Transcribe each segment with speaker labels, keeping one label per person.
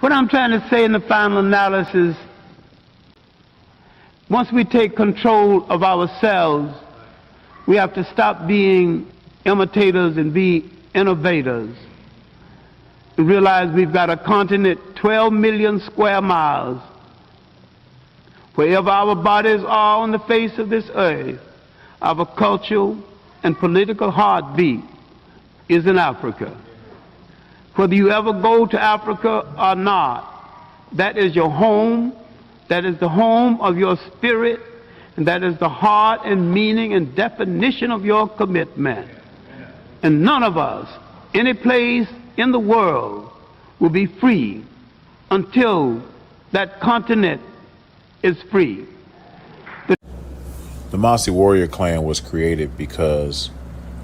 Speaker 1: What I'm trying to say in the final analysis, once we take control of ourselves, we have to stop being imitators and be innovators. And realize we've got a continent 12 million square miles. Wherever our bodies are on the face of this earth, our cultural and political heartbeat is in Africa. Whether you ever go to Africa or not, that is your home, that is the home of your spirit, and that is the heart and meaning and definition of your commitment. And none of us, any place in the world, will be free until that continent is free.
Speaker 2: The Masi Warrior Clan was created because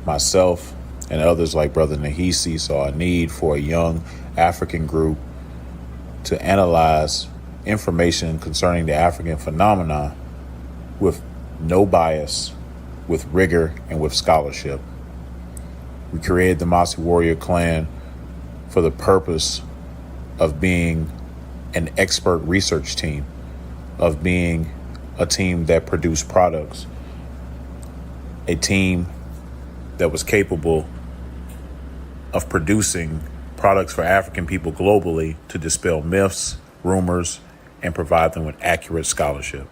Speaker 2: myself and others like Brother Nahisi saw a need for a young African group to analyze information concerning the African phenomena with no bias, with rigor, and with scholarship. We created the Masi Warrior Clan for the purpose of being an expert research team, of being a team that produced products, a team that was capable of producing products for African people globally to dispel myths, rumors, and provide them with accurate scholarship.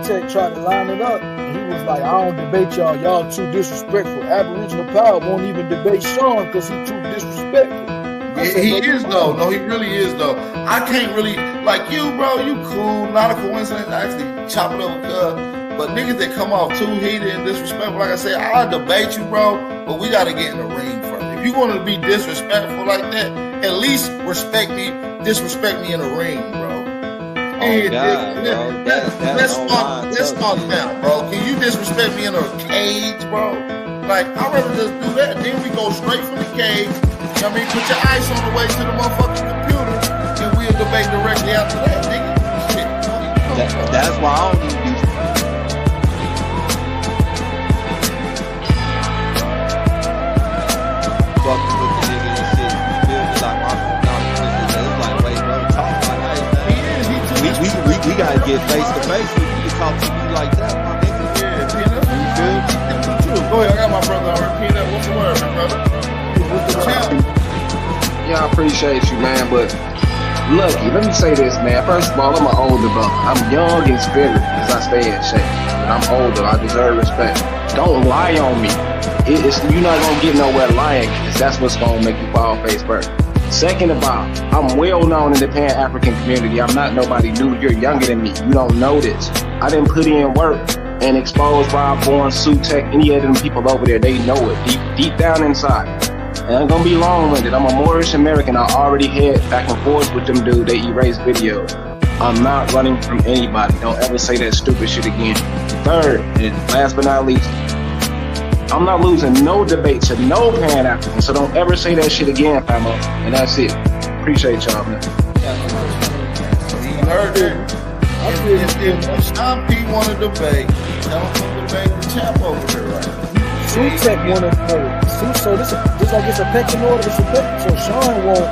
Speaker 3: Tech tried to line it up, and he was like, I don't debate y'all. Y'all too disrespectful. Aboriginal Power won't even debate Sean because he too disrespectful.
Speaker 4: He is though. No, he really is though. I can't really like you, bro. You cool, not a coincidence. I actually chop it up, but niggas that come off too heated and disrespectful, like I said, I'll debate you, bro. But we gotta get in the ring first. If you want to be disrespectful like that, at least disrespect me in the ring, bro. Let's start now, bro. Can you disrespect me in a cage, bro? Like, I'd rather just do that. Then we go straight from the cage. I mean, put your ice on the way to the motherfucking computer, and we'll debate directly after that, nigga. Shit.
Speaker 5: That's why I don't even be fucking with the nigga and shit. You feel me? Like, it's like, wait, bro, talk like that. We gotta get face to face with you to talk to you like that, my nigga.
Speaker 4: Yeah, Peanut. You feel me? Go ahead, I got my brother already. Peanut, what's the word, my brother? What's the champ?
Speaker 6: Yeah, I appreciate you, man, but Lucky, let me say this, man. First of all, I'm an older brother. I'm young in spirit because I stay in shape. But I'm older. I deserve respect. Don't lie on me. You're not going to get nowhere lying because that's what's going to make you fall face first. Second of all, I'm well known in the Pan-African community. I'm not nobody new. You're younger than me. You don't know this. I didn't put in work and expose Rob Bourne, Sutek, any of them people over there. They know it deep down inside. And I'm gonna be long-winded. I'm a Moorish American. I already had back and forth with them dude. They erased videos. I'm not running from anybody. Don't ever say that stupid shit again. Third, and last but not least, I'm not losing no debate to no Pan-African. So don't ever say that shit again, famo. And that's it. Appreciate y'all, man.
Speaker 4: You heard that? If Sean P want to debate, tell him to debate the champ over here, right?
Speaker 3: Sutek wanted so this like it's a pecking order. It's a pecking. So Sean want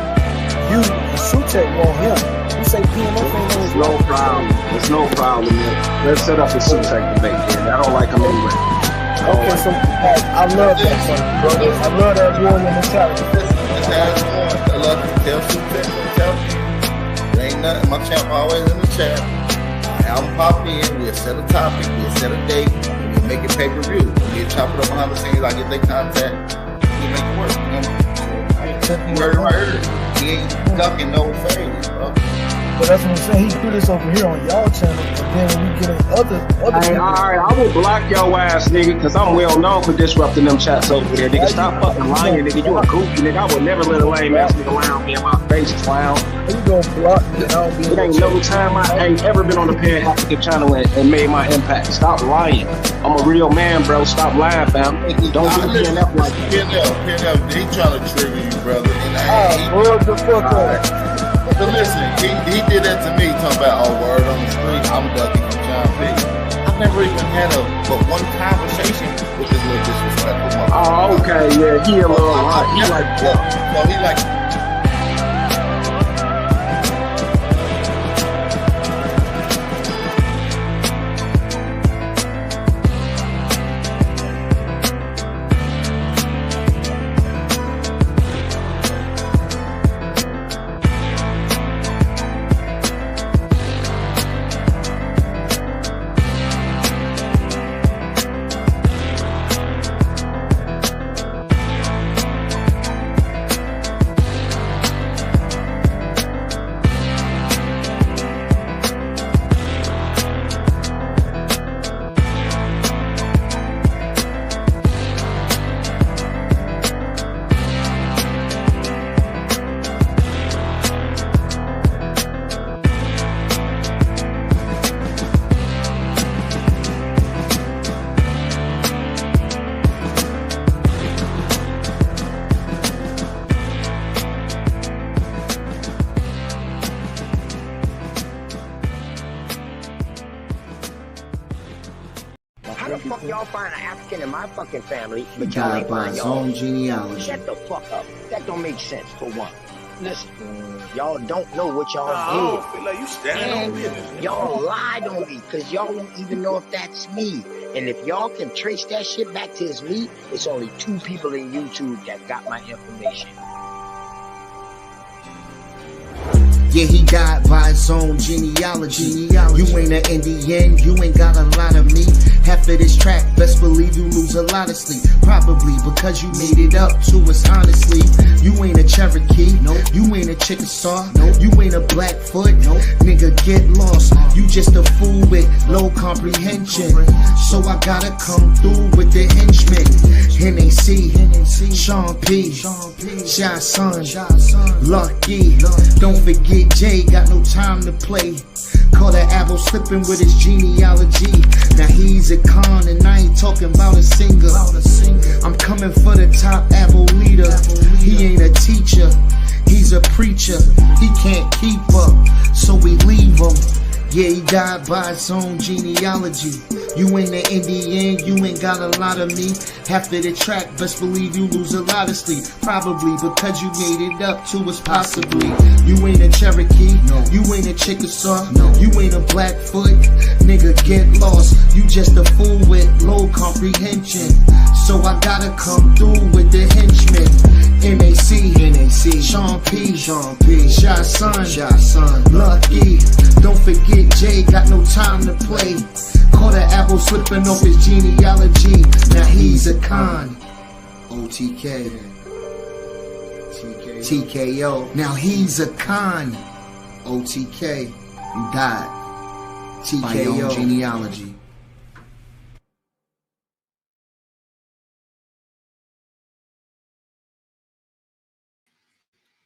Speaker 3: you, and Sutek want him. You say PMF ain't
Speaker 6: It's no problem. It's no problem, man. Let's set up a Sutek debate, man. I don't like him anyway.
Speaker 3: Okay, so I love that son, brother. I love that one in the chat.
Speaker 4: That's how it's going. I love you. Tell Sutek. Tell me. There ain't nothing. My champ always in the chat. I'll pop in. We'll set a topic. We'll set a date. We'll make it pay-per-view. We'll chop it up behind the scenes. I get their contact. We'll make it work. You know? Right here. He ain't ducking no phase, bro.
Speaker 3: But that's what I'm saying. He put this over here on y'all channel, and then when we get in other
Speaker 6: hey, all right, I will block your ass, nigga, because I'm well known for disrupting them chats over there, nigga. Stop fucking lying, nigga. You a goofy, nigga. I would never let a lame ass nigga lie on me in my face, clown.
Speaker 3: You gonna block me?
Speaker 6: It ain't no time I ain't ever been on the Pan-African channel and made my impact. Stop lying. I'm a real man, bro. Stop lying, fam. Don't do PNF like that.
Speaker 4: PNF, he trying to trigger you, brother. And
Speaker 3: what the fuck up?
Speaker 4: But listen, he did that to me, talking about, oh, word on the street, I'm ducking from John P. I've never even had but one conversation with this little disrespectful motherfucker.
Speaker 6: Oh, okay, yeah, he a little hot. He like that.
Speaker 4: No, he like
Speaker 7: y'all find an African in my fucking family, but y'all ain't find y'all own genealogy. Shut the fuck up. That don't make sense, for one. Listen, y'all don't know what y'all did.
Speaker 4: I don't feel like you standing on business.
Speaker 7: Y'all lied on me, because y'all don't even know if that's me. And if y'all can trace that shit back to it's me, it's only 2 people in YouTube that got my information.
Speaker 8: Yeah, he died by his own genealogy. You ain't an Indian, you ain't got a lot of meat. Half of this track, best believe you lose a lot of sleep. Probably because you made it up to us honestly. You ain't a Cherokee, you ain't a Chickasaw, you ain't a Blackfoot, nigga get lost. You just a fool with low comprehension. So I gotta come through with the henchmen. NAC, Sean P, Shy Son, Lucky. Don't forget Jay, got no time to play. Caught an apple slipping with his genealogy. Now he's a con and I ain't talking about a singer. I'm coming for the top apple leader. He ain't a teacher, he's a preacher. He can't keep up, so we leave him. Yeah, he died by his own genealogy. You ain't an Indian, you ain't got a lot of me. Half of the track, best believe you lose a lot of sleep. Probably because you made it up to us possibly. You ain't a Cherokee, you ain't a Chickasaw, you ain't a Blackfoot, nigga get lost. You just a fool with low comprehension. So I gotta come through with the henchmen. NAC, Sean P, Shy Son, Lucky. Don't forget Jay, got no time to play. Caught an apple slipping off his genealogy. Now he's a con. OTK, TKO. Now he's a con. OTK, you died. TKO, genealogy.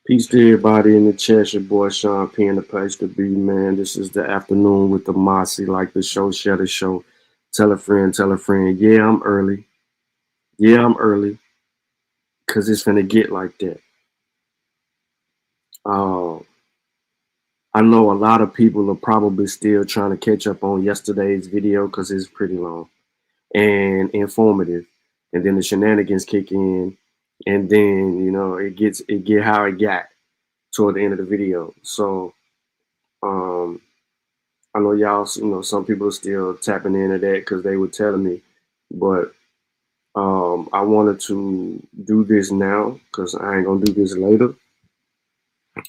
Speaker 9: Peace to everybody in the chat. Your boy Sean P in the place to be, man. This is the afternoon with the Mossy. Like the show, share the show. Tell a friend, tell a friend. Yeah, I'm early. Because it's finna get like that. I know a lot of people are probably still trying to catch up on yesterday's video because it's pretty long and informative. And then the shenanigans kick in. And then, you know, it get how it got toward the end of the video. So I know y'all, you know, some people are still tapping into that because they were telling me, but I wanted to do this now because I ain't gonna do this later.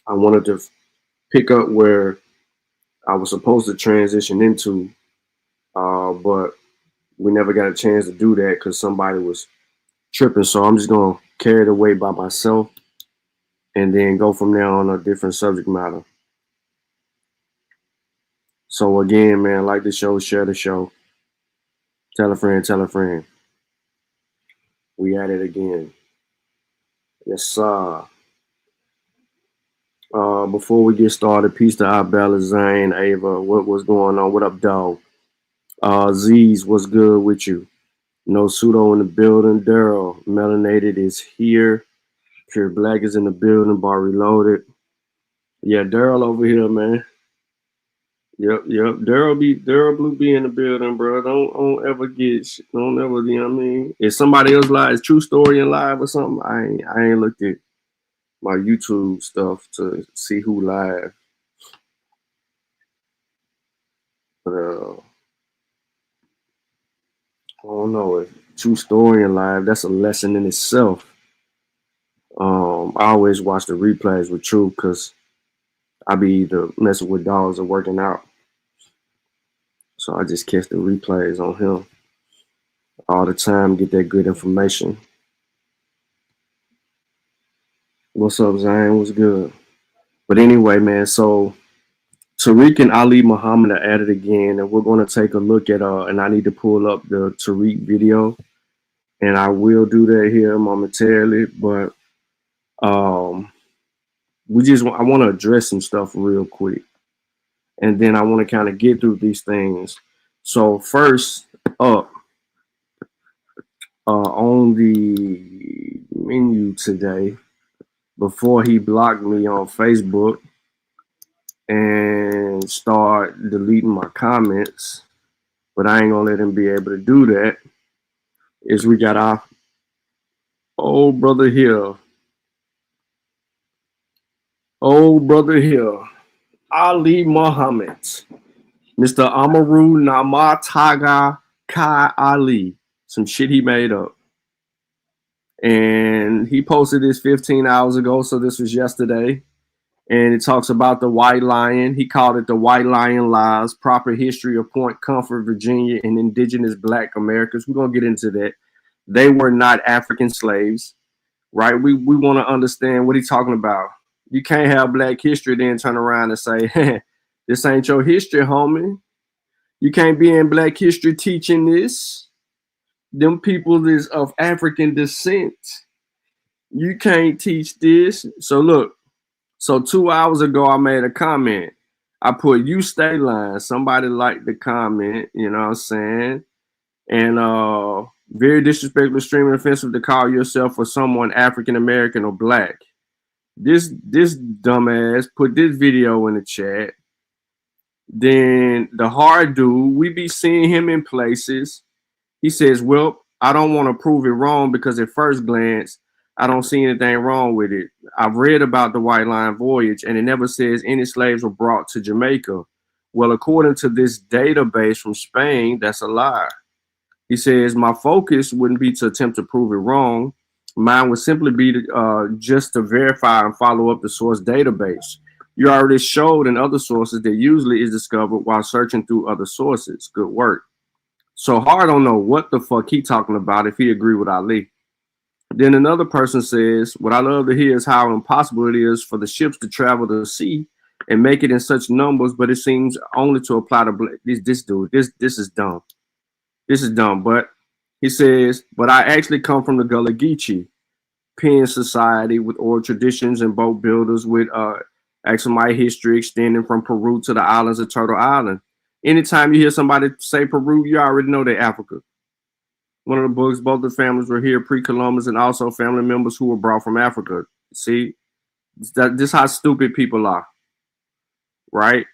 Speaker 9: I wanted to pick up where I was supposed to transition into, but we never got a chance to do that because somebody was tripping. So I'm just gonna carry it away by myself and then go from there on a different subject matter. So again, man, like the show, share the show. Tell a friend, tell a friend. We at it again. Yes, sir. Before we get started, peace to Abella, Zane, Ava. What's going on? What up, dog? Z's, what's good with you? No pseudo in the building. Daryl, melanated is here. Pure Black is in the building. Bar reloaded. Yeah, Daryl over here, man. Yep. Daryl Blue be in the building, bro. Don't ever get, don't ever, you know what I mean? If somebody else live, is True Story in live or something, I ain't looked at my YouTube stuff to see who live. But I don't know if True Story in live, that's a lesson in itself. I always watch the replays with True because I be either messing with dogs or working out. So I just catch the replays on him all the time, get that good information. What's up, Zane? What's good? But anyway, man, so Tariq and Ali Muhammad are at it again, and we're going to take a look at, and I need to pull up the Tariq video, and I will do that here momentarily, but I want to address some stuff real quick, and then I want to kind of get through these things. So first up, on the menu today, before he blocked me on Facebook and start deleting my comments, but I ain't gonna let him be able to do that, is we got our old brother here, Ali Muhammad, Mr. Amaru Namataga Kai Ali, some shit he made up. And he posted this 15 hours ago, so this was yesterday. And it talks about the white lion. He called it the white lion lies, proper history of Point Comfort, Virginia, and indigenous Black Americans. We're going to get into that. They were not African slaves, right? We want to understand what he's talking about. You can't have Black history, then turn around and say, hey, this ain't your history, homie. You can't be in Black history teaching this. Them people is of African descent. You can't teach this. So look, so 2 hours ago, I made a comment. I put you stay line. Somebody liked the comment, you know what I'm saying? And very disrespectful, extremely offensive to call yourself or someone African American or Black. This dumbass put this video in the chat. Then the hard dude, we be seeing him in places. He says, well, I don't want to prove it wrong because at first glance, I don't see anything wrong with it. I've read about the White Line voyage and it never says any slaves were brought to Jamaica. Well, according to this database from Spain, that's a lie. He says, my focus wouldn't be to attempt to prove it wrong. Mine would simply be to, just to verify and follow up the source database. You already showed in other sources that usually is discovered while searching through other sources. Good work. So hard don't know what the fuck he talking about if he agree with Ali. Then another person says, what I love to hear is how impossible it is for the ships to travel the sea and make it in such numbers, but it seems only to apply to this dude. This is dumb. This is dumb. But he says, but I actually come from the Gullah Geechee Pen Society with oral traditions and boat builders with Axumite history extending from Peru to the islands of Turtle Island. Anytime you hear somebody say Peru, you already know they're Africa. One of the books, both the families were here pre-Columbus and also family members who were brought from Africa. See, this is how stupid people are, right?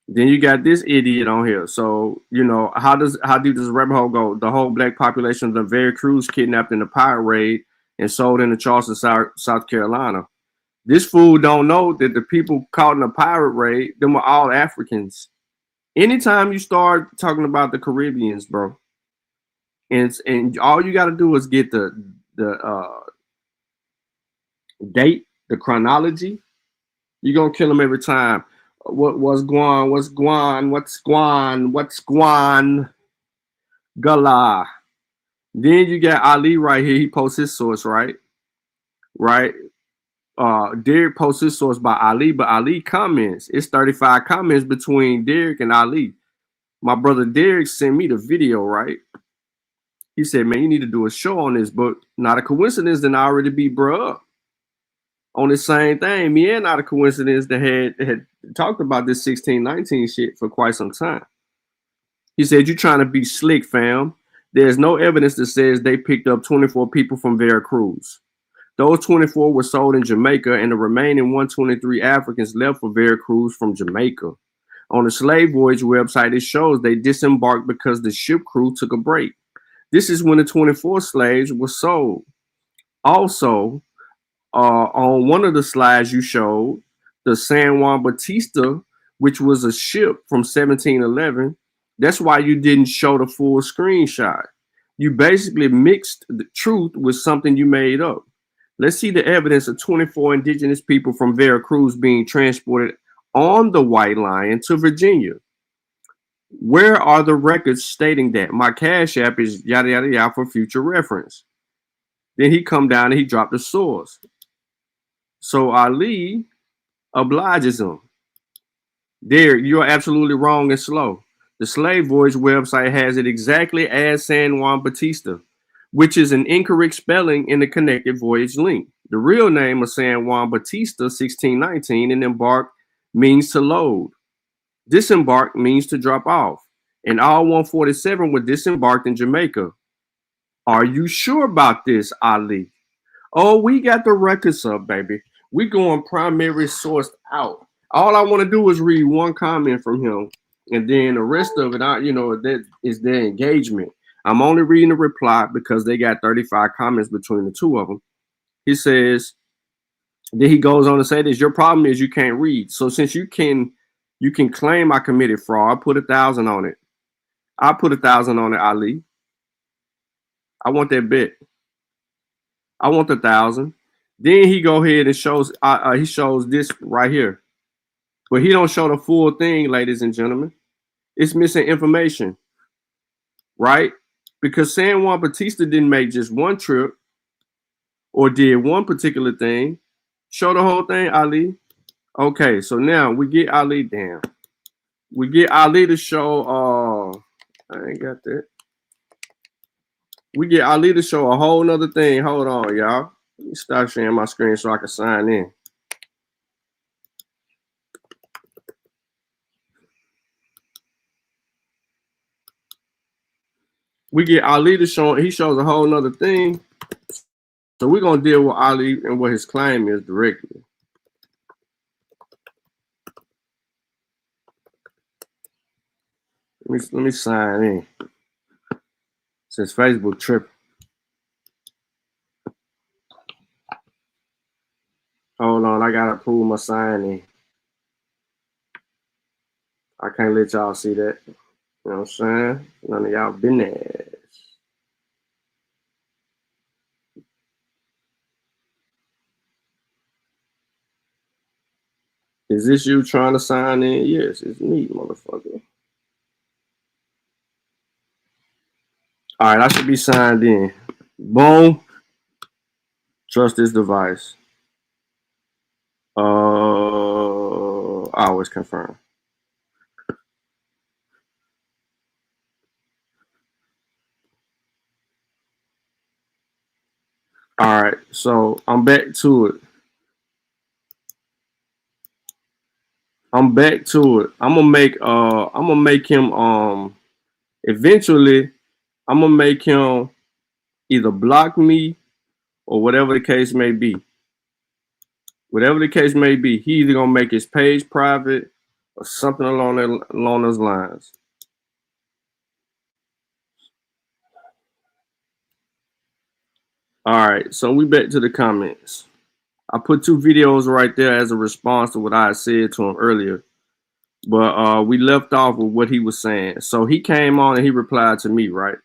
Speaker 9: Then you got this idiot on here. So, you know, how deep does the rabbit hole go? The whole Black population of the Veracruz kidnapped in the pirate raid and sold into Charleston, South Carolina. This fool don't know that the people caught in the pirate raid, them were all Africans. Anytime you start talking about the Caribbeans, bro, and all you got to do is get the date, the chronology, you're going to kill them every time. What's Guan, Gala. Then you got Ali right here. He posts his source, right? Derek posts his source by Ali, but Ali comments. It's 35 comments between Derek and Ali. My brother Derek sent me the video, right? He said, man, you need to do a show on this, but not a coincidence that I already beat bro up on the same thing. Me and not a coincidence that had talked about this 1619 shit for quite some time. He said, you trying to be slick, fam. There's no evidence that says they picked up 24 people from Veracruz. Those 24 were sold in Jamaica, and the remaining 123 Africans left for Veracruz from Jamaica. On the slave voyage website, it shows they disembarked because the ship crew took a break. This is when the 24 slaves were sold. Also, on one of the slides you showed, the San Juan Bautista, which was a ship from 1711. That's why you didn't show the full screenshot. You basically mixed the truth with something you made up. Let's see the evidence of 24 indigenous people from Veracruz being transported on the White Lion to Virginia. Where are the records stating that? My Cash App is yada, yada, yada for future reference. Then he come down and he dropped the source. So Ali obliges him. There, you're absolutely wrong and slow. The Slave Voyage website has it exactly as San Juan Bautista, which is an incorrect spelling in the connected voyage link. The real name of San Juan Bautista, 1619, and embark means to load. Disembark means to drop off. And all 147 were disembarked in Jamaica. Are you sure about this, Ali? Oh, we got the records up, baby. We going primary sourced out. All I want to do is read one comment from him, and then the rest of it, that is their engagement. I'm only reading the reply because they got 35 comments between the two of them. He says, then he goes on to say this, your problem is you can't read. So since you can claim I committed fraud, put 1,000 on it. I put 1,000 on it, Ali. I want that bet. I want the 1,000. Then he go ahead and shows he shows this right here. But he don't show the full thing, ladies and gentlemen. It's missing information, right? Because San Juan Bautista didn't make just one trip or did one particular thing. Show the whole thing, Ali. Okay, so now we get Ali down. We get Ali to show, I ain't got that. We get Ali to show a whole nother thing. Hold on, y'all. Let me stop sharing my screen so I can sign in. We get Ali to show, he shows a whole nother thing. So we're going to deal with Ali and what his claim is directly. Let me sign in. Since Facebook tripping. Hold on, I gotta prove my sign in. I can't let y'all see that. You know what I'm saying? None of y'all business. Is this you trying to sign in? Yes, it's me, motherfucker. All right, I should be signed in. Boom. Trust this device. I always confirm. All right, so I'm back to it. I'm gonna make him eventually I'm gonna make him either block me or whatever the case may be. Whatever the case may be, he either gonna make his page private or something along those lines. All right, so we back to the comments. I put 2 videos right there as a response to what I said to him earlier, but we left off with what he was saying. So he came on and he replied to me, right?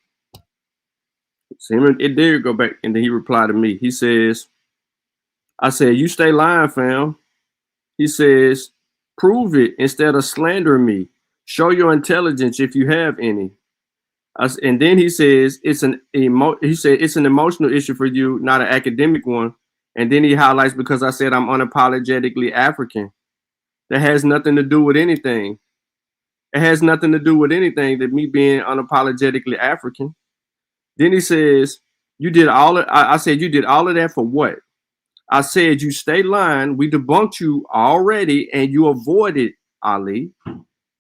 Speaker 9: So it did go back, and then he replied to me. He says, I said, you stay lying, fam. He says, prove it instead of slandering me. Show your intelligence if you have any. And then he says it's an emotional issue for you, not an academic one. And then he highlights because I said I'm unapologetically African. That has nothing to do with anything. It has nothing to do with anything that me being unapologetically African. Then he says, you did all of, I said, you did all of that for what? I said, you stay lying. We debunked you already and you avoided Ali.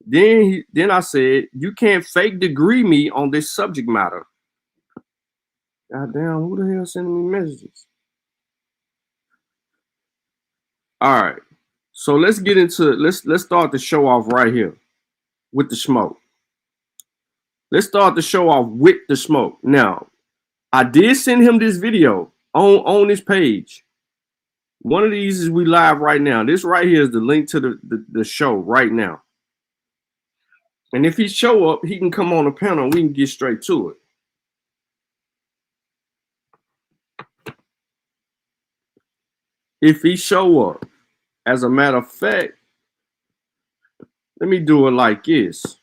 Speaker 9: Then I said, you can't fake degree me on this subject matter. God damn, who the hell sending me messages? All right. So let's get into let's start the show off right here with the smoke. Let's start the show off with the smoke. Now, I did send him this video on this page. One of these is we live right now. This right here is the link to the show right now. And if he show up, he can come on the panel and we can get straight to it. If he show up, as a matter of fact, let me do it like this.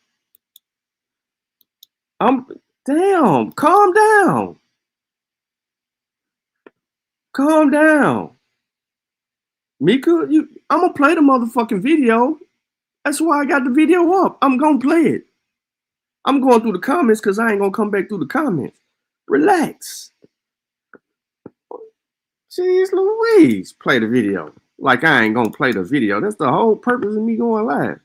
Speaker 9: Damn, calm down. Calm down. Mika, I'm gonna play the motherfucking video. That's why I got the video up. I'm gonna play it. I'm going through the comments because I ain't gonna come back through the comments. Relax. Jeez Louise, play the video. Like I ain't gonna play the video. That's the whole purpose of me going live.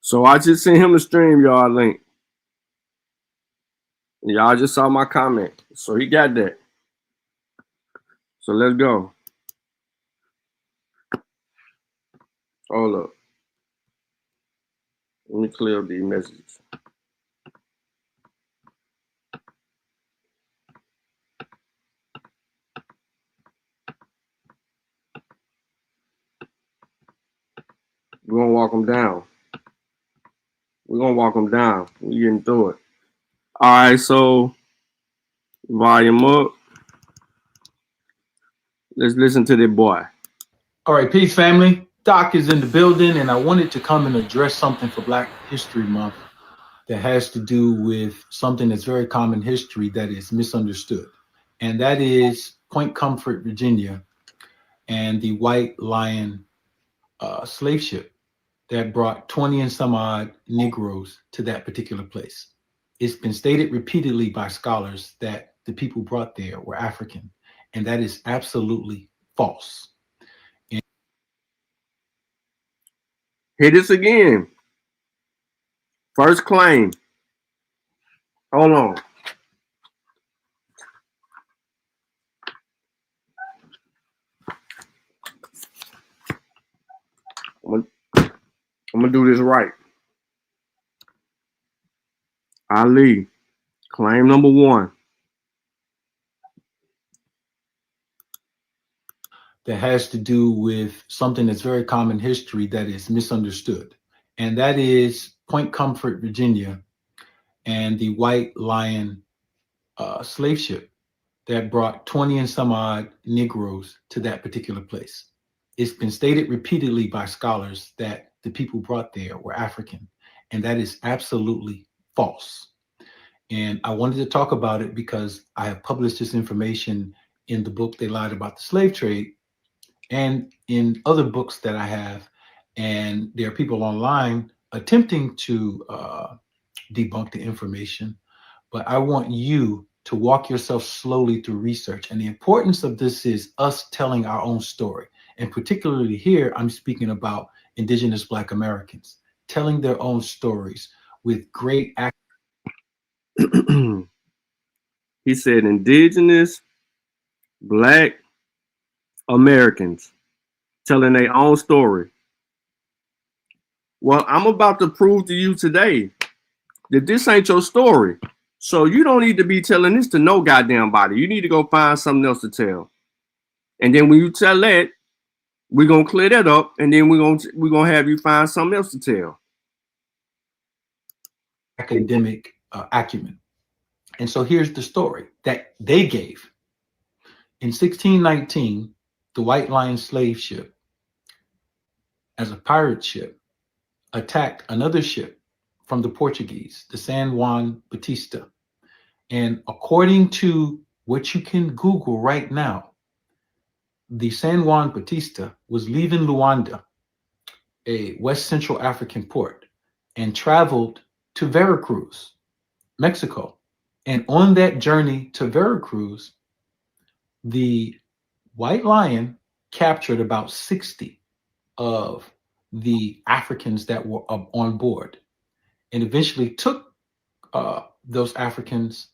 Speaker 9: So I just sent him the StreamYard link. Y'all just saw my comment. So he got that. So let's go. Hold up. Let me clear up these messages. We're gonna walk them down. We're gonna walk them down. We're getting through it. All right, so volume up. Let's listen to the boy.
Speaker 10: All right, peace, family. Doc is in the building, and I wanted to come and address something for Black History Month that has to do with something that's very common history that is misunderstood, and that is Point Comfort, Virginia, and the White Lion slave ship that brought 20 and some odd Negroes to that particular place. It's been stated repeatedly by scholars that the people brought there were African, and that is absolutely false.
Speaker 9: Hear this again. First claim. Hold on. I'm gonna do this right. Ali, claim number 1.
Speaker 10: That has to do with something that's very common history that is misunderstood, and that is Point Comfort, Virginia, and the White Lion slave ship that brought 20 and some odd Negroes to that particular place. It's been stated repeatedly by scholars that the people brought there were African, and that is absolutely false. And I wanted to talk about it because I have published this information in the book They Lied About the Slave Trade, and in other books that I have, and there are people online attempting to debunk the information, but I want you to walk yourself slowly through research. And the importance of this is us telling our own story. And particularly here, I'm speaking about Indigenous Black Americans telling their own stories with great
Speaker 9: He said Indigenous Black Americans telling their own story. Well, I'm about to prove to you today that this ain't your story. So you don't need to be telling this to no goddamn body. You need to go find something else to tell. And then when you tell that, we're gonna clear that up, and then we're gonna have you find something else to tell.
Speaker 10: Academic acumen. And so here's the story that they gave. In 1619, the White Lion slave ship, as a pirate ship, attacked another ship from the Portuguese, the San Juan Batista. And according to what you can Google right now, the San Juan Batista was leaving Luanda, a West Central African port, and traveled to Veracruz, Mexico. And on that journey to Veracruz, the White Lion captured about 60 of the Africans that were on board, and eventually took those Africans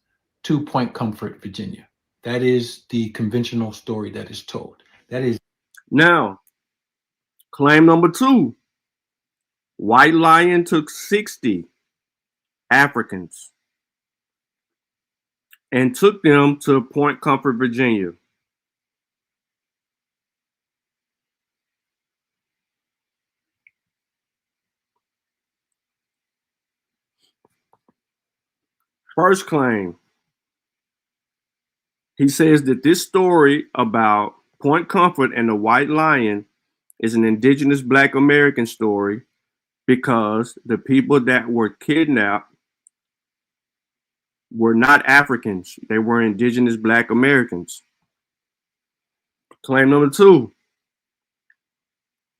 Speaker 10: to Point Comfort, Virginia. That is the conventional story that is told. That is
Speaker 9: now claim number 2. White Lion took 60 Africans and took them to Point Comfort, Virginia. First claim, he says that this story about Point Comfort and the White Lion is an Indigenous Black American story because the people that were kidnapped were not Africans. They were Indigenous Black Americans. Claim number 2,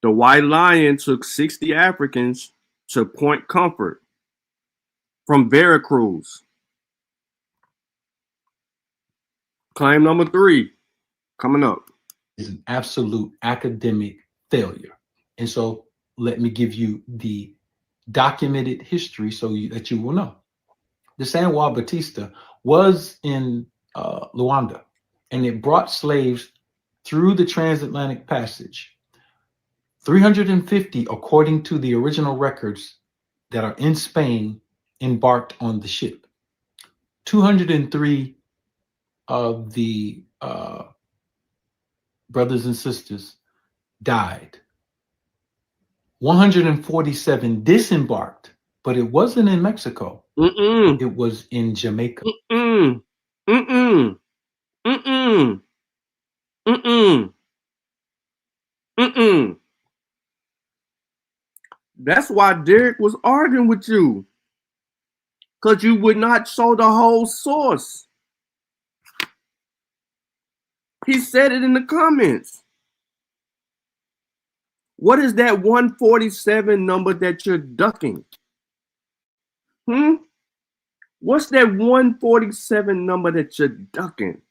Speaker 9: the White Lion took 60 Africans to Point Comfort from Veracruz. Claim number 3, coming up.
Speaker 10: Is an absolute academic failure. And so let me give you the documented history so that you will know. The San Juan Batista was in Luanda, and it brought slaves through the transatlantic passage. 350, according to the original records that are in Spain, embarked on the ship. 203 of the brothers and sisters died. 147 disembarked, but it wasn't in Mexico. It was in Jamaica.
Speaker 9: That's why Derek was arguing with you, because you would not show the whole source. He said it in the comments. What is that 147 number that you're ducking? What's that 147 number that you're ducking?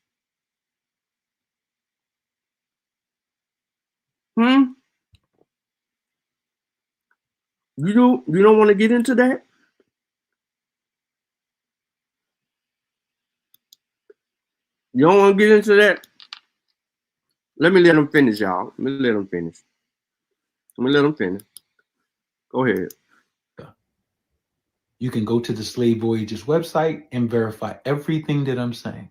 Speaker 9: You don't want to get into that? You don't want to get into that? Let me let him finish, y'all. Let me let him finish. Go ahead.
Speaker 10: You can go to the Slave Voyages website and verify everything that I'm saying.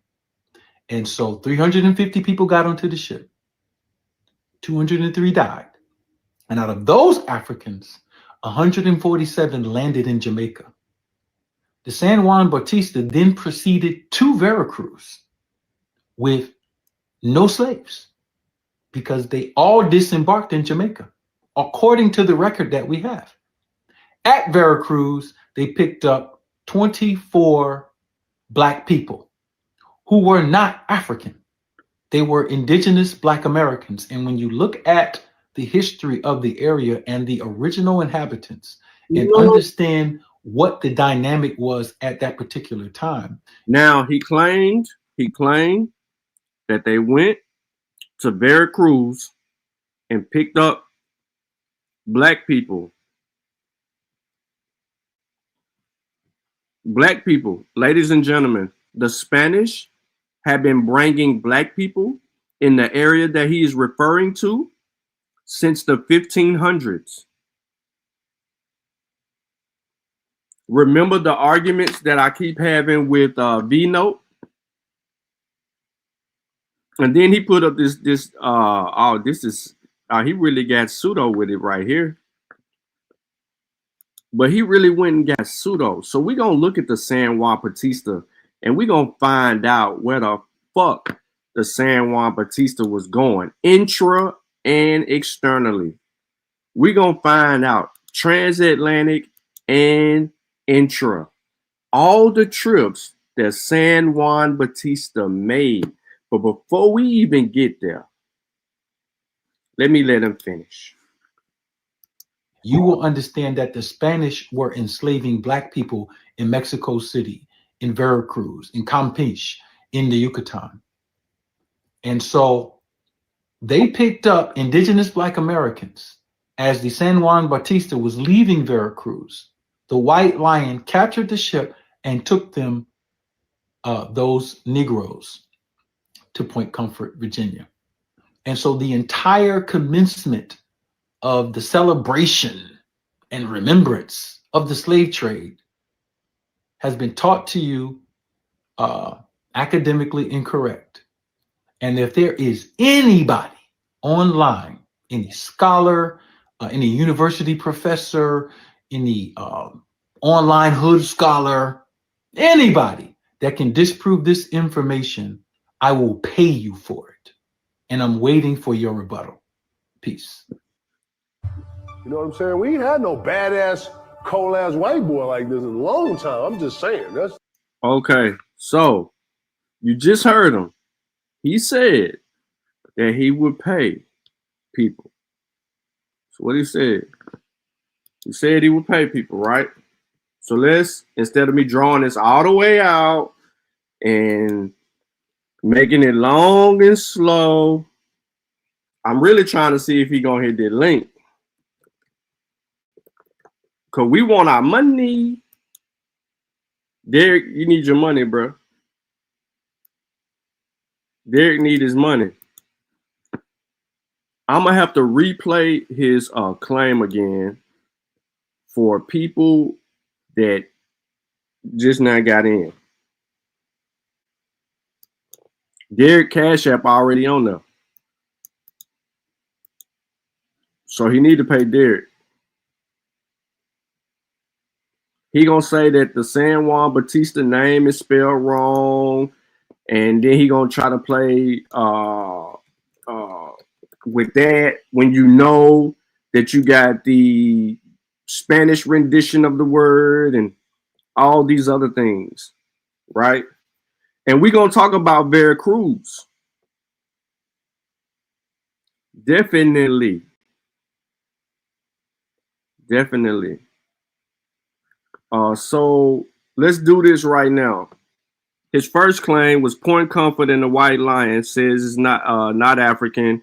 Speaker 10: And so 350 people got onto the ship. 203 died. And out of those Africans, 147 landed in Jamaica. The San Juan Bautista then proceeded to Veracruz with no slaves because they all disembarked in Jamaica, according to the record that we have. At Veracruz, they picked up 24 Black people who were not African. They were indigenous Black Americans. And when you look at the history of the area and the original inhabitants and understand what the dynamic was at that particular time.
Speaker 9: Now, he claimed that they went to Veracruz and picked up Black people. Black people, ladies and gentlemen, the Spanish have been bringing Black people in the area that he is referring to since the 1500s. Remember the arguments that I keep having with V-Note? And then he put up this he really got pseudo with it right here. But he really went and got pseudo. So we're going to look at the San Juan Bautista and we're going to find out where the fuck the San Juan Bautista was going, intra and externally. We're going to find out transatlantic and intra. All the trips that San Juan Bautista made. But before we even get there, let me let him finish.
Speaker 10: You will understand that the Spanish were enslaving Black people in Mexico City, in Veracruz, in Campeche, in the Yucatan. And so they picked up indigenous Black Americans as the San Juan Bautista was leaving Veracruz. The White Lion captured the ship and took them, those Negroes, to Point Comfort, Virginia. And so the entire commencement of the celebration and remembrance of the slave trade has been taught to you academically incorrect. And if there is anybody online, any scholar, any university professor, any online hood scholar, anybody that can disprove this information, I will pay you for it. And I'm waiting for your rebuttal. Peace.
Speaker 11: You know what I'm saying? We ain't had no badass, cold-ass white boy like this in a long time. I'm just saying. That's
Speaker 9: okay. So you just heard him. He said that he would pay people. So what he said he would pay people, right? So let's, instead of me drawing this all the way out and making it long and slow, I'm really trying to see if he gonna hit that link. Cause we want our money. Derek, you need your money, bro. Derek need his money. I'm gonna have to replay his claim again for people that just now got in. Derek Cash App already on there, so he need to pay Derek. He gonna say that the San Juan Batista name is spelled wrong, and then he gonna try to play with that when you know that you got the Spanish rendition of the word and all these other things, right? And we're gonna talk about Veracruz. Definitely. So let's do this right now. His first claim was Point Comfort in the White Lion says it's not African,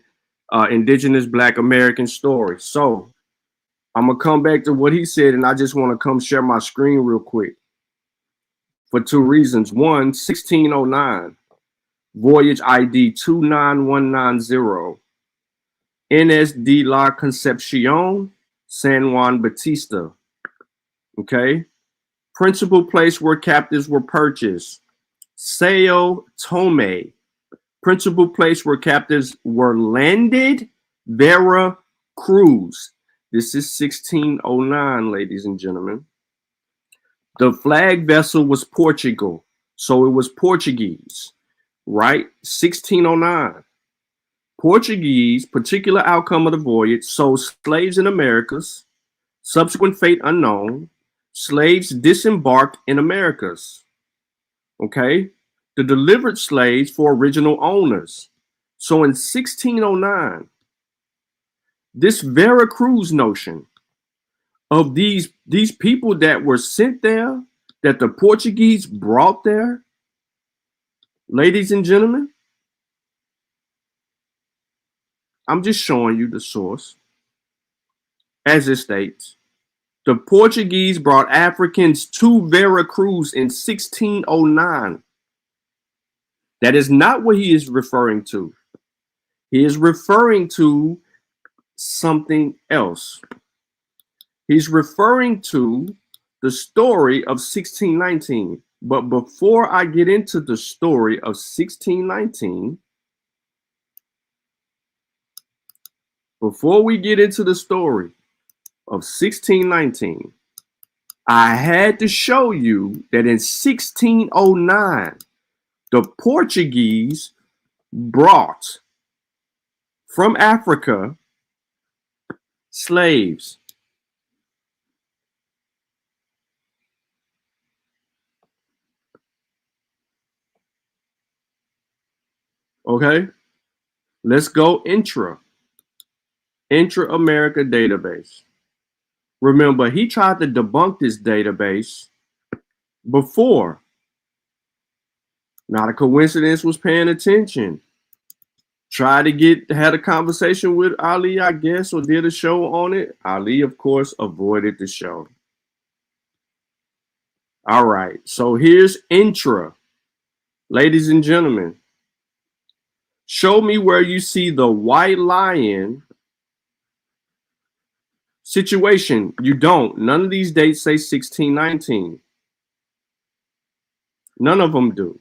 Speaker 9: indigenous Black American story. So I'm gonna come back to what he said, and I just want to come share my screen real quick for two reasons. One, 1609, voyage ID 29190, NS de la Concepcion, San Juan Batista. Okay. Principal place where captives were purchased, Sao Tome. Principal place where captives were landed, Vera Cruz. This is 1609, ladies and gentlemen. The flag vessel was Portugal, so it was Portuguese, right? 1609. Portuguese, particular outcome of the voyage, sold slaves in Americas, subsequent fate unknown. Slaves disembarked in Americas. Okay? The delivered slaves for original owners. So in 1609, this Veracruz notion of these people that were sent there, that the Portuguese brought there, ladies and gentlemen, I'm just showing you the source. As it states, the Portuguese brought Africans to Veracruz in 1609. That is not what he is referring to. He is referring to something else. He's referring to the story of 1619. But before I get into the story of 1619, before we get into the story of 1619, I had to show you that in 1609, the Portuguese brought from Africa slaves. Okay, let's go Intra-America database. Remember, he tried to debunk this database before. Not a coincidence, was paying attention. Tried to had a conversation with Ali, I guess, or did a show on it. Ali, of course, avoided the show. All right, so here's Intra. Ladies and gentlemen, show me where you see the White Lion situation. You don't. None of these dates say 1619. None of them do.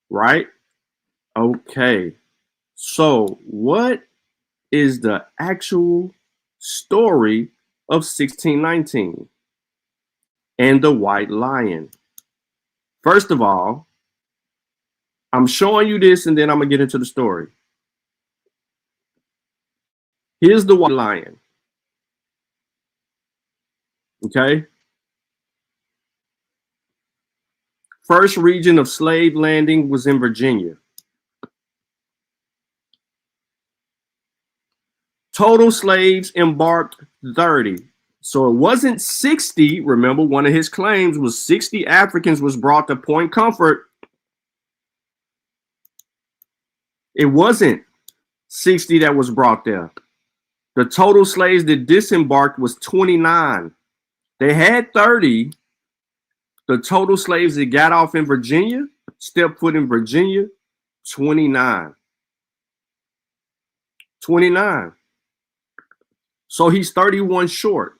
Speaker 9: Right? Okay. So what is the actual story of 1619 and the White Lion? First of all, I'm showing you this and then I'm going to get into the story. Here's the White Lion. Okay. First region of slave landing was in Virginia. Total slaves embarked 30. So it wasn't 60. Remember, one of his claims was 60 Africans was brought to Point Comfort. It wasn't 60 that was brought there. The total slaves that disembarked was 29. They had 30. The total slaves that got off in Virginia, stepped foot in Virginia, 29. 29. So he's 31 short.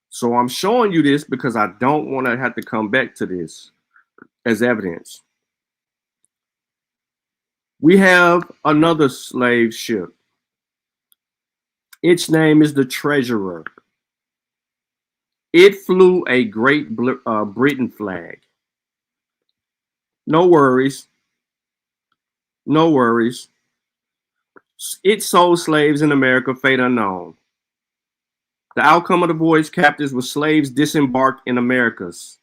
Speaker 9: So I'm showing you this because I don't want to have to come back to this as evidence. We have another slave ship. Its name is the Treasurer. It flew a Great Britain flag. No worries. No worries. It sold slaves in America, fate unknown. The outcome of the voyage captives was slaves disembarked in Americas.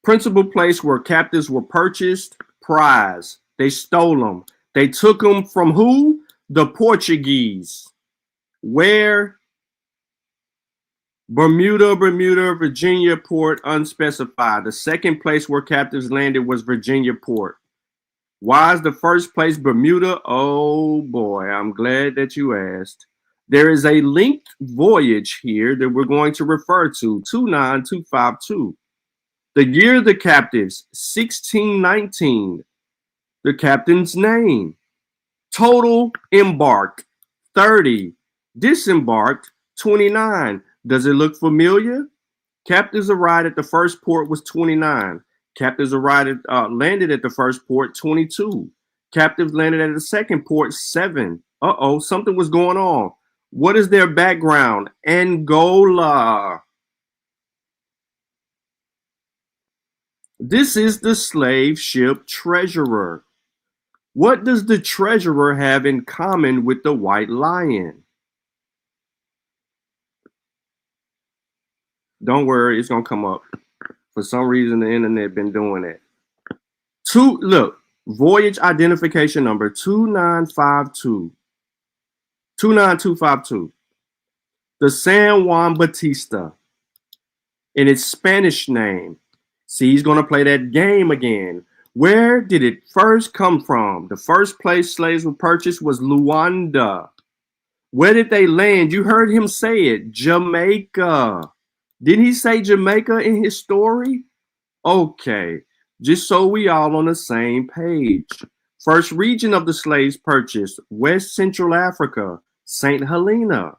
Speaker 9: Principal place where captives were purchased, prize. They stole them. They took them from who? The Portuguese. Where? Bermuda, Virginia port, unspecified. The second place where captives landed was Virginia port. Why is the first place Bermuda? Oh boy, I'm glad that you asked. There is a linked voyage here that we're going to refer to, 29252. The year of the captives, 1619. The captain's name. Total embarked, 30. Disembarked, 29. Does it look familiar? Captives arrived at the first port was 29. Captives landed at the first port, 22. Captives landed at the second port, 7. Uh-oh, something was going on. What is their background? Angola. This is the slave ship Treasurer. What does the Treasurer have in common with the White Lion? Don't worry, it's going to come up. For some reason, the internet been doing it. Look, voyage identification number 29252. 29252. The San Juan Batista. In its Spanish name. See, he's going to play that game again. Where did it first come from? The first place slaves were purchased was Luanda. Where did they land? You heard him say it. Jamaica. Didn't he say Jamaica in his story? Okay, just so we all on the same page. First region of the slaves purchased, West Central Africa, St. Helena.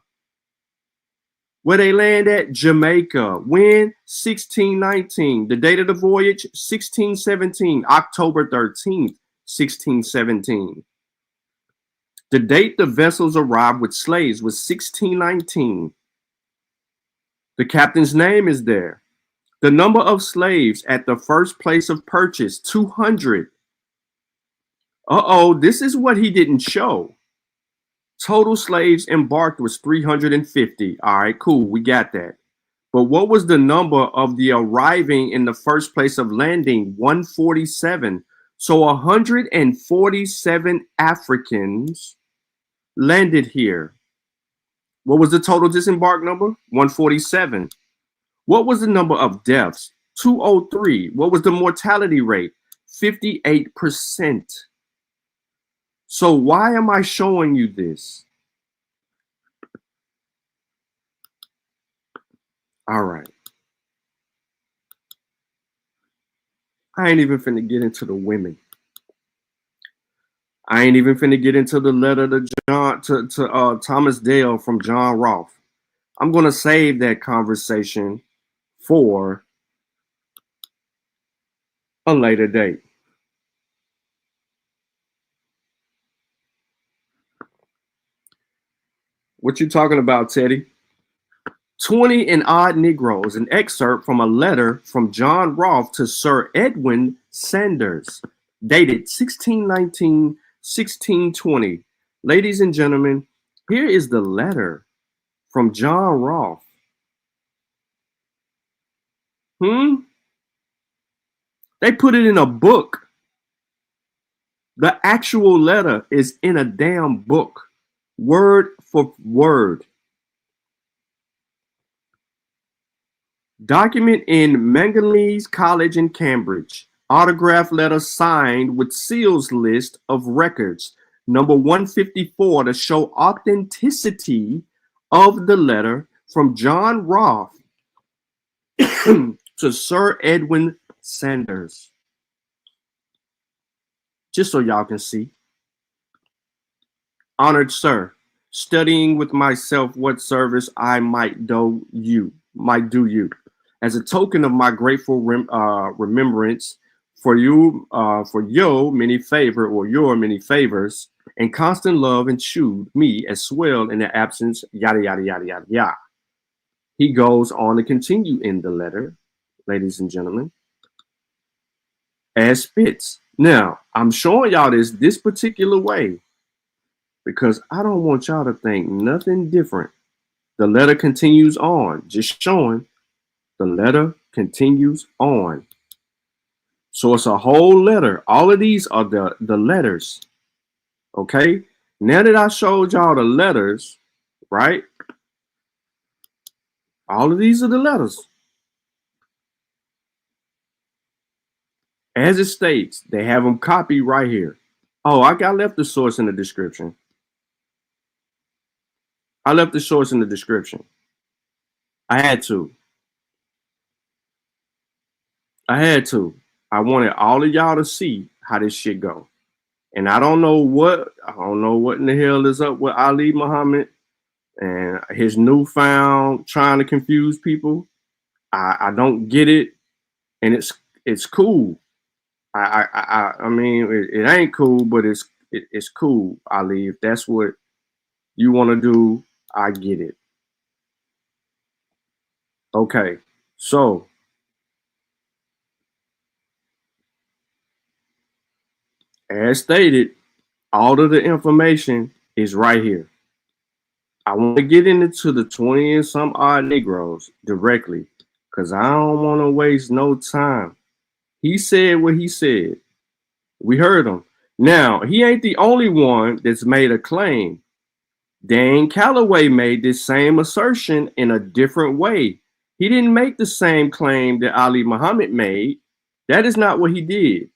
Speaker 9: Where they land at? Jamaica. When? 1619. The date of the voyage? 1617. October 13th, 1617. The date the vessels arrived with slaves was 1619. The captain's name is there. The number of slaves at the first place of purchase, 200. Uh-oh, this is what he didn't show. Total slaves embarked was 350. All right, cool, we got that. But what was the number of the arriving in the first place of landing? 147. So 147 Africans landed here. What was the total disembark number? 147. What was the number of deaths? 203. What was the mortality rate? 58%. So why am I showing you this? All right. I ain't even finna get into the women. I ain't even finna get into the letter to Thomas Dale from John Rolfe. I'm gonna save that conversation for a later date. What you talking about, Teddy? 20 and Odd Negroes, an excerpt from a letter from John Rolfe to Sir Edwin Sanders, dated 1619, 1620. Ladies and gentlemen, here is the letter from John Rolfe. They put it in a book. The actual letter is in a damn book, word for word. Document in Manganese College in Cambridge. Autograph letter signed with seals list of records. Number 154 to show authenticity of the letter from John Rolfe to Sir Edwin Sanders. just so y'all can see. Honored sir, studying with myself what service I might do you. As a token of my grateful remembrance for you, for your many favors and constant love ensued me as well in the absence, yada, yada, yada, yada, yada. He goes on to continue in the letter, ladies and gentlemen, as fits. Now, I'm showing y'all this particular way because I don't want y'all to think nothing different. The letter continues on, just showing the letter continues on. So it's a whole letter. All of these are the letters. Okay. Now that I showed y'all the letters, right? All of these are the letters. As it states, they have them copied right here. Oh, I left the source in the description. I left the source in the description. I had to. I wanted all of y'all to see how this shit go. And I don't know what in the hell is up with Ali Muhammad and his newfound trying to confuse people. I don't get it, and it's cool. I mean it ain't cool, but it's cool, Ali. If that's what you want to do, I get it. Okay, so as stated, all of the information is right here. I want to get into the 20 and some odd Negroes directly because I don't want to waste no time. He said what he said. We heard him. Now, he ain't the only one that's made a claim. Dan Calloway made this same assertion in a different way. He didn't make the same claim that Ali Muhammad made. That is not what he did.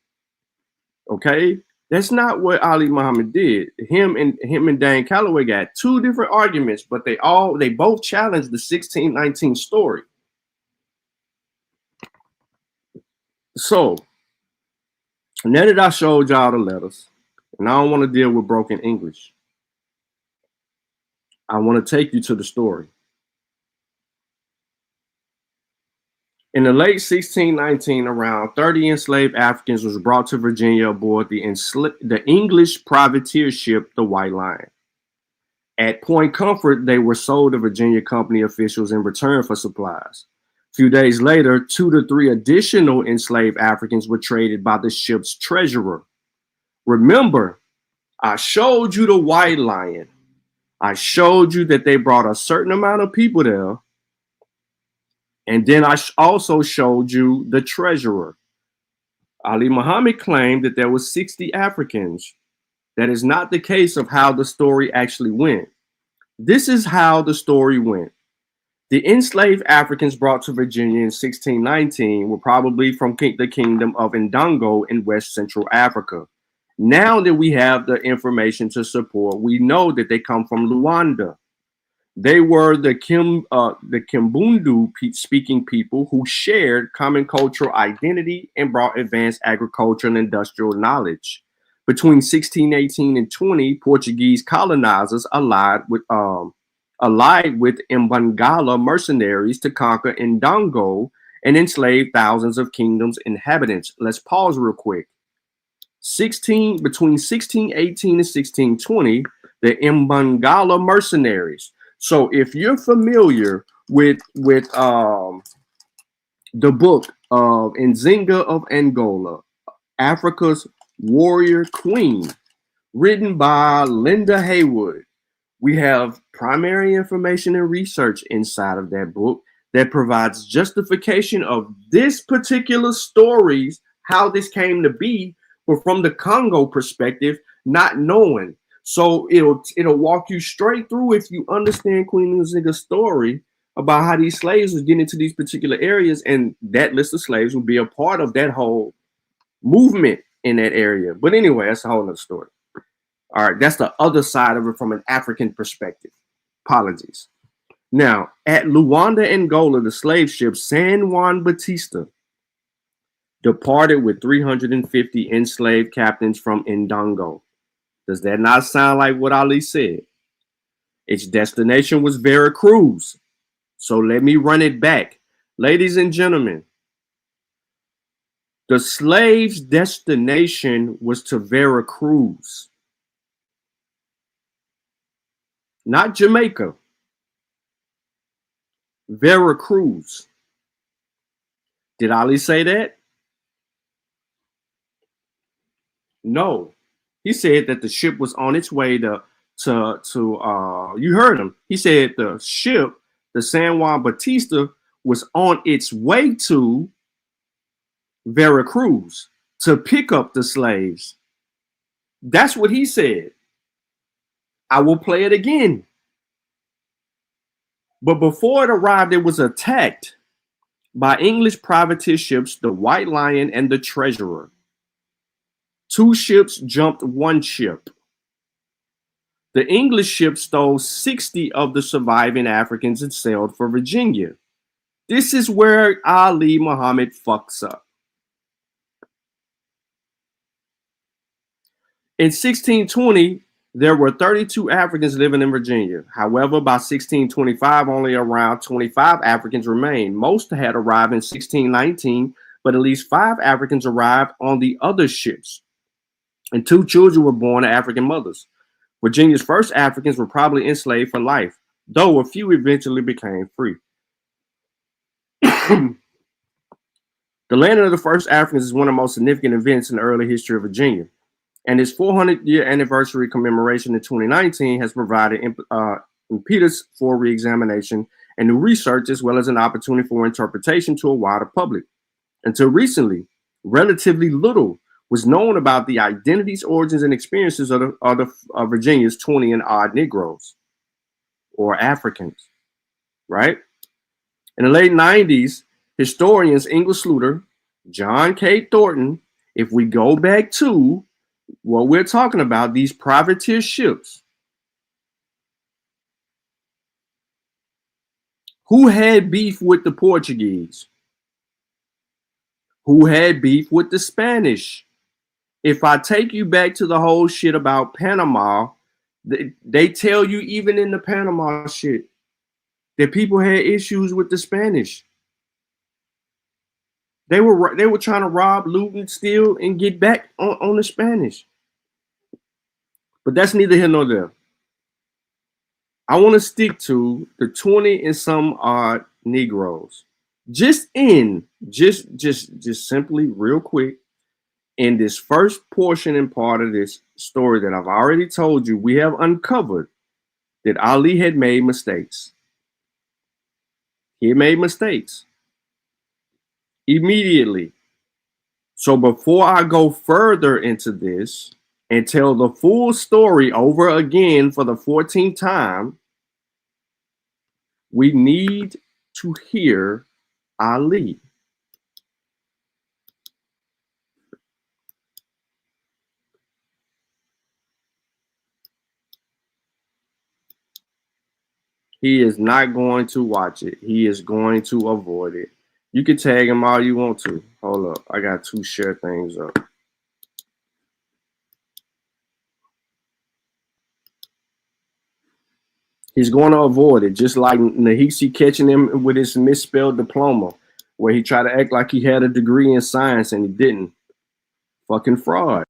Speaker 9: Okay? That's not what Ali Muhammad did. Him and Dan Calloway got two different arguments, but they both challenged the 1619 story. So now that I showed y'all the letters, and I don't want to deal with broken English, I want to take you to the story. In the late 1619, around 30 enslaved Africans was brought to Virginia aboard the English privateer ship, the White Lion. At Point Comfort, they were sold to Virginia company officials in return for supplies. A few days later, 2 to 3 additional enslaved Africans were traded by the ship's treasurer. Remember, I showed you the White Lion. I showed you that they brought a certain amount of people there. And then I also showed you the treasurer. Ali Muhammad claimed that there was 60 Africans. That is not the case of how the story actually went. This is how the story went. The enslaved Africans brought to Virginia in 1619 were probably from the kingdom of Ndongo in West Central Africa. Now that we have the information to support, we know that they come from Luanda. They were the Kimbundu speaking people who shared common cultural identity and brought advanced agriculture and industrial knowledge. Between 1618 and 20, Portuguese colonizers allied with Mbangala mercenaries to conquer Ndongo and enslave thousands of kingdom's inhabitants. Let's pause real quick. Between 1618 and 1620, the Mbangala mercenaries. So if you're familiar with the book of Nzinga of Angola, Africa's Warrior Queen, written by Linda Haywood, we have primary information and research inside of that book that provides justification of this particular stories, how this came to be, but from the Congo perspective, not knowing. So it'll walk you straight through if you understand Queen Nzinga's story about how these slaves was getting into these particular areas, and that list of slaves will be a part of that whole movement in that area. But anyway, that's a whole other story. All right, that's the other side of it from an African perspective. Apologies. Now, at Luanda, Angola, the slave ship San Juan Batista departed with 350 enslaved captains from Ndongo. Does that not sound like what Ali said? Its destination was Veracruz. So let me run it back. Ladies and gentlemen, the slaves' destination was to Veracruz, not Jamaica. Veracruz. Did Ali say that? No. He said that the ship was on its way to you heard him. He said the ship, the San Juan Bautista, was on its way to Veracruz to pick up the slaves. That's what he said. I will play it again. But before it arrived, it was attacked by English privateer ships, the White Lion and the Treasurer. 2 ships jumped 1 ship. The English ship stole 60 of the surviving Africans and sailed for Virginia. This is where Ali Muhammad fucks up. In 1620, there were 32 Africans living in Virginia. However, by 1625, only around 25 Africans remained. Most had arrived in 1619, but at least 5 Africans arrived on the other ships, and 2 children were born to African mothers. Virginia's first Africans were probably enslaved for life, though a few eventually became free. The landing of the first Africans is one of the most significant events in the early history of Virginia, and its 400-year anniversary commemoration in 2019 has provided impetus for re-examination and new research, as well as an opportunity for interpretation to a wider public. Until recently, relatively little was known about the identities, origins, and experiences of Virginia's 20 and odd Negroes or Africans, right? In the late 90s, historians Ingle Sluter, John K. Thornton, if we go back to what we're talking about, these privateer ships, who had beef with the Portuguese? Who had beef with the Spanish? If I take you back to the whole shit about Panama, they tell you even in the Panama shit that people had issues with the Spanish. They were trying to rob, loot, and steal and get back on the Spanish. But that's neither here nor there. I want to stick to the 20 and some odd Negroes. Just simply real quick, in this first portion and part of this story that I've already told you, we have uncovered that Ali had made mistakes. He made mistakes immediately. So before I go further into this and tell the full story over again for the 14th time, we need to hear Ali. He is not going to watch it. He is going to avoid it. You can tag him all you want to. Hold up. I got to share things up. He's going to avoid it, just like Nahisi catching him with his misspelled diploma, where he tried to act like he had a degree in science and he didn't. Fucking fraud.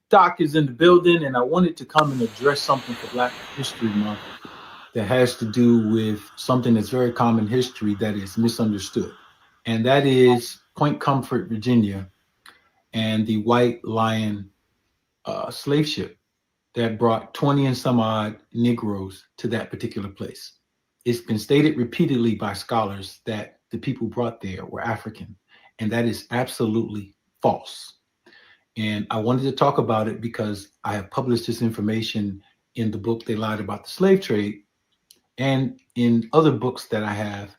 Speaker 10: Doc is in the building, and I wanted to come and address something for Black History Month that has to do with something that's very common history that is misunderstood. And that is Point Comfort, Virginia, and the White Lion slave ship that brought 20 and some odd Negroes to that particular place. It's been stated repeatedly by scholars that the people brought there were African, and that is absolutely false. And I wanted to talk about it because I have published this information in the book They Lied About the Slave Trade and in other books that I have.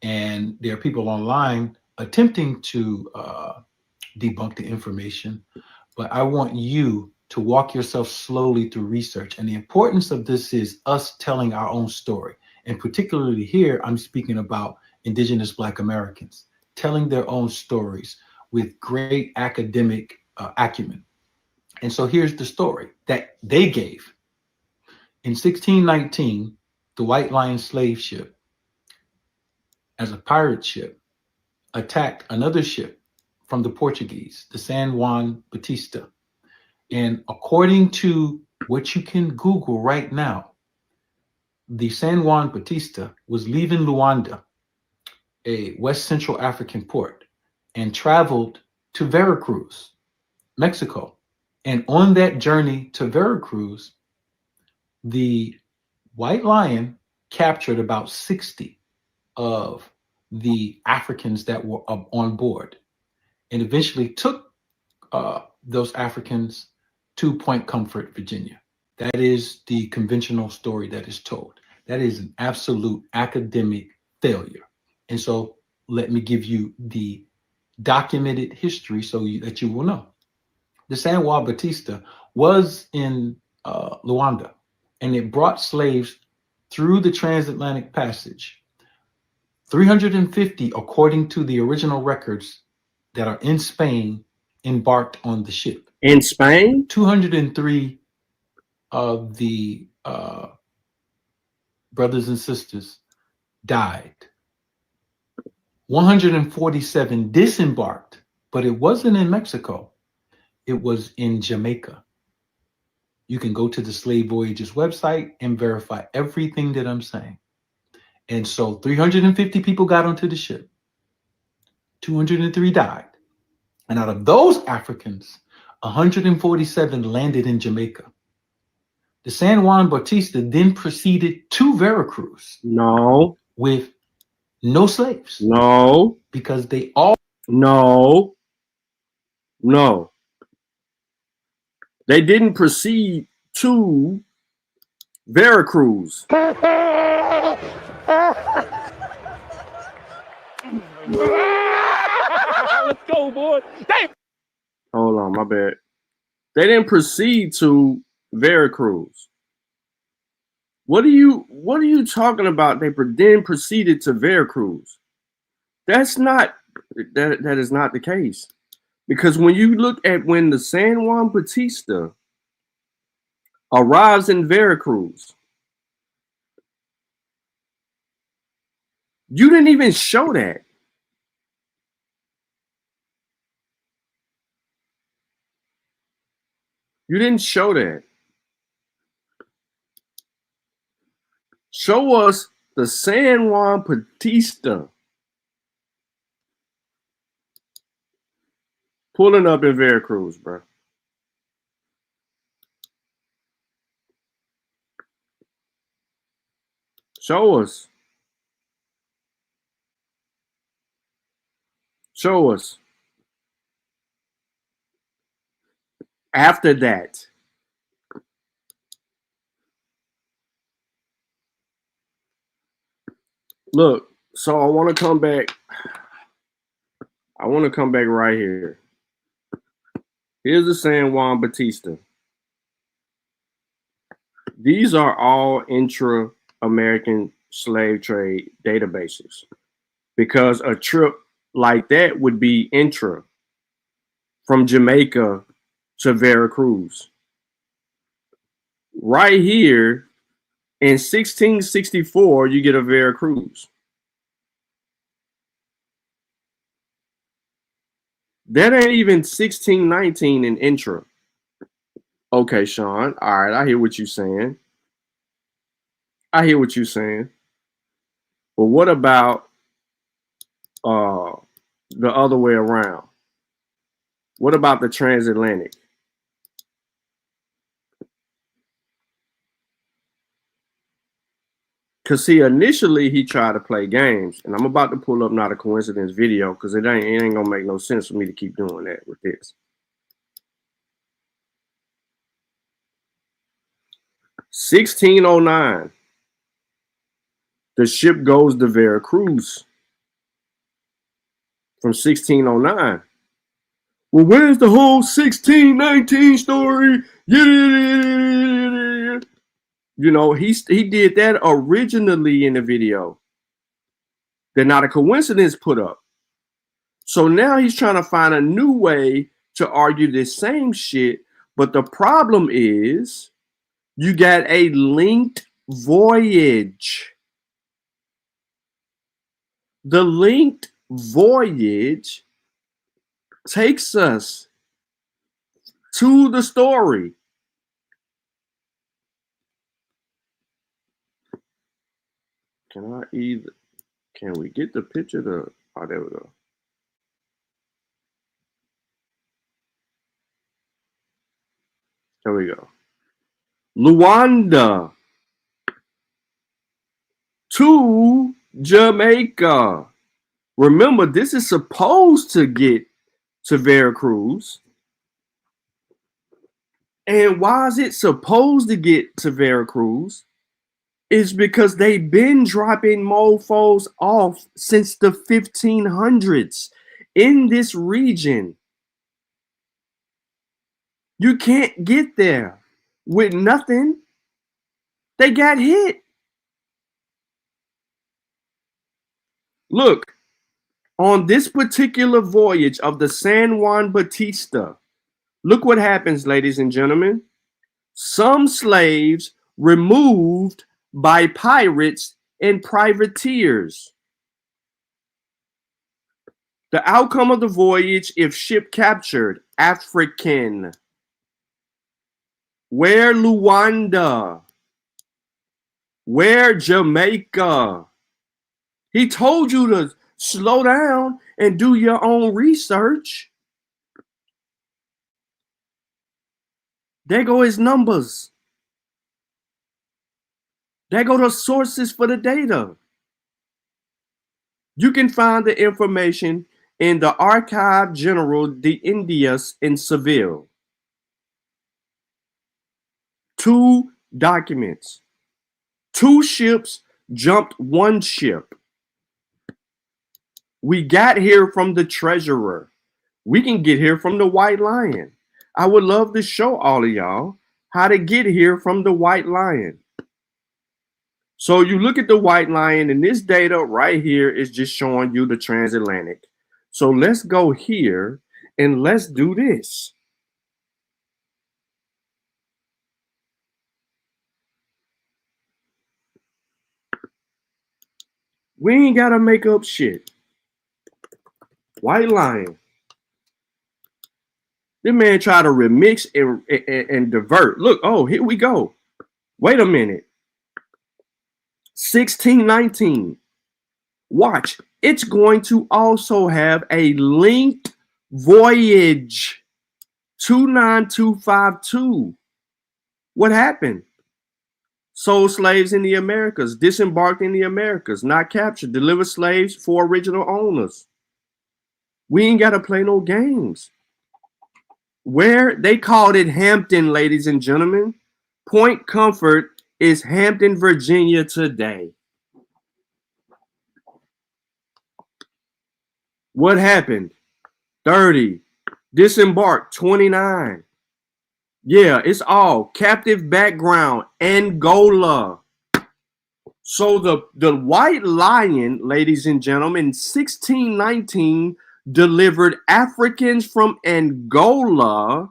Speaker 10: And there are people online attempting to debunk the information, but I want you to walk yourself slowly through research. And the importance of this is us telling our own story. And particularly here, I'm speaking about Indigenous Black Americans. telling their own stories with great academic acumen. And so here's the story that they gave. In 1619, the White Lion slave ship, as a pirate ship, attacked another ship from the Portuguese, the San Juan Batista. And according to what you can Google right now, the San Juan Batista was leaving Luanda, a West Central African port, and traveled to Veracruz, Mexico. And on that journey to Veracruz, the White Lion captured about 60 of the Africans that were on board, and eventually took those Africans to Point Comfort, Virginia. That is the conventional story that is told. That is an absolute academic failure. And so let me give you the documented history so that you will know. The San Juan Batista was in Luanda, and it brought slaves through the transatlantic passage. 350, according to the original records that are in Spain, embarked on the ship.
Speaker 9: In Spain?
Speaker 10: 203 of the brothers and sisters died. 147 disembarked, but it wasn't in Mexico. It was in Jamaica. You can go to the Slave Voyages website and verify everything that I'm saying. And so 350 people got onto the ship. 203 died. And out of those Africans, 147 landed in Jamaica. The San Juan Bautista then proceeded to Veracruz.
Speaker 9: No.
Speaker 10: With no slaves.
Speaker 9: No.
Speaker 10: Because they all...
Speaker 9: No. No. They didn't proceed to Veracruz.
Speaker 11: Let's go, boy. Damn.
Speaker 9: Hold on, my bad. They didn't proceed to Veracruz. What are you talking about? They then proceeded to Veracruz. That's not that is not the case. Because when you look at when the San Juan Batista arrives in Veracruz, you didn't even show that. You didn't show that. Show us the San Juan Batista pulling up in Veracruz, bro. Show us. Show us. After that. Look, so I want to come back. I want to come back right here. Here's the San Juan Batista. These are all intra-American slave trade databases, because a trip like that would be intra from Jamaica to Veracruz. Right here in 1664, you get a Veracruz. That ain't even 1619 in intra. Okay, Sean. All right, I hear what you're saying. I hear what you're saying. But what about the other way around? What about the transatlantic? Because see, initially he tried to play games, and I'm about to pull up Not a Coincidence video because it ain't gonna make no sense for me to keep doing that with this. 1609, the ship goes to Veracruz. From 1609. Well, where's the whole 1619 story? Yeah. You know, he did that originally in the video. They're Not a Coincidence put up. So now he's trying to find a new way to argue this same shit. But the problem is you got a linked voyage. The linked voyage takes us to the story. Can we get the picture to, oh, there we go. There we go. Luanda to Jamaica. Remember, this is supposed to get to Veracruz. And why is it supposed to get to Veracruz? Is because they've been dropping mofos off since the 1500s in this region. You can't get there with nothing. They got hit. Look, on this particular voyage of the San Juan Bautista, look what happens, ladies and gentlemen. Some slaves removed by pirates and privateers. The outcome of the voyage, if ship captured, African. Where Luanda? Where Jamaica? He told you to slow down and do your own research. There go his numbers. There go the sources for the data. You can find the information in the Archive General de Indias in Seville. 2 documents. 2 ships jumped 1 ship. We got here from the treasurer. We can get here from the White Lion. I would love to show all of y'all how to get here from the White Lion. So you look at the White Lion, and this data right here is just showing you the transatlantic. So let's go here and let's do this. We ain't got to make up shit. White Lion. This man tried to remix and divert. Look, oh, here we go. Wait a minute. 1619. Watch. It's going to also have a linked voyage. 29252. What happened? Sold slaves in the Americas, disembarked in the Americas, not captured, delivered slaves for original owners. We ain't got to play no games. Where they called it Hampton, ladies and gentlemen. Point Comfort is Hampton, Virginia today. What happened? 30. Disembarked, 29. Yeah, it's all captive background, Angola. So the White Lion, ladies and gentlemen, in 1619 delivered Africans from Angola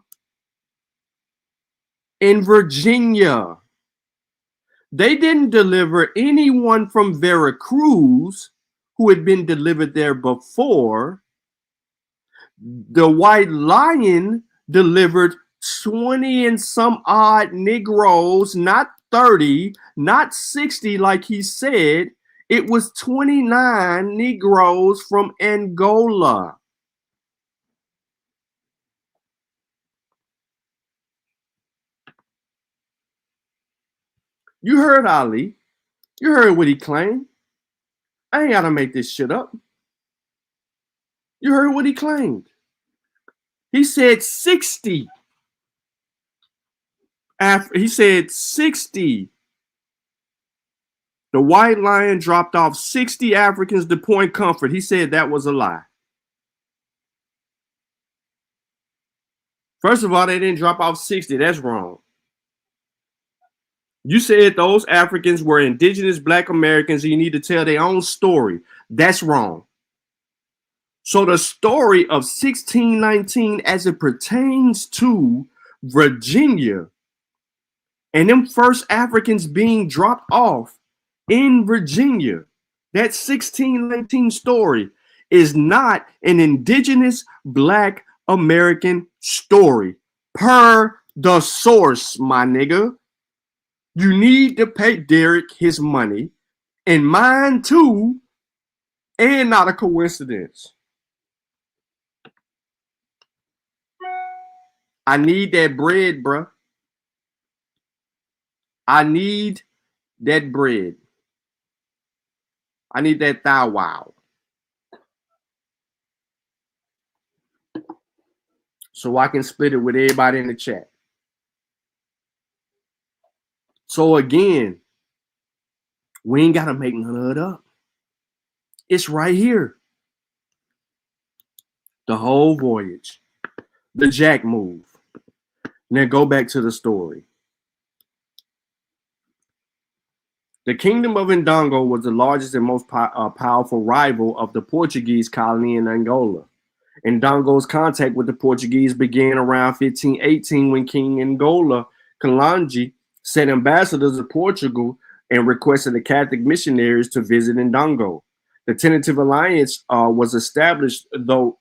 Speaker 9: in Virginia. They didn't deliver anyone from Veracruz who had been delivered there before. The White Lion delivered 20 and some odd Negroes, not 30, not 60 like he said. It was 29 Negroes from Angola. You heard Ali. You heard what he claimed. I ain't got to make this shit up. You heard what he claimed. He said 60. He said 60. The White Lion dropped off 60 Africans to Point Comfort. He said that was a lie. First of all, they didn't drop off 60. That's wrong. You said those Africans were indigenous Black Americans and you need to tell their own story. That's wrong. So the story of 1619 as it pertains to Virginia and them first Africans being dropped off in Virginia, that 1619 story is not an indigenous Black American story per the source, my nigga. You need to pay Derek his money and mine too, and not a coincidence. I need that bread, bruh. I need that bread. I need that thou wow. So I can split it with everybody in the chat. So again, we ain't got to make none of it up. It's right here. The whole voyage. The Jack move. Now go back to the story. The kingdom of Ndongo was the largest and most powerful rival of the Portuguese colony in Angola. Ndongo's contact with the Portuguese began around 1518 when King Ngola Kalanji sent ambassadors to Portugal and requested the Catholic missionaries to visit Ndongo. The tentative alliance was established, though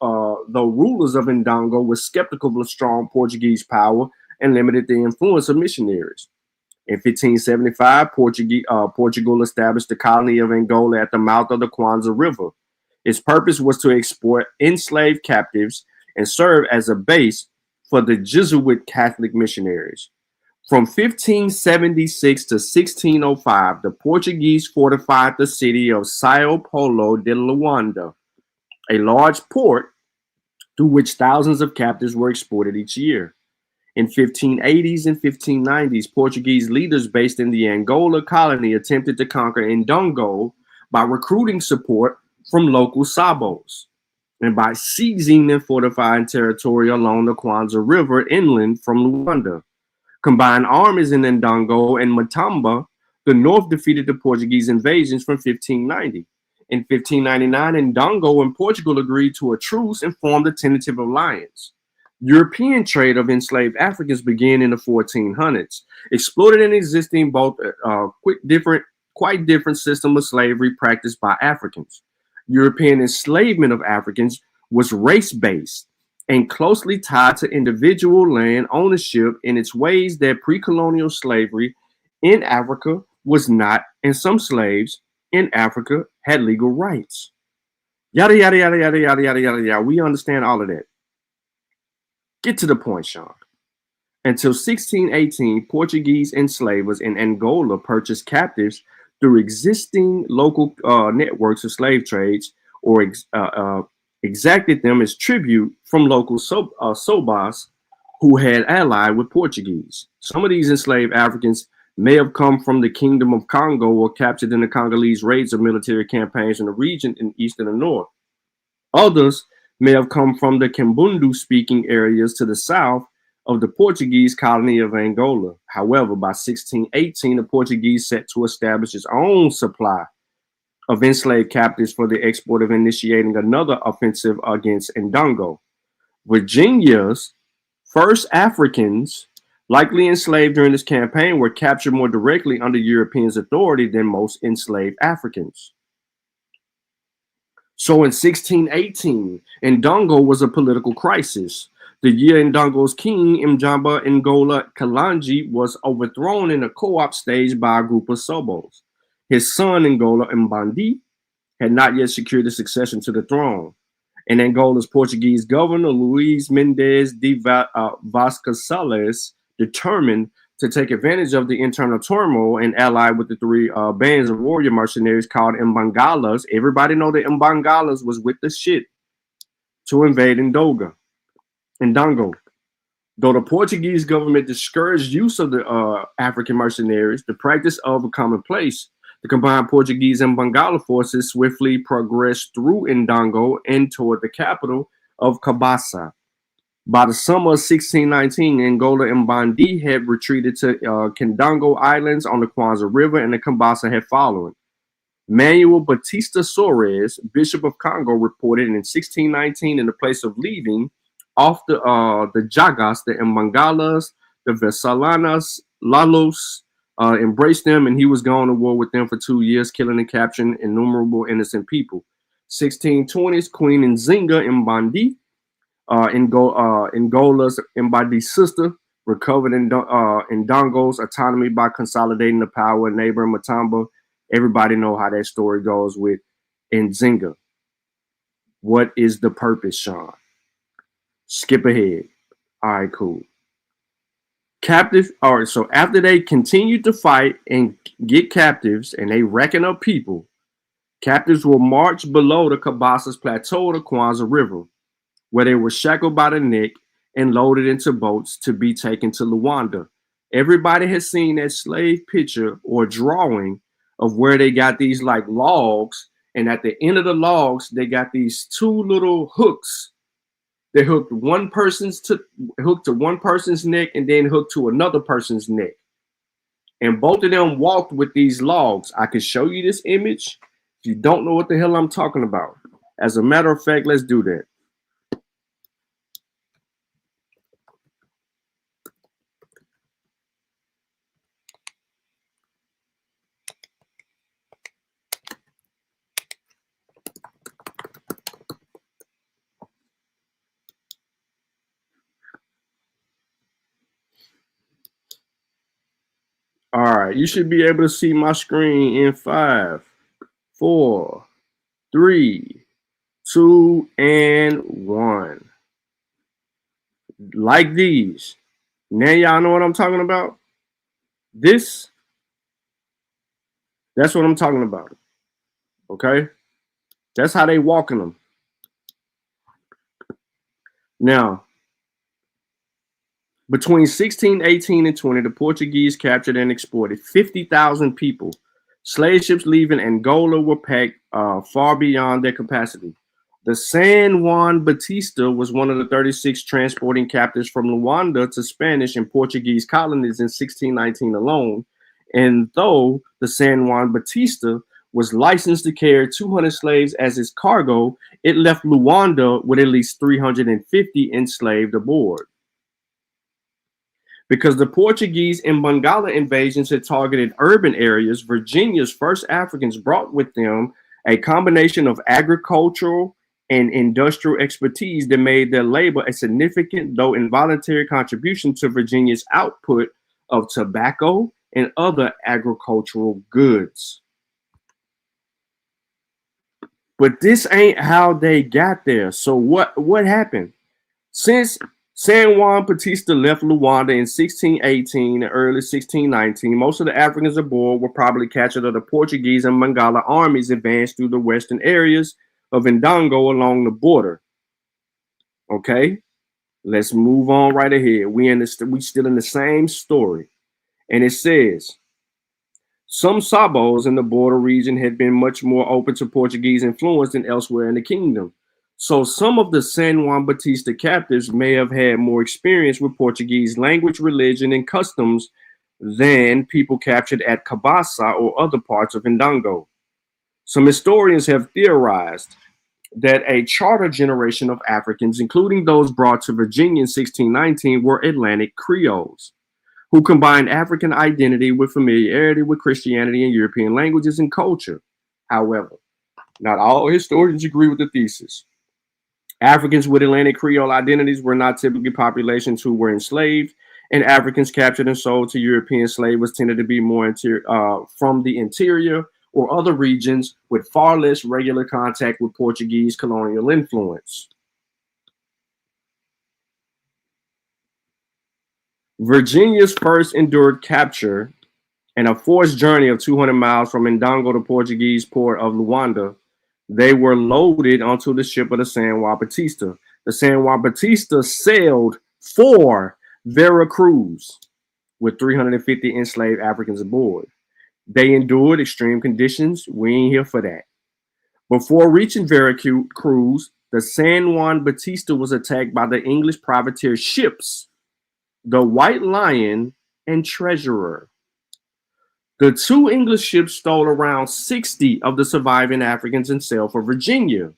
Speaker 9: rulers of Ndongo were skeptical of strong Portuguese power and limited the influence of missionaries. In 1575, Portugal established the colony of Angola at the mouth of the Kwanzaa River. Its purpose was to export enslaved captives and serve as a base for the Jesuit Catholic missionaries. From 1576 to 1605, the Portuguese fortified the city of Sao Paulo de Luanda, a large port through which thousands of captives were exported each year. In 1580s and 1590s, Portuguese leaders based in the Angola colony attempted to conquer Ndongo by recruiting support from local Sabos and by seizing and fortifying territory along the Kwanzaa River inland from Luanda. Combined armies in Ndongo and Matamba, the North defeated the Portuguese invasions from 1590. In 1599, Ndongo and Portugal agreed to a truce and formed a tentative alliance. European trade of enslaved Africans began in the 1400s, exploited an existing quite different system of slavery practiced by Africans. European enslavement of Africans was race-based and closely tied to individual land ownership in its ways that pre-colonial slavery in Africa was not, and some slaves in Africa had legal rights. Yada, yada, yada, yada, yada, yada, yada, yada. We understand all of that. Get to the point, Sean. Until 1618, Portuguese enslavers in Angola purchased captives through existing local networks of slave trades or exacted them as tribute from local Sobas who had allied with Portuguese. Some of these enslaved Africans may have come from the Kingdom of Congo or captured in the Congolese raids or military campaigns in the region in east and the north. Others may have come from the Kimbundu-speaking areas to the south of the Portuguese colony of Angola. However, by 1618, the Portuguese set to establish its own supply of enslaved captives for the export of initiating another offensive against Ndongo. Virginia's first Africans likely enslaved during this campaign were captured more directly under Europeans' authority than most enslaved Africans. So in 1618, Ndongo was a political crisis. The year Ndongo's king, Mjamba Ngola Kalanji, was overthrown in a co-op stage by a group of Sobos. His son, Ngola Mbandi, had not yet secured the succession to the throne. And Angola's Portuguese governor, Luís Mendes de Vasconcelos, determined to take advantage of the internal turmoil and allied with the three bands of warrior mercenaries called Mbangalas. Everybody know that Mbangalas was with the shit to invade Ndongo. Though the Portuguese government discouraged use of the African mercenaries, the practice of a commonplace. The combined Portuguese and Bangala forces swiftly progressed through Ndongo and toward the capital of Kabasa. By the summer of 1619, Ngola and Mbandi had retreated to Kendongo Islands on the Kwanzaa River, and the Kabasa had followed. Manuel Batista Soares, Bishop of Congo, reported in 1619 in the place of leaving off the Jagas, the Mbangalas, the Vesalanas, Lalos, embraced them, and he was going to war with them for 2 years, killing and capturing innumerable innocent people. 1620s, Queen Nzinga Mbandi, Ngola's Mbadi's sister, recovered in Ndongo's autonomy by consolidating the power of neighboring Matamba. Everybody know how that story goes with Nzinga. What is the purpose, Sean? Skip ahead. All right, cool. Captive. All right, so after they continued to fight and get captives and they reckon up people, captives were marched below the Cabasas Plateau of the Kwanzaa River, where they were shackled by the neck and loaded into boats to be taken to Luanda. Everybody has seen that slave picture or drawing of where they got these like logs, and at the end of the logs, they got these two little hooks. They hooked to one person's neck and then hooked to another person's neck. And both of them walked with these logs. I can show you this image if you don't know what the hell I'm talking about. As a matter of fact, let's do that. All right, you should be able to see my screen in 5, 4, 3, 2, and 1. Like these. Now y'all know what I'm talking about? That's what I'm talking about. Okay? That's how they walking them. Now, between 1618 and 20, the Portuguese captured and exported 50,000 people. Slave ships leaving Angola were packed far beyond their capacity. The San Juan Batista was one of the 36 transporting captives from Luanda to Spanish and Portuguese colonies in 1619 alone. And though the San Juan Batista was licensed to carry 200 slaves as its cargo, it left Luanda with at least 350 enslaved aboard. Because the Portuguese and Bangala invasions had targeted urban areas, Virginia's first Africans brought with them a combination of agricultural and industrial expertise that made their labor a significant, though involuntary, contribution to Virginia's output of tobacco and other agricultural goods. But this ain't how they got there. So what happened? Since San Juan Batista left Luanda in 1618 and early 1619, most of the Africans aboard were probably captured of the Portuguese and Mangala armies advanced through the western areas of Ndongo along the border. Okay, let's move on right ahead. We still in the same story. And it says, some Sabos in the border region had been much more open to Portuguese influence than elsewhere in the kingdom. So some of the San Juan Batista captives may have had more experience with Portuguese language, religion, and customs than people captured at Cabasa or other parts of Ndongo. Some historians have theorized that a charter generation of Africans, including those brought to Virginia in 1619, were Atlantic Creoles, who combined African identity with familiarity with Christianity and European languages and culture. However, not all historians agree with the thesis. Africans with Atlantic Creole identities were not typically populations who were enslaved, and Africans captured and sold to European slavers tended to be more from the interior or other regions with far less regular contact with Portuguese colonial influence. Virginia's first endured capture and a forced journey of 200 miles from Ndongo to Portuguese port of Luanda. They were loaded onto the ship of the San Juan Batista. The San Juan Batista sailed for Veracruz with 350 enslaved Africans aboard. They endured extreme conditions. We ain't here for that. Before reaching Veracruz, the San Juan Batista was attacked by the English privateer ships, the White Lion and Treasurer. The two English ships stole around 60 of the surviving Africans and sailed for Virginia.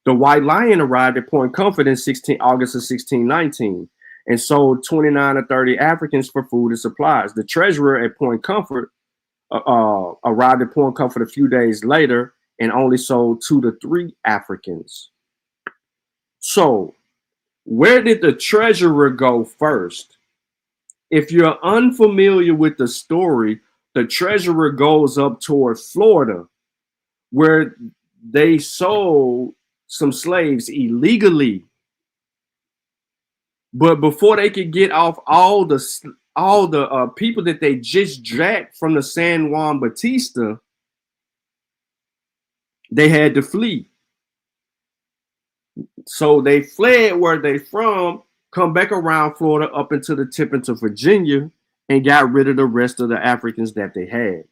Speaker 9: The White Lion arrived at Point Comfort in August of 1619 and sold 29 or 30 Africans for food and supplies. The treasurer at Point Comfort arrived at Point Comfort a few days later and only sold 2 to 3 Africans. So, where did the treasurer go first? If you're unfamiliar with the story, the treasurer goes up toward Florida, where they sold some slaves illegally. But before they could get off all the people that they just dragged from the San Juan Bautista, they had to flee. So they fled where they from, come back around Florida up into the tip into Virginia, and got rid of the rest of the Africans that they had.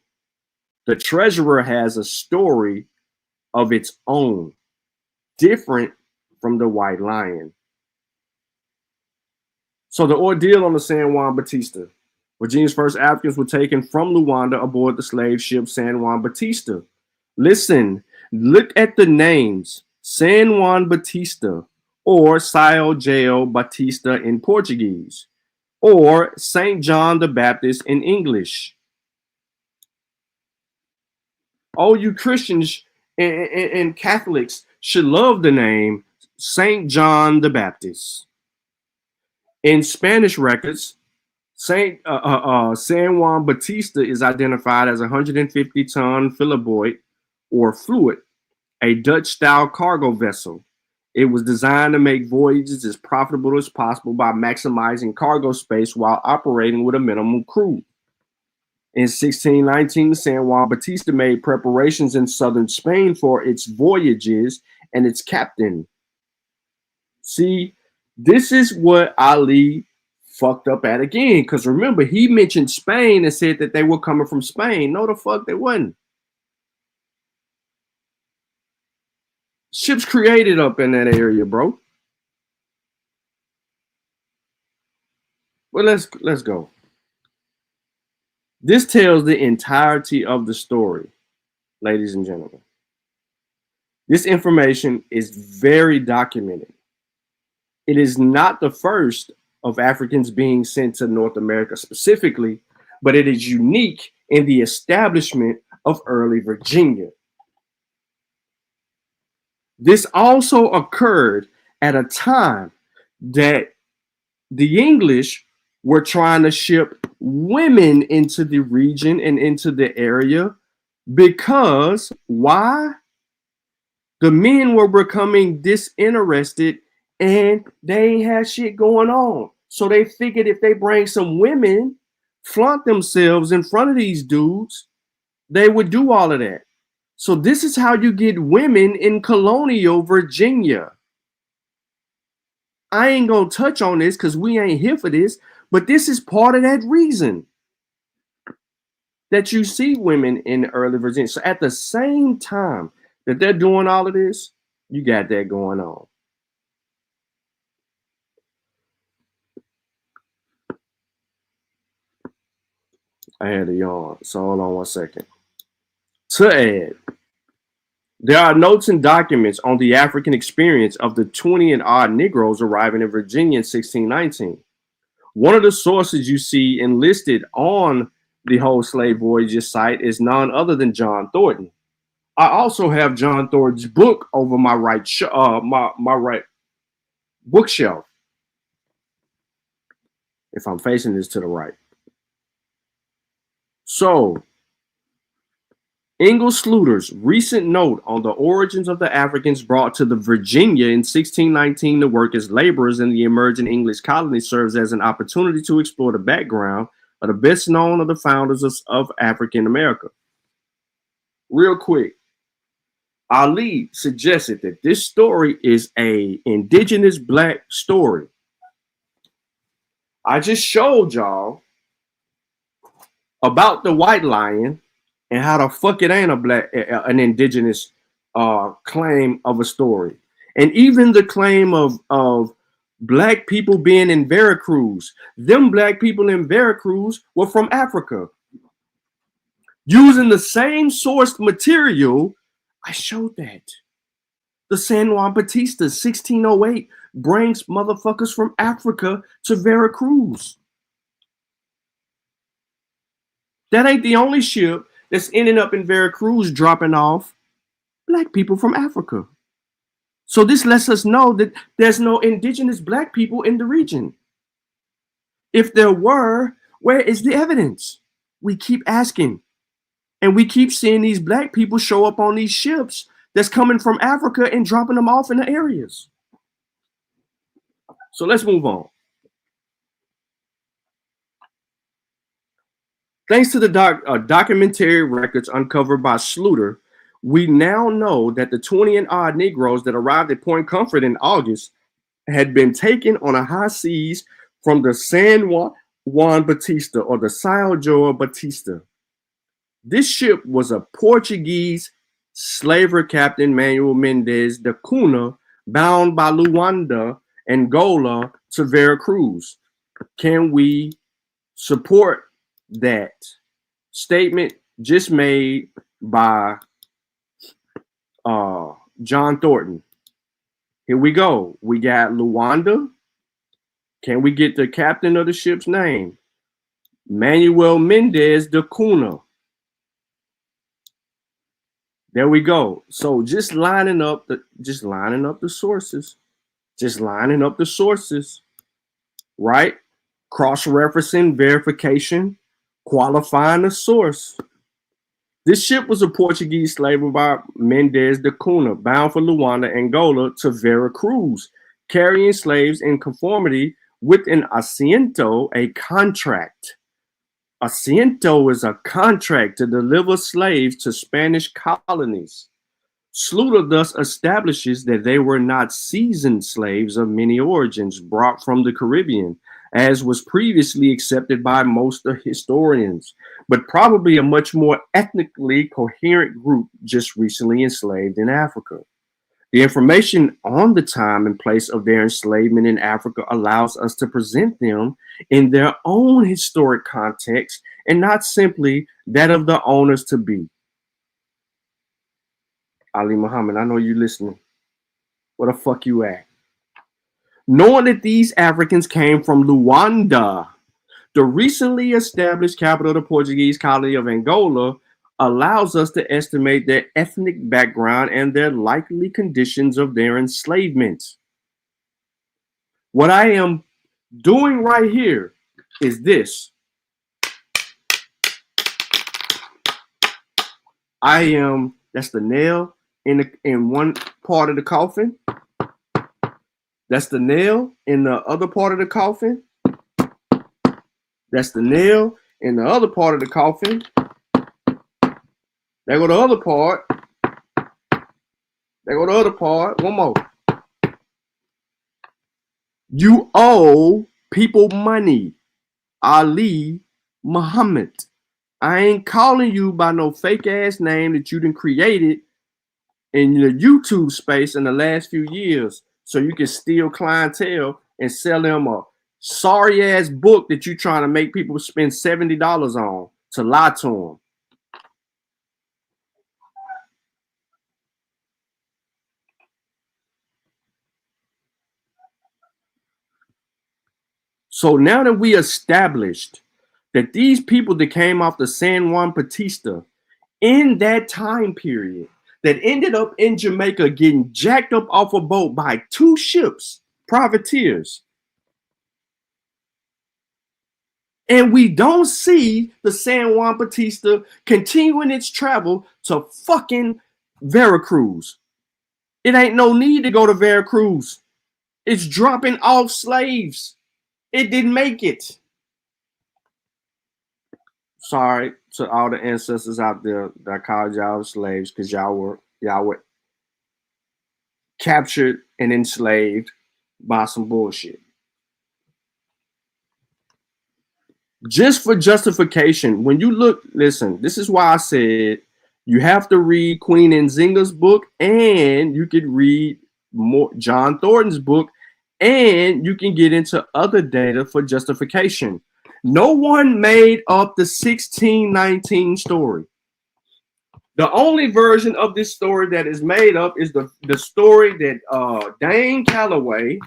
Speaker 9: The treasurer has a story of its own, different from the White Lion. So the ordeal on the San Juan Bautista. Virginia's first Africans were taken from Luanda aboard the slave ship San Juan Bautista. Listen, look at the names. San Juan Bautista, or Sao João Batista in Portuguese, or St. John the Baptist in English. All you Christians and Catholics should love the name St. John the Baptist. In Spanish records, San Juan Bautista is identified as a 150-ton filiboit or fluid, a Dutch-style cargo vessel. It was designed to make voyages as profitable as possible by maximizing cargo space while operating with a minimum crew. In 1619, San Juan Bautista made preparations in southern Spain for its voyages and its captain. See, this is what Ali fucked up at again, because remember, he mentioned Spain and said that they were coming from Spain. No, the fuck they wasn't. Ships created up in that area, bro. Well, let's go. This tells the entirety of the story, ladies and gentlemen. This information is very documented. It is not the first of Africans being sent to North America specifically, but it is unique in the establishment of early Virginia. This also occurred at a time that the English were trying to ship women into the region and into the area because why? The men were becoming disinterested and they ain't had shit going on. So they figured if they bring some women, flaunt themselves in front of these dudes, they would do all of that. So this is how you get women in colonial Virginia. I ain't gonna touch on this because we ain't here for this, but this is part of that reason that you see women in early Virginia. So at the same time that they're doing all of this, you got that going on. I had a yawn, so hold on one second. To add, there are notes and documents on the African experience of the 20 and odd Negroes arriving in Virginia in 1619. One of the sources you see enlisted on the whole slave voyages site is none other than John Thornton. I also have John Thornton's book over my right bookshelf. If I'm facing this to the right. So, Ingle Sluter's recent note on the origins of the Africans brought to the Virginia in 1619 to work as laborers in the emerging English colony serves as an opportunity to explore the background of the best known of the founders of African America. Real quick, Ali suggested that this story is an indigenous black story. I just showed y'all about the White Lion and how the fuck it ain't an indigenous claim of a story. And even the claim of black people being in Veracruz. Them black people in Veracruz were from Africa. Using the same sourced material, I showed that. The San Juan Batista, 1608, brings motherfuckers from Africa to Veracruz. That ain't the only ship that's ending up in Veracruz dropping off black people from Africa. So this lets us know that there's no indigenous black people in the region. If there were, where is the evidence? We keep asking. And we keep seeing these black people show up on these ships that's coming from Africa and dropping them off in the areas. So let's move on. Thanks to the documentary records uncovered by Sluter, we now know that the 20 and odd Negroes that arrived at Point Comfort in August had been taken on a high seas from the San Juan Batista or the Sao Joao Batista. This ship was a Portuguese slaver captain Manuel Mendes da Cunha, bound by Luanda, Angola to Veracruz. Can we support that statement just made by John Thornton? Here we go. We got Luanda. Can we get the captain of the ship's name? Manuel Mendes da Cunha. There we go. So just lining up the sources, right? Cross-referencing, verification, qualifying the source. This ship was a Portuguese slaver by Mendes da Cunha, bound for Luanda, Angola to Veracruz, carrying slaves in conformity with an asiento, a contract. Asiento is a contract to deliver slaves to Spanish colonies. Sluter thus establishes that they were not seasoned slaves of many origins brought from the Caribbean, as was previously accepted by most historians, but probably a much more ethnically coherent group just recently enslaved in Africa. The information on the time and place of their enslavement in Africa allows us to present them in their own historic context and not simply that of the owners to be. Ali Muhammad, I know you listening. Where the fuck you at? Knowing that these Africans came from Luanda, the recently established capital of the Portuguese colony of Angola, allows us to estimate their ethnic background and their likely conditions of their enslavement. What I am doing right here is this. That's the nail in one part of the coffin. That's the nail in the other part of the coffin. That's the nail in the other part of the coffin. There go the other part. There go the other part. One more. You owe people money. Ali Muhammad. I ain't calling you by no fake ass name that you done created in the YouTube space in the last few years so you can steal clientele and sell them a sorry ass book that you're trying to make people spend $70 on to lie to them. So now that we established that these people that came off the San Juan Batista in that time period that ended up in Jamaica getting jacked up off a boat by 2 ships, privateers. And we don't see the San Juan Batista continuing its travel to fucking Veracruz. It ain't no need to go to Veracruz. It's dropping off slaves. It didn't make it. Sorry to all the ancestors out there that called y'all slaves because y'all were captured and enslaved by some bullshit. Just for justification, when you look, listen, this is why I said you have to read Queen Nzinga's book and you could read more John Thornton's book and you can get into other data for justification. No one made up the 1619 story. The only version of this story that is made up is the story that Dane Calloway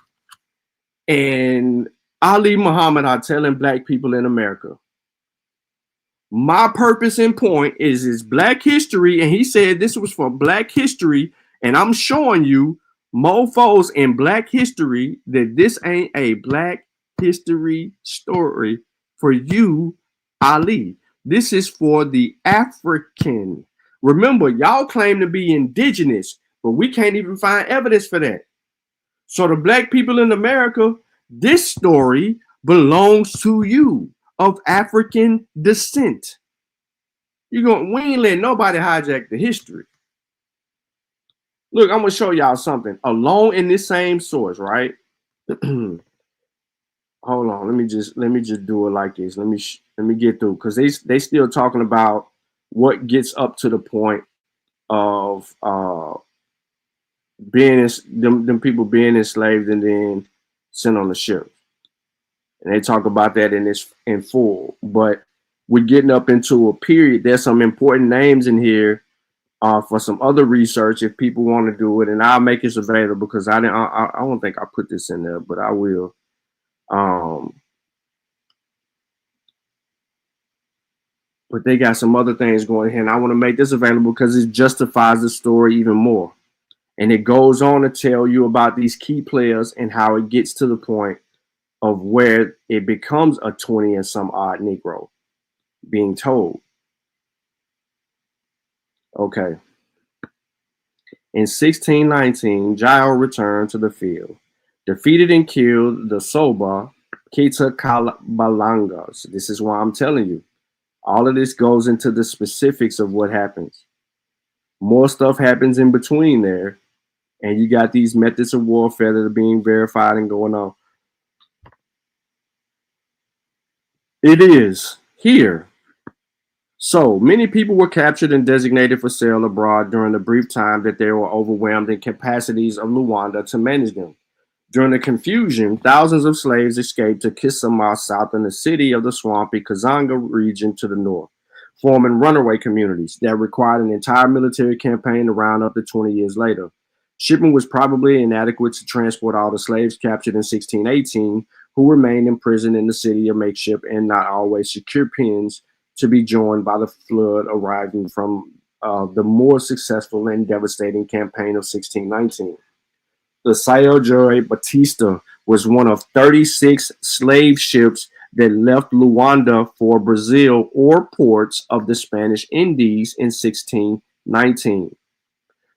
Speaker 9: and Ali Muhammad are telling black people in America. My purpose and point is black history, and he said this was for black history, and I'm showing you mofos in black history that this ain't a black history story for you, Ali. This is for the African. Remember, y'all claim to be indigenous, but we can't even find evidence for that. So the black people in America, this story belongs to you of African descent. We ain't letting nobody hijack the history. Look, I'm gonna show y'all something. Along in this same source, right? Hold on, let me just do it like this. Let me get through, because they still talking about what gets up to the point of being them people being enslaved and then sent on the ship. And they talk about that in full. But we're getting up into a period. There's some important names in here for some other research if people want to do it, and I'll make this available because I don't think I put this in there, but I will. But they got some other things going here, and I want to make this available because it justifies the story even more. And it goes on to tell you about these key players and how it gets to the point of where it becomes a 20 and some odd Negro being told. Okay. In 1619, Jael returned to the field, defeated and killed the Soba Keita Kalabalangas. This is why I'm telling you. All of this goes into the specifics of what happens. More stuff happens in between there, and you got these methods of warfare that are being verified and going on. It is here. So many people were captured and designated for sale abroad during the brief time that they were overwhelmed in capacities of Luanda to manage them. During the confusion, thousands of slaves escaped to Kisama south and the city of the swampy Kazanga region to the north, forming runaway communities that required an entire military campaign to round up to 20 years later. Shipping was probably inadequate to transport all the slaves captured in 1618, who remained imprisoned in the city of makeshift and not always secure pens to be joined by the flood arriving from the more successful and devastating campaign of 1619. The Sao Joe Batista was one of 36 slave ships that left Luanda for Brazil or ports of the Spanish Indies in 1619.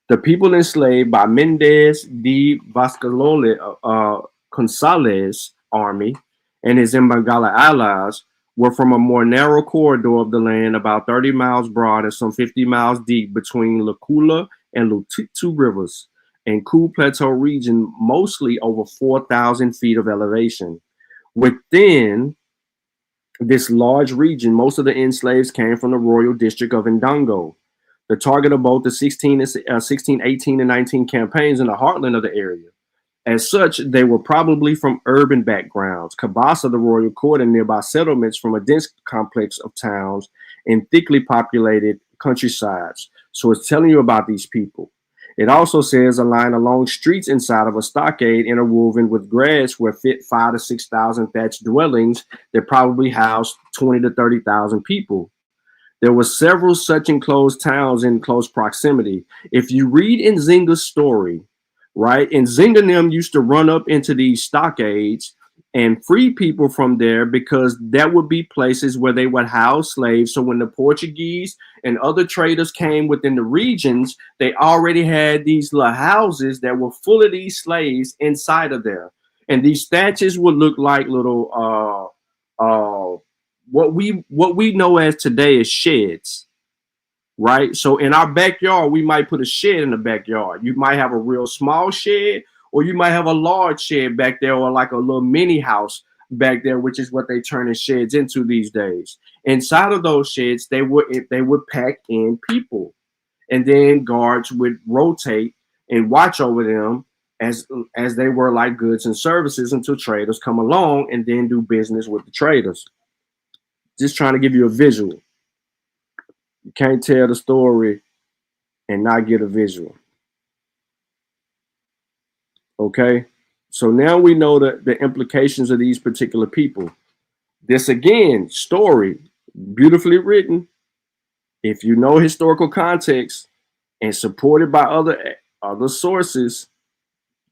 Speaker 9: The people enslaved by Mendez de Gonzalez army and his Mbangala allies were from a more narrow corridor of the land about 30 miles broad and some 50 miles deep between Lukula and Lututu rivers and Cool Plateau region, mostly over 4,000 feet of elevation. Within this large region, most of the enslaved came from the royal district of Ndongo, the target of both the 1618 and 19 campaigns in the heartland of the area. As such, they were probably from urban backgrounds, Kabasa, the royal court, and nearby settlements from a dense complex of towns and thickly populated countrysides. So it's telling you about these people. It also says a line along streets inside of a stockade interwoven with grass where fit 5,000 to 6,000 thatched dwellings that probably housed 20,000 to 30,000 people. There were several such enclosed towns in close proximity. If you read Nzinga's story, right, Nzinga and them used to run up into these stockades and free people from there because that would be places where they would house slaves. So when the Portuguese and other traders came within the regions, they already had these little houses that were full of these slaves inside of there. And these thatches would look like little what we know as today as sheds, right? So in our backyard, we might put a shed in the backyard. You might have a real small shed, or you might have a large shed back there, or like a little mini house back there, which is what they turn sheds into these days. Inside of those sheds, they would pack in people, and then guards would rotate and watch over them as they were like goods and services until traders come along and then do business with the traders. Just trying to give you a visual. You can't tell the story and not get a visual. Okay? So now we know the implications of these particular people. This, again, story, beautifully written. If you know historical context and supported by other sources,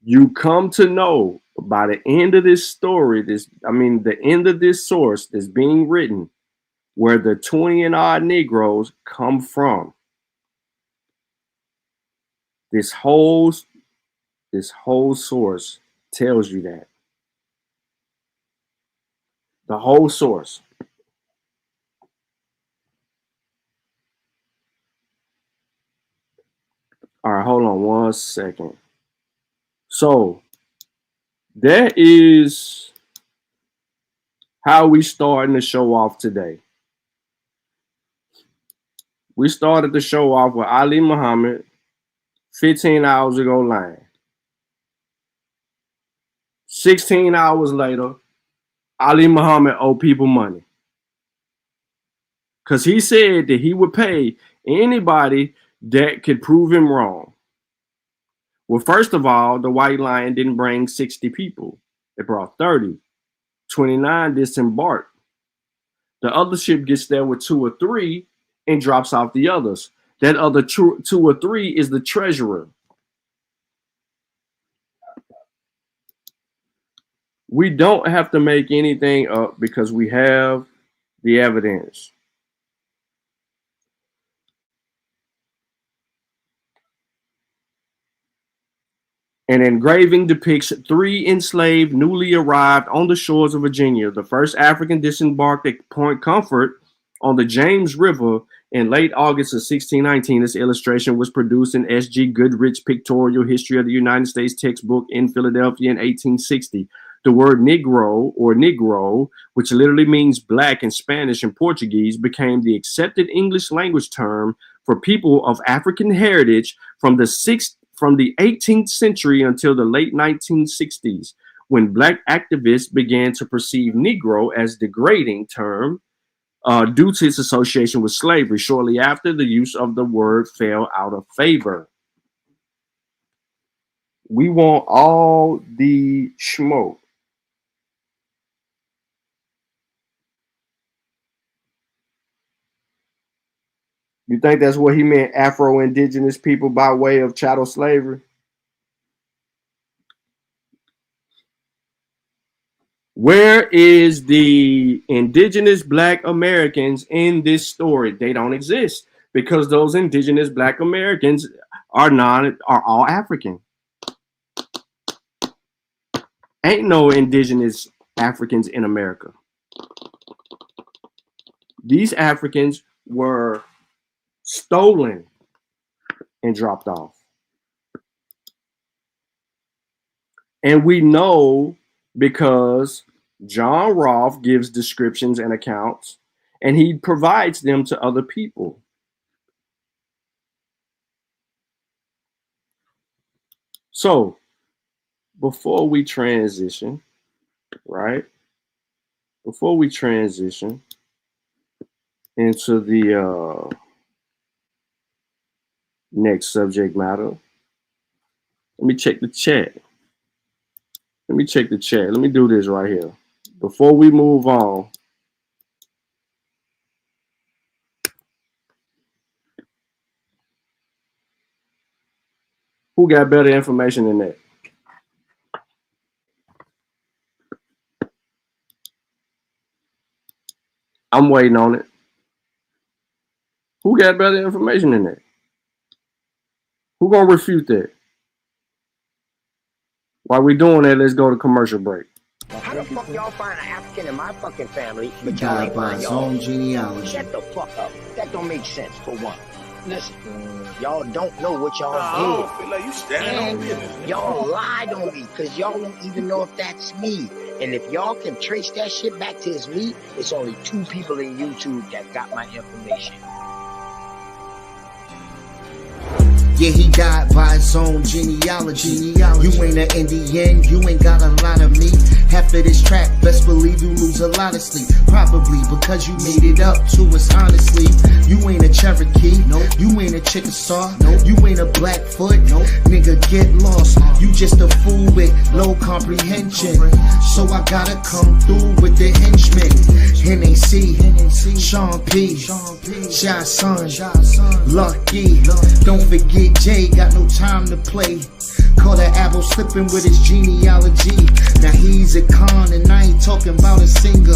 Speaker 9: you come to know by the end of this story, the end of this source that's being written, where the 20 and odd Negroes come from. This whole source tells you that. The whole source. All right, hold on 1 second. So that is how we starting the show off today. We started the show off with Ali Muhammad 15 hours ago lying. 16 hours later, Ali Muhammad owed people money. Because he said that he would pay anybody that could prove him wrong. Well, first of all, the White Lion didn't bring 60 people. It brought 30. 29 disembarked. The other ship gets there with 2 or 3 and drops off the others. That other 2 or 3 is the treasurer. We don't have to make anything up because we have the evidence. An engraving depicts 3 enslaved newly arrived on the shores of Virginia. The first African disembarked at Point Comfort on the James River in late August of 1619. This illustration was produced in S.G. Goodrich's Pictorial History of the United States textbook in Philadelphia in 1860. The word Negro or Negro, which literally means black in Spanish and Portuguese, became the accepted English language term for people of African heritage from the 18th century until the late 1960s, when black activists began to perceive Negro as a degrading term due to its association with slavery. Shortly after, the use of the word fell out of favor. We want all the smoke. You think that's what he meant, Afro-Indigenous people by way of chattel slavery? Where is the indigenous black Americans in this story? They don't exist because those indigenous black Americans are all African. Ain't no indigenous Africans in America. These Africans were stolen and dropped off. And we know because John Rolfe gives descriptions and accounts, and he provides them to other people. So, before we transition, right? Before we transition into the next subject matter, let me check the chat. Let me check the chat. Let me do this right here. Before we move on, who got better information than that? I'm waiting on it. Who got better information than that? Who gonna refute that? While we doing that, let's go to commercial break.
Speaker 7: How the fuck y'all find an African in my fucking family, but y'all ain't find your own
Speaker 8: genealogy?
Speaker 7: Shut the fuck up. That don't make sense, for one. Listen, y'all don't know what y'all did.
Speaker 12: Feel like you standing on business.
Speaker 7: Y'all lied on me, because y'all don't even know if that's me. And if y'all can trace that shit back to it's me, it's only 2 people in YouTube that got my information.
Speaker 8: Yeah, he died by his own genealogy. You ain't an Indian, you ain't got a lot of meat. Half of this track, best believe you lose a lot of sleep. Probably because you made it up to us honestly. You ain't a Cherokee, nope. You ain't a Chickasaw, nope. You ain't a Blackfoot, nope. Nigga, get lost. You just a fool with low comprehension. So I gotta come through with the henchmen. NAC, Sean P, Shy Son, Lucky. Don't forget Jay, got no time to play. Caught an apple slipping with his genealogy. Now he's a con and I ain't talking about a singer.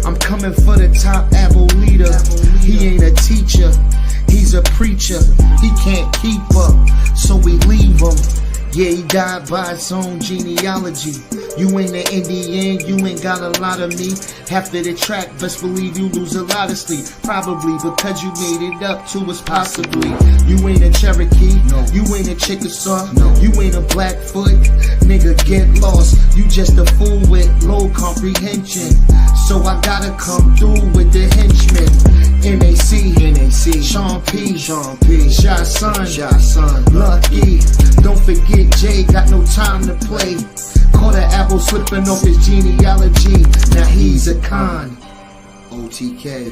Speaker 8: I'm coming for the top apple leader. He ain't a teacher, he's a preacher. He can't keep up, so we leave him. Yeah, he died by his own genealogy. You ain't an Indian, you ain't got a lot of me. Half of the track, best believe you lose a lot of sleep. Probably because you made it up to us possibly. You ain't a Cherokee, no. You ain't a Chickasaw, no. You ain't a Blackfoot. Nigga, get lost. You just a fool with low comprehension. So I gotta come through with the henchmen. NAC, Sean P, Shy Son, Lucky. Don't forget Jay, got no time to play. Caught an apple slipping off his genealogy. Now he's a con. OTK.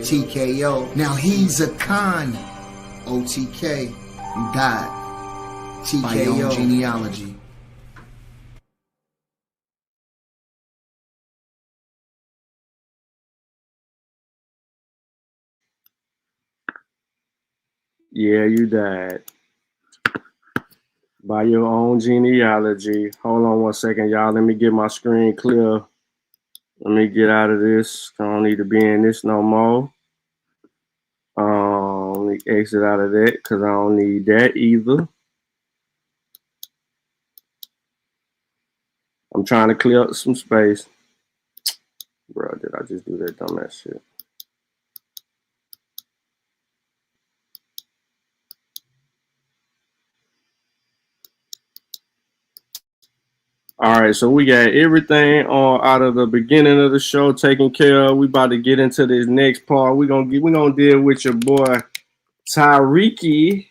Speaker 8: TKO. Now he's a con. OTK. You died. TKO. Genealogy.
Speaker 9: Yeah, you died by your own genealogy. Hold on one second, y'all. Let me get my screen clear. Let me get out of this. I don't need to be in this no more. Let me exit out of that because I don't need that either. I'm trying to clear up some space. Bro, did I just do that dumbass shit? All right, so we got everything on out of the beginning of the show taken care of. We about to get into this next part. We're gonna deal with your boy Tariq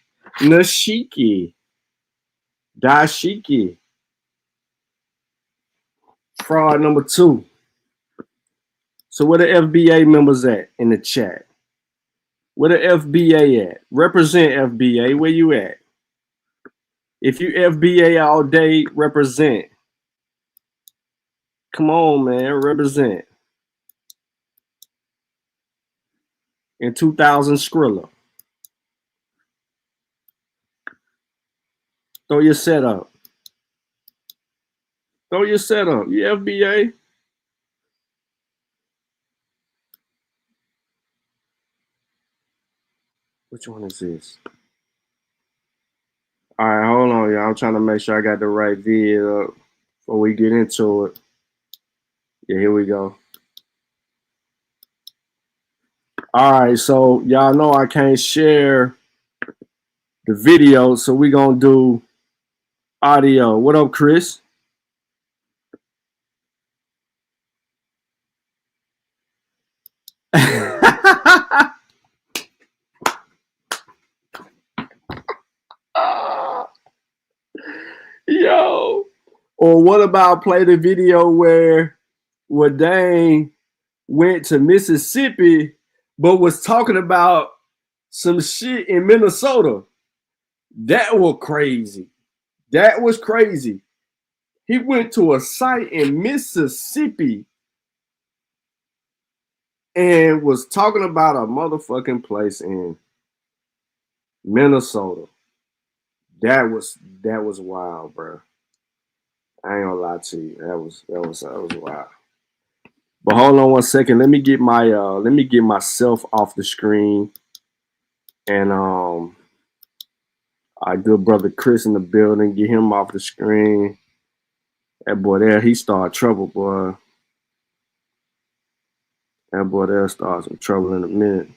Speaker 9: Dashiki. Fraud number 2. So where the FBA members at in the chat? Where the FBA at? Represent FBA. Where you at? If you FBA all day, represent. Come on, man, represent. In 2000 Skrilla. Throw your setup. Throw your setup. You FBA. Which one is this? All right, hold on, y'all. I'm trying to make sure I got the right video up before we get into it. Yeah, here we go. All right, so y'all know I can't share the video, so we gonna do audio. What up, Chris? Yo. Or what about play the video where Dane went to Mississippi but was talking about some shit in Minnesota? That was crazy. That was crazy. He went to a site in Mississippi and was talking about a motherfucking place in Minnesota. That was wild, bro. I ain't gonna lie to you. That was wild. But hold on one second. Let me get myself off the screen. And our good brother Chris in the building, get him off the screen. That boy there, he started trouble, boy. That boy there started some trouble in a minute.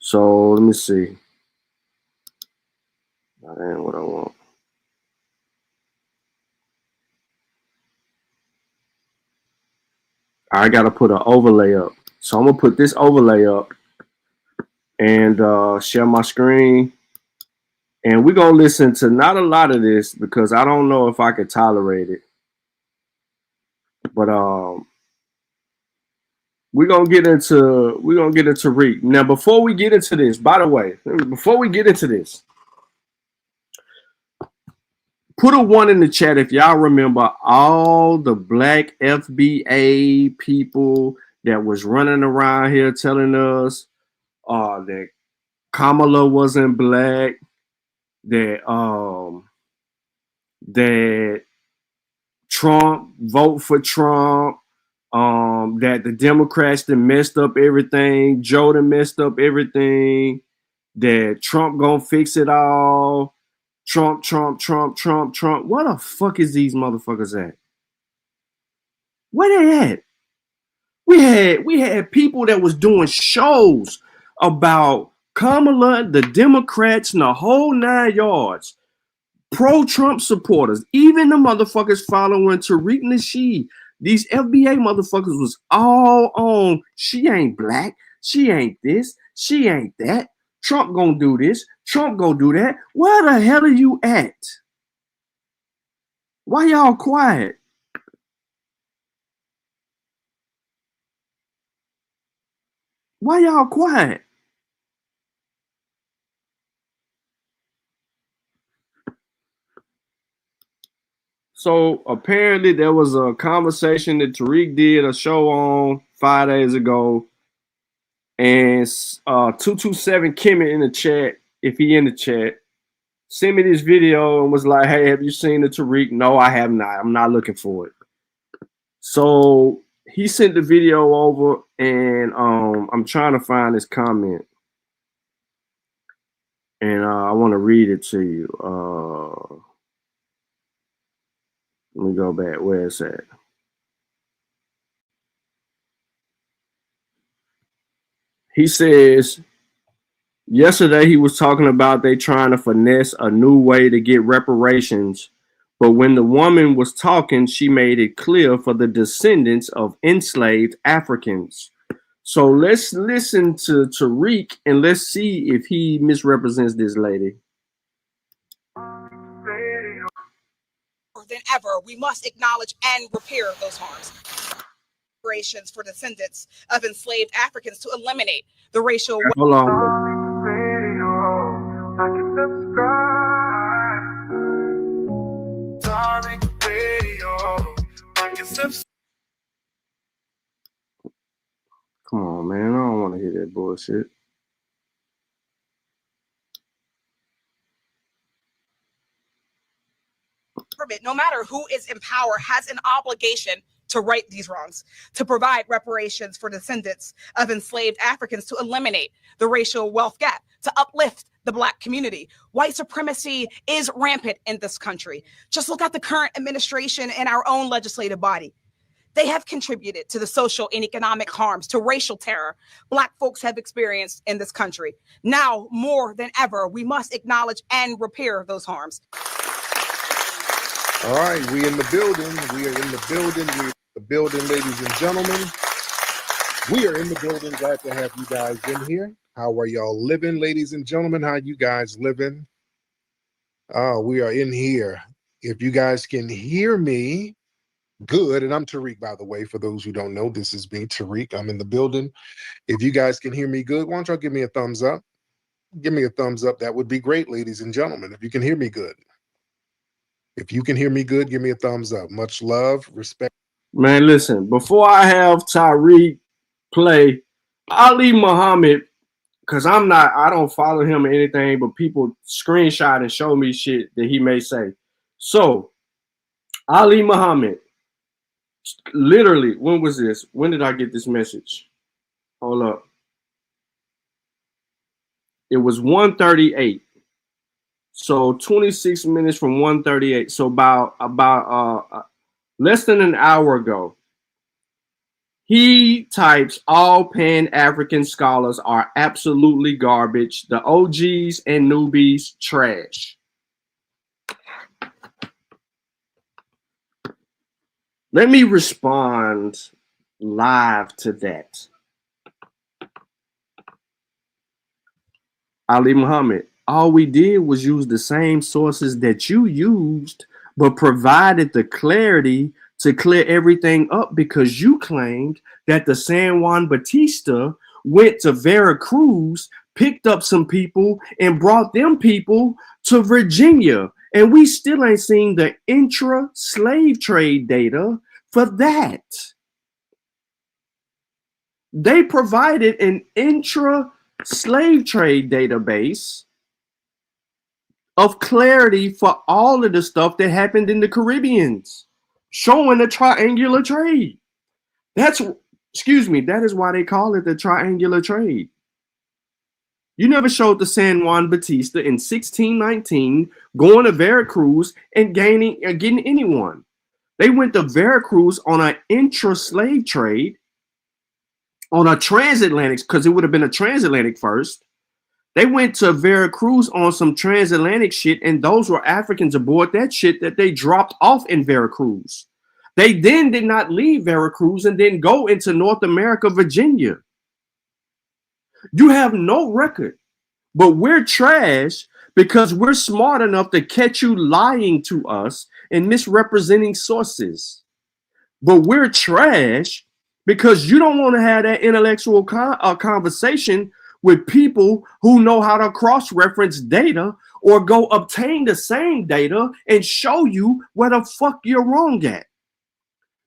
Speaker 9: So let me see. That ain't what I want. I gotta put an overlay up. So I'm gonna put this overlay up. and share my screen. And we're going to listen to not a lot of this because I don't know if I could tolerate it. But we're going to get into Tariq. Now, before we get into this, by the way, before we get into this, put a 1 in the chat if y'all remember all the black FBA people that was running around here telling us that Kamala wasn't black, that that Trump, vote for Trump, that the Democrats that messed up everything, Joe that messed up everything, that Trump gonna fix it all. Trump. What the fuck is these motherfuckers at? Where they at? We had people that was doing shows about Kamala, the Democrats, and the whole 9 yards. Pro-Trump supporters, even the motherfuckers following Tariq Nasheed. These FBA motherfuckers was all on, she ain't black, she ain't this, she ain't that. Trump gonna do this, Trump gonna do that. Where the hell are you at? Why y'all quiet? Why y'all quiet? So apparently there was a conversation that Tariq did a show on 5 days ago, and 227 Kimmy in the chat, if he in the chat, sent me this video and was like, "Hey, have you seen the Tariq?" No, I have not. I'm not looking for it. So he sent the video over, and I'm trying to find his comment, and I want to read it to you. Let me go back. Where it's at? He says, yesterday he was talking about they trying to finesse a new way to get reparations, but when the woman was talking, she made it clear for the descendants of enslaved Africans. So let's listen to Tariq and let's see if he misrepresents this lady.
Speaker 13: More than ever, we must acknowledge and repair those harms. Reparations for descendants of enslaved Africans to eliminate the racial.
Speaker 9: Hold on. Come on, man. I don't want to hear that bullshit.
Speaker 13: No matter who is in power, has an obligation to right these wrongs, to provide reparations for descendants of enslaved Africans, to eliminate the racial wealth gap, to uplift the Black community. White supremacy is rampant in this country. Just look at the current administration and our own legislative body. They have contributed to the social and economic harms, to racial terror Black folks have experienced in this country. Now, more than ever, we must acknowledge and repair those harms.
Speaker 14: All right, we in the building. We are in the building. We're in the building, ladies and gentlemen. We are in the building. Glad to have you guys in here. How are y'all living, ladies and gentlemen? How you guys living? We are in here. If you guys can hear me, good. And I'm Tariq, by the way. For those who don't know, this is me, Tariq. I'm in the building. If you guys can hear me good, why don't y'all give me a thumbs up? Give me a thumbs up. That would be great, ladies and gentlemen, if you can hear me good. If you can hear me good, give me a thumbs up. Much love, respect.
Speaker 9: Man, listen, before I have Tariq play Ali Muhammad, because I don't follow him or anything, but people screenshot and show me shit that he may say. So, Ali Muhammad, literally, when was this? When did I get this message? Hold up. It was 1:38. So 26 minutes from 1:38. So about less than an hour ago, he types, all Pan-African scholars are absolutely garbage. The OGs and newbies, trash. Let me respond live to that. Ali Muhammad, all we did was use the same sources that you used, but provided the clarity to clear everything up because you claimed that the San Juan Batista went to Veracruz, picked up some people, and brought them people to Virginia. And we still ain't seen the intra-slave trade data for that. They provided an intra-slave trade database of clarity for all of the stuff that happened in the Caribbeans, showing the triangular trade. That is why they call it the triangular trade. You never showed the San Juan Batista in 1619 going to Veracruz and getting anyone. They went to Veracruz on an intra-slave trade, on a transatlantic, because it would have been a transatlantic first. They went to Veracruz on some transatlantic shit, and those were Africans aboard that shit that they dropped off in Veracruz. They then did not leave Veracruz and then go into North America, Virginia. You have no record, but we're trash because we're smart enough to catch you lying to us and misrepresenting sources. But we're trash because you don't want to have that intellectual conversation with people who know how to cross-reference data or go obtain the same data and show you where the fuck you're wrong at.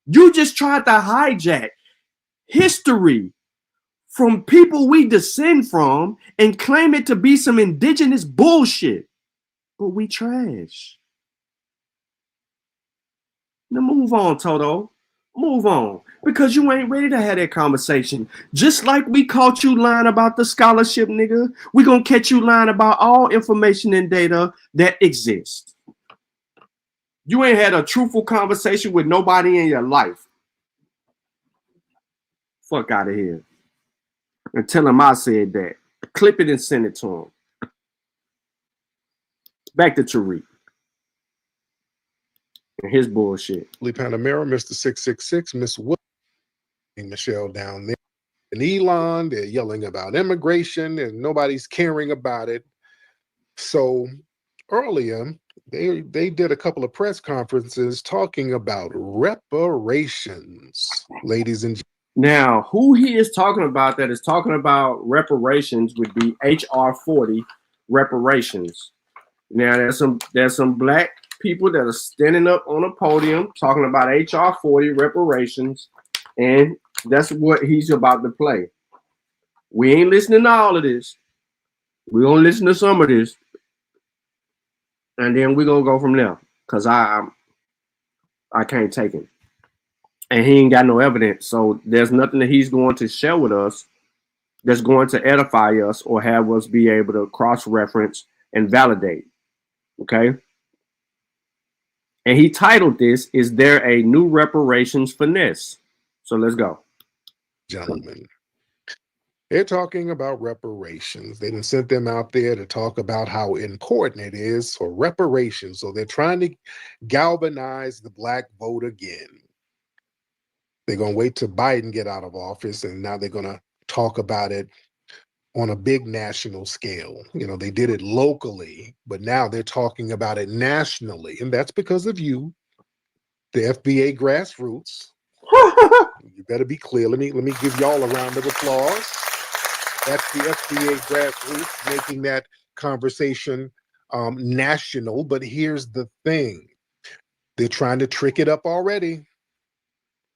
Speaker 9: You just tried to hijack history from people we descend from and claim it to be some indigenous bullshit. But we trash. Now move on, Toto. Move on. Because you ain't ready to have that conversation. Just like we caught you lying about the scholarship, nigga, we gonna catch you lying about all information and data that exists. You ain't had a truthful conversation with nobody in your life. Fuck out of here. And tell him I said that. Clip it and send it to him. Back to Tariq and his bullshit.
Speaker 14: Lee Panamera, Mr. 666, Miss Wood, Michelle down there. And Elon, they're yelling about immigration and nobody's caring about it. So earlier, they did a couple of press conferences talking about reparations, ladies and gentlemen.
Speaker 9: Now, who he is talking about that is talking about reparations would be HR 40 reparations. Now, there's some black people that are standing up on a podium talking about HR 40 reparations, and that's what he's about to play. We ain't listening to all of this. We're gonna listen to some of this, and then we're gonna go from there. Cause I can't take it. And he ain't got no evidence. So there's nothing that he's going to share with us that's going to edify us or have us be able to cross-reference and validate. Okay. And he titled this, "Is There a New Reparations Finesse?" So let's go.
Speaker 14: Gentlemen, they're talking about reparations. They done sent them out there to talk about how important it is for reparations. So they're trying to galvanize the black vote again. They're going to wait till Biden get out of office, and now they're going to talk about it on a big national scale. You know, they did it locally, but now they're talking about it nationally, and that's because of you, the FBA grassroots. You better be clear. Let me give y'all a round of applause. That's the FBA grassroots making that conversation national. But here's the thing: they're trying to trick it up already.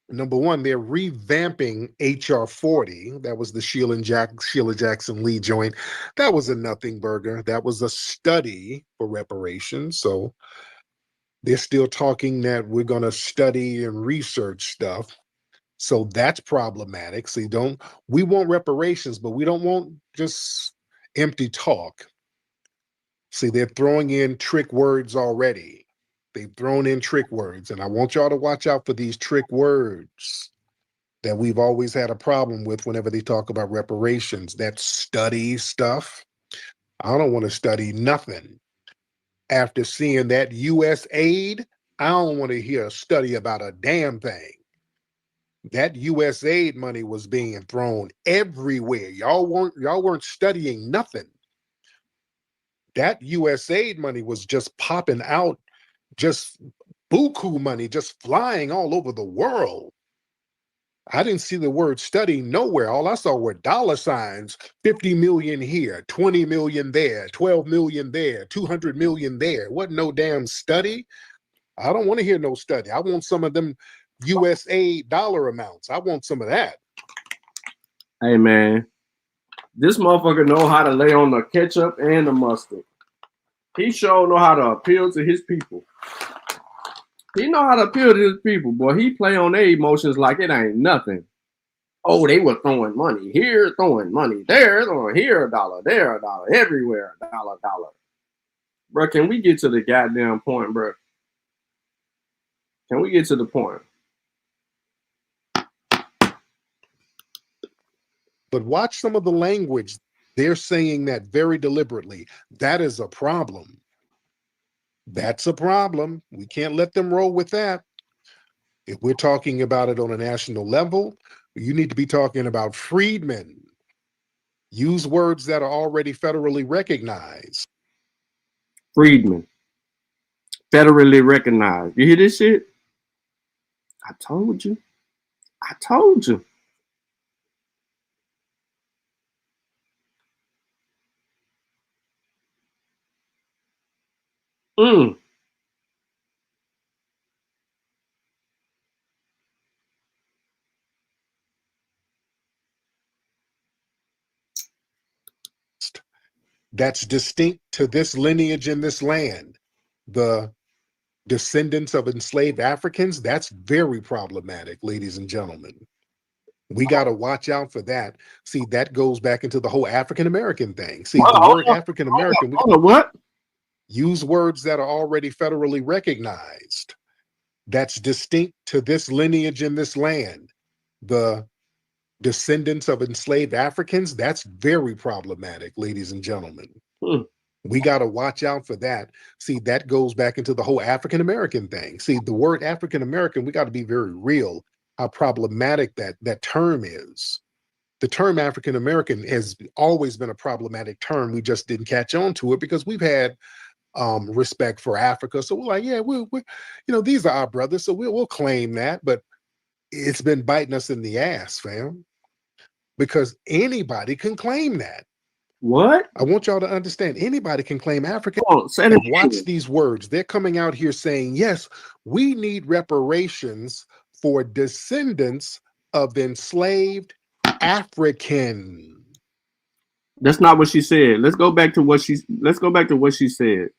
Speaker 14: Number one, they're revamping HR 40. That was the Sheila Jackson Lee joint. That was a nothing burger. That was a study for reparations. So they're still talking that we're going to study and research stuff. So that's problematic. So we want reparations, but we don't want just empty talk. See, they're throwing in trick words already. They've thrown in trick words, and I want y'all to watch out for these trick words that we've always had a problem with whenever they talk about reparations. That study stuff. I don't want to study nothing. After seeing that U.S. aid, I don't want to hear a study about a damn thing. That U.S. aid money was being thrown everywhere. Y'all weren't studying nothing. that US aid money was just popping out, just buku money, just flying all over the world. I didn't see the word study nowhere. All I saw were dollar signs, 50 million here, 20 million there, 12 million there, 200 million there. What no damn study? I don't want to hear no study. I want some of them USA dollar amounts. I want some of that.
Speaker 9: Hey, man, this motherfucker know how to lay on the ketchup and the mustard. He sure know how to appeal to his people. He know how to appeal to his people, boy. He play on their emotions like it ain't nothing. Oh, they were throwing money here, throwing money there, throwing here a dollar, there a dollar, everywhere a dollar. Bro, can we get to the goddamn point, bro? Can we get to the point?
Speaker 14: But watch some of the language. They're saying that very deliberately. That is a problem. That's a problem. We can't let them roll with that. If we're talking about it on a national level, you need to be talking about freedmen. Use words that are already federally recognized.
Speaker 9: Freedmen. Federally recognized. You hear this shit? I told you. I told you.
Speaker 14: That's distinct to this lineage in this land. The descendants of enslaved Africans, that's very problematic, ladies and gentlemen. We got to watch out for that. See, that goes back into the whole African American thing. See, the word African American,
Speaker 9: what?
Speaker 14: Use words that are already federally recognized. That's distinct to this lineage in this land. The descendants of enslaved Africans, that's very problematic, ladies and gentlemen. We got to watch out for that. See, that goes back into the whole African American thing. See, the word African American, we got to be very real how problematic that term is. The term African American has always been a problematic term. We just didn't catch on to it because we've had respect for Africa. So we're like, yeah, we these are our brothers, so we'll claim that. But it's been biting us in the ass, fam, because anybody can claim that.
Speaker 9: What?
Speaker 14: I want y'all to understand, anybody can claim African. And watch these words. They're coming out here saying, yes, we need reparations for descendants of enslaved Africans.
Speaker 9: That's not what she said. Let's go back to what she said.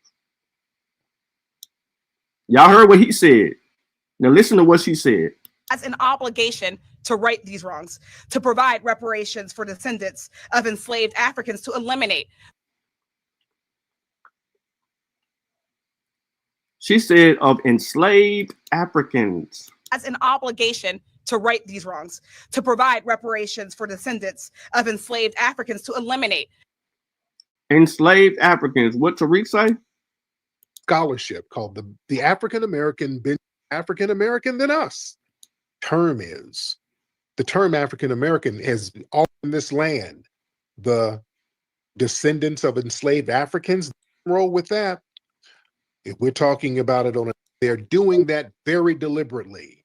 Speaker 9: Y'all heard what he said. Now listen to what she said.
Speaker 13: As an obligation to right these wrongs, to provide reparations for descendants of enslaved Africans, to eliminate.
Speaker 9: She said of enslaved Africans.
Speaker 13: As an obligation to right these wrongs, to provide reparations for descendants of enslaved Africans, to eliminate.
Speaker 9: Enslaved Africans. What Tariq say?
Speaker 14: Scholarship called the African American been African American than us. Term is. The term African American has all in this land. The descendants of enslaved Africans, roll with that. If we're talking about it they're doing that very deliberately.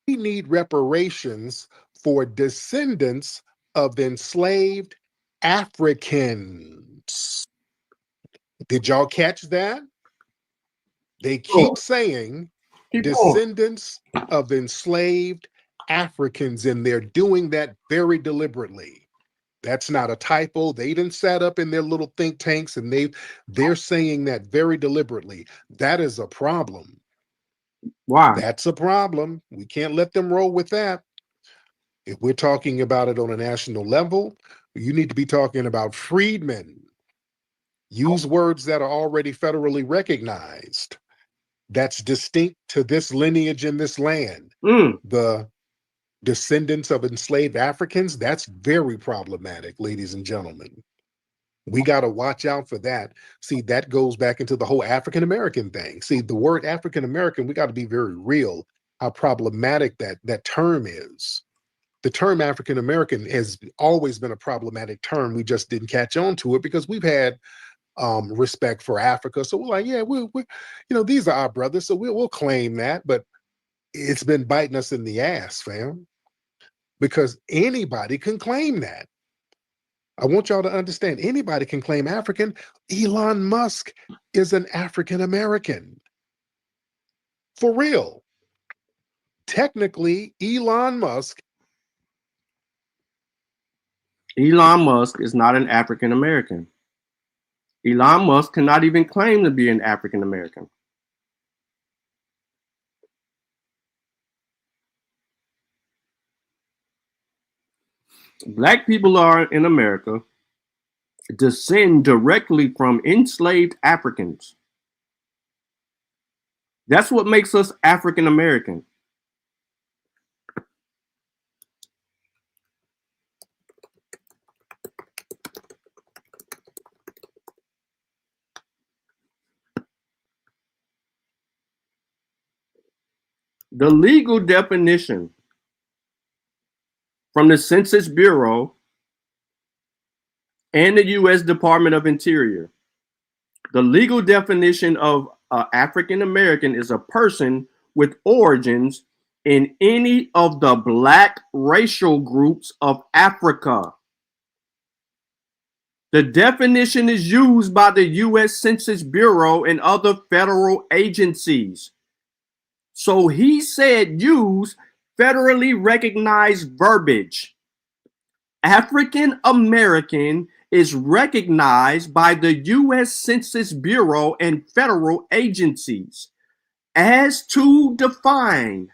Speaker 14: We need reparations for descendants of enslaved Africans. Did y'all catch that? They keep saying descendants of enslaved Africans, and they're doing that very deliberately. That's not a typo. They didn't set up in their little think tanks, and they're saying that very deliberately. That is a problem.
Speaker 9: Why?
Speaker 14: That's a problem. We can't let them roll with that. If we're talking about it on a national level, you need to be talking about freedmen. Use words that are already federally recognized. That's distinct to this lineage in this land. The descendants of enslaved Africans, that's very problematic, ladies and gentlemen. We got to watch out for that. See, that goes back into the whole African American thing. See, the word African American, we got to be very real how problematic that term is. The term African American has always been a problematic term. We just didn't catch on to it because we've had respect for Africa. So we're like, yeah, we you know, these are our brothers, so we'll claim that. But it's been biting us in the ass, fam, because anybody can claim that. I want y'all to understand, anybody can claim African. Elon Musk is an African American. For real. Technically, Elon Musk
Speaker 9: is not an African American. Elon Musk cannot even claim to be an African American. Black people are in America descend directly from enslaved Africans. That's what makes us African American. The legal definition from the Census Bureau and the U.S. Department of Interior, the legal definition of African American is a person with origins in any of the Black racial groups of Africa. The definition is used by the U.S. Census Bureau and other federal agencies. So he said use federally recognized verbiage. African American is recognized by the U.S. Census Bureau and federal agencies as to define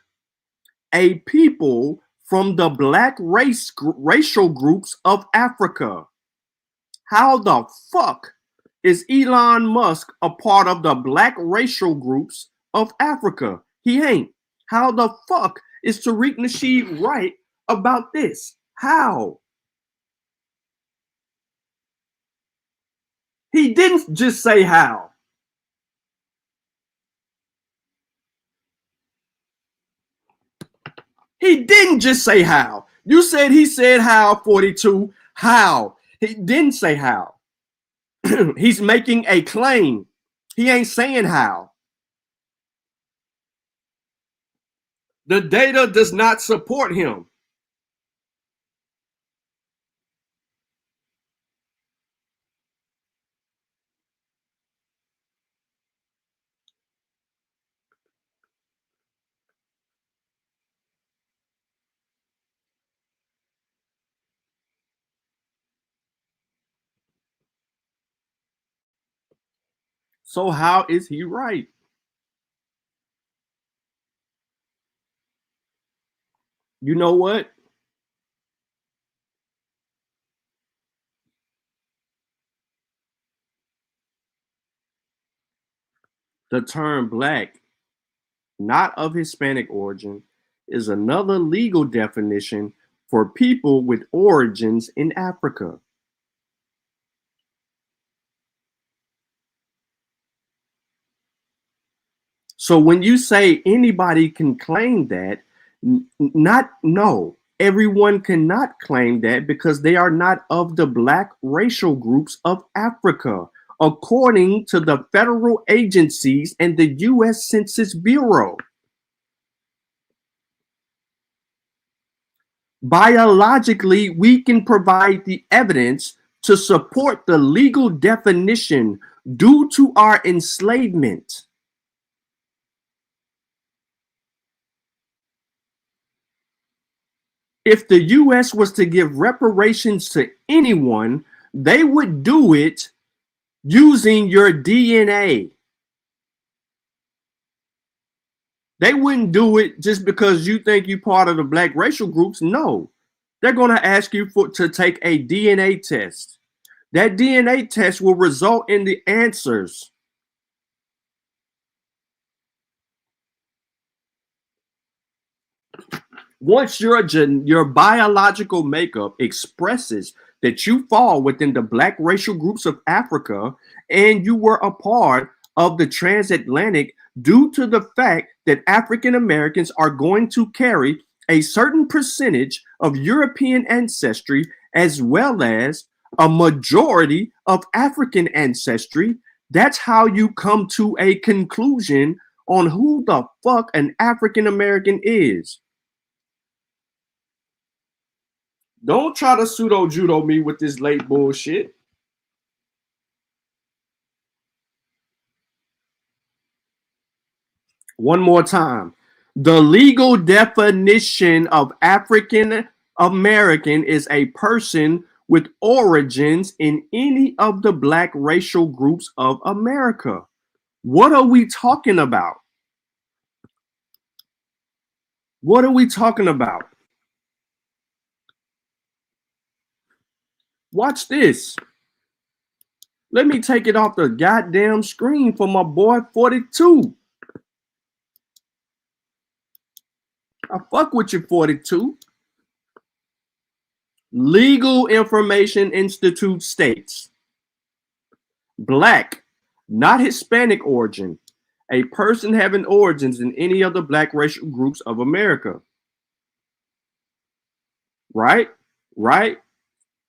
Speaker 9: a people from the Black racial groups of Africa. How the fuck is Elon Musk a part of the Black racial groups of Africa? He ain't. How the fuck is Tariq Nasheed right about this? How? He didn't just say how. He didn't just say how. You said he said how, 42. How? He didn't say how. He's making a claim. He ain't saying how. The data does not support him. So how is he right? You know what? The term Black, not of Hispanic origin, is another legal definition for people with origins in Africa. So when you say anybody can claim that, no, everyone cannot claim that because they are not of the Black racial groups of Africa, according to the federal agencies and the U.S. Census Bureau. Biologically, we can provide the evidence to support the legal definition due to our enslavement. If the U.S. was to give reparations to anyone, they would do it using your DNA. They wouldn't do it just because you think you're part of the Black racial groups. No, they're going to ask you to take a DNA test. That DNA test will result in the answers. Once your biological makeup expresses that you fall within the Black racial groups of Africa and you were a part of the transatlantic due to the fact that African Americans are going to carry a certain percentage of European ancestry as well as a majority of African ancestry. That's how you come to a conclusion on who the fuck an African American is. Don't try to pseudo judo me with this late bullshit. One more time. The legal definition of African American is a person with origins in any of the black racial groups of America. What are we talking about? What are we talking about? Watch this. Let me take it off the goddamn screen for my boy 42. I fuck with you, 42. Legal Information Institute states, black, not Hispanic origin, a person having origins in any of the black racial groups of America. Right? Right?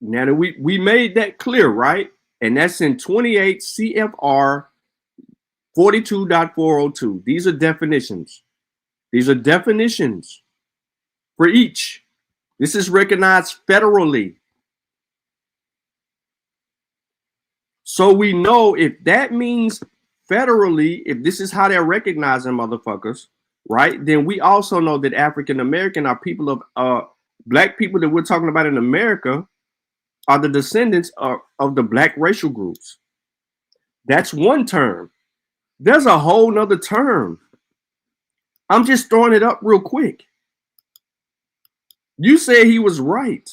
Speaker 9: Now that we made that clear, right? And that's in 28 CFR 42.402. These are definitions. These are definitions for each. This is recognized federally. So we know if that means federally, if this is how they're recognizing motherfuckers, right? Then we also know that African American are people of black people that we're talking about in America are the descendants of the black racial groups. That's one term. There's a whole nother term. I'm just throwing it up real quick. You said he was right.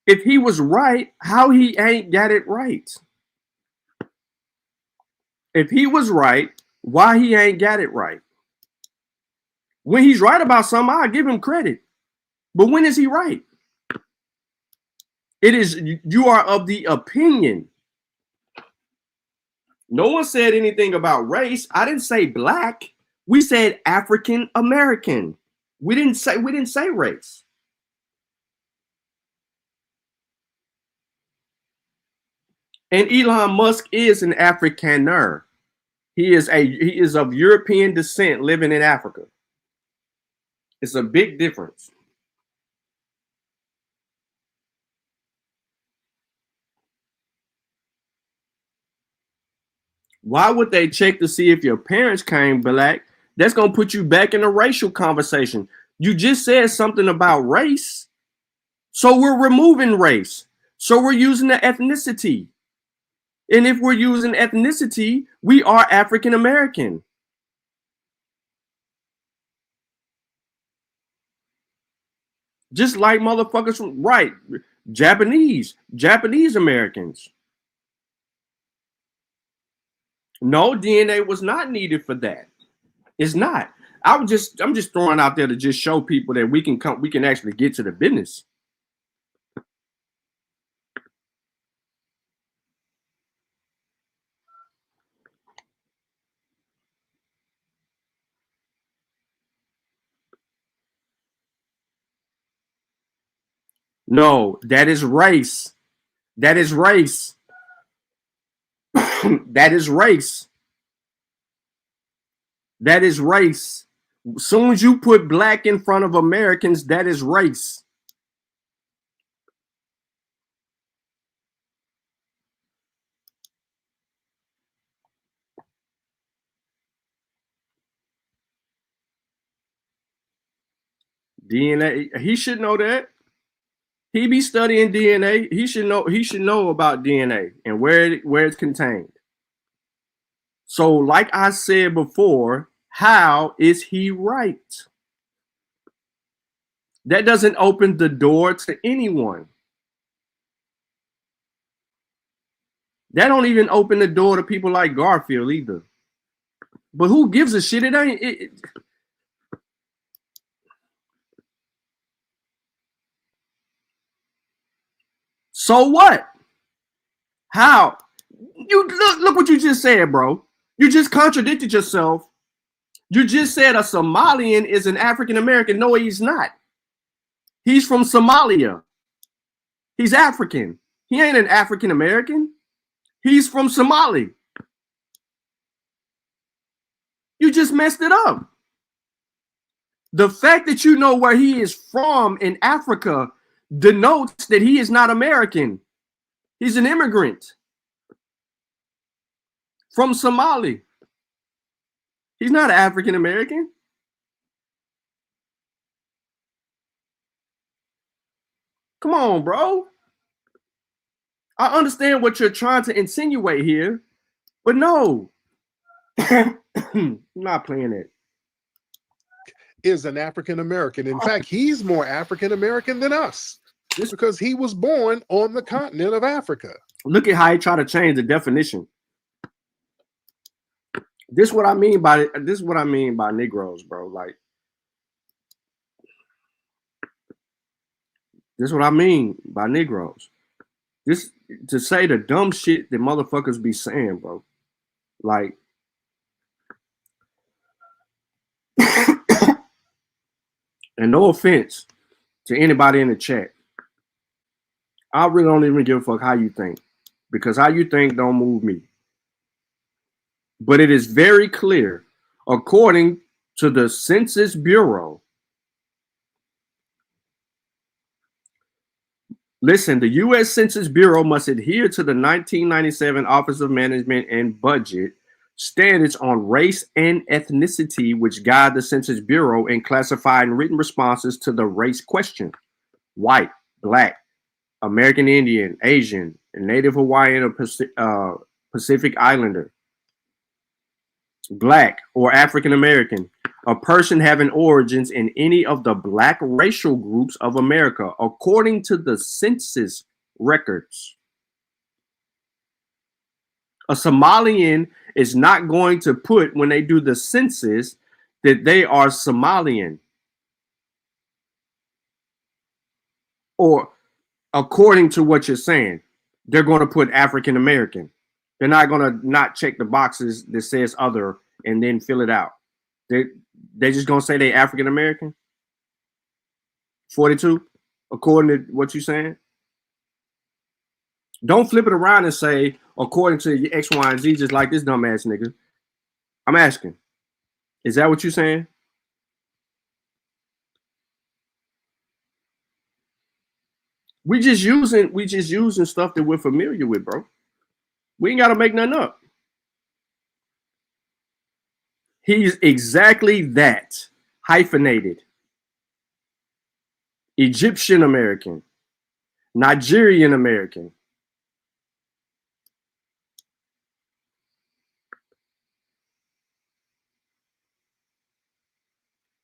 Speaker 9: If he was right, how he ain't got it right? If he was right, why he ain't got it right? When he's right about something, I'll give him credit. But when is he right? It is, you are of the opinion. No one said anything about race. I didn't say black. We said African American. We didn't say race. And Elon Musk is an Afrikaner. He is of European descent living in Africa. It's a big difference. Why would they check to see if your parents came black? That's going to put you back in a racial conversation. You just said something about race. So we're removing race. So we're using the ethnicity. And if we're using ethnicity, we are African American. Just like motherfuckers from, right, Japanese Americans. No, DNA was not needed for that. It's not. I'm just throwing out there to just show people that we can actually get to the business. No, that is race. That is race. That is race. That is race. As soon as you put black in front of Americans, that is race. DNA, he should know that. He be studying DNA. He should know about DNA and where it's contained. So, like I said before, how is he right? That doesn't open the door to anyone. That don't even open the door to people like Garfield either. But who gives a shit? It ain't. So what? How? You look what you just said, bro. You just contradicted yourself. You just said a Somalian is an African American. No, he's not. He's from Somalia. He's African. He ain't an African American. He's from Somali. You just messed it up. The fact that you know where he is from in Africa denotes that he is not American. He's an immigrant from Somali. He's not African American. Come on, bro. I understand what you're trying to insinuate here, but no. I'm not playing it.
Speaker 14: Is an African American. In fact, he's more African American than us because he was born on the continent of Africa.
Speaker 9: Look at how he tried to change the definition. This is what I mean by Negroes, bro. Like, this is what I mean by Negroes. This to say the dumb shit that motherfuckers be saying, bro. Like, and no offense to anybody in the chat, I really don't even give a fuck how you think, because how you think don't move me. But it is very clear, according to the Census Bureau. Listen, the U.S. Census Bureau must adhere to the 1997 Office of Management and Budget standards on race and ethnicity, which guide the Census Bureau in classifying written responses to the race question. White, black, American Indian, Asian, Native Hawaiian, or Pacific Islander, black or African American, a person having origins in any of the black racial groups of America, according to the census records. A Somalian is not going to put, when they do the census, that they are Somalian. Or according to what you're saying, they're going to put African American. They're not going to not check the boxes that says other and then fill it out. They're just going to say they African American? 42, according to what you're saying? Don't flip it around and say, according to X, Y, and Z, just like this dumbass nigga. I'm asking, is that what you're saying? We just using stuff that we're familiar with, bro. We ain't got to make nothing up. He's exactly that. Hyphenated. Egyptian American. Nigerian American.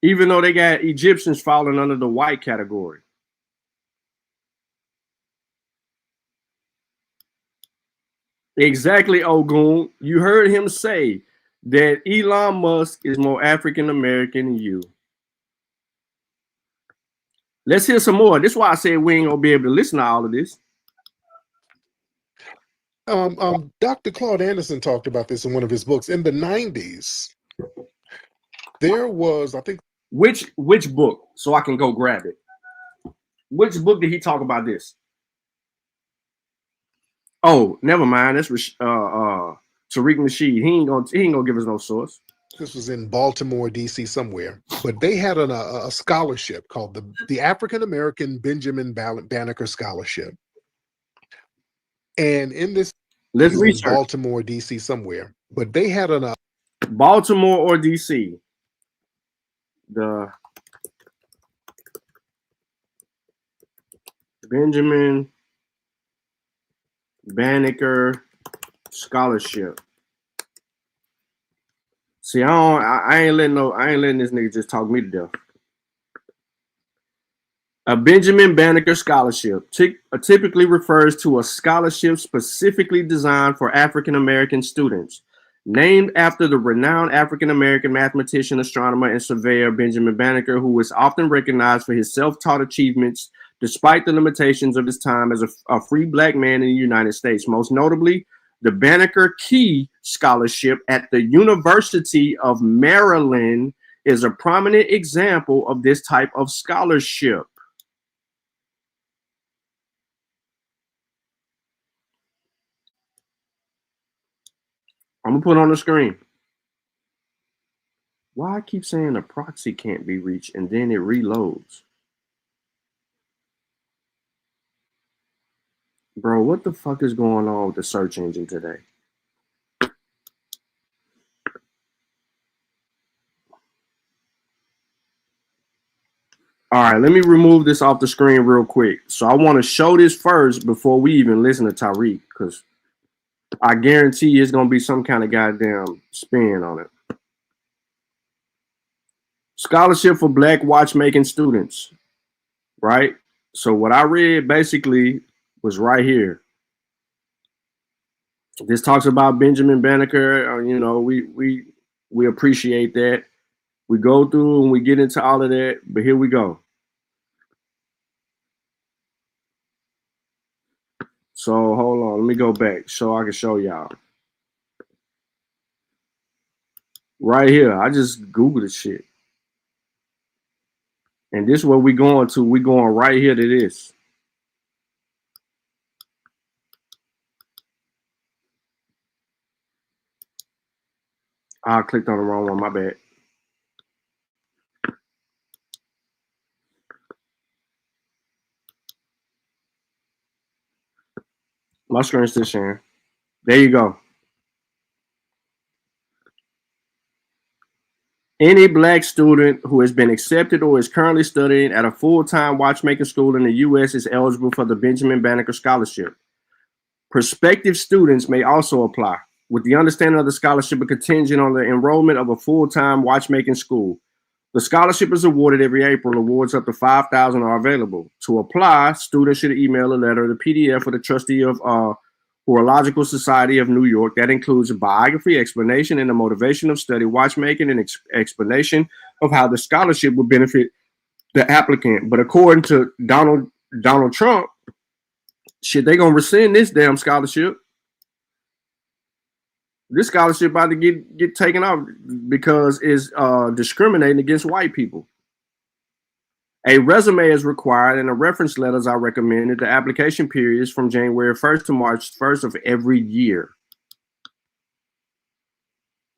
Speaker 9: Even though they got Egyptians falling under the white category. Exactly, Ogun. You heard him say that Elon Musk is more African American than you. Let's hear some more. This is why I said we ain't gonna be able to listen to all of this.
Speaker 14: Dr. Claude Anderson talked about this in one of his books. In the 90s, there was, I think,
Speaker 9: which book, so I can go grab it. Which book did he talk about this? Oh, never mind. That's Tariq Nasheed. He ain't gonna give us no source.
Speaker 14: This was in Baltimore, D.C. somewhere, but they had a scholarship called the African American Benjamin Banneker Scholarship. And in this,
Speaker 9: let's research
Speaker 14: Baltimore, D.C. somewhere, but they had
Speaker 9: Baltimore or D.C. The Benjamin Banneker Scholarship. See, I ain't letting this nigga just talk me to death. A Benjamin Banneker Scholarship typically refers to a scholarship specifically designed for African American students, named after the renowned African American mathematician, astronomer, and surveyor Benjamin Banneker, who is often recognized for his self-taught achievements despite the limitations of his time as a free black man in the United States. Most notably, the Banneker Key Scholarship at the University of Maryland is a prominent example of this type of scholarship. I'm gonna put it on the screen. Why I keep saying the proxy can't be reached and then it reloads? Bro, what the fuck is going on with the search engine today? All right, let me remove this off the screen real quick. So I want to show this first before we even listen to Tariq, because I guarantee it's going to be some kind of goddamn spin on it. Scholarship for Black watchmaking students, right? So what I read basically was right here. This talks about Benjamin Banneker. You know, we appreciate that. We go through and we get into all of that, but here we go. So hold on, let me go back so I can show y'all. Right here, I just Googled this shit. And this is what we going to. We going right here to this. I clicked on the wrong one, my bad. My screen's still sharing. There you go. Any Black student who has been accepted or is currently studying at a full-time watchmaking school in the U.S. is eligible for the Benjamin Banneker Scholarship. Prospective students may also apply, with the understanding of the scholarship a contingent on the enrollment of a full-time watchmaking school. The scholarship is awarded every April. Awards up to $5,000 are available. To apply, students should email a letter, the PDF for the trustee of Horological Society of New York. That includes a biography, explanation, and the motivation of study watchmaking, and explanation of how the scholarship would benefit the applicant. But according to Donald Trump, shit, they gonna rescind this damn scholarship. This scholarship about to get taken off because it's discriminating against white people. A resume is required and a reference letters are recommended. The application period is from January 1st to March 1st of every year.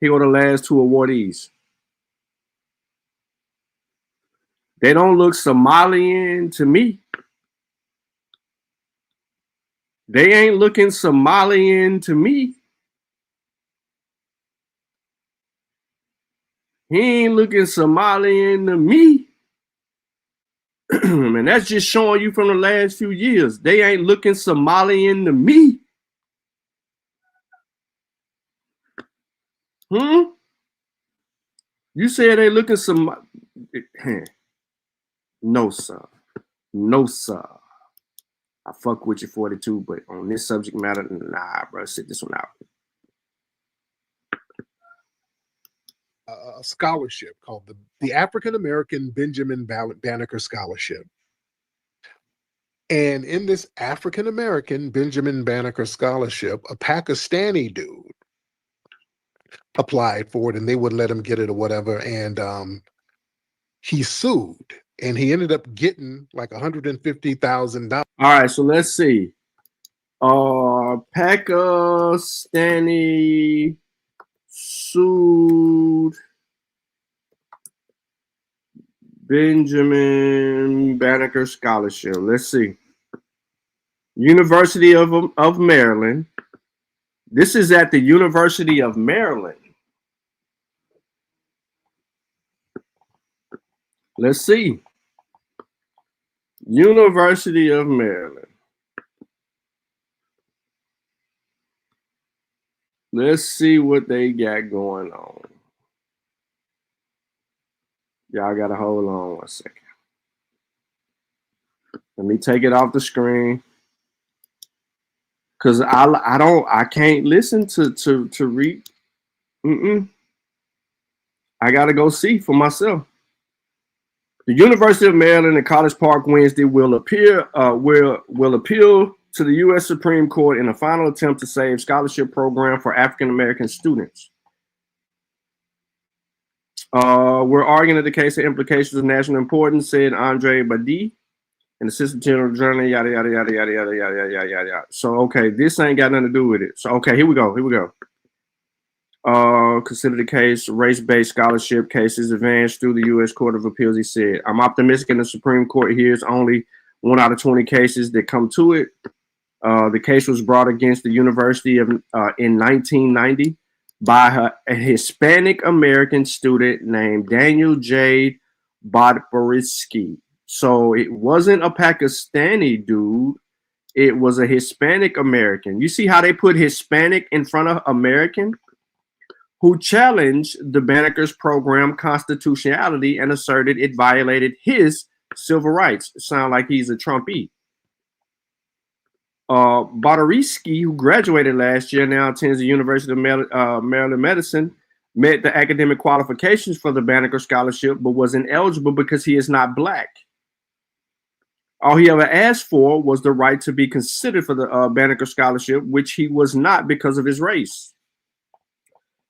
Speaker 9: Here are the last two awardees. They don't look Somalian to me. They ain't looking Somalian to me. He ain't looking Somalian to me. And that's just showing you from the last few years. They ain't looking Somalian to me. You said they looking No, sir. No, sir. I fuck with you 42, but on this subject matter, nah, bro. Sit this one out.
Speaker 14: A scholarship called the African American Benjamin Banneker Scholarship. And in this African American Benjamin Banneker Scholarship, a Pakistani dude applied for it and they wouldn't let him get it or whatever. And he sued and he ended up getting like $150,000.
Speaker 9: All right, so let's see. Pakistani sued Benjamin Banneker Scholarship. Let's see. University of Maryland. This is at the University of Maryland. Let's see. University of Maryland. Let's see what they got going on. Y'all gotta hold on 1 second. Let me take it off the screen. Cause I can't listen to read. I gotta go see for myself. The University of Maryland and College Park Wednesday will appeal to the U.S. Supreme Court in a final attempt to save scholarship program for African American students. We're arguing that the case of implications of national importance, said Andre Badi, an assistant general journal, yada, yada, yada, yada, yada, yada, yada, yada, yada. So, okay, this ain't got nothing to do with it. So, okay, here we go. Consider the case race-based scholarship cases advanced through the U.S. Court of Appeals. He said, I'm optimistic in the Supreme Court hears only 1 out of 20 cases that come to it. The case was brought against the University of in 1990 by a Hispanic American student named Daniel J. Bodboriski. So it wasn't a Pakistani dude. It was a Hispanic American. You see how they put Hispanic in front of American? Who challenged the Banneker's program constitutionality and asserted it violated his civil rights. Sound like he's a Trumpy. Bodboriski, who graduated last year, now attends the University of Maryland Medicine, met the academic qualifications for the Banneker Scholarship, but was ineligible because he is not Black. All he ever asked for was the right to be considered for the Banneker Scholarship, which he was not because of his race.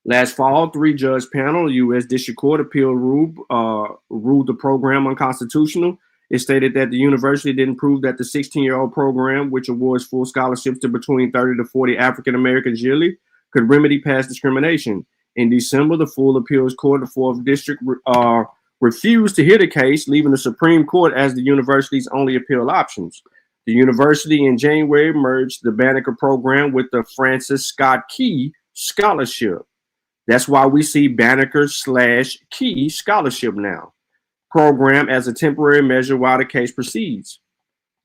Speaker 9: Last fall, 3-judge panel, the U.S. District Court appeal ruled the program unconstitutional. It stated that the university didn't prove that the 16-year-old program, which awards full scholarships to between 30 to 40 African Americans yearly, could remedy past discrimination. In December, the full appeals court, the 4th District, refused to hear the case, leaving the Supreme Court as the university's only appeal options. The university in January merged the Banneker program with the Francis Scott Key Scholarship. That's why we see Banneker/Key Scholarship now. Program as a temporary measure while the case proceeds.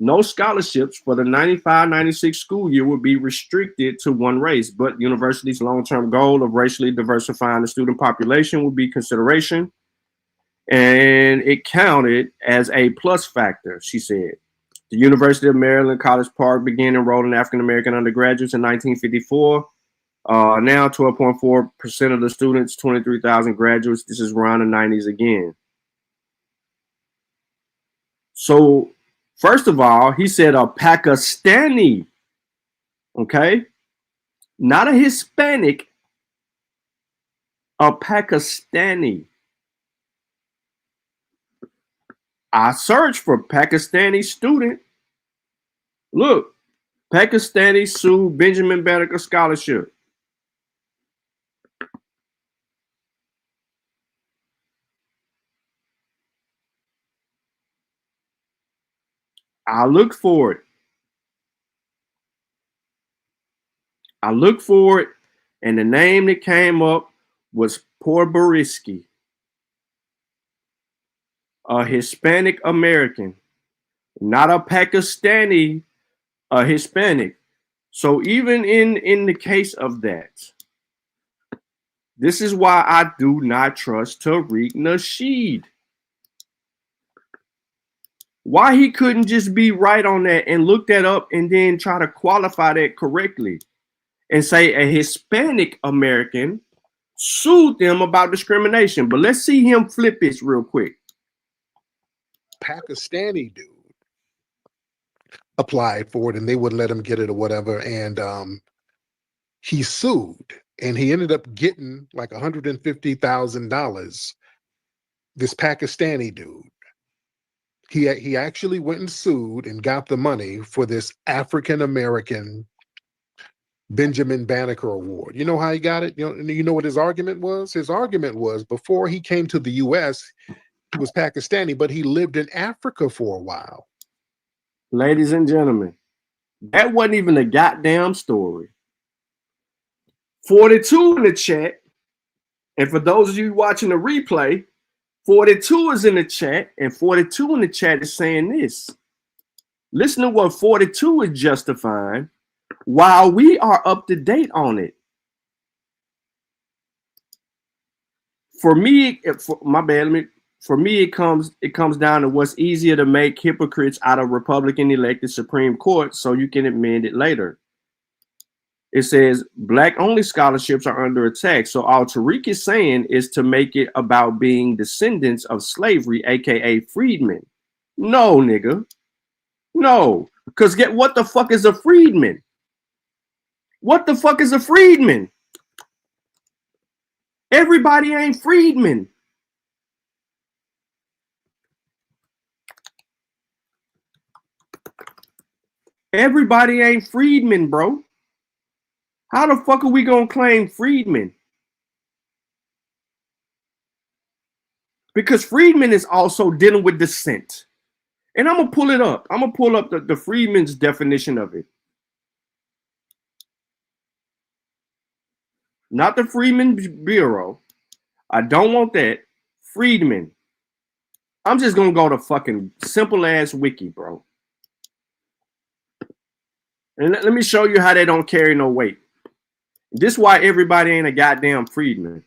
Speaker 9: No scholarships for the 95-96 school year would be restricted to one race, but university's long-term goal of racially diversifying the student population would be consideration, and it counted as a plus factor, she said. The University of Maryland College Park began enrolling African-American undergraduates in 1954. Now 12.4% of the students, 23,000 graduates. This is around the 90s again. So, first of all, he said a Pakistani, okay? Not a Hispanic, a Pakistani. I searched for Pakistani student. Look, Pakistani Sue Benjamin Banneker Scholarship. I looked for it. And the name that came up was Bodboriski, a Hispanic American, not a Pakistani, a Hispanic. So even in the case of that, this is why I do not trust Tariq Nasheed. Why he couldn't just be right on that and look that up and then try to qualify that correctly and say a Hispanic American sued them about discrimination. But let's see him flip this real quick.
Speaker 14: Pakistani dude applied for it and they wouldn't let him get it or whatever. And he sued and he ended up getting like $150,000. This Pakistani dude. He actually went and sued and got the money for this African-American Benjamin Banneker Award. You know how he got it? You know what his argument was? His argument was before he came to the U.S., he was Pakistani, but he lived in Africa for a while.
Speaker 9: Ladies and gentlemen, that wasn't even a goddamn story. 42 in the chat, and for those of you watching the replay, 42 is in the chat, and 42 in the chat is saying this. Listen to what 42 is justifying while we are up to date on it. For me, it comes down to what's easier to make hypocrites out of Republican elected Supreme Court so you can amend it later. It says Black-only scholarships are under attack. So all Tariq is saying is to make it about being descendants of slavery, aka freedmen. No, nigga. No. Because what the fuck is a freedman? What the fuck is a freedman? Everybody ain't freedmen. Everybody ain't freedmen, bro. How the fuck are we gonna claim freedmen? Because freedmen is also dealing with descent. And I'm going to pull it up. I'm going to pull up the freedmen's definition of it. Not the Freedmen's Bureau. I don't want that. Freedmen. I'm just going to go to fucking simple ass wiki, bro. And let me show you how they don't carry no weight. This is why everybody ain't a goddamn freedman.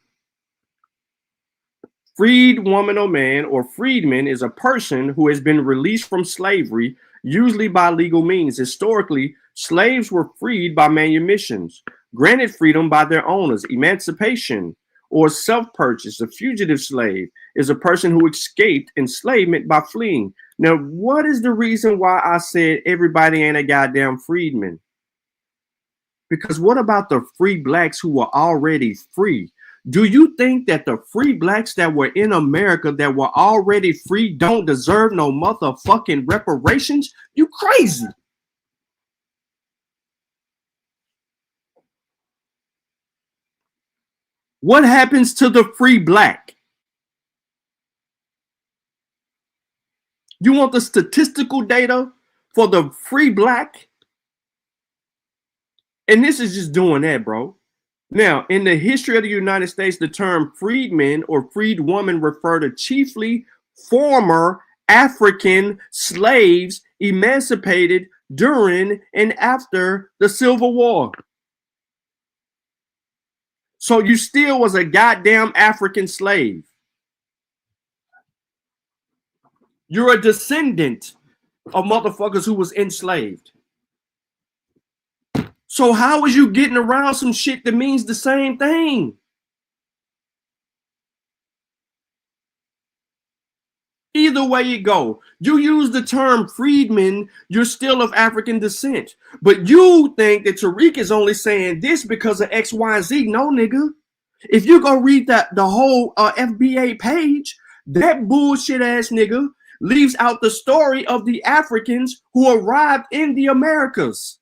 Speaker 9: Freed woman or man or freedman is a person who has been released from slavery, usually by legal means. Historically, slaves were freed by manumissions, granted freedom by their owners. Emancipation or self-purchase. A fugitive slave is a person who escaped enslavement by fleeing. Now, what is the reason why I said everybody ain't a goddamn freedman? Because what about the free blacks who were already free? Do you think that the free blacks that were in America that were already free don't deserve no motherfucking reparations? You crazy. What happens to the free black? You want the statistical data for the free black? And this is just doing that, bro. Now, in the history of the United States, the term freedman or freedwoman refer to chiefly former African slaves emancipated during and after the Civil War. So you still was a goddamn African slave. You're a descendant of motherfuckers who was enslaved. So how is you getting around some shit that means the same thing? Either way you go, you use the term freedman, you're still of African descent. But you think that Tariq is only saying this because of X, Y, Z. No, nigga. If you go read the whole FBA page, that bullshit ass nigga leaves out the story of the Africans who arrived in the Americas.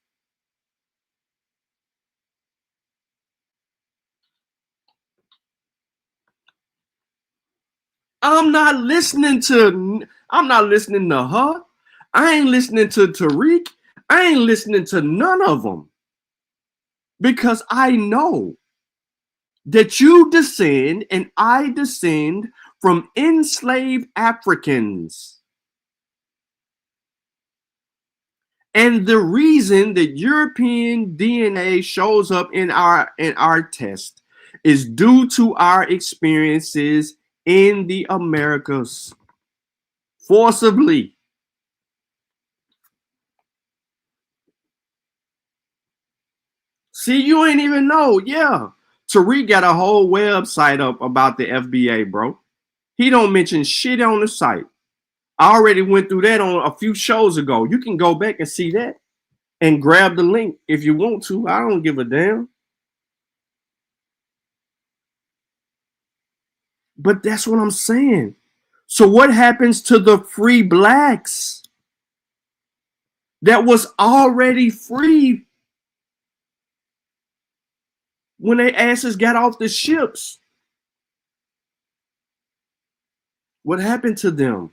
Speaker 9: I'm not listening to her. I ain't listening to Tariq. I ain't listening to none of them. Because I know that you descend and I descend from enslaved Africans. And the reason that European DNA shows up in our test is due to our experiences in the Americas. Forcibly. See, you ain't even know. Yeah. Tariq got a whole website up about the FBA, bro. He don't mention shit on the site. I already went through that on a few shows ago. You can go back and see that and grab the link if you want to. I don't give a damn. But that's what I'm saying. So what happens to the free blacks that was already free when their asses got off the ships? What happened to them?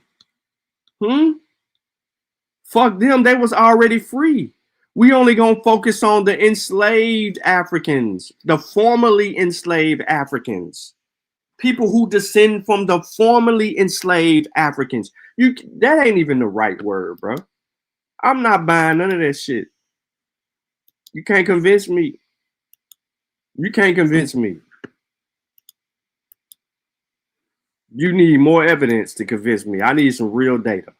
Speaker 9: Fuck them. They was already free. We only gonna focus on the enslaved Africans, the formerly enslaved Africans. People who descend from the formerly enslaved Africans. That ain't even the right word, bro. I'm not buying none of that shit. You can't convince me. You can't convince me. You need more evidence to convince me. I need some real data.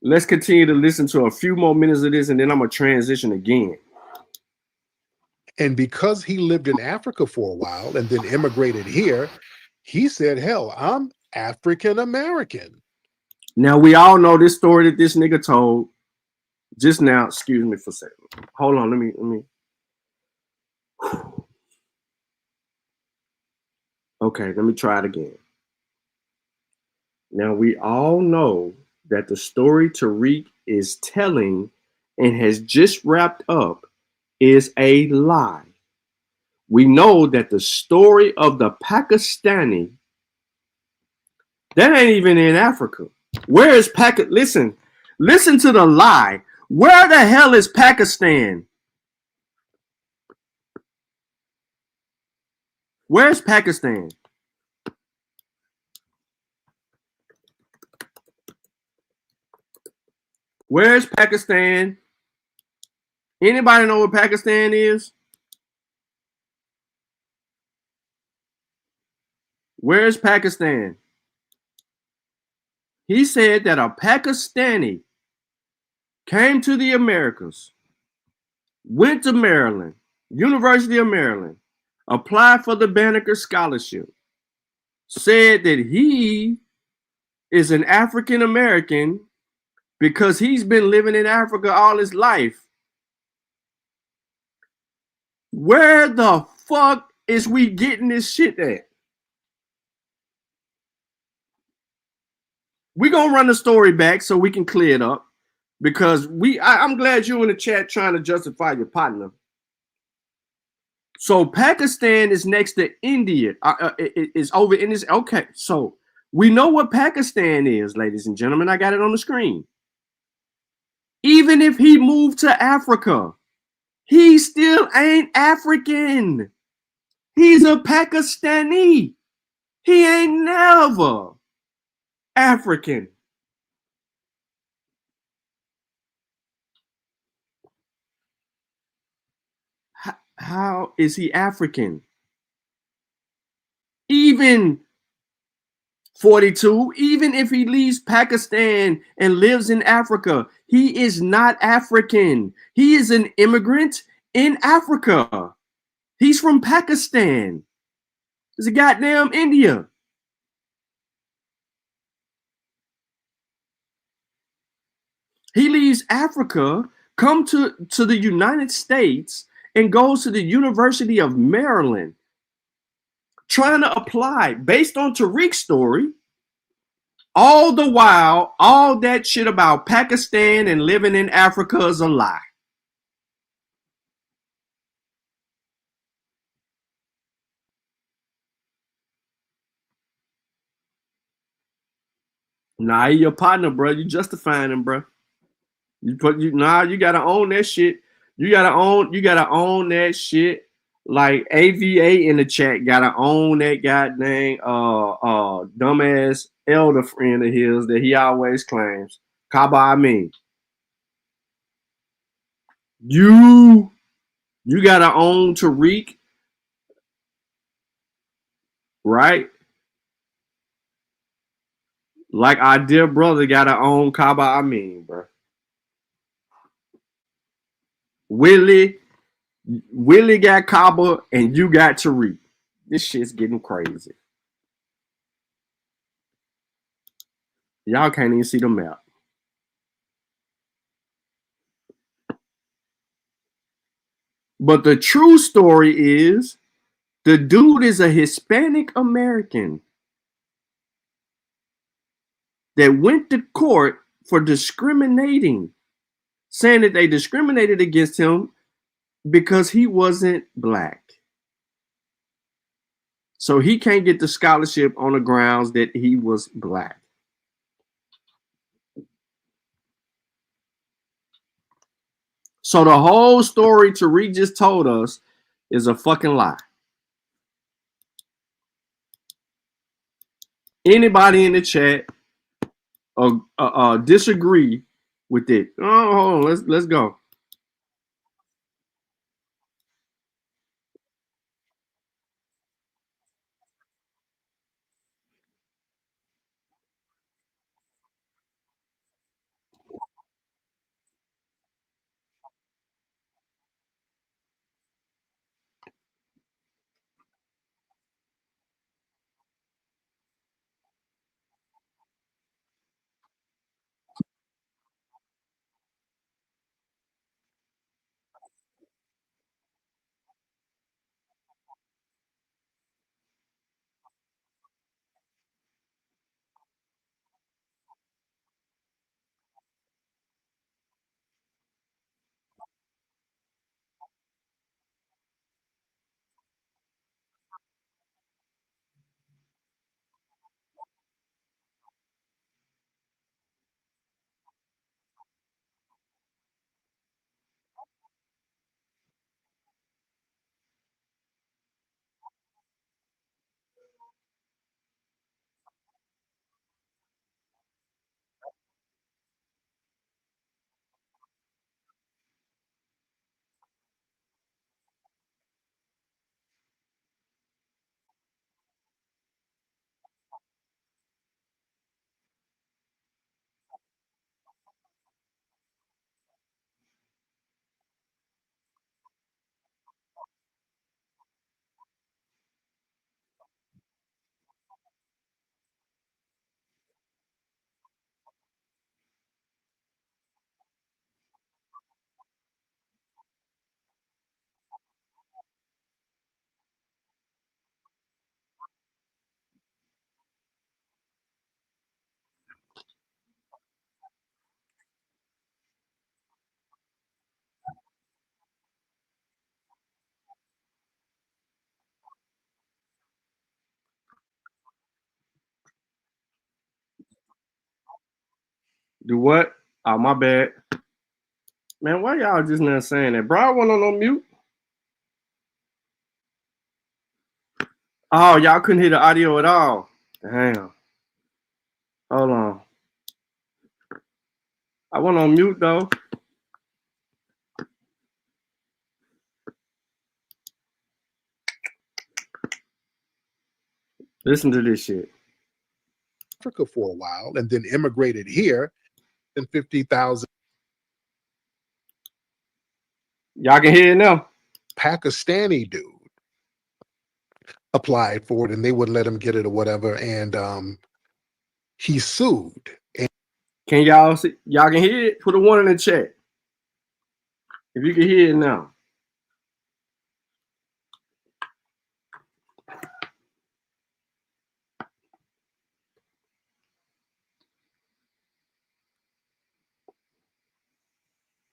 Speaker 9: Let's continue to listen to a few more minutes of this and then I'm going to transition again.
Speaker 14: And because he lived in Africa for a while and then immigrated here, he said, hell, I'm African American.
Speaker 9: Now, we all know this story that this nigga told just now. Excuse me for a second. Hold on. Let me. Okay, let me try it again. Now, we all know that the story Tariq is telling and has just wrapped up is a lie. We know that the story of the Pakistani That ain't even in Africa. Where is Pakistan? Listen to the lie. Where the hell is Pakistan? Where's Pakistan? Where's Pakistan? Anybody know what Pakistan is? Where's Pakistan? He said that a Pakistani came to the Americas, went to Maryland, University of Maryland, applied for the Banneker Scholarship, said that he is an African American because he's been living in Africa all his life. Where the fuck is we getting this shit at? We're gonna run the story back so we can clear it up because I'm glad you're in the chat trying to justify your partner. So Pakistan is next to India. It's over in this. Okay, so we know what Pakistan is, ladies and gentlemen. I got it on the screen. Even if he moved to Africa, he still ain't African. He's a Pakistani. He ain't never African. How is he African? Even 42, even if he leaves Pakistan and lives in Africa, he is not African. He is an immigrant in Africa. He's from Pakistan. It's a goddamn India. He leaves Africa, come to the United States, and goes to the University of Maryland, trying to apply based on Tariq's story. All the while, all that shit about Pakistan and living in Africa is a lie. Nah, he your partner, bro. You justifying him, bro. You gotta own that shit. You gotta own that shit. Like AVA in the chat gotta own that goddamn dumbass elder friend of his that he always claims. Kaba Amin. You gotta own Tariq, right? Like our dear brother gotta own Kaba Amin, bro. Willie got Kaba and you got Tariq. This shit's getting crazy. Y'all can't even see the map. But the true story is the dude is a Hispanic American that went to court for discriminating, saying that they discriminated against him because he wasn't black. So he can't get the scholarship on the grounds that he was black. So the whole story Tariq just told us is a fucking lie. Anybody in the chat disagree with it? Oh, hold on, let's go. Do what? Oh, my bad. Man, why y'all just not saying that? Bro, I went on mute. Oh, y'all couldn't hear the audio at all. Damn. Hold on. I went on mute, though. Listen to this shit.
Speaker 14: Africa for a while and then immigrated here, and 50,000.
Speaker 9: Y'all can hear it now.
Speaker 14: Pakistani dude applied for it, and they wouldn't let him get it or whatever, and he sued. And
Speaker 9: can y'all see? Y'all can hear it? Put a 1 in the chat if you can hear it now.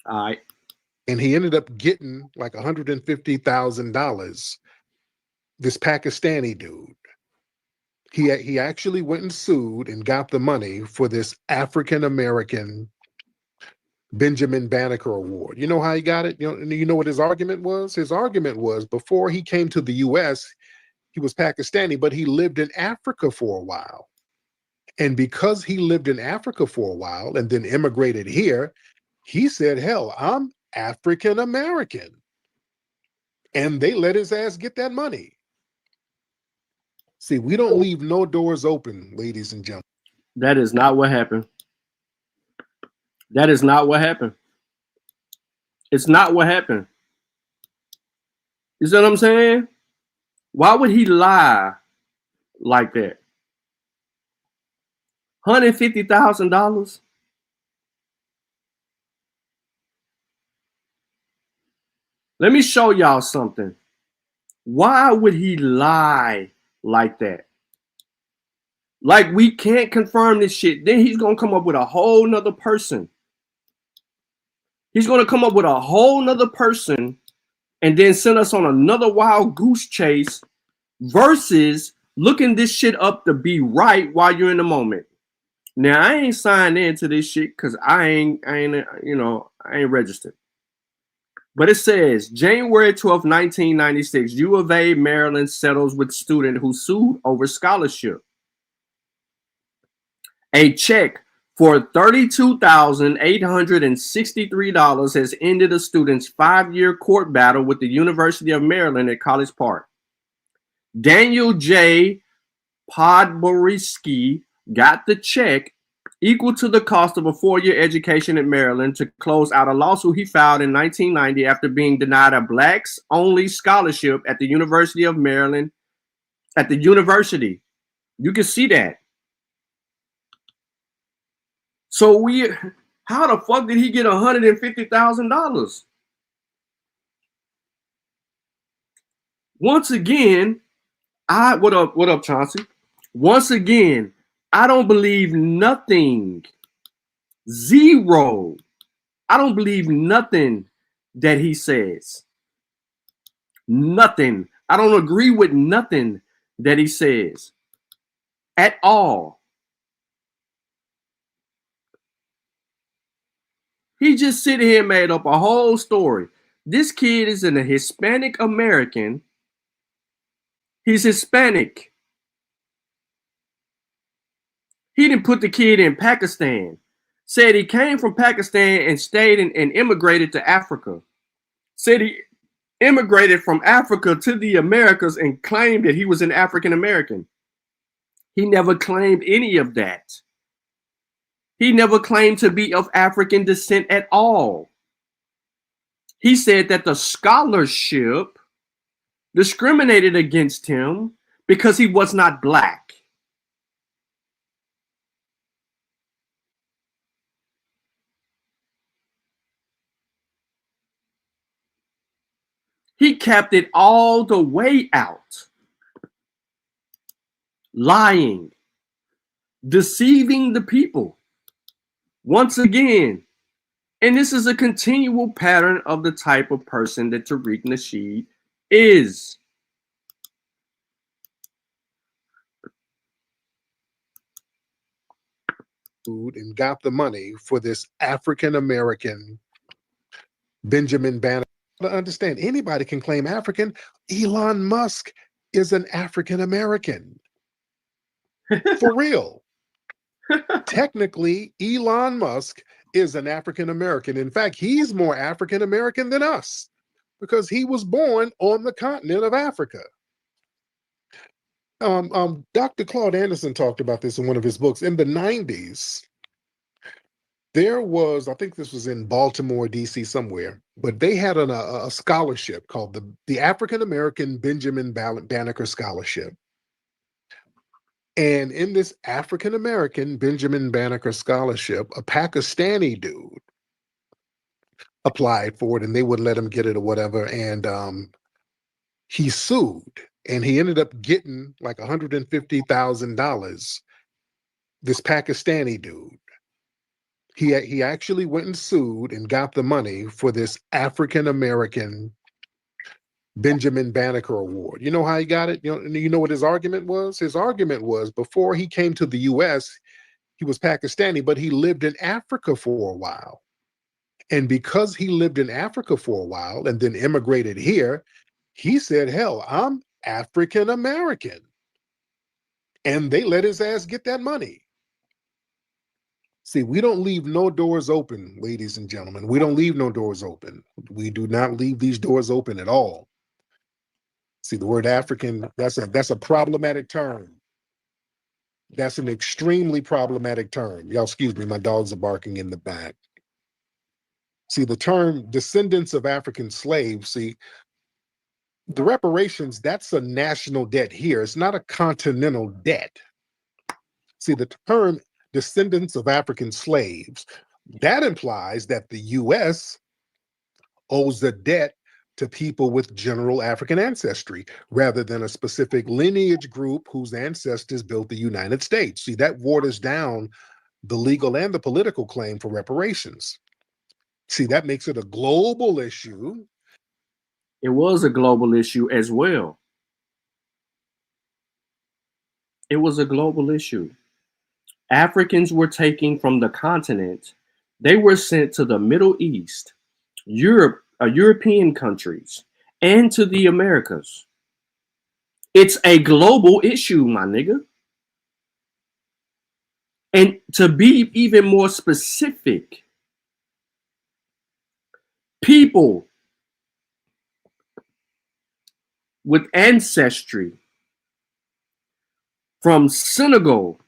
Speaker 9: All right.
Speaker 14: And he ended up getting like $150,000. This Pakistani dude. He actually went and sued and got the money for this African American Benjamin Banneker Award. You know how he got it? You know what his argument was? His argument was before he came to the U.S., he was Pakistani, but he lived in Africa for a while. And because he lived in Africa for a while and then immigrated here, he said, hell, I'm African American. And they let his ass get that money. See, we don't leave no doors open, ladies and gentlemen.
Speaker 9: That is not what happened. That is not what happened. It's not what happened. You see what I'm saying? Why would he lie like that? $150,000? Let me show y'all something. Why would he lie like that? Like, we can't confirm this shit. Then he's going to come up with a whole nother person. He's going to come up with a whole nother person and then send us on another wild goose chase versus looking this shit up to be right while you're in the moment. Now, I ain't signed into this shit because I ain't registered. But it says, January 12th, 1996, U of A, Maryland settles with student who sued over scholarship. A check for $32,863 has ended a student's 5-year court battle with the University of Maryland at College Park. Daniel J. Podborisky got the check equal to the cost of a 4-year education at Maryland to close out a lawsuit he filed in 1990 after being denied a blacks-only scholarship at the University of Maryland. At the university, you can see that. So how the fuck did he get $150,000? Once again, what up, Chauncey? Once again, I don't believe nothing. Zero. I don't believe nothing that he says. Nothing. I don't agree with nothing that he says at all. He just sit here and made up a whole story. This kid is a Hispanic American. He's Hispanic. He didn't put the kid in Pakistan. Said he came from Pakistan and stayed and immigrated to Africa. Said he immigrated from Africa to the Americas and claimed that he was an African American. He never claimed any of that. He never claimed to be of African descent at all. He said that the scholarship discriminated against him because he was not black. He capped it all the way out. Lying. Deceiving the people. Once again, and this is a continual pattern of the type of person that Tariq Nasheed is.
Speaker 14: and got the money for this African American Benjamin Banneker. To understand, anybody can claim African. Elon Musk is an African American. For real. Technically, Elon Musk is an African American. In fact, he's more African American than us because he was born on the continent of Africa. Dr. Claude Anderson talked about this in one of his books. In the 90s, there was, I think this was in Baltimore, D.C. somewhere, but they had a scholarship called the African American Benjamin Banneker Scholarship. And in this African American Benjamin Banneker Scholarship, a Pakistani dude applied for it and they wouldn't let him get it or whatever. And he sued and he ended up getting like $150,000. This Pakistani dude. He actually went and sued and got the money for this African American Benjamin Banneker Award. You know how he got it? You know what his argument was? His argument was before he came to the U.S., he was Pakistani, but he lived in Africa for a while. And because he lived in Africa for a while and then immigrated here, he said, hell, I'm African American. And they let his ass get that money. See, we don't leave no doors open, ladies and gentlemen. We don't leave no doors open. We do not leave these doors open at all. See, the word African, that's a problematic term. That's an extremely problematic term. Y'all, excuse me, my dogs are barking in the back. See, the term descendants of African slaves, see, the reparations, that's a national debt here. It's not a continental debt. See, the term descendants of African slaves, that implies that the U.S. owes a debt to people with general African ancestry rather than a specific lineage group whose ancestors built the United States. See, that waters down the legal and the political claim for reparations. See, that makes it a global issue.
Speaker 9: It was a global issue as well. It was a global issue. Africans were taken from the continent. They were sent to the Middle East, European countries, and to the Americas. It's a global issue, my nigga. And to be even more specific, people with ancestry from Senegal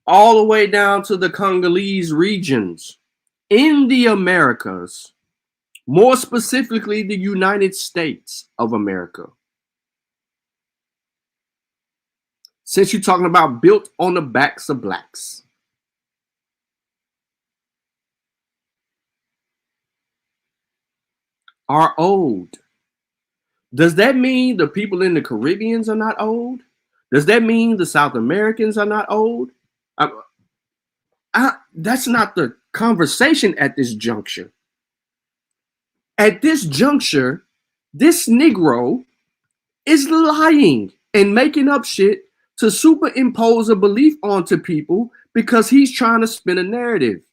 Speaker 9: all the way down to the Congolese regions in the Americas, more specifically the United States of America. Since you're talking about built on the backs of blacks. Are old. Does that mean the people in the Caribbeans are not old? Does that mean the South Americans are not old? That's not the conversation at this juncture. At this juncture, this Negro is lying and making up shit to superimpose a belief onto people because he's trying to spin a narrative.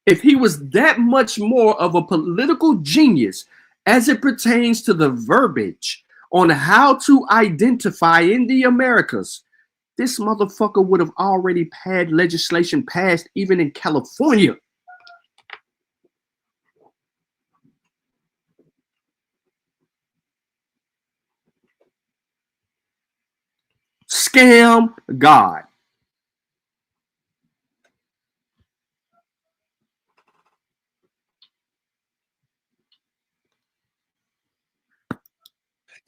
Speaker 9: If he was that much more of a political genius as it pertains to the verbiage on how to identify in the Americas, this motherfucker would have already had legislation passed even in California. Scam God.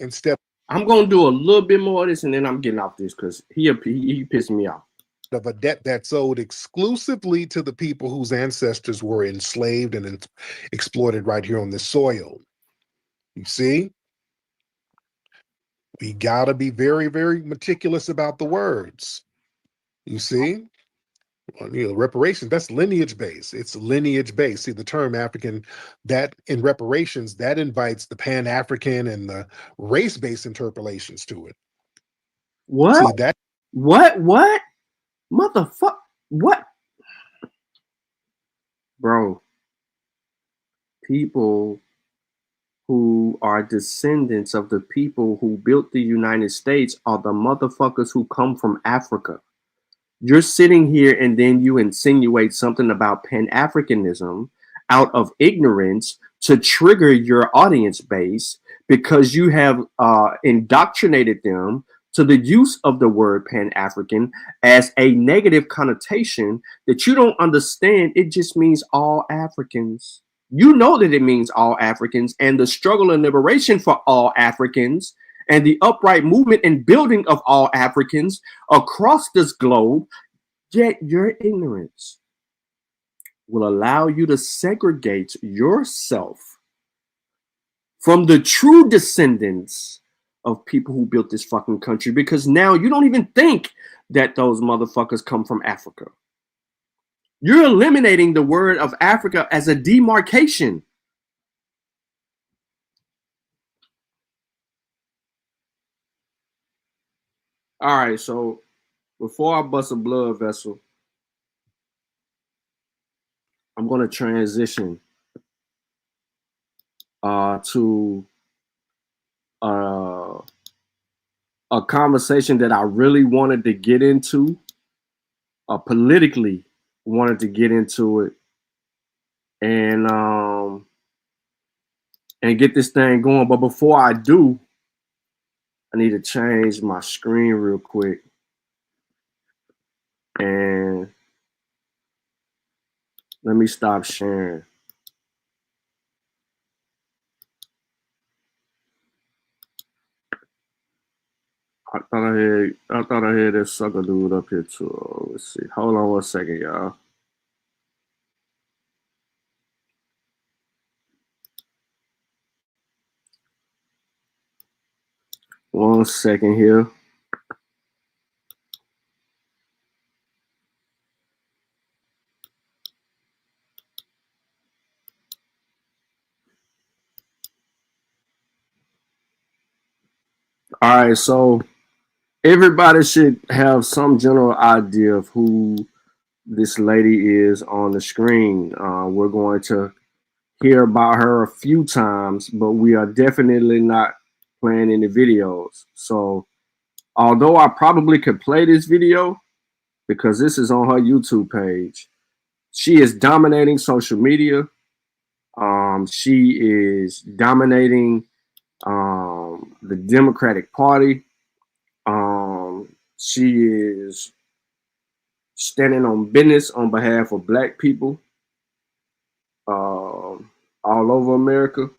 Speaker 14: Instead,
Speaker 9: I'm going to do a little bit more of this and then I'm getting off this because he pissed me off.
Speaker 14: Of a debt that's owed exclusively to the people whose ancestors were enslaved and exploited right here on this soil. You see? We got to be very, very meticulous about the words. You see? Reparations, that's lineage based. It's lineage based. See, the term African, that in reparations, that invites the Pan-African and the race-based interpolations to it.
Speaker 9: What?
Speaker 14: See that?
Speaker 9: What? Motherfucker. What? Bro, people who are descendants of the people who built the United States are the motherfuckers who come from Africa. You're sitting here and then you insinuate something about Pan-Africanism out of ignorance to trigger your audience base because you have indoctrinated them to the use of the word Pan-African as a negative connotation that you don't understand. It just means all Africans. You know that it means all Africans, and the struggle and liberation for all Africans and the upright movement and building of all Africans across this globe, yet your ignorance will allow you to segregate yourself from the true descendants of people who built this fucking country, because now you don't even think that those motherfuckers come from Africa. You're eliminating the word of Africa as a demarcation. All right, so before I bust a blood vessel, I'm going to transition to a conversation that I really wanted to get into, politically wanted to get into it, and get this thing going. But before I do, I need to change my screen real quick. And let me stop sharing. I thought I had this sucker dude up here too. Let's see. Hold on 1 second, y'all. One second here. All right, so everybody should have some general idea of who this lady is on the screen. We're going to hear about her a few times, but we are definitely not playing any videos. So although I probably could play this video because this is on her YouTube page, she is dominating social media. She is dominating the Democratic Party. She is standing on business on behalf of Black people all over America.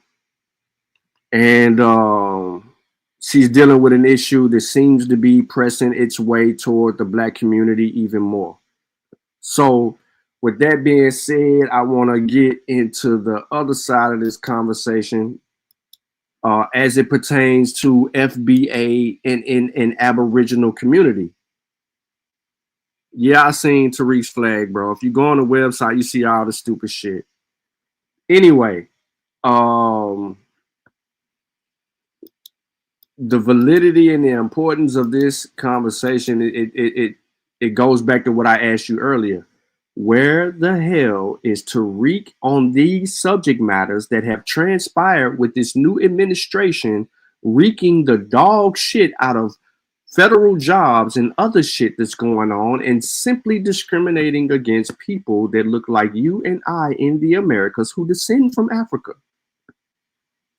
Speaker 9: And she's dealing with an issue that seems to be pressing its way toward the Black community even more. So with that being said, I want to get into the other side of this conversation as it pertains to FBA in Aboriginal community. Yeah, I seen Tariq's flag, bro. If you go on the website, you see all the stupid shit. Anyway, the validity and the importance of this conversation, it goes back to what I asked you earlier. Where the hell is Tariq on these subject matters that have transpired with this new administration wreaking the dog shit out of federal jobs and other shit that's going on, and simply discriminating against people that look like you and I in the Americas who descend from Africa?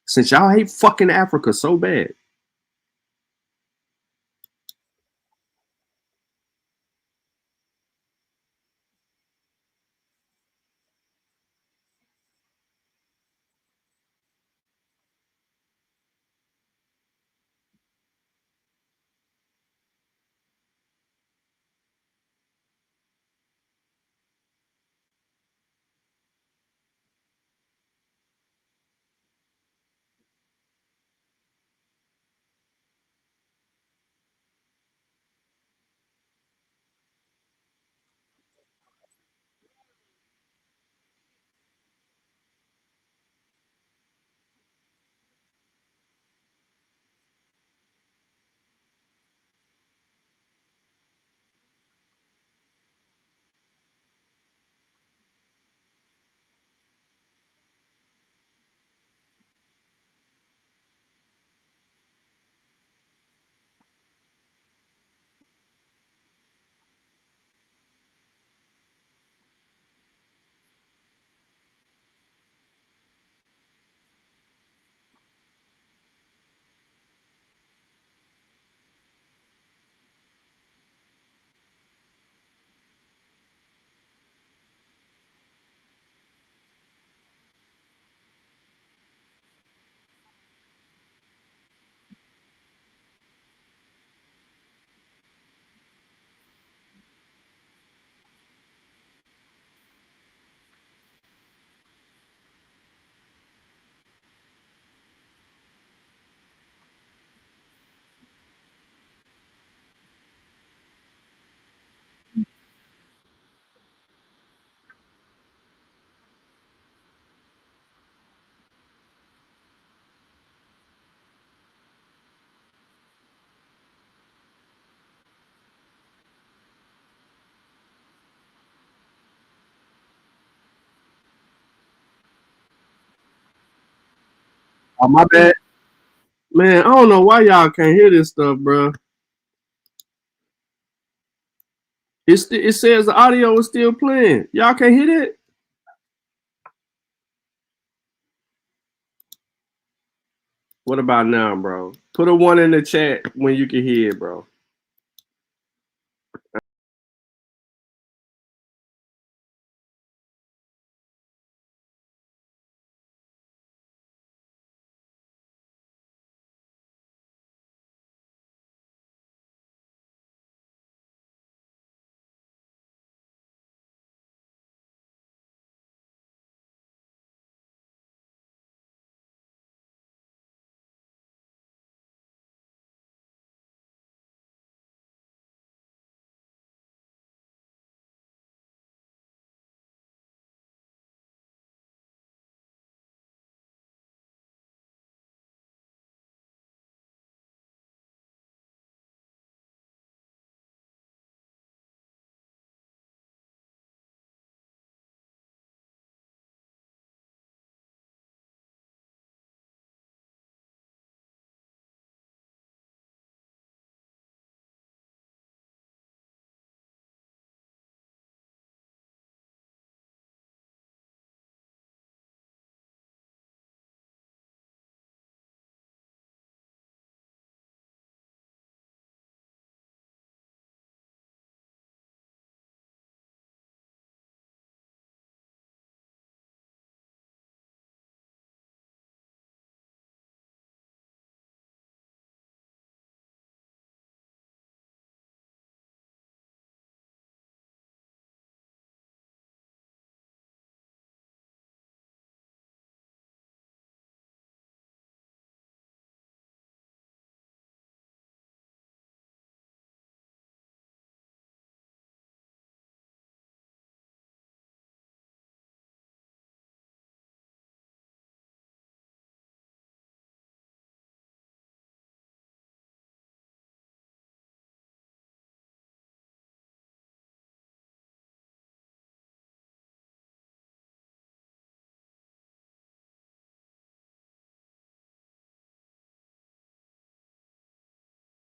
Speaker 9: Since y'all hate fucking Africa so bad. Oh, my bad. Man, I don't know why y'all can't hear this stuff, bro. It says the audio is still playing. Y'all can't hear that? What about now, bro? Put a 1 in the chat when you can hear it, bro.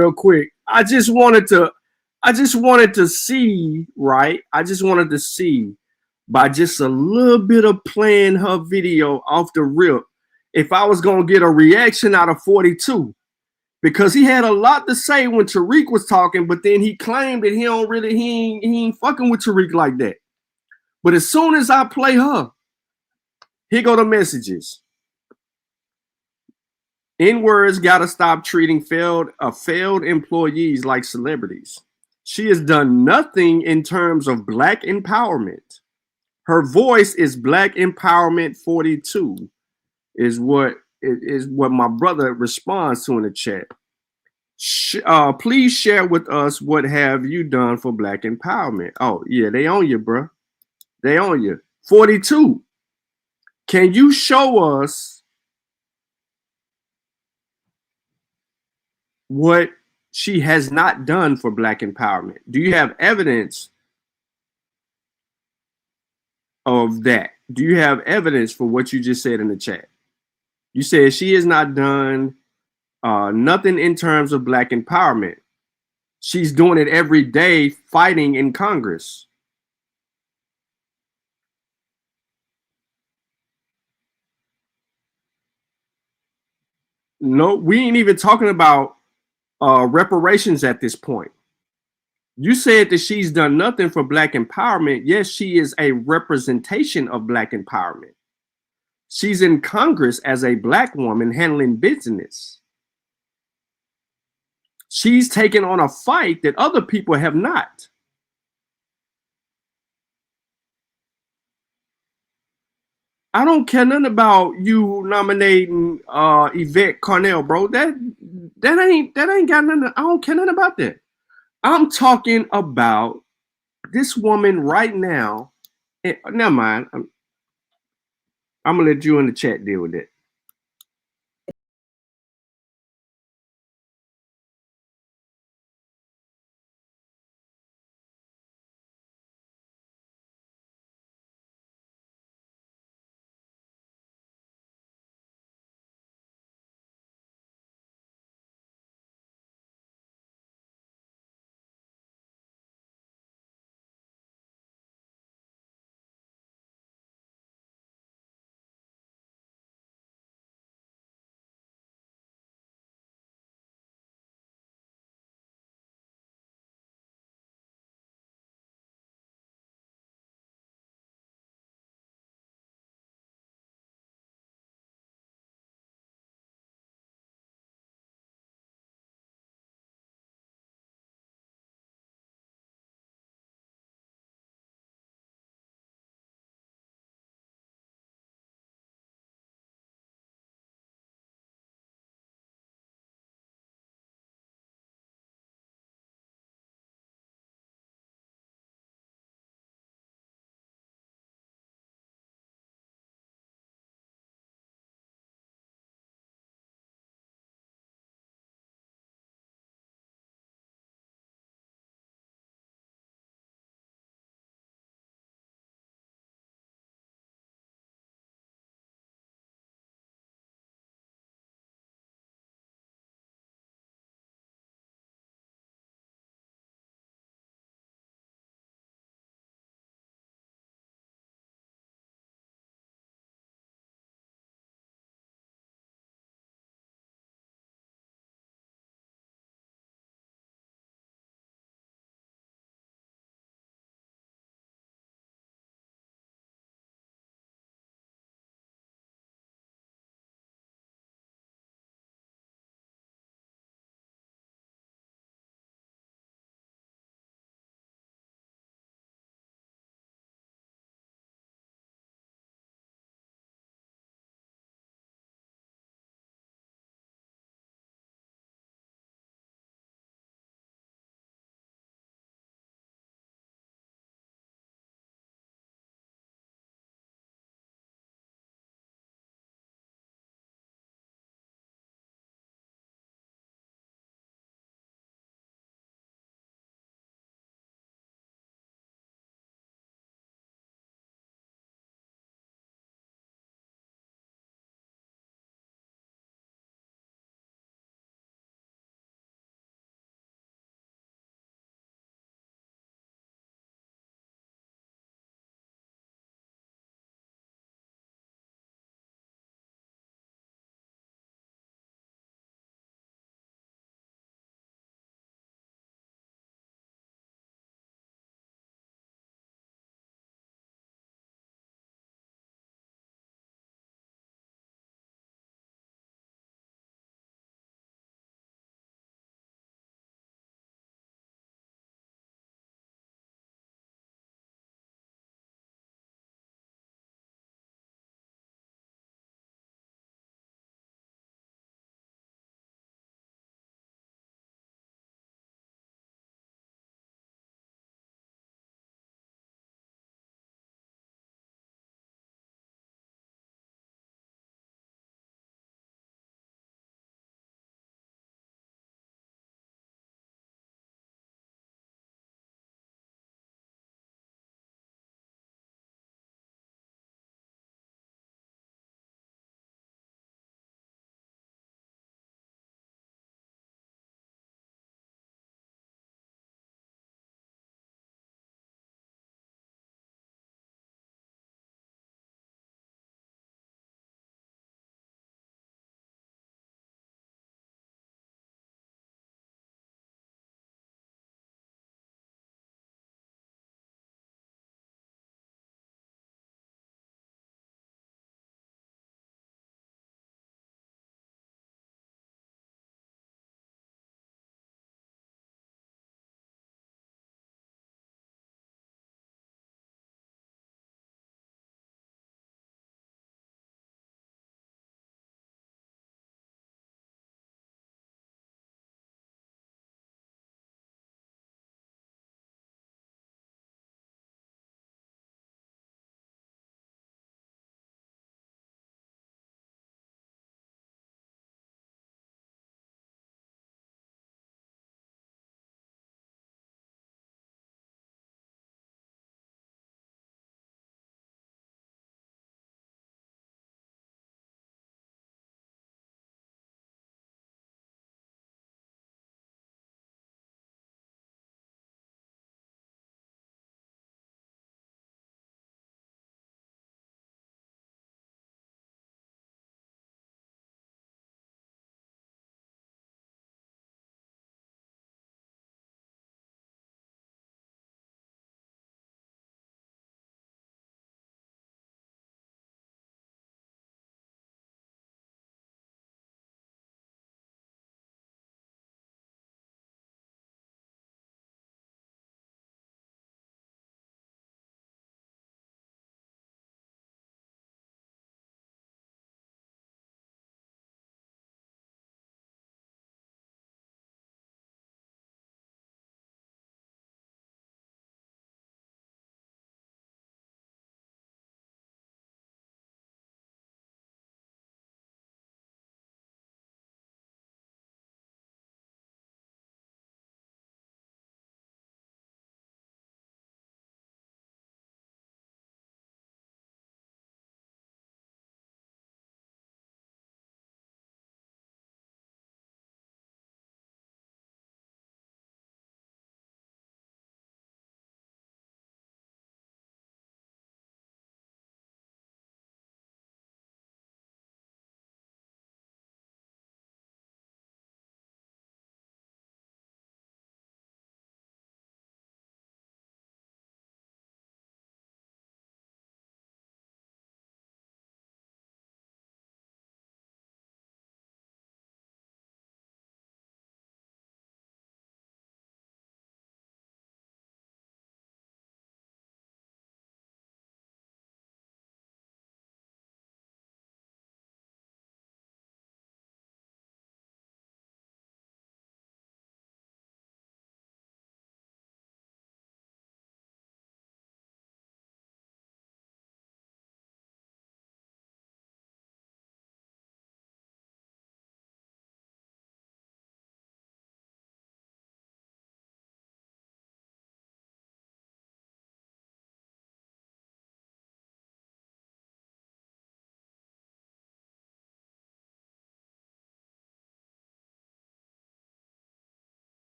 Speaker 9: Real quick, I just wanted to see, right? I just wanted to see by just a little bit of playing her video off the rip if I was gonna get a reaction out of 42. Because he had a lot to say when Tariq was talking, but then he claimed that he ain't fucking with Tariq like that. But as soon as I play her, here go the messages. N-words gotta stop treating failed employees like celebrities. She has done nothing in terms of black empowerment. Her voice is Black Empowerment 42, is what my brother responds to in the chat. Please share with us what have you done for black empowerment. Oh yeah, they on you, bro. They on you. 42. Can you show us what she has not done for black empowerment? Do you have evidence of that? Do you have evidence for what you just said in the chat? You said she has not done nothing in terms of black empowerment. She's doing it every day, fighting in Congress. No, we ain't even talking about reparations at this point. You said that she's done nothing for black empowerment. Yes, she is a representation of black empowerment. She's in Congress as a black woman handling business. She's taken on a fight that other people have not. I don't care nothing about you nominating Yvette Carnell, bro. That ain't got nothing. I don't care nothing about that. I'm talking about this woman right now. Never mind. I'm gonna let you in the chat deal with that.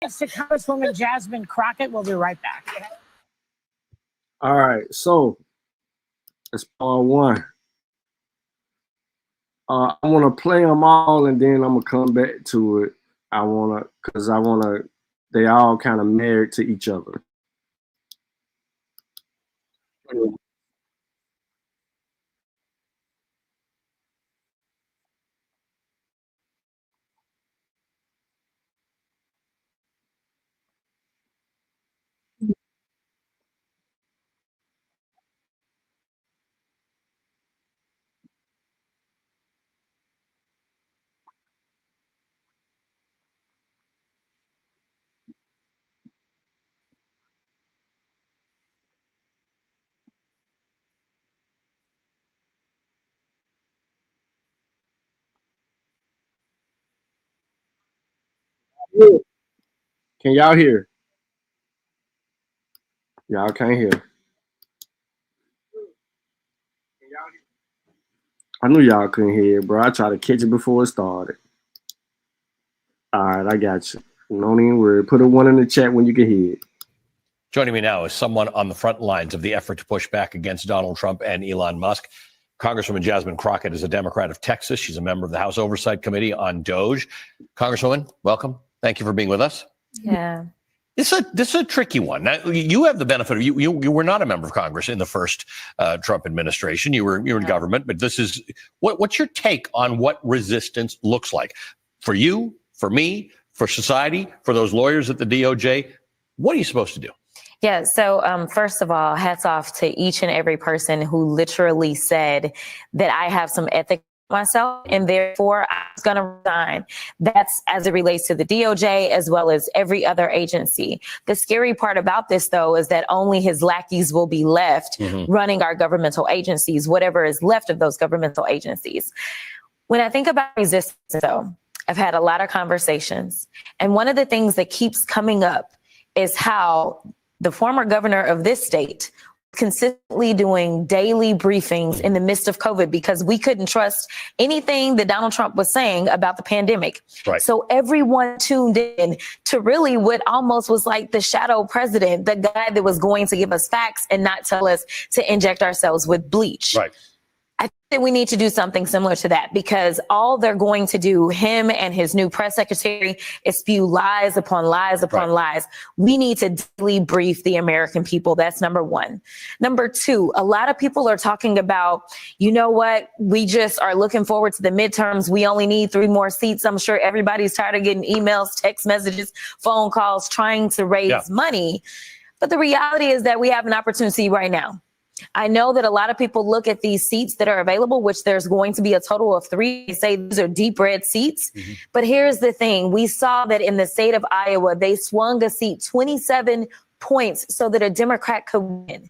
Speaker 15: To Congresswoman Jasmine Crockett. We'll be right back.
Speaker 9: All right, so that's part one. I want to play them all, and then I'm gonna come back to it. They all kind of married to each other. Can y'all hear? Y'all can't hear. I knew y'all couldn't hear it, bro. I tried to catch it before it started. All right, I got you. Don't even worry. Put a one in the chat when you can hear it.
Speaker 16: Joining me now is someone on the front lines of the effort to push back against Donald Trump and Elon Musk. Congresswoman Jasmine Crockett is a Democrat of Texas. She's a member of the House Oversight Committee on DOGE. Congresswoman, welcome. Thank you for being with us.
Speaker 17: Yeah.
Speaker 16: This is a tricky one. Now, you have the benefit of you were not a member of Congress in the first Trump administration. You were in government, but this is what's your take on what resistance looks like for you, for me, for society, for those lawyers at the DOJ? What are you supposed to do?
Speaker 17: Yeah. So first of all, hats off to each and every person who literally said that I have some ethics myself and therefore I was going to resign. That's as it relates to the DOJ as well as every other agency. The scary part about this, though, is that only his lackeys will be left running our governmental agencies, whatever is left of those governmental agencies. When I think about resistance, though, I've had a lot of conversations. And one of the things that keeps coming up is how the former governor of this state consistently doing daily briefings in the midst of COVID because we couldn't trust anything that Donald Trump was saying about the pandemic.
Speaker 16: Right.
Speaker 17: So everyone tuned in to really what almost was like the shadow president, the guy that was going to give us facts and not tell us to inject ourselves with bleach.
Speaker 16: Right.
Speaker 17: I think that we need to do something similar to that because all they're going to do, him and his new press secretary, is spew lies upon lies upon lies. We need to daily brief the American people. That's number one. Number two, a lot of people are talking about, you know what, we just are looking forward to the midterms. We only need 3 more seats. I'm sure everybody's tired of getting emails, text messages, phone calls, trying to raise money. But the reality is that we have an opportunity right now. I know that a lot of people look at these seats that are available, which there's going to be a total of 3. They say these are deep red seats. But here's the thing. We saw that in the state of Iowa, they swung a seat 27 points so that a Democrat could win.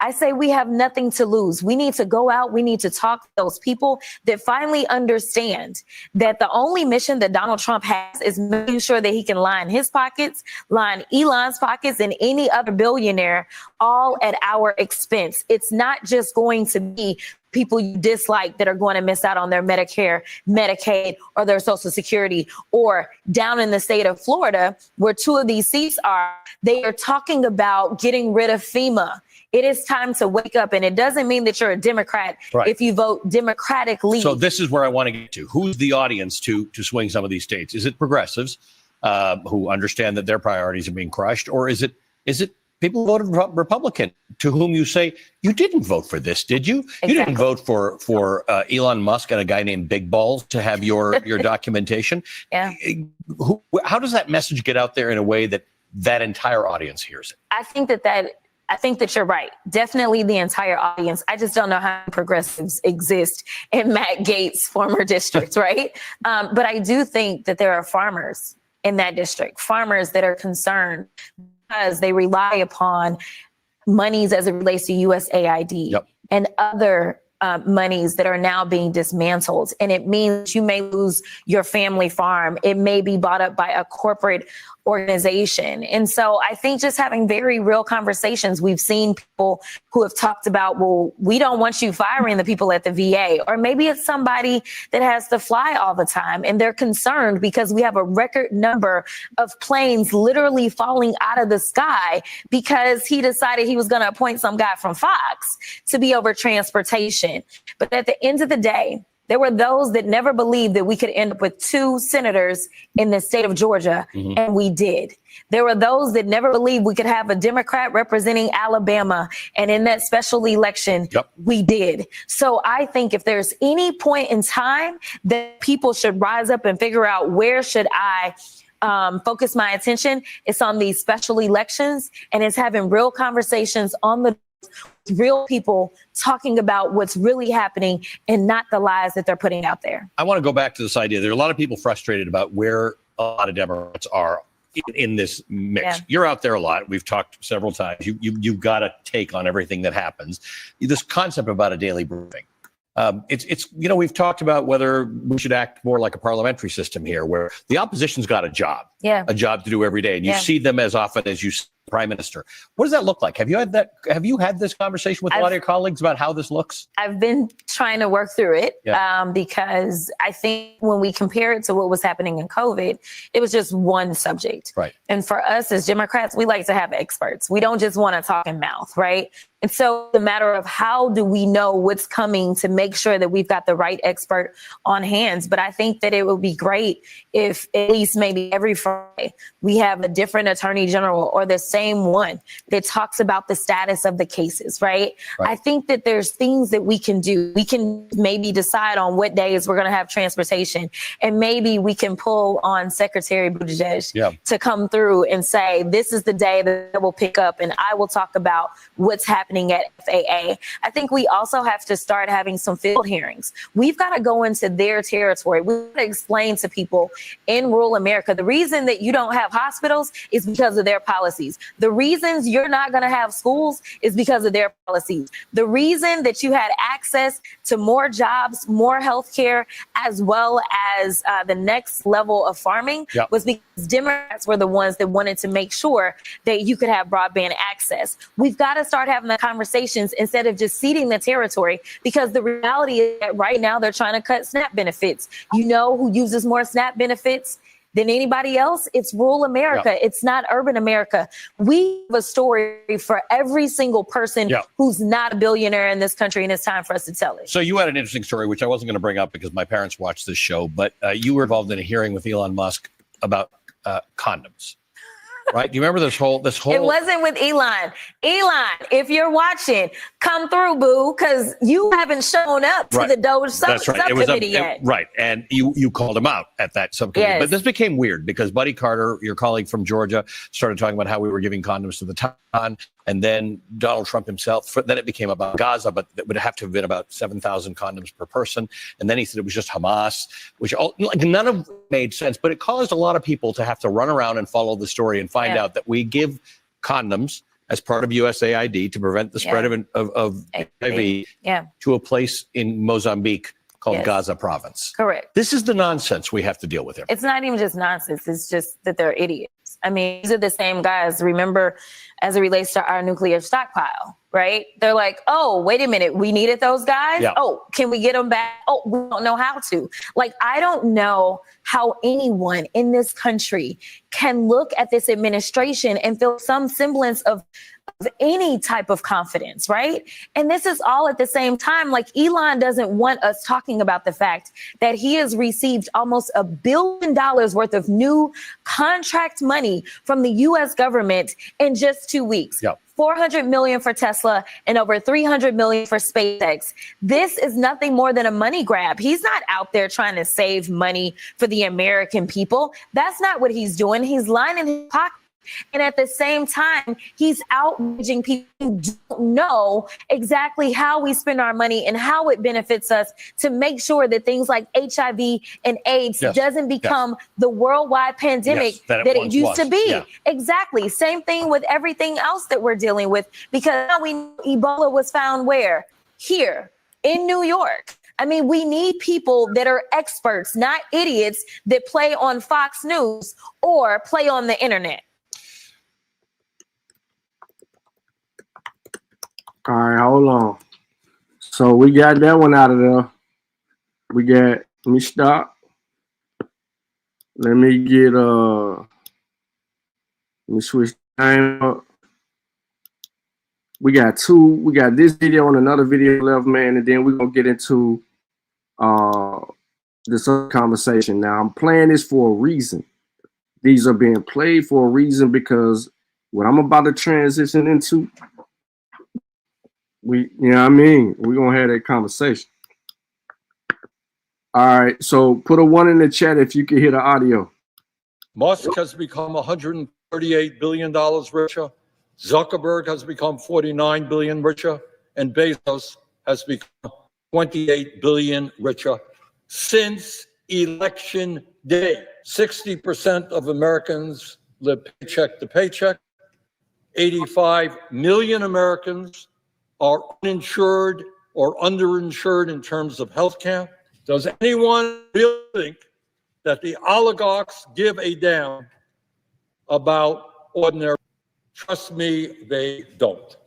Speaker 17: I say we have nothing to lose. We need to go out. We need to talk to those people that finally understand that the only mission that Donald Trump has is making sure that he can line his pockets, line Elon's pockets, and any other billionaire all at our expense. It's not just going to be people you dislike that are going to miss out on their Medicare, Medicaid, or their Social Security. Or down in the state of Florida, where 2 of these seats are, they are talking about getting rid of FEMA. It is time to wake up. And it doesn't mean that you're a Democrat if you vote Democratically.
Speaker 16: So this is where I want to get to. Who's the audience to swing some of these states? Is it progressives who understand that their priorities are being crushed? Or is it people who voted Republican to whom you say, you didn't vote for this, did you? You didn't vote for Elon Musk and a guy named Big Balls to have your documentation.
Speaker 17: Yeah.
Speaker 16: How does that message get out there in a way that entire audience hears it?
Speaker 17: I think that you're right. Definitely the entire audience. I just don't know how progressives exist in Matt Gaetz' former district, right? But I do think that there are farmers in that district, farmers that are concerned because they rely upon monies as it relates to USAID and other monies that are now being dismantled. And it means you may lose your family farm. It may be bought up by a corporate organization. And so I think just having very real conversations, we've seen people who have talked about, well, we don't want you firing the people at the VA, or maybe it's somebody that has to fly all the time and they're concerned because we have a record number of planes literally falling out of the sky because he decided he was going to appoint some guy from Fox to be over transportation. But at the end of the day, there were those that never believed that we could end up with 2 senators in the state of Georgia, and we did. There were those that never believed we could have a Democrat representing Alabama, and in that special election, we did. So I think if there's any point in time that people should rise up and figure out where should I focus my attention, it's on these special elections, and it's having real conversations on the real people talking about what's really happening and not the lies that they're putting out there.
Speaker 16: I want to go back to this idea. There are a lot of people frustrated about where a lot of Democrats are in this mix.
Speaker 17: Yeah.
Speaker 16: You're out there a lot. We've talked several times. You've got a take on everything that happens. This concept about a daily briefing. It's we've talked about whether we should act more like a parliamentary system here, where the opposition's got a job to do every day, and you see them as often as you see the prime minister. What does that look like? Have you had this conversation with a lot of your colleagues about how this looks?
Speaker 17: I've been trying to work through it because I think when we compare it to what was happening in COVID, it was just one subject.
Speaker 16: Right.
Speaker 17: And for us as Democrats, we like to have experts. We don't just want to talk in mouth, right? And so the matter of how do we know what's coming to make sure that we've got the right expert on hand. But I think that it would be great if at least maybe every Friday we have a different attorney general or the same one that talks about the status of the cases, right? I think that there's things that we can do. We can maybe decide on what days we're going to have transportation, and maybe we can pull on Secretary Buttigieg to come through and say, this is the day that we'll pick up and I will talk about what's happening at FAA. I think we also have to start having some field hearings. We've got to go into their territory. We've got to explain to people in rural America, the reason that you don't have hospitals is because of their policies. The reasons you're not going to have schools is because of their policies. The reason that you had access to more jobs, more health care, as well as the next level of farming was because Democrats were the ones that wanted to make sure that you could have broadband access. We've got to start having the conversations instead of just ceding the territory, because the reality is that right now they're trying to cut SNAP benefits. You know who uses more SNAP benefits than anybody else? It's rural America. It's not urban America. We have a story for every single person who's not a billionaire in this country, and it's time for us to tell it.
Speaker 16: So you had an interesting story, which I wasn't going to bring up because my parents watched this show, but you were involved in a hearing with Elon Musk about condoms. Right? Do you remember this whole?
Speaker 17: It wasn't with Elon. Elon, if you're watching, come through, boo, because you haven't shown up to the Doge subcommittee yet.
Speaker 16: Right. And you called him out at that subcommittee.
Speaker 17: Yes.
Speaker 16: But this became weird because Buddy Carter, your colleague from Georgia, started talking about how we were giving condoms to the Taliban. And then Donald Trump himself, then it became about Gaza, but it would have to have been about 7,000 condoms per person. And then he said it was just Hamas, which none of it made sense. But it caused a lot of people to have to run around and follow the story and find out that we give condoms as part of USAID to prevent the spread of HIV to a place in Mozambique called Gaza province.
Speaker 17: Correct.
Speaker 16: This is the nonsense we have to deal with here.
Speaker 17: It's not even just nonsense. It's just that they're idiots. I mean, these are the same guys, remember, as it relates to our nuclear stockpile, right? They're like, oh, wait a minute, we needed those guys?
Speaker 16: Yeah.
Speaker 17: Oh, can we get them back? Oh, we don't know how to. Like, I don't know how anyone in this country can look at this administration and feel some semblance of any type of confidence, right? And this is all at the same time. Like, Elon doesn't want us talking about the fact that he has received almost $1 billion worth of new contract money from the U.S. government in just 2 weeks.
Speaker 16: Yep.
Speaker 17: $400 million for Tesla and over $300 million for SpaceX. This is nothing more than a money grab. He's not out there trying to save money for the American people. That's not what he's doing. He's lining his pocket. And at the same time, he's outraging people who don't know exactly how we spend our money and how it benefits us to make sure that things like HIV and AIDS doesn't become the worldwide pandemic that it used to be. Yeah. Exactly. Same thing with everything else that we're dealing with, because now we know Ebola was found where? Here in New York. I mean, we need people that are experts, not idiots that play on Fox News or play on the internet.
Speaker 9: All right, hold on. So we got that one out of there. We got, let me stop. Let me get, let me switch time up. We got this video and another video left, man, and then we're going to get into this other conversation. Now, I'm playing this for a reason. These are being played for a reason because what I'm about to transition into, you know what I mean? We're going to have that conversation. All right, so put a 1 in the chat if you can hear the audio.
Speaker 18: Musk has become $138 billion richer. Zuckerberg has become $49 billion richer. And Bezos has become $28 billion richer since election day. 60% of Americans live paycheck to paycheck. 85 million Americans are uninsured or underinsured in terms of health care. Does anyone really think that the oligarchs give a damn about ordinary? Trust me, they don't.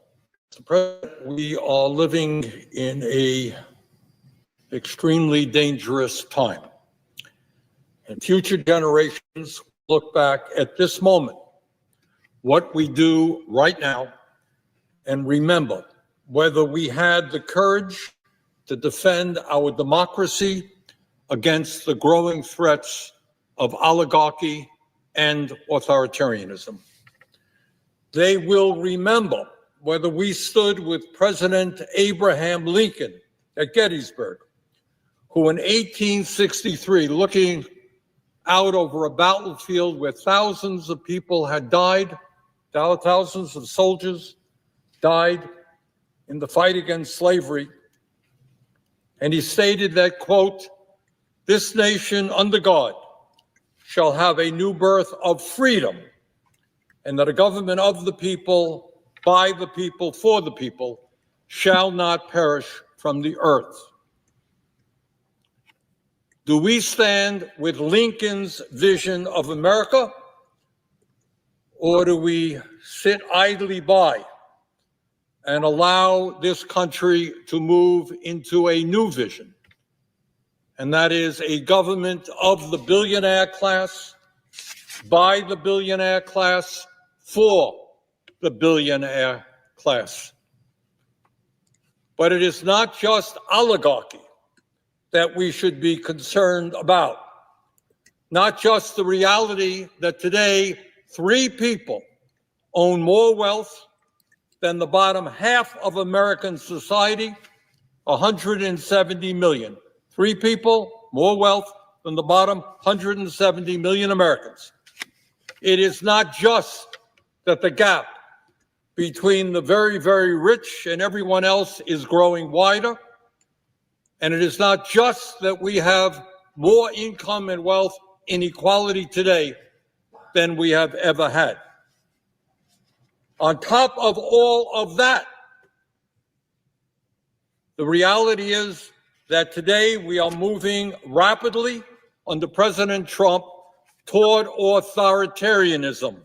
Speaker 18: Mr. President, we are living in an extremely dangerous time. And future generations look back at this moment, what we do right now, and remember whether we had the courage to defend our democracy against the growing threats of oligarchy and authoritarianism. They will remember whether we stood with President Abraham Lincoln at Gettysburg, who in 1863, looking out over a battlefield where thousands of people had died, thousands of soldiers died in the fight against slavery, and he stated that, quote, "This nation under God shall have a new birth of freedom, and that a government of the people, by the people, for the people, shall not perish from the earth." Do we stand with Lincoln's vision of America, or do we sit idly by and allow this country to move into a new vision? And that is a government of the billionaire class, by the billionaire class, for the billionaire class. But it is not just oligarchy that we should be concerned about. Not just the reality that today 3 people own more wealth than the bottom half of American society, 170 million. 3 people, more wealth than the bottom 170 million Americans. It is not just that the gap between the very, very rich and everyone else is growing wider. And it is not just that we have more income and wealth inequality today than we have ever had. On top of all of that, the reality is that today we are moving rapidly under President Trump toward authoritarianism.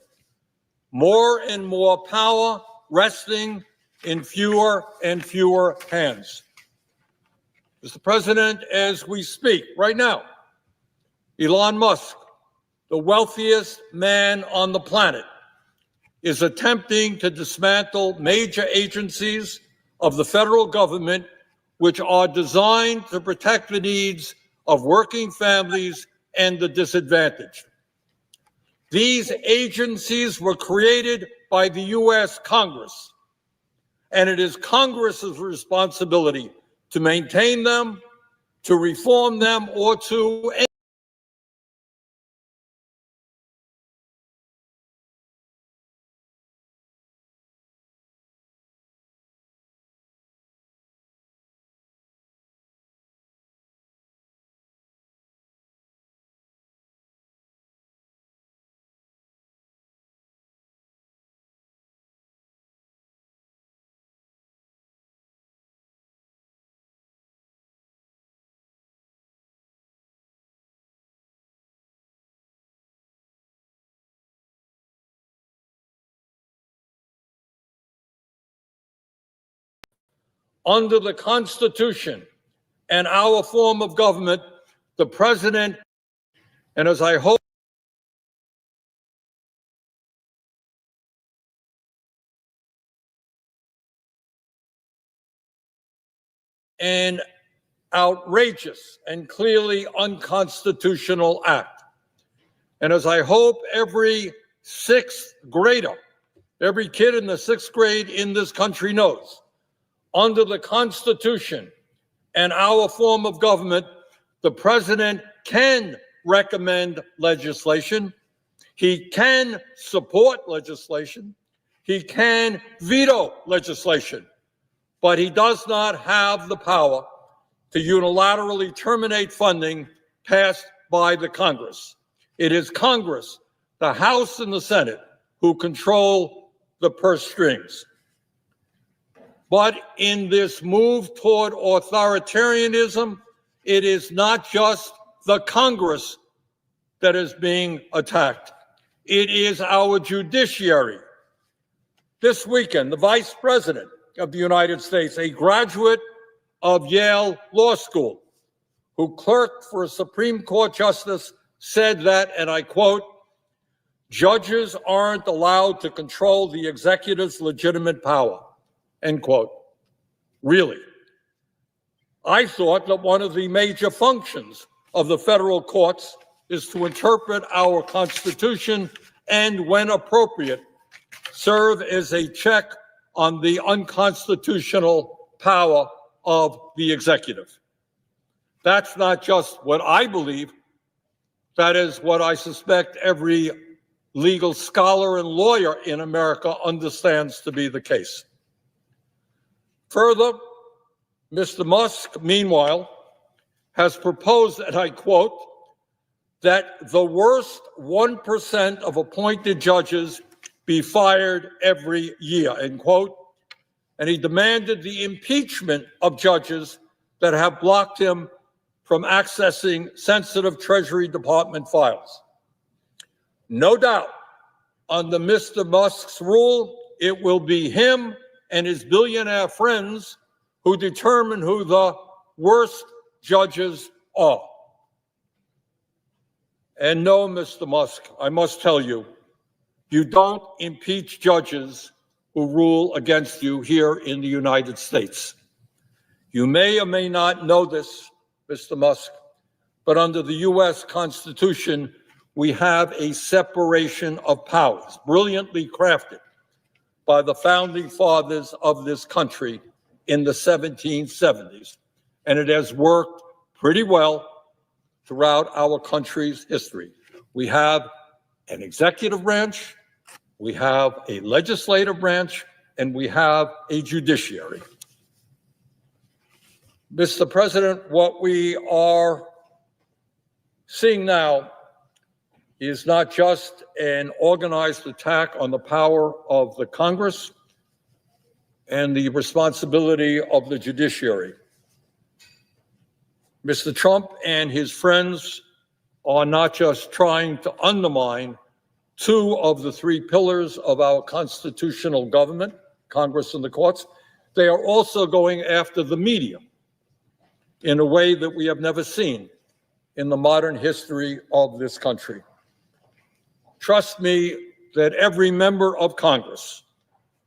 Speaker 18: More and more power resting in fewer and fewer hands. Mr. President, as we speak right now, Elon Musk, the wealthiest man on the planet, is attempting to dismantle major agencies of the federal government which are designed to protect the needs of working families and the disadvantaged. These agencies were created by the U.S. Congress, and it is Congress's responsibility to maintain them, to reform them, or to under the Constitution and our form of government, the president, and as I hope an outrageous and clearly unconstitutional act. And as I hope every sixth grader, every kid in the sixth grade in this country knows, under the Constitution and our form of government, the president can recommend legislation, he can support legislation, he can veto legislation, but he does not have the power to unilaterally terminate funding passed by the Congress. It is Congress, the House and the Senate, who control the purse strings. But in this move toward authoritarianism, it is not just the Congress that is being attacked. It is our judiciary. This weekend, the Vice President of the United States, a graduate of Yale Law School, who clerked for a Supreme Court justice, said that, and I quote, "Judges aren't allowed to control the executive's legitimate power," end quote. Really? I thought that one of the major functions of the federal courts is to interpret our Constitution and, when appropriate, serve as a check on the unconstitutional power of the executive. That's not just what I believe. That is what I suspect every legal scholar and lawyer in America understands to be the case. Further, Mr. Musk, meanwhile, has proposed, and I quote, that the worst 1% of appointed judges be fired every year, end quote. And he demanded the impeachment of judges that have blocked him from accessing sensitive Treasury Department files. No doubt, under Mr. Musk's rule, it will be him and his billionaire friends who determine who the worst judges are. And no, Mr. Musk, I must tell you, you don't impeach judges who rule against you here in the United States. You may or may not know this, Mr. Musk, but under the U.S. Constitution, we have a separation of powers, brilliantly crafted by the founding fathers of this country in the 1770s, and it has worked pretty well throughout our country's history. We have an executive branch, we have a legislative branch, and we have a judiciary. Mr. President, what we are seeing now is not just an organized attack on the power of the Congress and the responsibility of the judiciary. Mr. Trump and his friends are not just trying to undermine two of the three pillars of our constitutional government, Congress and the courts, they are also going after the media in a way that we have never seen in the modern history of this country. Trust me that every member of Congress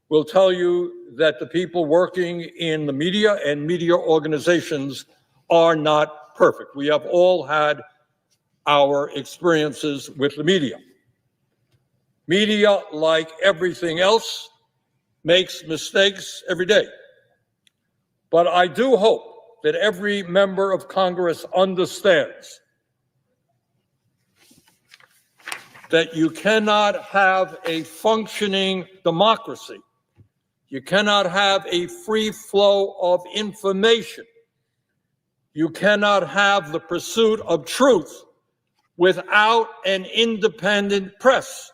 Speaker 18: will tell you that the people working in the media and media organizations are not perfect. We have all had our experiences with the media. Media, like everything else, makes mistakes every day. But I do hope that every member of Congress understands that you cannot have a functioning democracy. You cannot have a free flow of information. You cannot have the pursuit of truth without an independent press.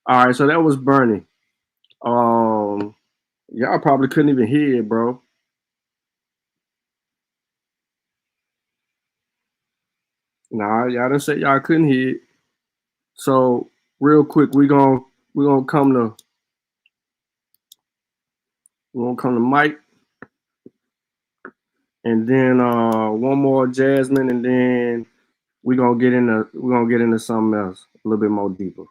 Speaker 9: All right, so that was Bernie. Y'all probably couldn't even hear it, bro. Nah, y'all didn't say y'all couldn't hear it. So real quick, we're gonna come to Mike, and then one more Jasmine, and then we're gonna get into something else a little bit more deeper.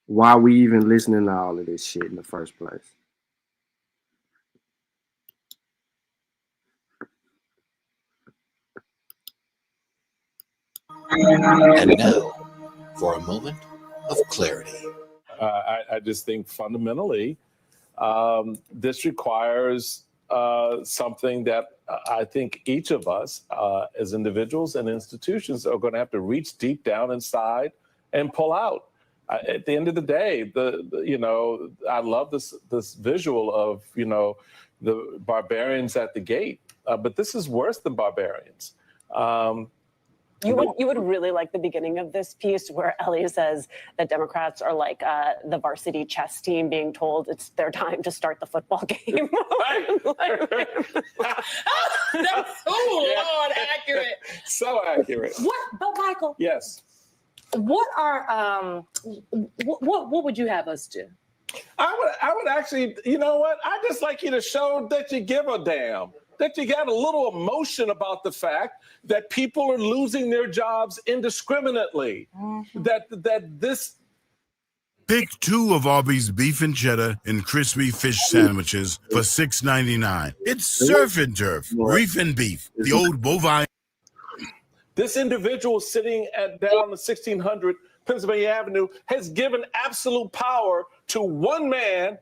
Speaker 9: Why we even listening to all of this shit in the first place?
Speaker 19: And now, for a moment of clarity.
Speaker 12: I just think fundamentally, this requires something that I think each of us as individuals and institutions are going to have to reach deep down inside and pull out. At the end of the day, I love this visual of, the barbarians at the gate, but this is worse than barbarians.
Speaker 20: You would really like the beginning of this piece where Ellie says that Democrats are like the varsity chess team being told it's their time to start the football game.
Speaker 21: That's so Lord accurate.
Speaker 12: So accurate.
Speaker 21: But Michael.
Speaker 12: Yes.
Speaker 21: What are what would you have us do?
Speaker 12: I would actually, you know what? I just like you to show that you give a damn. That you got a little emotion about the fact that people are losing their jobs indiscriminately. That this.
Speaker 22: Pick 2 of Arby's beef and cheddar and crispy fish sandwiches for $6.99. It's surf and turf, reef and beef, the old bovine.
Speaker 12: This individual sitting down the 1600 Pennsylvania Avenue has given absolute power to one man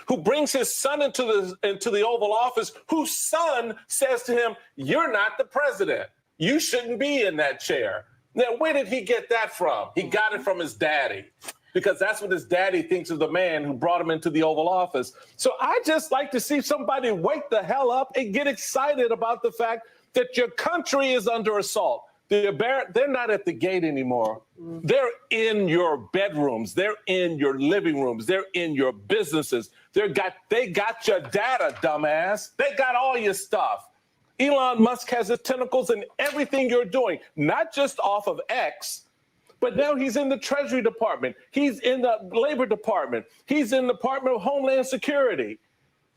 Speaker 12: who brings his son into the Oval Office, whose son says to him, "You're not the president. You shouldn't be in that chair." Now, where did he get that from? He got it from his daddy, because that's what his daddy thinks of the man who brought him into the Oval Office. So I just like to see somebody wake the hell up and get excited about the fact that your country is under assault. They're not at the gate anymore. They're in your bedrooms. They're in your living rooms. They're in your businesses. They got your data, dumbass. They got all your stuff. Elon Musk has his tentacles in everything you're doing, not just off of X, but now he's in the Treasury Department. He's in the Labor Department. He's in the Department of Homeland Security.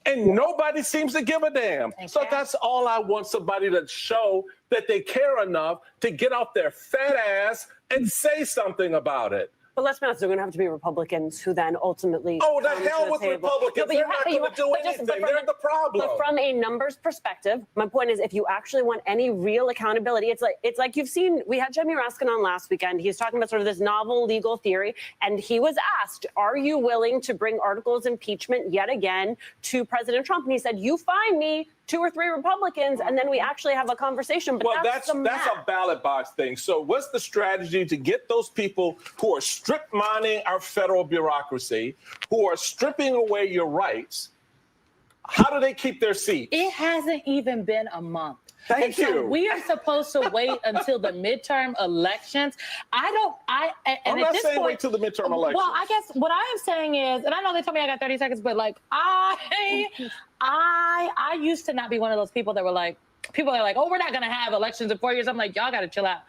Speaker 12: And nobody seems to give a damn. So that's all I want, somebody to show that they care enough to get off their fat ass and say something about it.
Speaker 20: But let's be honest, they're going to have to be Republicans who then ultimately.
Speaker 12: Oh, the hell with Republicans. They're not going to do anything. They're the problem.
Speaker 20: But from a numbers perspective, my point is, if you actually want any real accountability, it's like you've seen. We had Jimmy Raskin on last weekend. He's talking about sort of this novel legal theory, and he was asked, "Are you willing to bring articles of impeachment yet again to President Trump?" And he said, "You find me 2 or 3 Republicans, and then we actually have a conversation." But
Speaker 12: well, that's a ballot box thing. So what's the strategy to get those people who are strip mining our federal bureaucracy, who are stripping away your rights? How do they keep their seats?
Speaker 21: It hasn't even been a month.
Speaker 12: Thank you.
Speaker 21: So we are supposed to wait until the midterm elections. I'm
Speaker 12: not saying wait till the midterm elections.
Speaker 21: Well, I guess what I am saying is, and I know they told me I got 30 seconds, but like I used to not be one of those people that were like, people are like, "Oh, we're not going to have elections in 4 years." I'm like, y'all got to chill out.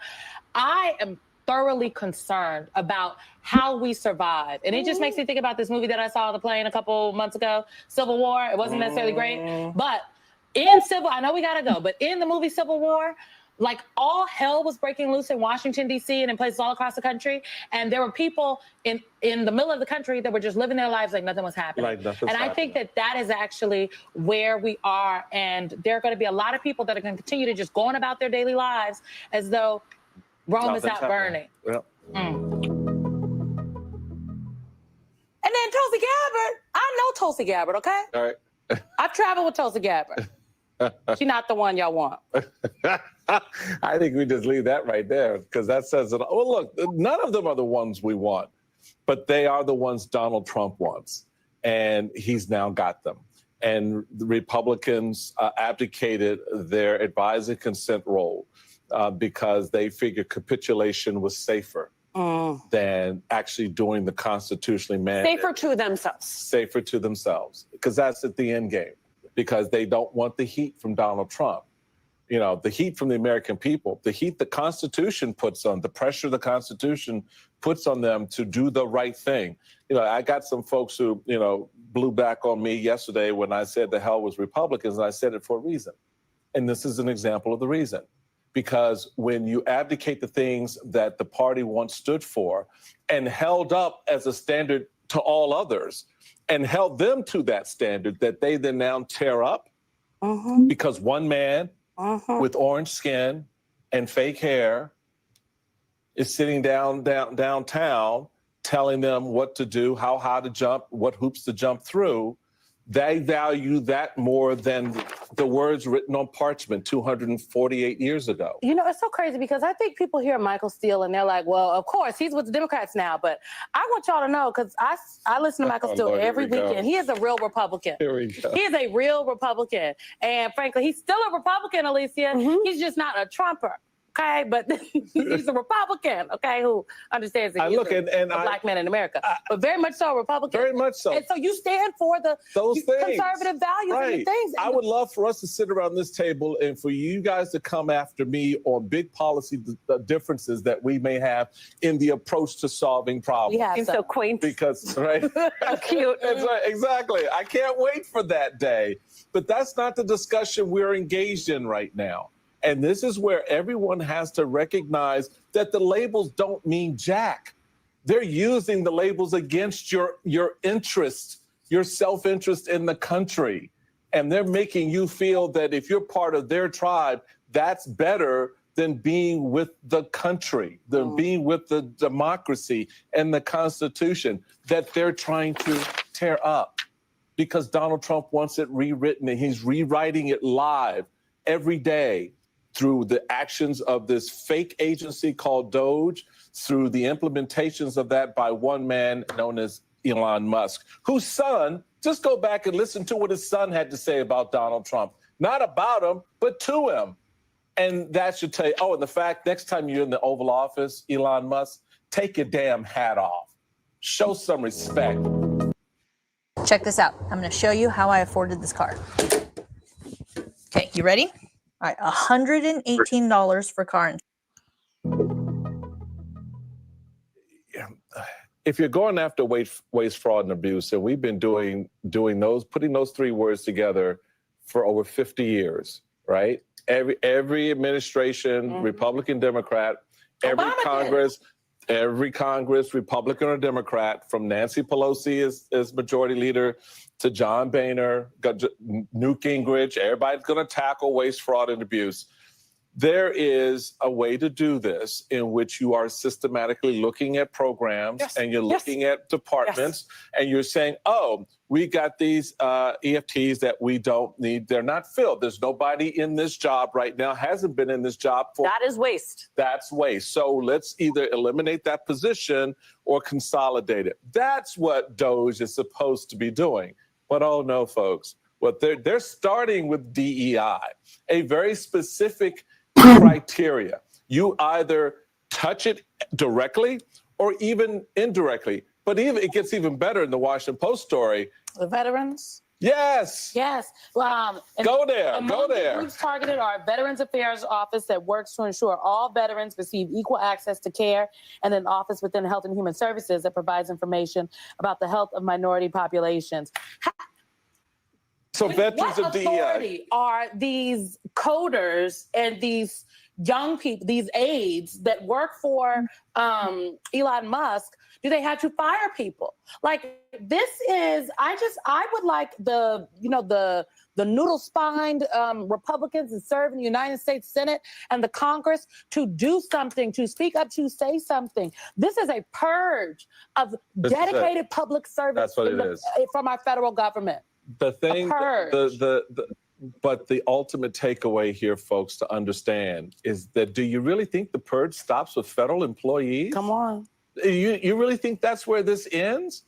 Speaker 21: I am thoroughly concerned about how we survive. And it just makes me think about this movie that I saw on the plane a couple months ago, Civil War. It wasn't necessarily great, but I know we got to go, but in the movie Civil War, like all hell was breaking loose in Washington, D.C. and in places all across the country. And there were people in the middle of the country that were just living their lives like nothing was happening. I think that is actually where we are. And there are going to be a lot of people that are going to continue to just go on about their daily lives as though Rome is not burning.
Speaker 12: Well.
Speaker 21: And then Tulsi Gabbard, I know Tulsi Gabbard, okay?
Speaker 12: All right.
Speaker 21: I've traveled with Tulsi Gabbard. She's not the one y'all want.
Speaker 12: I think we just leave that right there, because that says it all. Well, look, none of them are the ones we want, but they are the ones Donald Trump wants, and he's now got them. And the Republicans abdicated their advise and consent role because they figured capitulation was safer. than actually doing the constitutionally mandated.
Speaker 20: Safer to themselves.
Speaker 12: Safer to themselves, because that's at the end game. Because they don't want the heat from Donald Trump. You know, the heat from the American people, the heat the Constitution puts on, the pressure the Constitution puts on them to do the right thing. You know, I got some folks who, you know, blew back on me yesterday when I said the hell was Republicans, and I said it for a reason. And this is an example of the reason. Because when you abdicate the things that the party once stood for and held up as a standard to all others and held them to that standard that they then now tear up because one man with orange skin and fake hair is sitting downtown telling them what to do, how high to jump, what hoops to jump through. They value that more than the words written on parchment 248 years ago.
Speaker 21: You know, it's so crazy because I think people hear Michael Steele and they're like, well, of course, he's with the Democrats now. But I want y'all to know, because I listen to Michael Steele every weekend. He is a real Republican.
Speaker 12: Here we go.
Speaker 21: He is a real Republican. And frankly, he's still a Republican, Alicia. He's just not a Trumper. Okay, but he's a Republican, okay, who understands that he's a black man in America, but very much so a Republican.
Speaker 12: Very much so.
Speaker 21: And so you stand for those conservative values and the things.
Speaker 12: I would love for us to sit around this table and for you guys to come after me on big policy differences that we may have in the approach to solving problems.
Speaker 21: Yeah,
Speaker 20: it's so quaint.
Speaker 12: Because, right?
Speaker 20: How cute.
Speaker 12: That's right, exactly. I can't wait for that day. But that's not the discussion we're engaged in right now. And this is where everyone has to recognize that the labels don't mean jack. They're using the labels against your interest, your self-interest in the country. And they're making you feel that if you're part of their tribe, that's better than being with the country, than being with the democracy and the Constitution that they're trying to tear up. Because Donald Trump wants it rewritten, and he's rewriting it live every day, through the actions of this fake agency called Doge, through the implementations of that by one man known as Elon Musk, whose son, just go back and listen to what his son had to say about Donald Trump. Not about him, but to him. And that should tell you, and the fact, next time you're in the Oval Office, Elon Musk, take your damn hat off. Show some respect.
Speaker 1: Check this out. I'm going to show you how I afforded this car. Okay, you ready? All right, $118 for car insurance.
Speaker 12: If you're going after waste, fraud, and abuse, and we've been doing those, putting those three words together for over 50 years, right? Every administration, Republican, Democrat, every Congress, Republican or Democrat, from Nancy Pelosi as majority leader to John Boehner, Newt Gingrich, everybody's going to tackle waste, fraud, and abuse. There is a way to do this in which you are systematically looking at programs and you're looking at departments and you're saying, we got these EFTs that we don't need. They're not filled. There's nobody in this job right now, hasn't been in this job for.
Speaker 20: That is waste.
Speaker 12: That's waste. So let's either eliminate that position or consolidate it. That's what Doge is supposed to be doing. But oh no, folks, what they're starting with DEI, a very specific criteria. You either touch it directly or even indirectly. But it gets even better in the Washington Post story.
Speaker 21: The veterans?
Speaker 12: Yes.
Speaker 21: Yes.
Speaker 12: Go there.
Speaker 21: The groups targeted are Veterans Affairs Office that works to ensure all veterans receive equal access to care, and an office within Health and Human Services that provides information about the health of minority populations.
Speaker 12: So veterans of DEI.
Speaker 21: What authority are these coders and these young people, these aides that work for Elon Musk, do they have to fire people? Like, this is, I would like the noodle-spined Republicans that serve in the United States Senate and the Congress to do something, to speak up, to say something. This is a purge of dedicated public service from our federal government.
Speaker 12: The thing, but the ultimate takeaway here, folks, to understand is that, do you really think the purge stops with federal employees?
Speaker 21: Come on.
Speaker 12: You really think that's where this ends?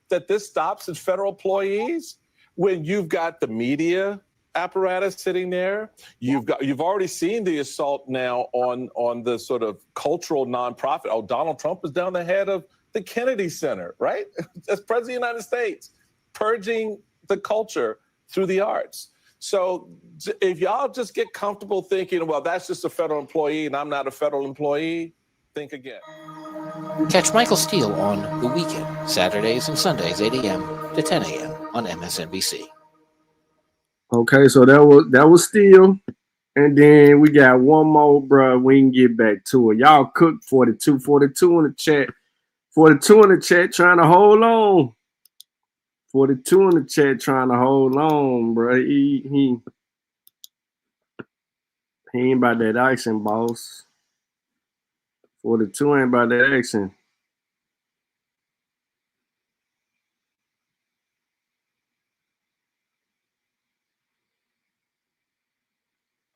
Speaker 12: That this stops at federal employees? When you've got the media apparatus sitting there. You've already seen the assault now on the sort of cultural nonprofit. Oh, Donald Trump is down the head of the Kennedy Center, right? As president of the United States, purging the culture through the arts. So if y'all just get comfortable thinking, well, that's just a federal employee and I'm not a federal employee, think again.
Speaker 19: Catch Michael Steele on The Weekend, Saturdays and Sundays, 8 a.m. to 10 a.m. on MSNBC.
Speaker 9: Okay, so that was Steele. And then we got one more, bro. We can get back to it. Y'all cooked 42 in the chat. 42 in the chat trying to hold on. 42 in the chat trying to hold on, bro. He ain't about that action, boss. 42 ain't about that action.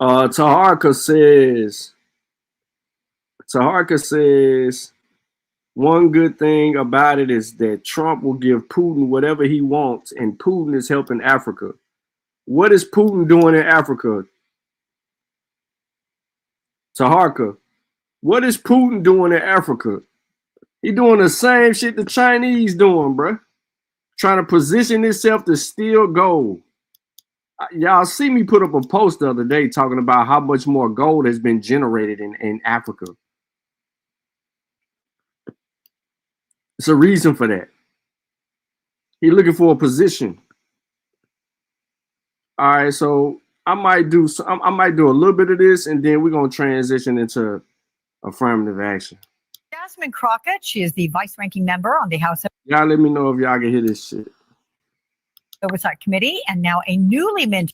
Speaker 9: Taharka says, one good thing about it is that Trump will give Putin whatever he wants, and Putin is helping Africa. What is Putin doing in Africa? Taharka, what is Putin doing in Africa? He doing the same shit the Chinese doing, bro. Trying to position himself to steal gold. Y'all see me put up a post the other day talking about how much more gold has been generated in Africa. It's a reason for that. He's looking for a position. All right, so I might do a little bit of this, and then we're gonna transition into affirmative action.
Speaker 2: Jasmine Crockett, she is the vice-ranking member on the House
Speaker 9: Y'all let me know if y'all can hear this shit.
Speaker 2: Oversight Committee, and now a newly minted.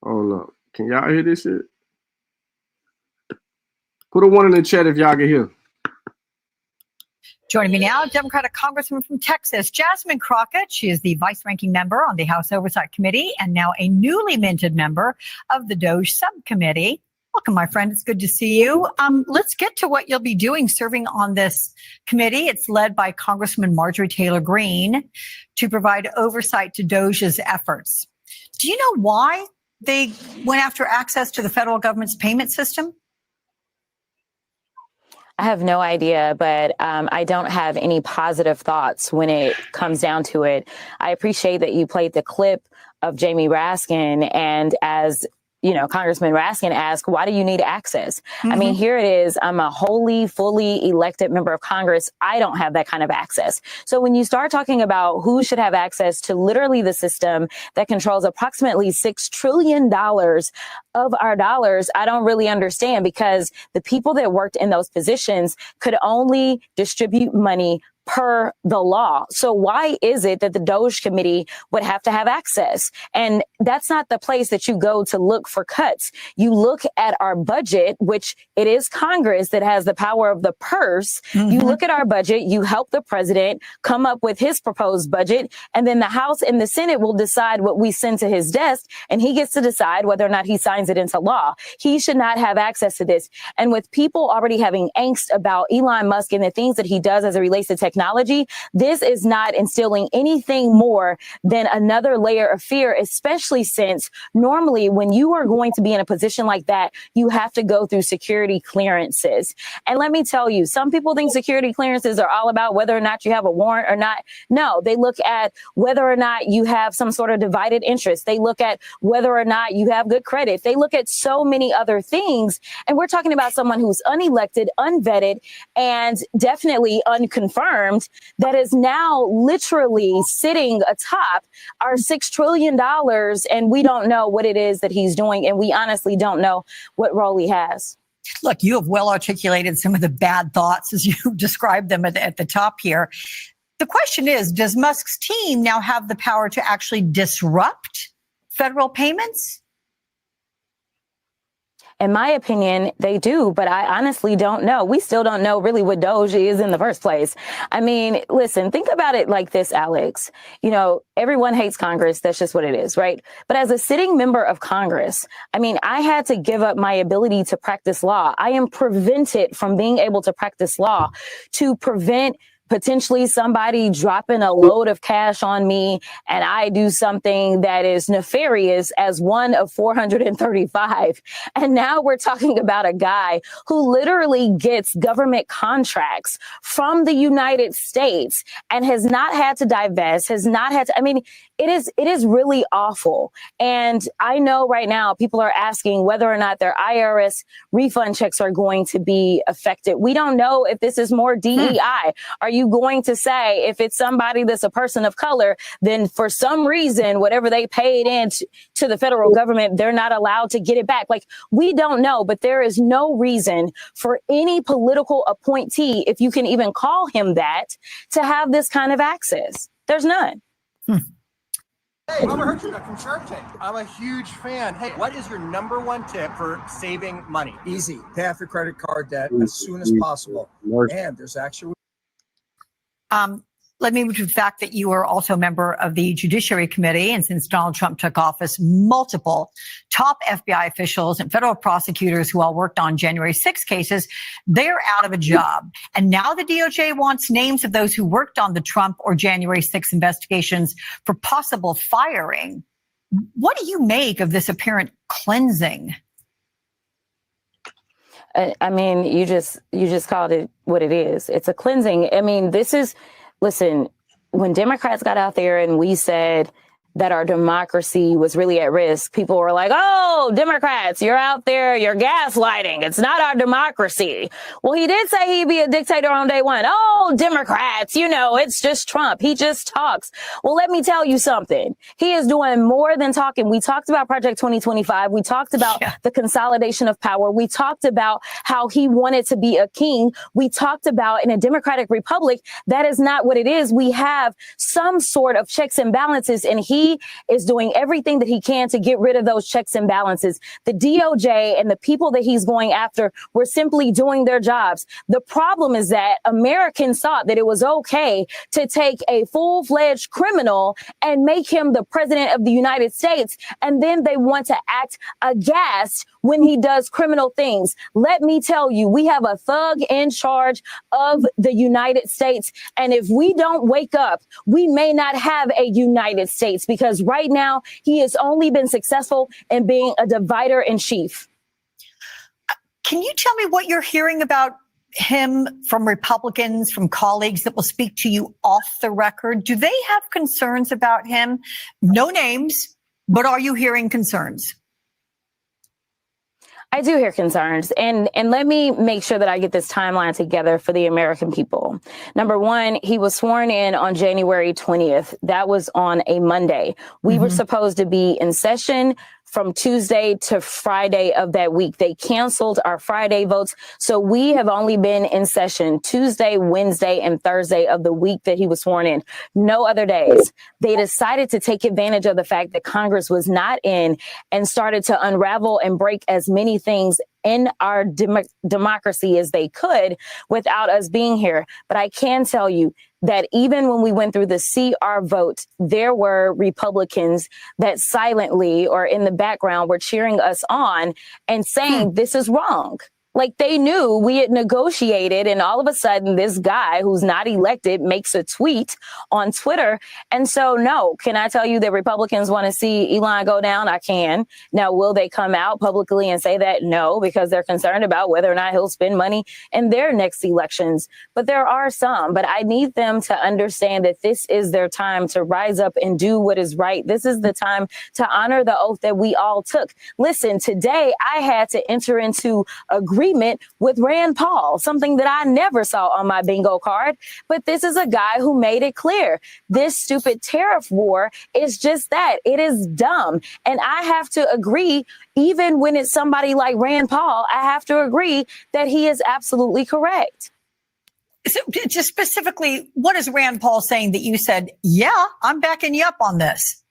Speaker 9: Hold up, can y'all hear this shit? Put a 1 in the chat if y'all can hear.
Speaker 2: Joining me now, Democratic Congressman from Texas, Jasmine Crockett. She is the vice-ranking member on the House Oversight Committee and now a newly minted member of the DOJ Subcommittee. Welcome, my friend. It's good to see you. Let's get to what you'll be doing serving on this committee. It's led by Congressman Marjorie Taylor Greene to provide oversight to DOJ's efforts. Do you know why they went after access to the federal government's payment system?
Speaker 17: I have no idea, but I don't have any positive thoughts when it comes down to it. I appreciate that you played the clip of Jamie Raskin, and as you know, Congressman Raskin asked, why do you need access? I mean, here it is. I'm a wholly, fully elected member of Congress. I don't have that kind of access. So when you start talking about who should have access to literally the system that controls approximately $6 trillion of our dollars, I don't really understand, because the people that worked in those positions could only distribute money per the law. So why is it that the DOJ committee would have to have access? And that's not the place that you go to look for cuts. You look at our budget, which it is Congress that has the power of the purse. You look at our budget, you help the president come up with his proposed budget, and then the House and the Senate will decide what we send to his desk, and he gets to decide whether or not he signs it into law. He should not have access to this. And with people already having angst about Elon Musk and the things that he does as it relates to technology, this is not instilling anything more than another layer of fear, especially since normally when you are going to be in a position like that, you have to go through security clearances. And let me tell you, some people think security clearances are all about whether or not you have a warrant or not. No, they look at whether or not you have some sort of divided interest. They look at whether or not you have good credit. They look at so many other things. And we're talking about someone who's unelected, unvetted, and definitely unconfirmed, that is now literally sitting atop our $6 trillion, and we don't know what it is that he's doing, and we honestly don't know what role he has.
Speaker 2: Look, you have well articulated some of the bad thoughts as you described them at the top here. The question is, does Musk's team now have the power to actually disrupt federal payments?
Speaker 17: In my opinion, they do, but I honestly don't know. We still don't know really what DOJ is in the first place. I mean, listen, think about it like this, Alex. You know, everyone hates Congress. That's just what it is, right? But as a sitting member of Congress, I mean, I had to give up my ability to practice law. I am prevented from being able to practice law to prevent potentially somebody dropping a load of cash on me and I do something that is nefarious as one of 435. And now we're talking about a guy who literally gets government contracts from the United States and has not had to divest, has not had to, I mean, it is really awful. And I know right now people are asking whether or not their IRS refund checks are going to be affected. We don't know if this is more DEI. Are you going to say if it's somebody that's a person of color, then for some reason, whatever they paid in to the federal government, they're not allowed to get it back? Like, we don't know, but there is no reason for any political appointee, if you can even call him that, to have this kind of access. There's none.
Speaker 3: Hey, Robert Hertrud from Shark Tank. I'm a huge fan. Hey, what is your number one tip for saving money? Easy. Pay off your credit card debt as soon as possible. And there's actually...
Speaker 2: Let me move to the fact that you are also a member of the Judiciary Committee. And since Donald Trump took office, multiple top FBI officials and federal prosecutors who all worked on January 6 cases, they're out of a job. And now the DOJ wants names of those who worked on the Trump or January 6 investigations for possible firing. What do you make of this apparent cleansing?
Speaker 17: I mean, you just called it what it is. It's a cleansing. I mean, listen, when Democrats got out there and we said that our democracy was really at risk, people were like, oh, Democrats, you're out there, you're gaslighting. It's not our democracy. Well, he did say he'd be a dictator on day one. Oh, Democrats, it's just Trump. He just talks. Well, let me tell you something. He is doing more than talking. We talked about Project 2025. We talked about the consolidation of power. We talked about how he wanted to be a king. We talked about in a democratic republic, that is not what it is. We have some sort of checks and balances, and he is doing everything that he can to get rid of those checks and balances. The DOJ and the people that he's going after were simply doing their jobs. The problem is that Americans thought that it was okay to take a full-fledged criminal and make him the president of the United States, and then they want to act aghast when he does criminal things. Let me tell you, we have a thug in charge of the United States, and if we don't wake up, we may not have a United States, because right now he has only been successful in being a divider in chief.
Speaker 2: Can you tell me what you're hearing about him from Republicans, from colleagues that will speak to you off the record? Do they have concerns about him? No names, but are you hearing concerns?
Speaker 17: I do hear concerns. And let me make sure that I get this timeline together for the American people. Number one, he was sworn in on January 20th. That was on a Monday. We were supposed to be in session from Tuesday to Friday of that week. They canceled our Friday votes. So we have only been in session Tuesday, Wednesday, and Thursday of the week that he was sworn in. No other days. They decided to take advantage of the fact that Congress was not in and started to unravel and break as many things in our democracy as they could without us being here. But I can tell you that even when we went through the CR vote, there were Republicans that silently or in the background were cheering us on and saying this is wrong. Like, they knew we had negotiated, and all of a sudden this guy who's not elected makes a tweet on Twitter. And so, no, can I tell you that Republicans want to see Elon go down? I can. Now, will they come out publicly and say that? No, because they're concerned about whether or not he'll spend money in their next elections. But there are some. But I need them to understand that this is their time to rise up and do what is right. This is the time to honor the oath that we all took. Listen, today I had to enter into agreement with Rand Paul, something that I never saw on my bingo card. But this is a guy who made it clear this stupid tariff war is just that. It is dumb. And I have to agree, even when it's somebody like Rand Paul, I have to agree that he is absolutely correct.
Speaker 2: So just specifically, what is Rand Paul saying that you said, yeah, I'm backing you up on this?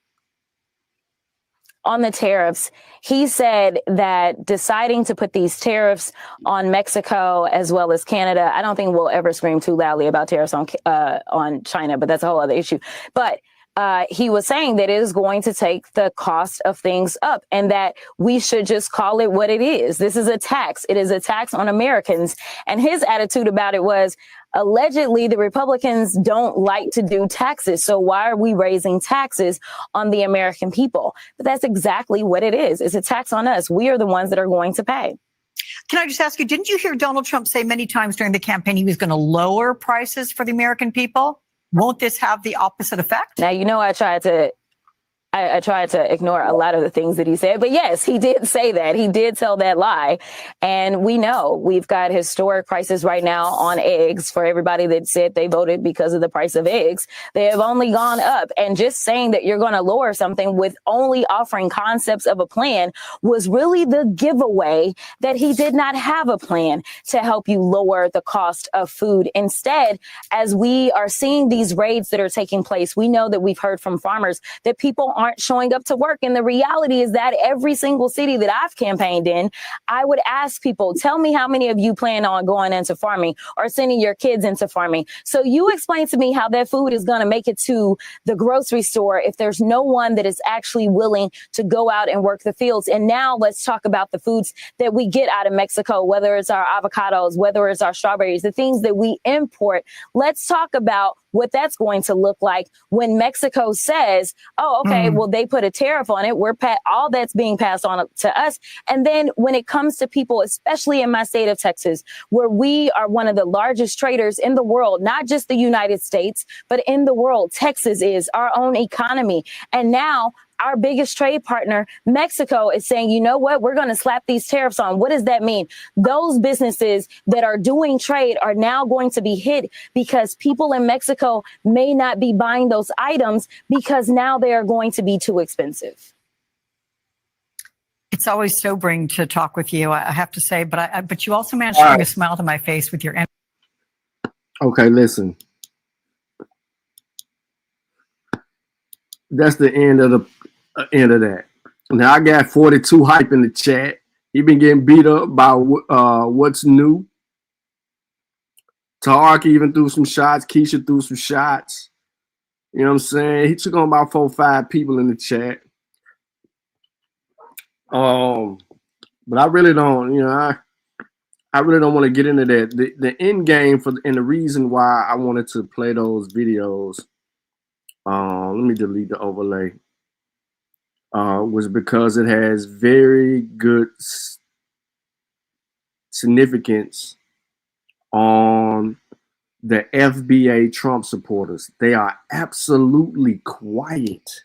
Speaker 17: On the tariffs, he said that deciding to put these tariffs on Mexico as well as Canada, I don't think we'll ever scream too loudly about tariffs on China, but that's a whole other issue. But he was saying that it is going to take the cost of things up and that we should just call it what it is. This is a tax. It is a tax on Americans. And his attitude about it was, allegedly, the Republicans don't like to do taxes. So why are we raising taxes on the American people? But that's exactly what it is. It's a tax on us. We are the ones that are going to pay.
Speaker 2: Can I just ask you, didn't you hear Donald Trump say many times during the campaign he was going to lower prices for the American people? Won't this have the opposite effect?
Speaker 17: Now, you know, I tried to ignore a lot of the things that he said. But yes, he did say that. He did tell that lie. And we know we've got historic prices right now on eggs. For everybody that said they voted because of the price of eggs, they have only gone up. And just saying that you're going to lower something with only offering concepts of a plan was really the giveaway that he did not have a plan to help you lower the cost of food. Instead, as we are seeing these raids that are taking place, we know that we've heard from farmers that people aren't showing up to work. And the reality is that every single city that I've campaigned in, I would ask people, tell me how many of you plan on going into farming or sending your kids into farming. So you explain to me how that food is going to make it to the grocery store if there's no one that is actually willing to go out and work the fields. And now let's talk about the foods that we get out of Mexico, whether it's our avocados, whether it's our strawberries, the things that we import. Let's talk about what that's going to look like when Mexico says, oh, okay, well, they put a tariff on it. All that's being passed on to us. And then when it comes to people, especially in my state of Texas, where we are one of the largest traders in the world, not just the United States, but in the world, Texas is our own economy. And now our biggest trade partner, Mexico, is saying, you know what, we're going to slap these tariffs on. What does that mean? Those businesses that are doing trade are now going to be hit because people in Mexico may not be buying those items because now they are going to be too expensive.
Speaker 2: It's always sobering to talk with you, I have to say, but you also managed to bring a smile to my face with your.
Speaker 9: Okay, listen. That's the end of that. Now I got 42 hype in the chat. He been getting beat up by what's new. Tariq even threw some shots. Keisha threw some shots. You know what I'm saying? He took on about 4 or 5 people in the chat. But I really don't, I really don't want to get into that. The end game and the reason why I wanted to play those videos, let me delete the overlay, was because it has very good significance on the FBA Trump supporters. They are absolutely quiet.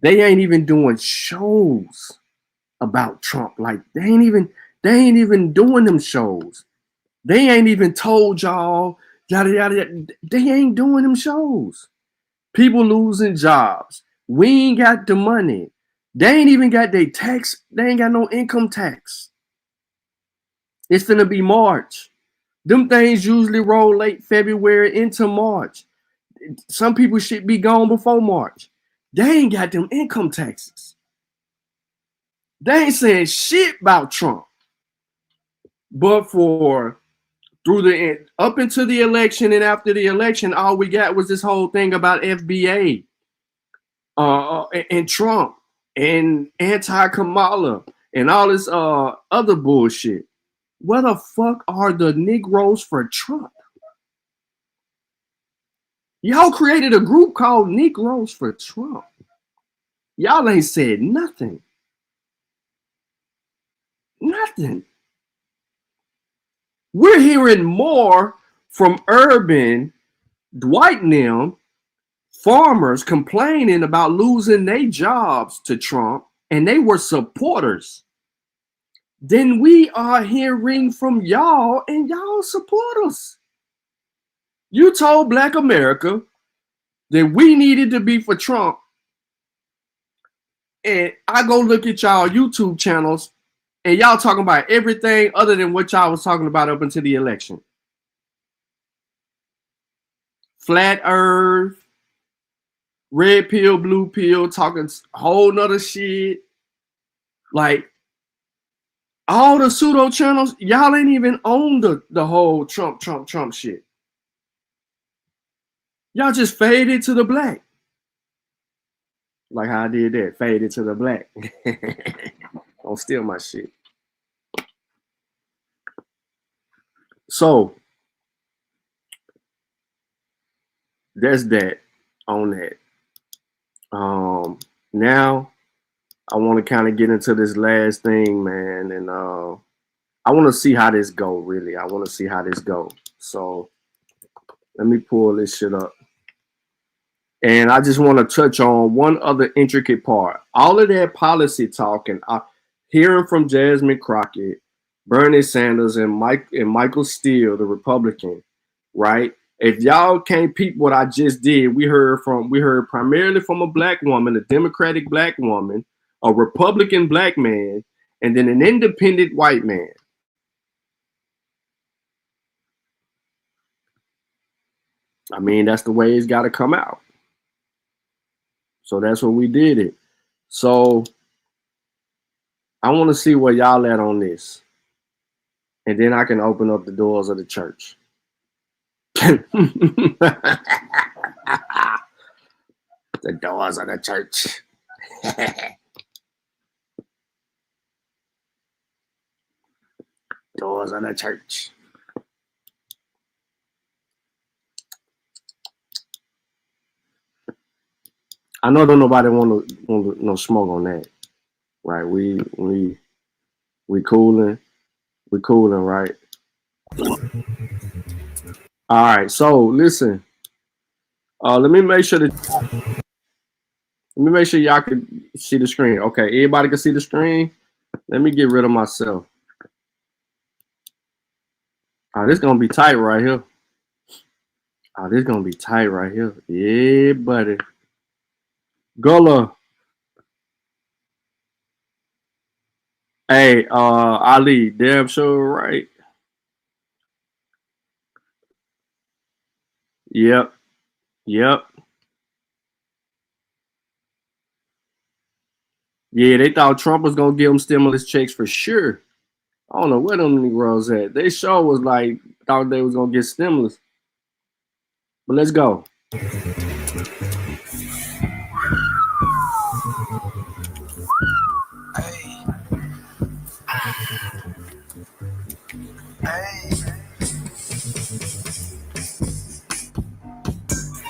Speaker 9: They ain't even doing shows about Trump. Like they ain't even doing them shows. They ain't even told y'all yada yada yada. They ain't doing them shows. People losing jobs. We ain't got the money. They ain't even got their tax. They ain't got no income tax. It's gonna be March. Them things usually roll late February into March. Some people should be gone before March. They ain't got them income taxes. They ain't saying shit about Trump. But up into the election and after the election, all we got was this whole thing about FBA and Trump and anti-Kamala and all this other bullshit. Where the fuck are the Negroes for Trump? Y'all created a group called Negroes for Trump. Y'all ain't said nothing. Nothing. We're hearing more from urban, Dwight and them, farmers complaining about losing their jobs to Trump, and they were supporters. Then we are hearing from y'all and y'all supporters. You told Black America that we needed to be for Trump. And I go look at y'all YouTube channels and y'all talking about everything other than what y'all was talking about up until the election. Flat Earth, red pill, blue pill, talking whole nother shit. Like, all the pseudo channels, y'all ain't even on the whole Trump shit. Y'all just faded to the black. Like how I did that, faded to the black. Don't steal my shit. So that's that on that. Now I want to kind of get into this last thing, man, and I want to see how this go. Really, I want to see how this go. So let me pull this shit up. And I just want to touch on one other intricate part. All of that policy talking, hearing from Jasmine Crockett, Bernie Sanders, and Michael Steele, the Republican, right? If y'all can't peep what I just did, we heard primarily from a black woman, a Democratic black woman, a Republican black man, and then an independent white man. I mean, that's the way it's got to come out. So that's what we did it. So I want to see where y'all at on this. And then I can open up the doors of the church. The doors of the church. Doors of the church. I know don't nobody want no smoke on that, right? We cooling, right? All right, so listen. Let me make sure y'all can see the screen. Okay, everybody can see the screen. Let me get rid of myself. This gonna be tight right here. This gonna be tight right here. Yeah, buddy. Gullah. Hey, Ali, damn sure right. Yep. Yeah, they thought Trump was gonna give them stimulus checks for sure. I don't know where them Negroes at. They sure was like thought they was gonna get stimulus. But let's go.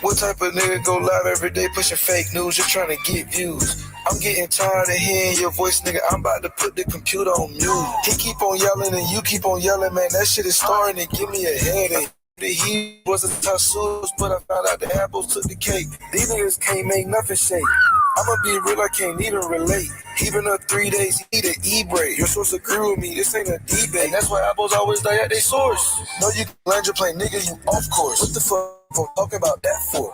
Speaker 5: What type of nigga go live every day pushing fake news? You're trying to get views. I'm getting tired of hearing your voice, nigga. I'm about to put the computer on mute. He keep on yelling and you keep on yelling, man. That shit is starting to give me a headache. He wasn't Tassos, but I found out the apples took the cake. These niggas can't make nothing shake. I'ma be real, I can't even relate. Even up 3 days, he need an e-break. You're supposed to agree with me, this ain't a debate. That's why apples always die at their source. No, you land your plane, nigga, you off course. What the fuck I'm talking about that for?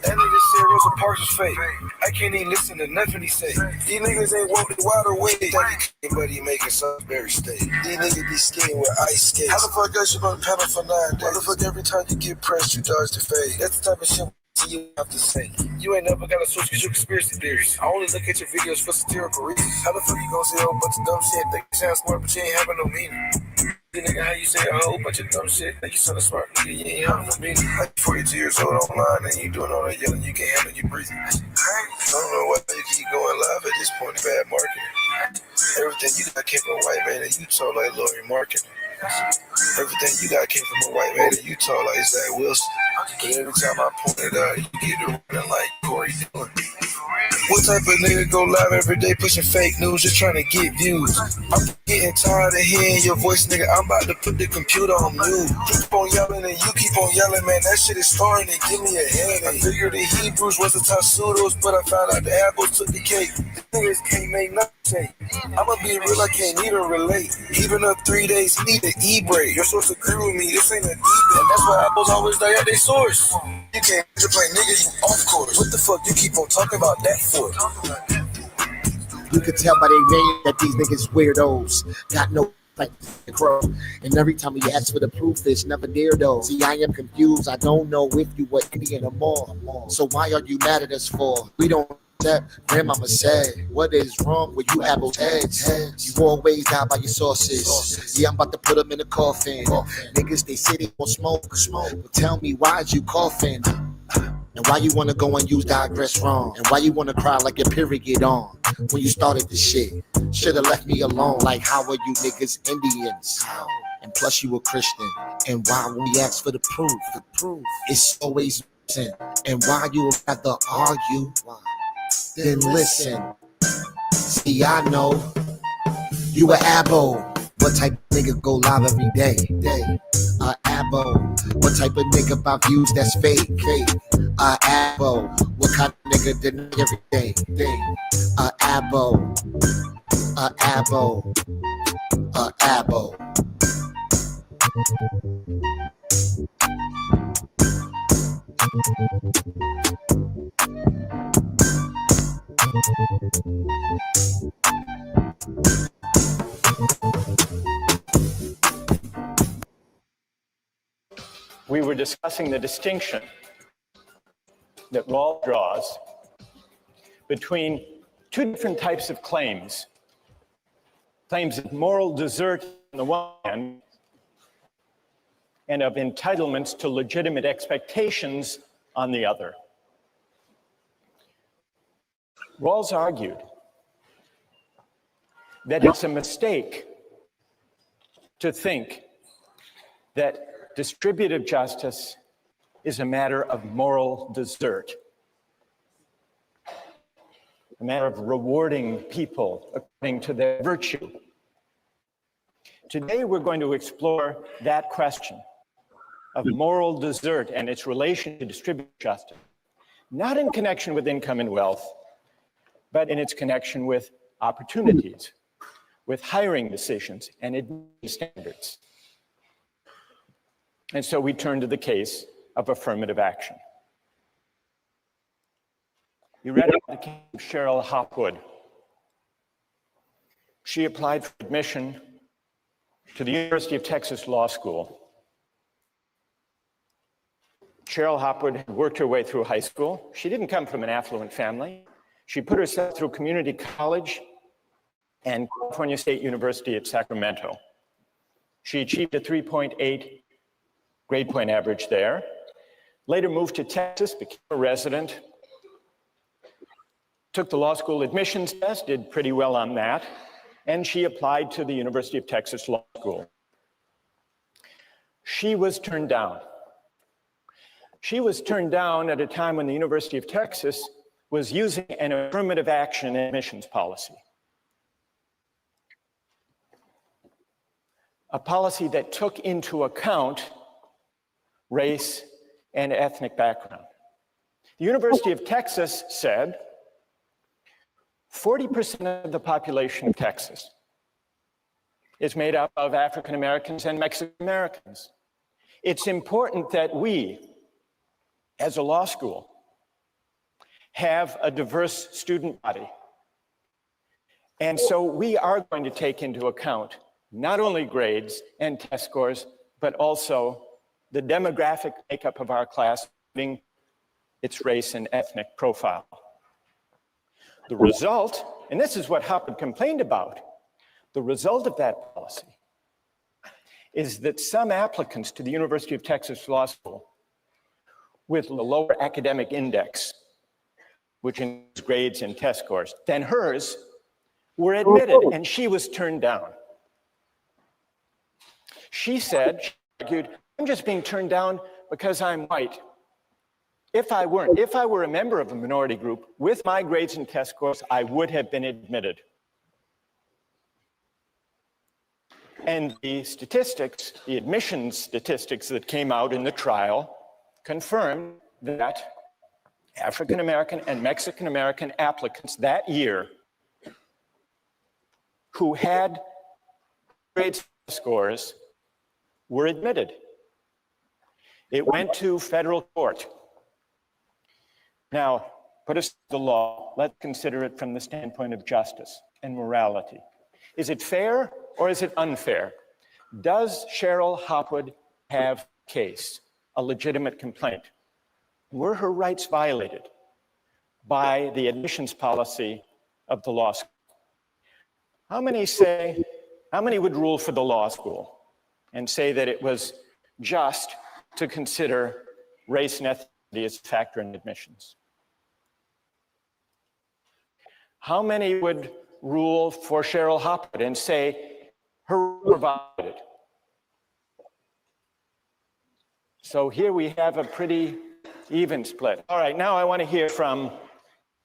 Speaker 5: That nigga said Rosa Parks was fake. I can't even listen to nothing he say. These niggas ain't walking wide awake. But he making something very state. These niggas be skating with ice skates. How the fuck else you gonna panel for 9 days? Why the fuck every time you get pressed, you dodge the fade? That's the type of shit you have to say. You ain't never got a source because you conspiracy theories. I only look at your videos for satirical reasons. How the fuck you gonna say a whole bunch of dumb shit that you sound smart but you ain't having no meaning? Nigga, how you say a whole bunch of dumb shit that you sound smart nigga, you ain't having no meaning. Like 42 years old online and you doing all that yelling, you can't handle your breathing. I don't know why you keep going live at this point. Bad marketing. Everything you got came from a white man and you told like Lori marketing. Everything you got came from a white man and you told like Zach Wilson. But every time I point it out, you get to running like Corey Dillon. What type of nigga go live every day pushing fake news? You're trying to get views. I'm getting tired of hearing your voice, nigga. I'm about to put the computer on mute. Keep on yelling and you keep on yelling, man. That shit is starting to give me a headache. I figured the Hebrews was the Tassos, but I found out the apples took the cake. These niggas can't make nothing shake. I'ma be real, I can't even relate. Even up 3 days, he need an e-break. You're supposed to agree with me, this ain't a debate. That's why apples always die at their source. You can't play, nigga, you off course. What the fuck you keep on talking about that for?
Speaker 8: You can tell by their name that these niggas weirdos. Got no like the crow. And every time we ask for the proof, it's never there though. See, I am confused. I don't know if you were Indian or more. So why are you mad at us for? We don't that grandmama said. What is wrong with you apples heads? You always die by your sources. Yeah, I'm about to put them in a coffin. Niggas, they say they won't smoke. But tell me, why'd you coughing? And why you wanna go and use digress wrong? And why you wanna cry like your period on? When you started this shit, should've left me alone. Like how are you niggas Indians? And plus you a Christian. And why when we ask for the proof? It's always listen. And why you would rather argue than listen? See, I know you a abo. What type of nigga go live every day? A abo. What type of nigga about views that's fake? A abo. What kind of nigga deny every day? A abo. A abo. A abo.
Speaker 4: We were discussing the distinction that Rawls draws between two different types of claims. Claims of moral desert on the one hand, and of entitlements to legitimate expectations on the other. Rawls argued that it's a mistake to think that distributive justice is a matter of moral desert, a matter of rewarding people according to their virtue. Today, we're going to explore that question of moral desert and its relation to distributive justice, not in connection with income and wealth, but in its connection with opportunities, with hiring decisions and admission standards. And so we turn to the case of affirmative action. You read about the case of Cheryl Hopwood. She applied for admission to the University of Texas Law School. Cheryl Hopwood had worked her way through high school. She didn't come from an affluent family. She put herself through community college and California State University at Sacramento. She achieved a 3.8 grade point average there. Later moved to Texas, became a resident, took the law school admissions test, did pretty well on that, and she applied to the University of Texas Law School. She was turned down. She was turned down at a time when the University of Texas was using an affirmative action admissions policy. A policy that took into account race and ethnic background. The University of Texas said 40% of the population of Texas is made up of African Americans and Mexican Americans. It's important that we, as a law school, have a diverse student body. And so we are going to take into account not only grades and test scores, but also the demographic makeup of our class, including its race and ethnic profile. The result, and this is what Hopwood complained about, the result of that policy is that some applicants to the University of Texas Law School with a lower academic index, which includes grades and test scores, than hers, were admitted, and she was turned down. She said, she argued, I'm just being turned down because I'm white. If I were a member of a minority group with my grades and test scores, I would have been admitted. And the statistics, the admissions statistics that came out in the trial confirmed that African American and Mexican American applicants that year who had grades and scores were admitted. It went to federal court. Now, put aside the law, let's consider it from the standpoint of justice and morality. Is it fair or is it unfair? Does Cheryl Hopwood have a case, a legitimate complaint? Were her rights violated by the admissions policy of the law school? How many would rule for the law school and say that it was just to consider race and ethnic is a factor in admissions. How many would rule for Cheryl Hopwood and say her provided? So here we have a pretty even split. All right, now I want to hear from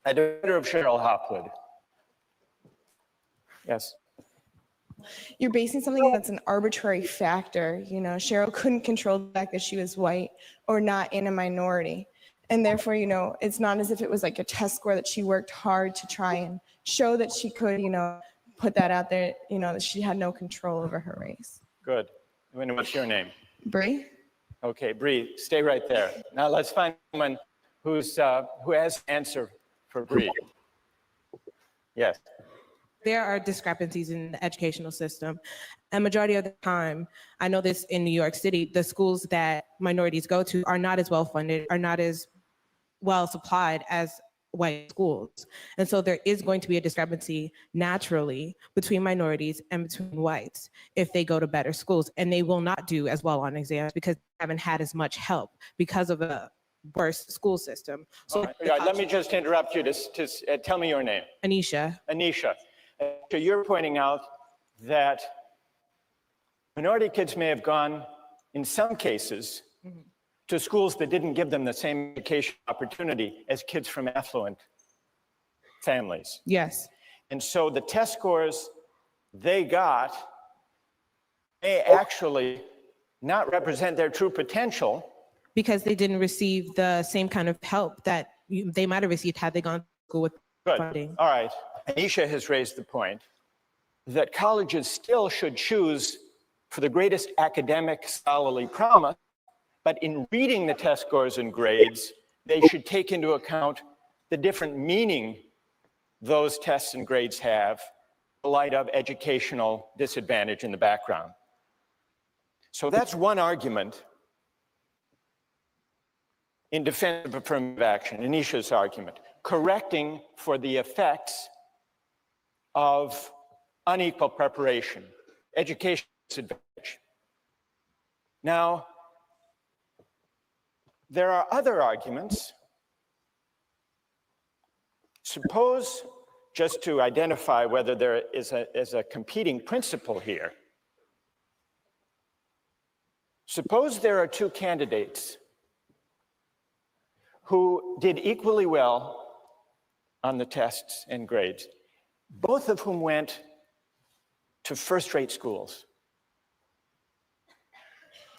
Speaker 4: a defender of Cheryl Hopwood. Yes.
Speaker 6: You're basing something that's an arbitrary factor. You know, Cheryl couldn't control the fact that she was white or not in a minority. And therefore, you know, it's not as if it was like a test score that she worked hard to try and show that she could, you know, put that out there, you know, that she had no control over her race.
Speaker 4: Good. And what's your name?
Speaker 6: Bree?
Speaker 4: Okay, Bree, stay right there. Now let's find someone who has an answer for Bree. Yes.
Speaker 10: There are discrepancies in the educational system. And majority of the time, I know this in New York City, the schools that minorities go to are not as well funded, are not as well supplied as white schools. And so there is going to be a discrepancy naturally between minorities and between whites if they go to better schools. And they will not do as well on exams because they haven't had as much help because of a worse school system. So
Speaker 4: All right, let me just interrupt you to tell me your name.
Speaker 10: Anisha.
Speaker 4: Anisha, you're pointing out that minority kids may have gone, in some cases, to schools that didn't give them the same education opportunity as kids from affluent families.
Speaker 10: Yes.
Speaker 4: And so the test scores they got may actually not represent their true potential.
Speaker 10: Because they didn't receive the same kind of help that they might have received had they gone to school with funding.
Speaker 4: All right. Anisha has raised the point that colleges still should choose for the greatest academic scholarly promise, but in reading the test scores and grades, they should take into account the different meaning those tests and grades have in light of educational disadvantage in the background. So that's one argument in defense of affirmative action, Anisha's argument, correcting for the effects of unequal preparation, education disadvantage. Now, there are other arguments. Suppose, just to identify whether there is a competing principle here, suppose there are two candidates who did equally well on the tests and grades, both of whom went to first-rate schools.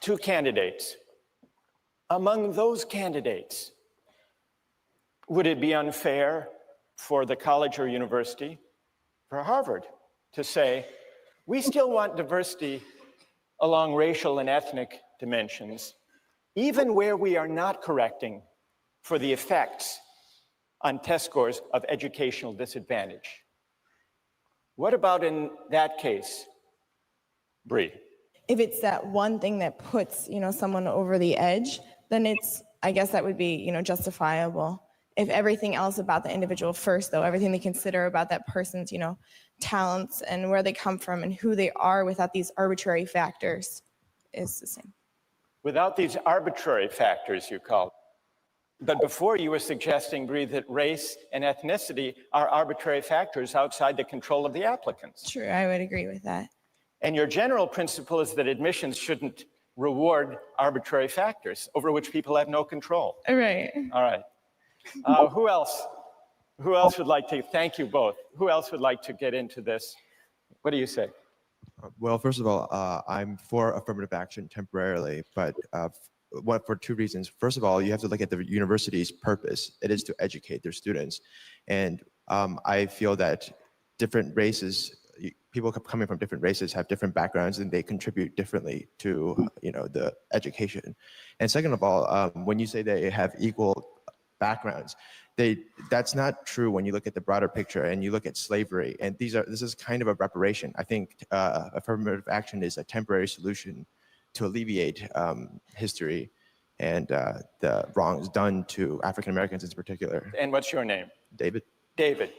Speaker 4: Two candidates. Among those candidates, would it be unfair for the college or university, for Harvard, to say, we still want diversity along racial and ethnic dimensions, even where we are not correcting for the effects on test scores of educational disadvantage? What about in that case, Bree?
Speaker 6: If it's that one thing that puts, you know, someone over the edge, then it's, I guess that would be, you know, justifiable. If everything else about the individual first, though, everything they consider about that person's, you know, talents and where they come from and who they are without these arbitrary factors is the same.
Speaker 4: Without these arbitrary factors, you call it. But before you were suggesting, Bree, that race and ethnicity are arbitrary factors outside the control of the applicants.
Speaker 6: True, I would agree with that.
Speaker 4: And your general principle is that admissions shouldn't reward arbitrary factors over which people have no control.
Speaker 6: Right.
Speaker 4: All right. Who else? Who else would like to? Thank you both. Who else would like to get into this? What do you say?
Speaker 23: Well, first of all, I'm for affirmative action temporarily, but for two reasons. First of all, you have to look at the university's purpose. It is to educate their students. And I feel that different races, people coming from different races have different backgrounds and they contribute differently to, you know, the education. And second of all, when you say they have equal backgrounds, that's not true when you look at the broader picture and you look at slavery. And this is kind of a reparation. I think affirmative action is a temporary solution to alleviate history and the wrongs done to African Americans in particular.
Speaker 4: And what's your name?
Speaker 23: David.
Speaker 4: David,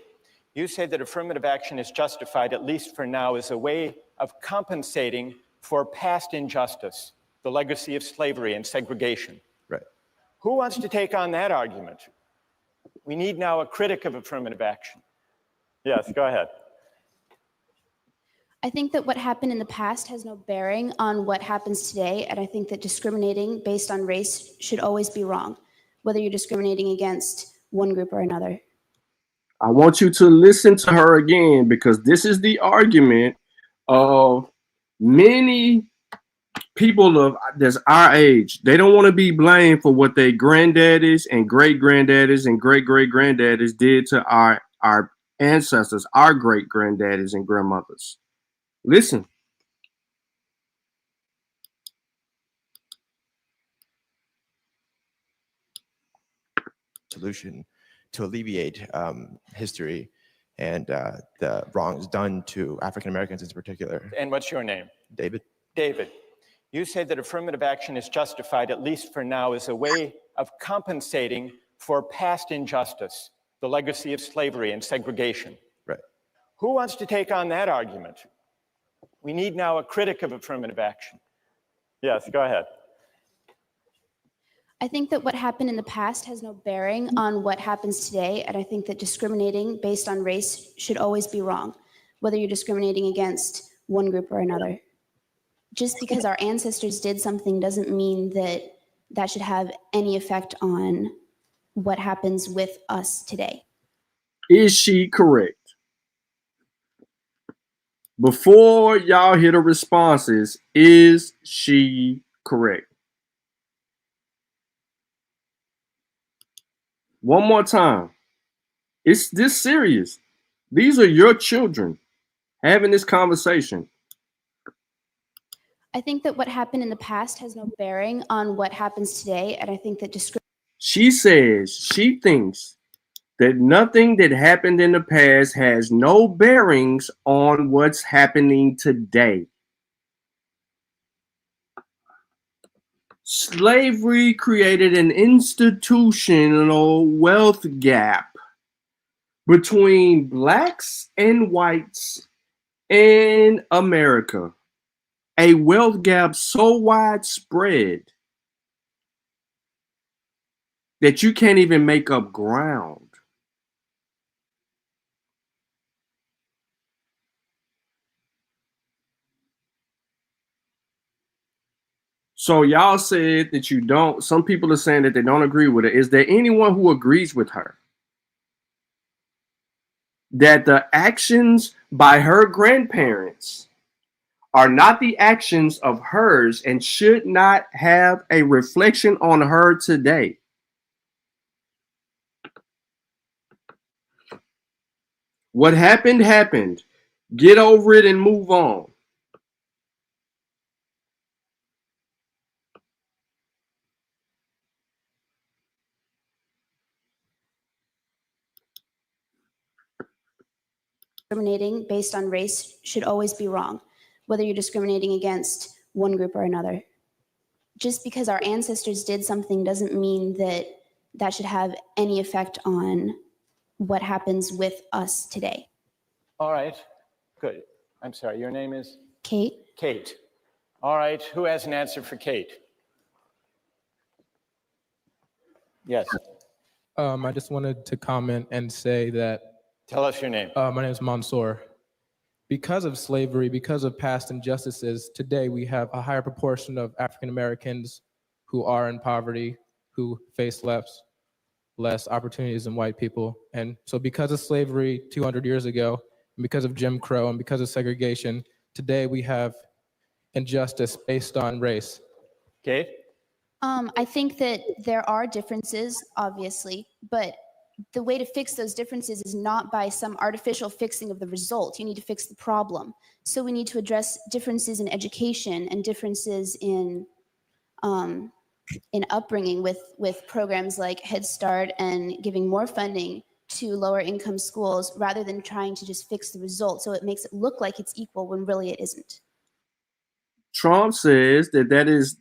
Speaker 4: you say that affirmative action is justified, at least for now, as a way of compensating for past injustice, the legacy of slavery and segregation.
Speaker 23: Right.
Speaker 4: Who wants to take on that argument? We need now a critic of affirmative action. Yes, go ahead.
Speaker 7: I think that what happened in the past has no bearing on what happens today, and I think that discriminating based on race should always be wrong, whether you're discriminating against one group or another.
Speaker 9: I want you to listen to her again, because this is the argument of many people of that's our age. They don't want to be blamed for what their granddaddies and great-granddaddies and great-great-granddaddies did to our ancestors, our great-granddaddies and grandmothers. Listen.
Speaker 23: Solution to alleviate history and the wrongs done to African Americans in particular.
Speaker 4: And what's your name?
Speaker 23: David.
Speaker 4: David, you say that affirmative action is justified, at least for now, as a way of compensating for past injustice, the legacy of slavery and segregation.
Speaker 23: Right.
Speaker 4: Who wants to take on that argument? We need now a critic of affirmative action. Yes, go ahead.
Speaker 7: I think that what happened in the past has no bearing on what happens today, and I think that discriminating based on race should always be wrong, whether you're discriminating against one group or another. Just because our ancestors did something doesn't mean that that should have any effect on what happens with us today.
Speaker 9: Is she correct? Before y'all hear the responses, is she correct? One more time. It's this serious. These are your children having this conversation.
Speaker 7: I think that what happened in the past has no bearing on what happens today, and I think that
Speaker 9: She says she thinks that nothing that happened in the past has no bearings on what's happening today. Slavery created an institutional wealth gap between blacks and whites in America. A wealth gap so widespread that you can't even make up ground. So y'all said that you don't, some people are saying that they don't agree with it. Is there anyone who agrees with her? That the actions by her grandparents are not the actions of hers and should not have a reflection on her today? What happened, happened. Get over it and move on.
Speaker 7: discriminating based on race should always be wrong, whether you're discriminating against one group or another. Just because our ancestors did something doesn't mean that that should have any effect on what happens with us today.
Speaker 4: All right, good. I'm sorry, your name is?
Speaker 7: Kate.
Speaker 4: Kate. All right, who has an answer for Kate? Yes.
Speaker 11: I just wanted to comment and say that.
Speaker 4: Tell us your name.
Speaker 11: My name is Mansour. Because of slavery, because of past injustices, today we have a higher proportion of African Americans who are in poverty, who face less opportunities than white people. And so because of slavery 200 years ago, and because of Jim Crow, and because of segregation, today we have injustice based on race.
Speaker 4: Kate?
Speaker 7: I think that there are differences, obviously, but the way to fix those differences is not by some artificial fixing of the result. You need to fix the problem. So we need to address differences in education and differences in upbringing with programs like Head Start and giving more funding to lower income schools rather than trying to just fix the result so it makes it look like it's equal when really it isn't.
Speaker 9: Trump says that is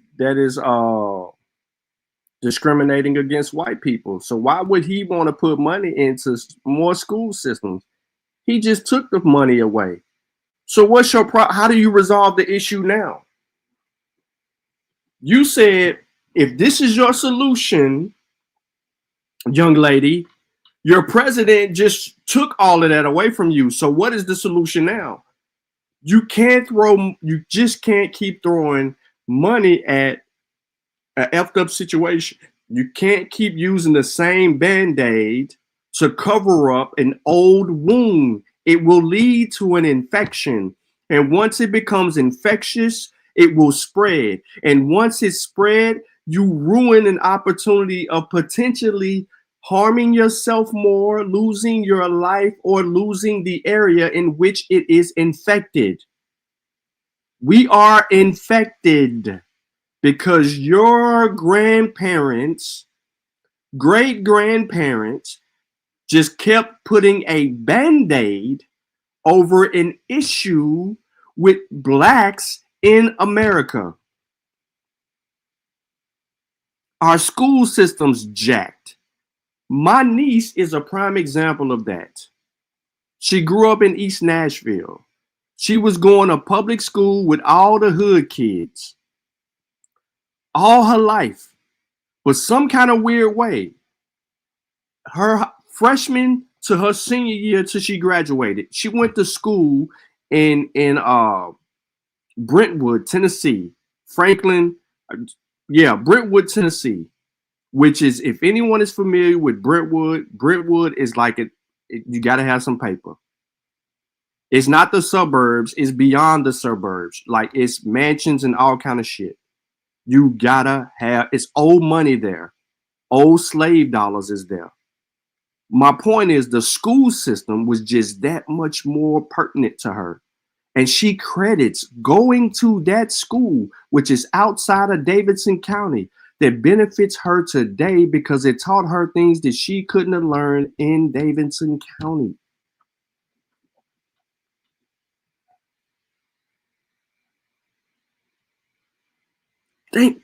Speaker 9: discriminating against white people. So why would he want to put money into more school systems? He just took the money away. So what's your how do you resolve the issue now? You said If this is your solution, young lady, your president just took all of that away from you. So what is the solution now? You just can't keep throwing money at an effed up situation. You can't keep using the same Band-Aid to cover up an old wound. It will lead to an infection. And once it becomes infectious, it will spread. And once it's spread, you ruin an opportunity of potentially harming yourself more, losing your life, or losing the area in which it is infected. We are infected because your grandparents, great grandparents, just kept putting a Band-Aid over an issue with blacks in America. Our school system's jacked. My niece is a prime example of that. She grew up in East Nashville. She was going to public school with all the hood kids all her life. But some kind of weird way, her freshman to her senior year till she graduated, she went to school in Brentwood, Tennessee. Brentwood, Tennessee, which is, if anyone is familiar with Brentwood is like you got to have some paper. It's not the suburbs, it's beyond the suburbs. Like, it's mansions and all kind of shit. You gotta have, it's old money there. Old slave dollars is there. My point is, the school system was just that much more pertinent to her. And she credits going to that school, which is outside of Davidson County, that benefits her today because it taught her things that she couldn't have learned in Davidson County.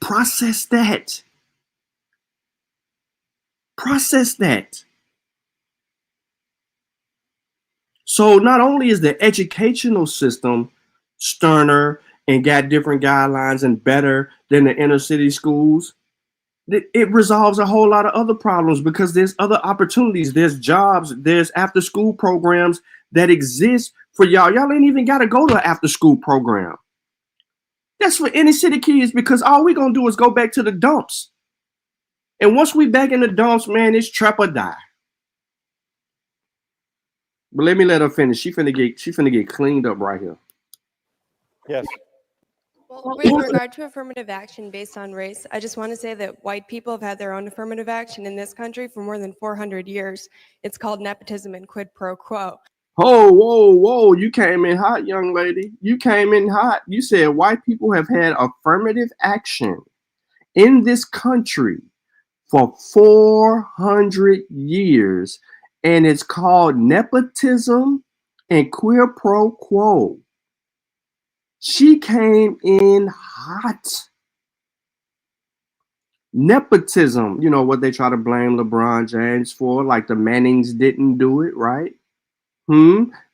Speaker 9: Process that. Process that. So not only is the educational system sterner and got different guidelines and better than the inner city schools, it resolves a whole lot of other problems because there's other opportunities, there's jobs, there's after school programs that exist for y'all. Y'all ain't even got to go to an after school program. That's for inner city kids, because all we gonna do is go back to the dumps. And once we back in the dumps, man, it's trap or die. But let me let her finish. She finna get cleaned up right here.
Speaker 4: Yes.
Speaker 13: Well, with regard to affirmative action based on race, I just want to say that white people have had their own affirmative action in this country for more than 400 years. It's called nepotism and quid pro quo.
Speaker 9: Oh, whoa. You came in hot, young lady. You came in hot. You said white people have had affirmative action in this country for 400 years, and it's called nepotism and quid pro quo. She came in hot. Nepotism, you know what they try to blame LeBron James for, like the Mannings didn't do it, right?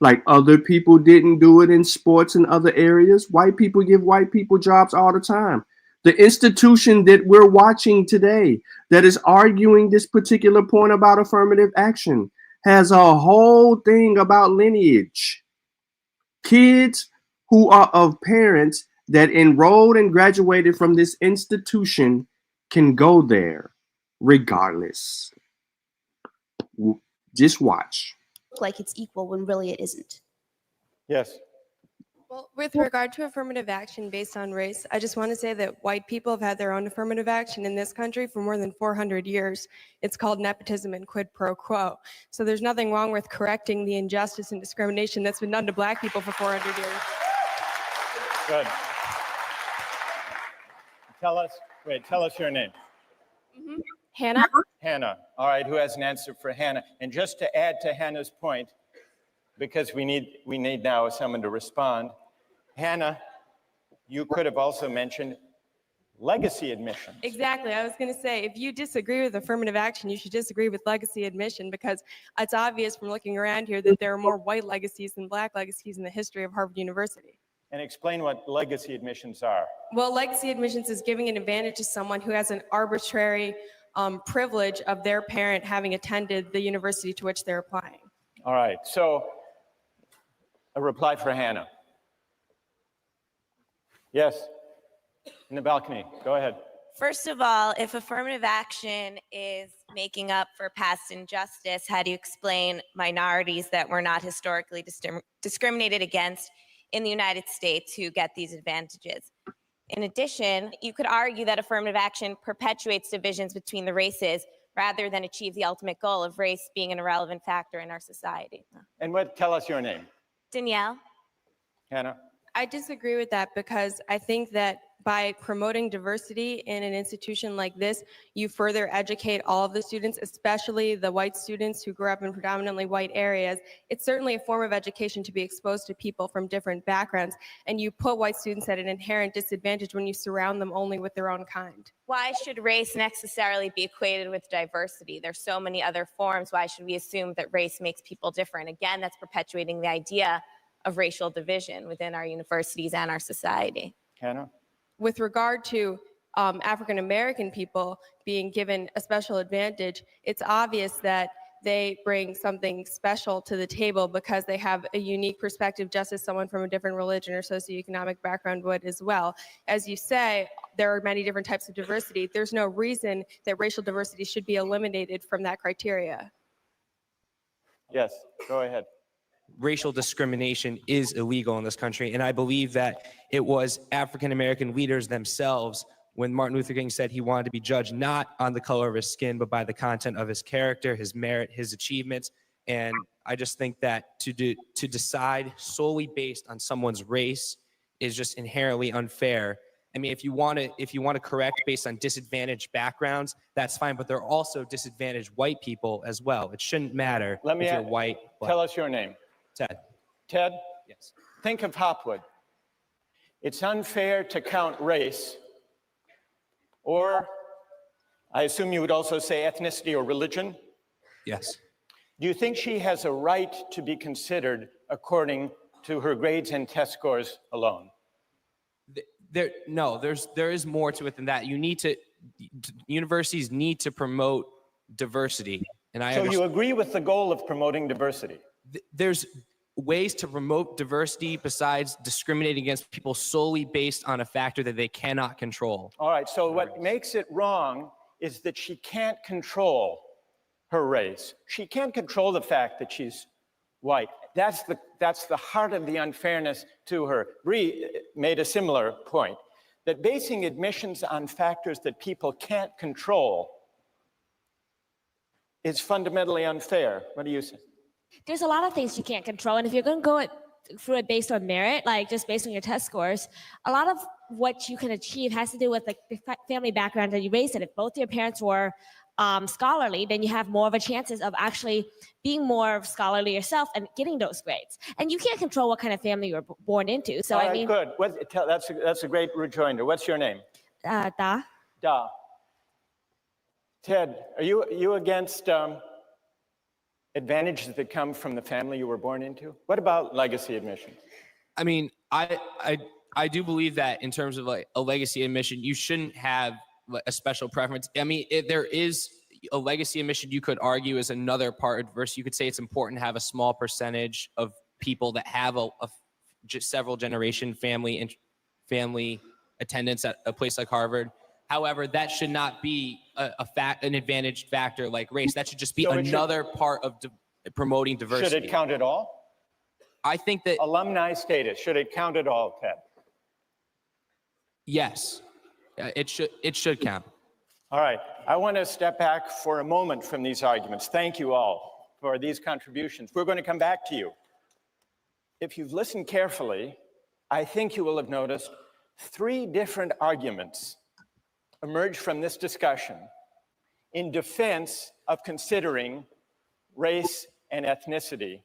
Speaker 9: Like other people didn't do it in sports and other areas. White people give white people jobs all the time. The institution that we're watching today that is arguing this particular point about affirmative action has a whole thing about lineage. Kids who are of parents that enrolled and graduated from this institution can go there regardless. Just watch.
Speaker 7: Like it's equal when really it isn't.
Speaker 4: Yes.
Speaker 13: Well, with regard to affirmative action based on race, I just want to say that white people have had their own affirmative action in this country for more than 400 years. It's called nepotism and quid pro quo. So there's nothing wrong with correcting the injustice and discrimination that's been done to black people for 400 years.
Speaker 4: Good. Tell us your name.
Speaker 13: Hannah?
Speaker 4: Hannah. All right, who has an answer for Hannah? And just to add to Hannah's point, because we need now someone to respond. Hannah, you could have also mentioned legacy admission.
Speaker 13: Exactly. I was going to say, if you disagree with affirmative action, you should disagree with legacy admission, because it's obvious from looking around here that there are more white legacies than black legacies in the history of Harvard University.
Speaker 4: and explain what legacy admissions are.
Speaker 13: Well, legacy admissions is giving an advantage to someone who has an arbitrary privilege of their parent having attended the university to which they're applying.
Speaker 4: All right, so a reply for Hannah. Yes, in the balcony, go ahead.
Speaker 14: First of all, if affirmative action is making up for past injustice, how do you explain minorities that were not historically discriminated against in the United States who get these advantages? In addition, you could argue that affirmative action perpetuates divisions between the races rather than achieve the ultimate goal of race being an irrelevant factor in our society.
Speaker 4: And tell us your name.
Speaker 14: Danielle?
Speaker 4: Hannah?
Speaker 13: I disagree with that because I think that by promoting diversity in an institution like this, you further educate all of the students, especially the white students who grew up in predominantly white areas. It's certainly a form of education to be exposed to people from different backgrounds, and you put white students at an inherent disadvantage when you surround them only with their own kind.
Speaker 14: Why should race necessarily be equated with diversity? There's so many other forms. Why should we assume that race makes people different? Again, that's perpetuating the idea of racial division within our universities and our society.
Speaker 4: Hannah?
Speaker 13: With regard to African American people being given a special advantage, it's obvious that they bring something special to the table because they have a unique perspective, just as someone from a different religion or socioeconomic background would as well. As you say, there are many different types of diversity. There's no reason that racial diversity should be eliminated from that criteria.
Speaker 4: Yes, go ahead.
Speaker 15: Racial discrimination is illegal in this country. And I believe that it was African-American leaders themselves when Martin Luther King said he wanted to be judged not on the color of his skin, but by the content of his character, his merit, his achievements. And I just think that to decide solely based on someone's race is just inherently unfair. I mean, if you want to correct based on disadvantaged backgrounds, that's fine, but there are also disadvantaged white people as well. It shouldn't matter if you're white.
Speaker 4: Tell us your name.
Speaker 15: Ted.
Speaker 4: Ted?
Speaker 15: Yes.
Speaker 4: Think of Hopwood. It's unfair to count race, or I assume you would also say ethnicity or religion?
Speaker 15: Yes.
Speaker 4: Do you think she has a right to be considered according to her grades and test scores alone?
Speaker 15: There is more to it than that. Universities need to promote diversity. And
Speaker 4: So you agree with the goal of promoting diversity?
Speaker 15: There's ways to promote diversity besides discriminating against people solely based on a factor that they cannot control.
Speaker 4: All right, so what makes it wrong is that she can't control her race. She can't control the fact that she's white. That's the heart of the unfairness to her. Bree made a similar point, that basing admissions on factors that people can't control is fundamentally unfair. What do you say?
Speaker 16: There's a lot of things you can't control, and if you're going to go through it based on merit, like just based on your test scores, a lot of what you can achieve has to do with like the family background that you raised in. If both your parents were scholarly, then you have more of a chances of actually being more scholarly yourself and getting those grades. And you can't control what kind of family you were born into. So
Speaker 4: All
Speaker 16: I
Speaker 4: right,
Speaker 16: mean,
Speaker 4: good. That's a great rejoinder. What's your name?
Speaker 16: Da.
Speaker 4: Da. Ted, are you against advantages that come from the family you were born into? What about legacy admission?
Speaker 15: I mean, I do believe that in terms of like a legacy admission, you shouldn't have a special preference. I mean, there is a legacy admission you could argue is another part of diversity. You could say it's important to have a small percentage of people that have just several generation family attendance at a place like Harvard. However, that should not be an advantaged factor like race. That should just be another part of promoting diversity.
Speaker 4: Should it count at all?
Speaker 15: I think that
Speaker 4: alumni status, should it count at all, Ted?
Speaker 15: Yes, it should count.
Speaker 4: All right, I want to step back for a moment from these arguments. Thank you all for these contributions. We're going to come back to you. If you've listened carefully, I think you will have noticed 3 different arguments emerge from this discussion in defense of considering race and ethnicity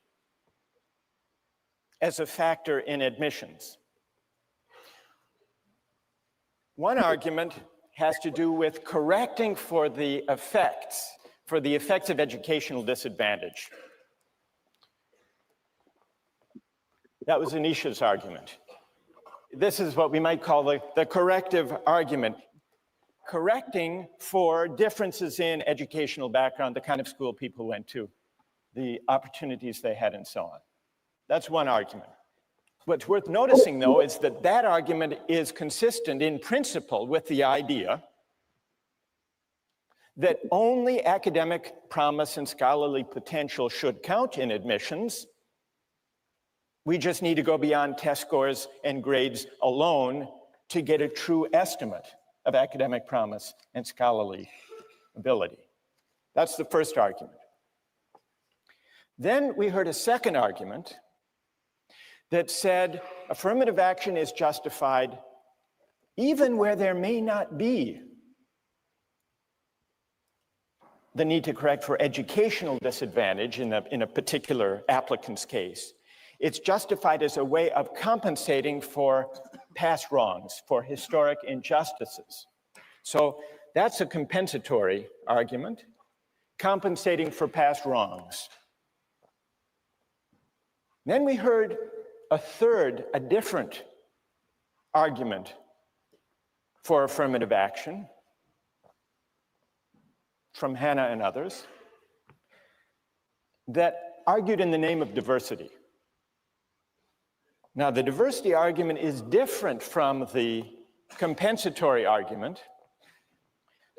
Speaker 4: as a factor in admissions. One argument has to do with correcting for the effects of educational disadvantage. That was Anisha's argument. this is what we might call the corrective argument. Correcting for differences in educational background, the kind of school people went to, the opportunities they had, and so on. That's one argument. What's worth noticing, though, is that that argument is consistent in principle with the idea that only academic promise and scholarly potential should count in admissions. We just need to go beyond test scores and grades alone to get a true estimate of academic promise and scholarly ability. That's the first argument. Then we heard a second argument that said affirmative action is justified even where there may not be the need to correct for educational disadvantage in a particular applicant's case. It's justified as a way of compensating for past wrongs, for historic injustices. So that's a compensatory argument, compensating for past wrongs. Then we heard a different argument for affirmative action from Hannah and others that argued in the name of diversity. Now, the diversity argument is different from the compensatory argument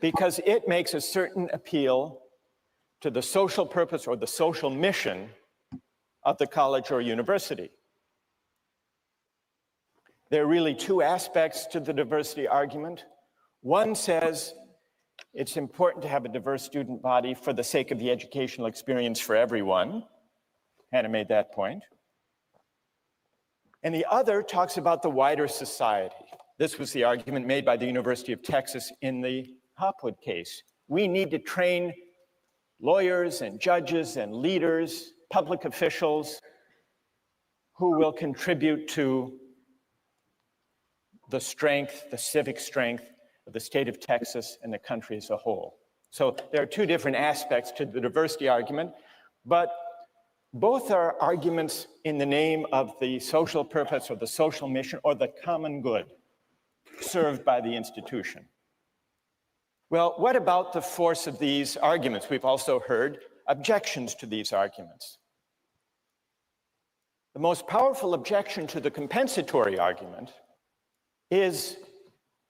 Speaker 4: because it makes a certain appeal to the social purpose or the social mission of the college or university. There are really two aspects to the diversity argument. One says it's important to have a diverse student body for the sake of the educational experience for everyone. Hannah made that point. And the other talks about the wider society. This was the argument made by the University of Texas in the Hopwood case. We need to train lawyers and judges and leaders, public officials, who will contribute to the strength, the civic strength of the state of Texas and the country as a whole. So there are two different aspects to the diversity argument, but both are arguments in the name of the social purpose or the social mission or the common good served by the institution. Well, what about the force of these arguments? We've also heard objections to these arguments. The most powerful objection to the compensatory argument is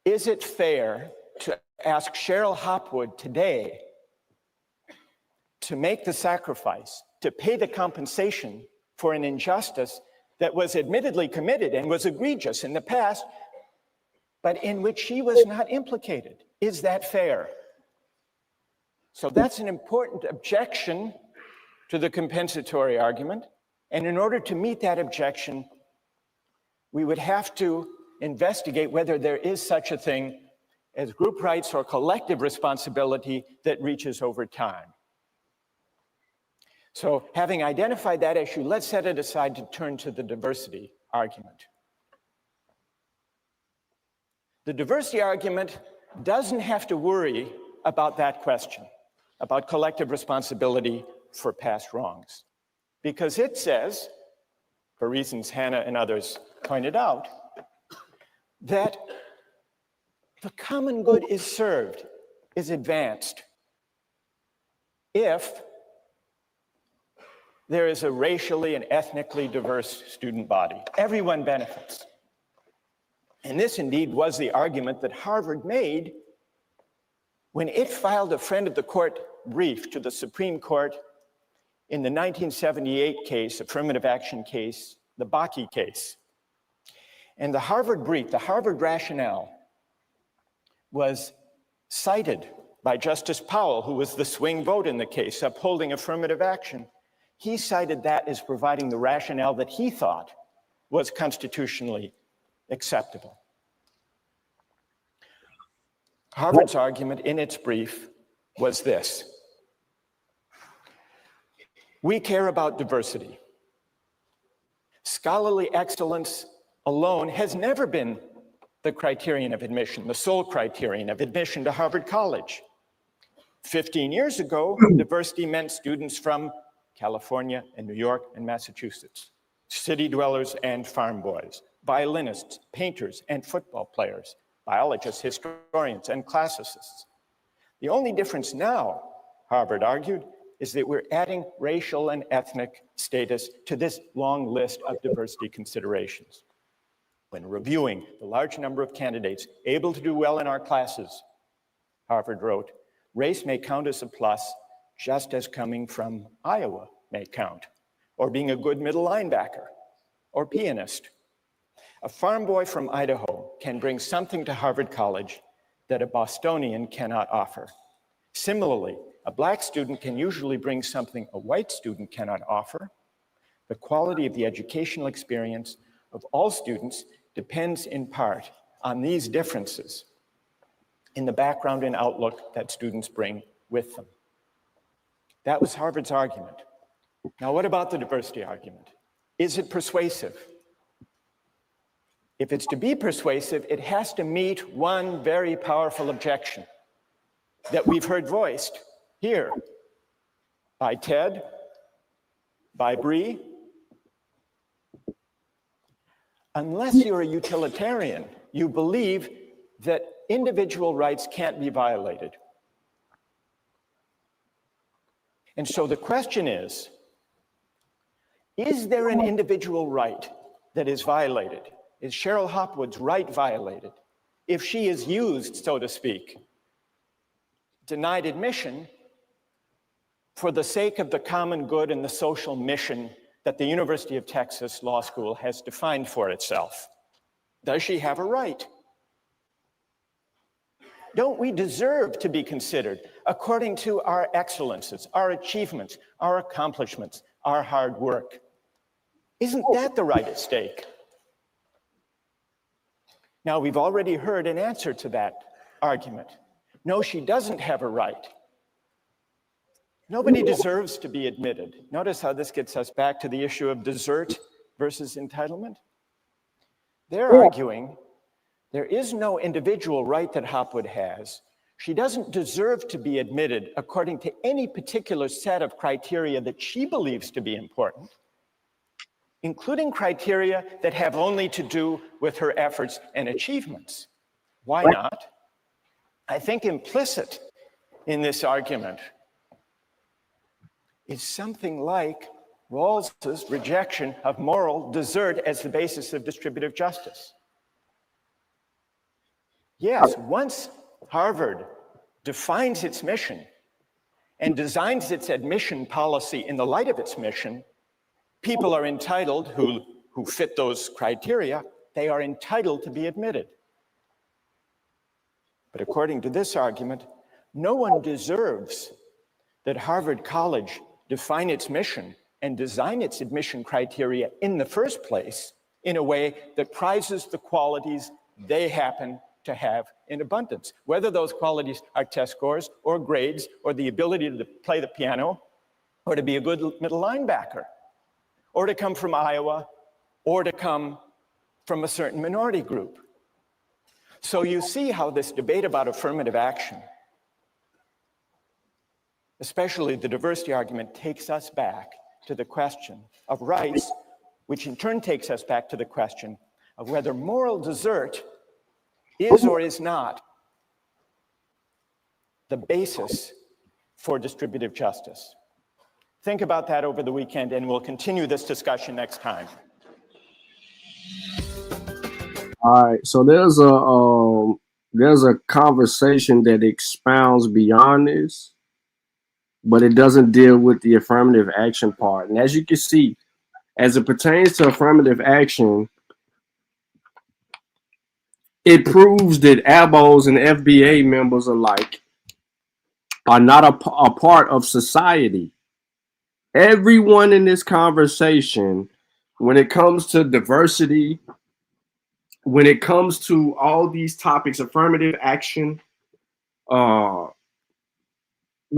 Speaker 4: it fair to ask Cheryl Hopwood today to make the sacrifice, to pay the compensation for an injustice that was admittedly committed and was egregious in the past, but in which she was not implicated? Is that fair? So that's an important objection to the compensatory argument. And in order to meet that objection, we would have to investigate whether there is such a thing as group rights or collective responsibility that reaches over time. So having identified that issue, let's set it aside to turn to the diversity argument. The diversity argument doesn't have to worry about that question, about collective responsibility for past wrongs, because it says, for reasons Hannah and others pointed out, that the common good is served, is advanced, if there is a racially and ethnically diverse student body. Everyone benefits. And this indeed was the argument that Harvard made when it filed a friend of the court brief to the Supreme Court in the 1978 case, affirmative action case, the Bakke case. And the Harvard brief, the Harvard rationale, was cited by Justice Powell, who was the swing vote in the case, upholding affirmative action. He cited that as providing the rationale that he thought was constitutionally acceptable. Harvard's argument in its brief was this: we care about diversity. Scholarly excellence alone has never been the criterion of admission, the sole criterion of admission to Harvard College. 15 years ago, diversity meant students from California and New York and Massachusetts, city dwellers and farm boys. violinists, painters, and football players, biologists, historians, and classicists. The only difference now, Harvard argued, is that we're adding racial and ethnic status to this long list of diversity considerations. When reviewing the large number of candidates able to do well in our classes, Harvard wrote, race may count as a plus just as coming from Iowa may count, or being a good middle linebacker, or pianist. A farm boy from Idaho can bring something to Harvard College that a Bostonian cannot offer. Similarly, a Black student can usually bring something a white student cannot offer. The quality of the educational experience of all students depends in part on these differences in the background and outlook that students bring with them. That was Harvard's argument. Now, what about the diversity argument? Is it persuasive? If it's to be persuasive, it has to meet one very powerful objection that we've heard voiced here by Ted, by Bree. Unless you're a utilitarian, you believe that individual rights can't be violated. And so the question is there an individual right that is violated? Is Cheryl Hopwood's right violated if she is used, so to speak, denied admission for the sake of the common good and the social mission that the University of Texas Law School has defined for itself? Does she have a right? Don't we deserve to be considered according to our excellences, our achievements, our accomplishments, our hard work? Isn't that the right at stake? Now, we've already heard an answer to that argument. No, she doesn't have a right. Nobody deserves to be admitted. Notice how this gets us back to the issue of desert versus entitlement. They're arguing there is no individual right that Hopwood has. She doesn't deserve to be admitted according to any particular set of criteria that she believes to be important, including criteria that have only to do with her efforts and achievements. Why not? I think implicit in this argument is something like Rawls's rejection of moral desert as the basis of distributive justice. Yes, once Harvard defines its mission and designs its admission policy in the light of its mission, people are entitled, who fit those criteria, they are entitled to be admitted. But according to this argument, no one deserves that Harvard College define its mission and design its admission criteria in the first place in a way that prizes the qualities they happen to have in abundance, whether those qualities are test scores or grades or the ability to play the piano or to be a good middle linebacker or to come from Iowa or to come from a certain minority group. So you see how this debate about affirmative action, especially the diversity argument, takes us back to the question of rights, which in turn takes us back to the question of whether moral desert is or is not the basis for distributive justice. Think about that over the weekend, and we'll continue this discussion next time.
Speaker 9: All right, so there's a conversation that expounds beyond this, but it doesn't deal with the affirmative action part. And as you can see, as it pertains to affirmative action, it proves that ABOs and FBA members alike are not a part of society. Everyone in this conversation, when it comes to diversity, when it comes to all these topics, affirmative action, when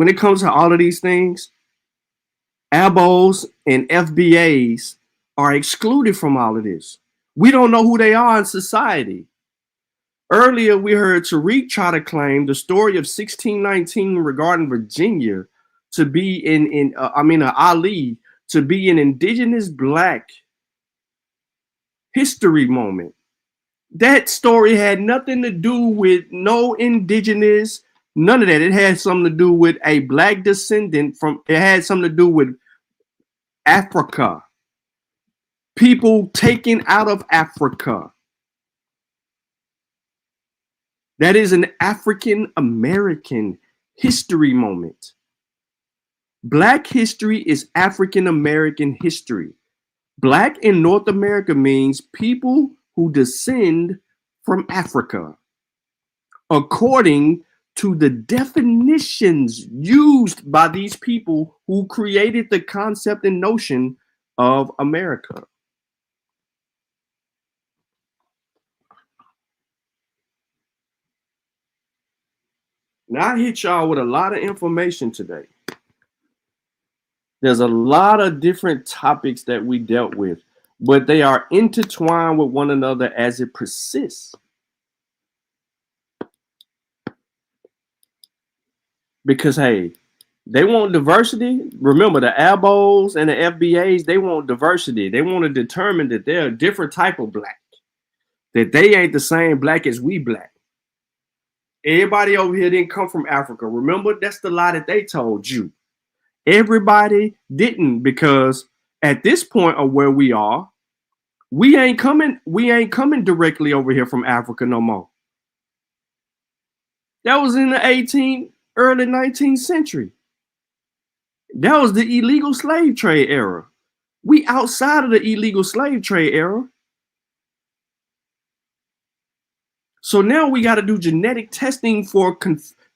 Speaker 9: it comes to all of these things, ABOs and FBAs are excluded from all of this. We don't know who they are in society. Earlier, we heard Tariq try to claim the story of 1619 regarding Virginia to be Ali to be an indigenous Black history moment. That story had nothing to do with no indigenous, none of that. It had something to do with a black descendant it had something to do with Africa. People taken out of Africa. That is an African American history moment. Black history is African American history. Black in North America means people who descend from Africa, according to the definitions used by these people who created the concept and notion of America. Now I hit y'all with a lot of information today. There's a lot of different topics that we dealt with, but they are intertwined with one another as it persists. Because, hey, they want diversity. Remember, the ABOs and the FBAs, they want diversity. They want to determine that they're a different type of black, that they ain't the same black as we black. Everybody over here didn't come from Africa. Remember, that's the lie that they told you. Everybody didn't, because at this point of where we are, we ain't coming directly over here from Africa no more. That was in the early 19th century. That was the illegal slave trade era. We outside of the illegal slave trade era. So now we got to do genetic testing for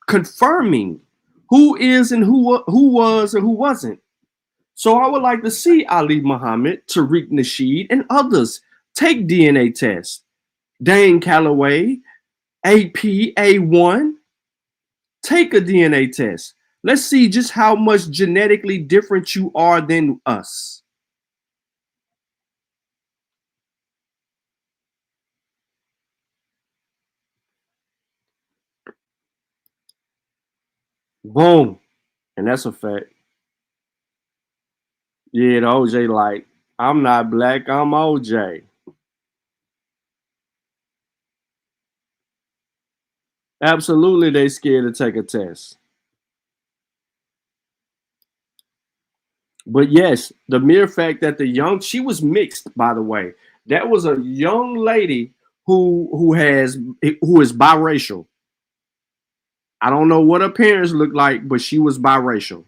Speaker 9: confirming who is and who was and who wasn't. So I would like to see Ali Muhammad, Tariq Nasheed, and others take DNA tests. Dane Calloway, AP1, take a DNA test. Let's see just how much genetically different you are than us. Boom. And that's a fact. Yeah, the OJ like, I'm not black, I'm OJ. Absolutely, they scared to take a test. But yes, the mere fact that she was mixed, by the way. That was a young lady who is biracial. I don't know what her parents look like, but she was biracial.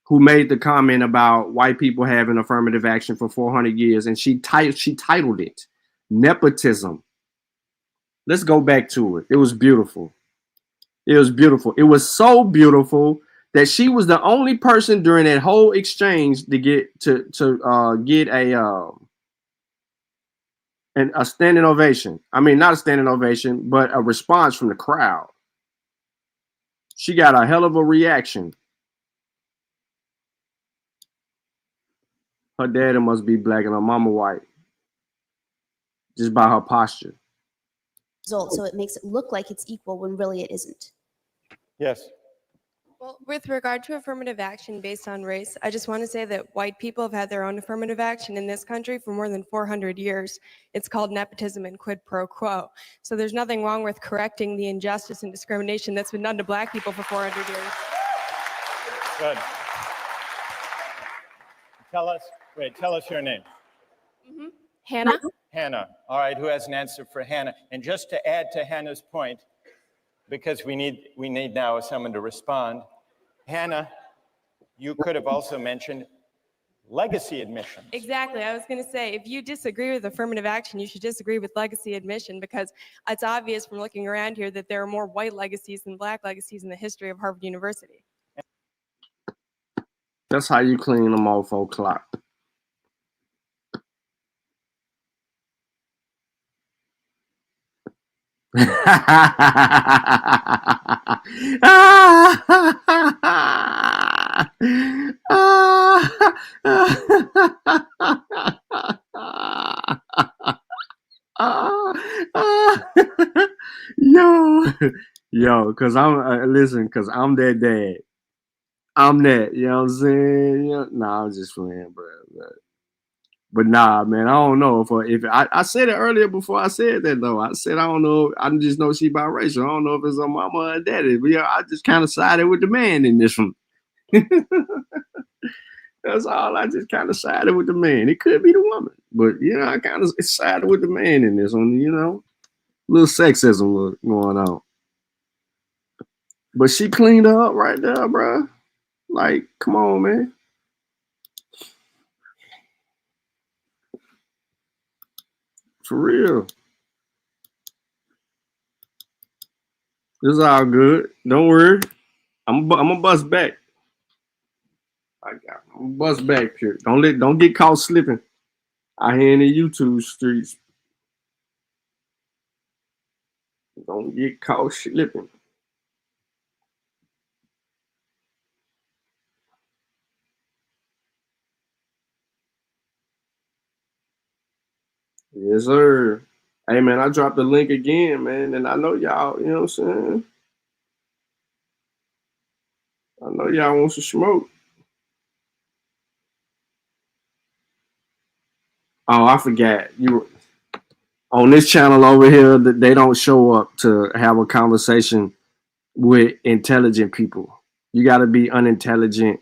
Speaker 9: Who made the comment about white people having affirmative action for 400 years, and she titled it Nepotism. Let's go back to it. It was beautiful. It was beautiful. It was so beautiful that she was the only person during that whole exchange to get a standing ovation. I mean, not a standing ovation, but a response from the crowd. She got a hell of a reaction. Her daddy must be black and her mama white, just by her posture.
Speaker 7: So it makes it look like it's equal when really it isn't.
Speaker 4: Yes.
Speaker 13: Well, with regard to affirmative action based on race, I just want to say that white people have had their own affirmative action in this country for more than 400 years. It's called nepotism and quid pro quo. So there's nothing wrong with correcting the injustice and discrimination that's been done to black people for 400 years.
Speaker 4: Good. Tell us your name.
Speaker 13: Mm-hmm. Hannah?
Speaker 4: Hannah. All right, who has an answer for Hannah? And just to add to Hannah's point, because we need now someone to respond. Hannah, you could have also mentioned legacy admission.
Speaker 13: Exactly. I was going to say, if you disagree with affirmative action, you should disagree with legacy admission, because it's obvious from looking around here that there are more white legacies than black legacies in the history of Harvard University.
Speaker 9: That's how you clean them off 4 o'clock. Yo, cause cause I'm that dad. I'm that, you know what I'm saying? Nah, I'm just playing, bro. But nah, man, I don't know if I said it earlier before I said that though. I said I don't know. I just know she biracial. I don't know if it's her mama or daddy. But yeah, I just kind of sided with the man in this one. That's all. I just kind of sided with the man. It could be the woman, but you know, I kind of sided with the man in this one. You know, a little sexism going on. But she cleaned her up right there, bro. Like, come on, man. For real. This is all good. Don't worry. I'm gonna bust back. I'm gonna bust back here. Don't get caught slipping out here in the YouTube streets. Don't get caught slipping. Yes, sir. Hey man, I dropped the link again, man, and I know y'all, you know what I'm saying? I know y'all want some smoke. Oh, I forgot. You on this channel over here that they don't show up to have a conversation with intelligent people. You gotta be unintelligent.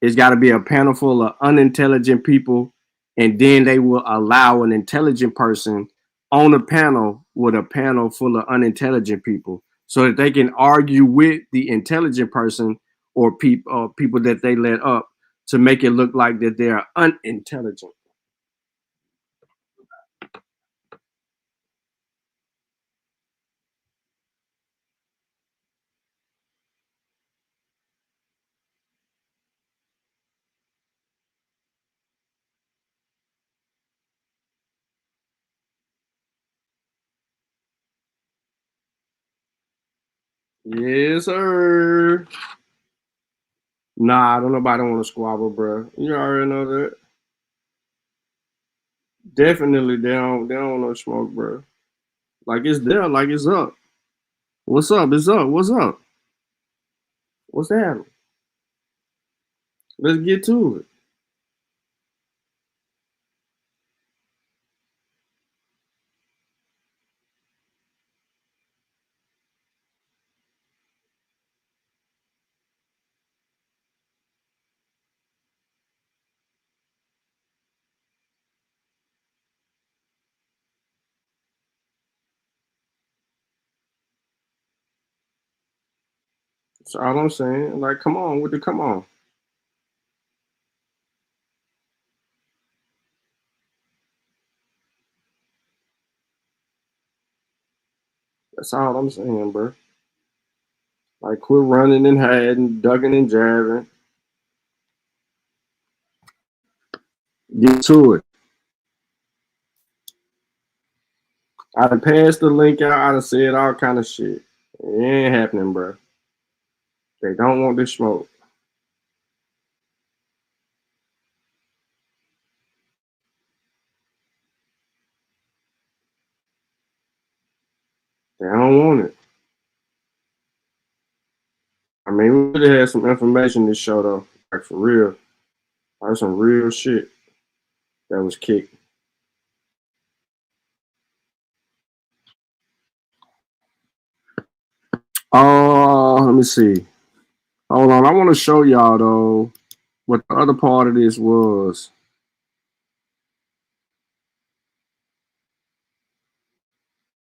Speaker 9: It's gotta be a panel full of unintelligent people, and then they will allow an intelligent person on a panel with a panel full of unintelligent people so that they can argue with the intelligent person or people that they let up to make it look like that they are unintelligent. Yes, sir. Nah, don't nobody want to squabble, bro. You already know that. Definitely, they don't want to smoke, bro. Like it's there, like it's up. What's up? It's up. What's up? What's happening? Let's get to it. That's all I'm saying. Like, come on with the come on. That's all I'm saying, bro. Like, quit running and hiding, ducking and jabbing. Get to it. I done passed the link out. I done said all kind of shit. It ain't happening, bro. They don't want this smoke. They don't want it. I mean, we really had some information this show, though. Like, for real. Like, some real shit that was kicked. Let me see. Hold on. I want to show y'all, though, what the other part of this was.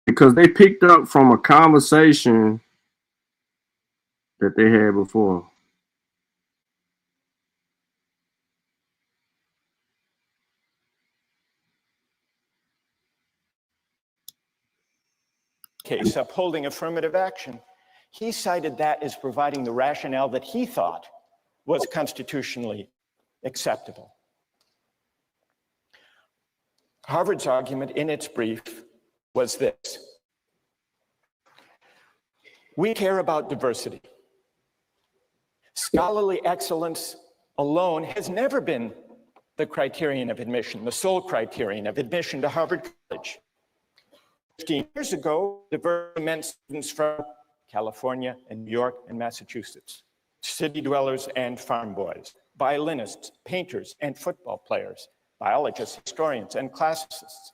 Speaker 9: Because they picked up from a conversation that they had before.
Speaker 4: Case upholding affirmative action, he cited that as providing the rationale that he thought was constitutionally acceptable. Harvard's argument in its brief was this: we care about diversity. Scholarly excellence alone has never been the criterion of admission, the sole criterion of admission to Harvard College. 15 years ago, diversity meant students from California and New York and Massachusetts, city dwellers and farm boys, violinists, painters, and football players, biologists, historians, and classicists.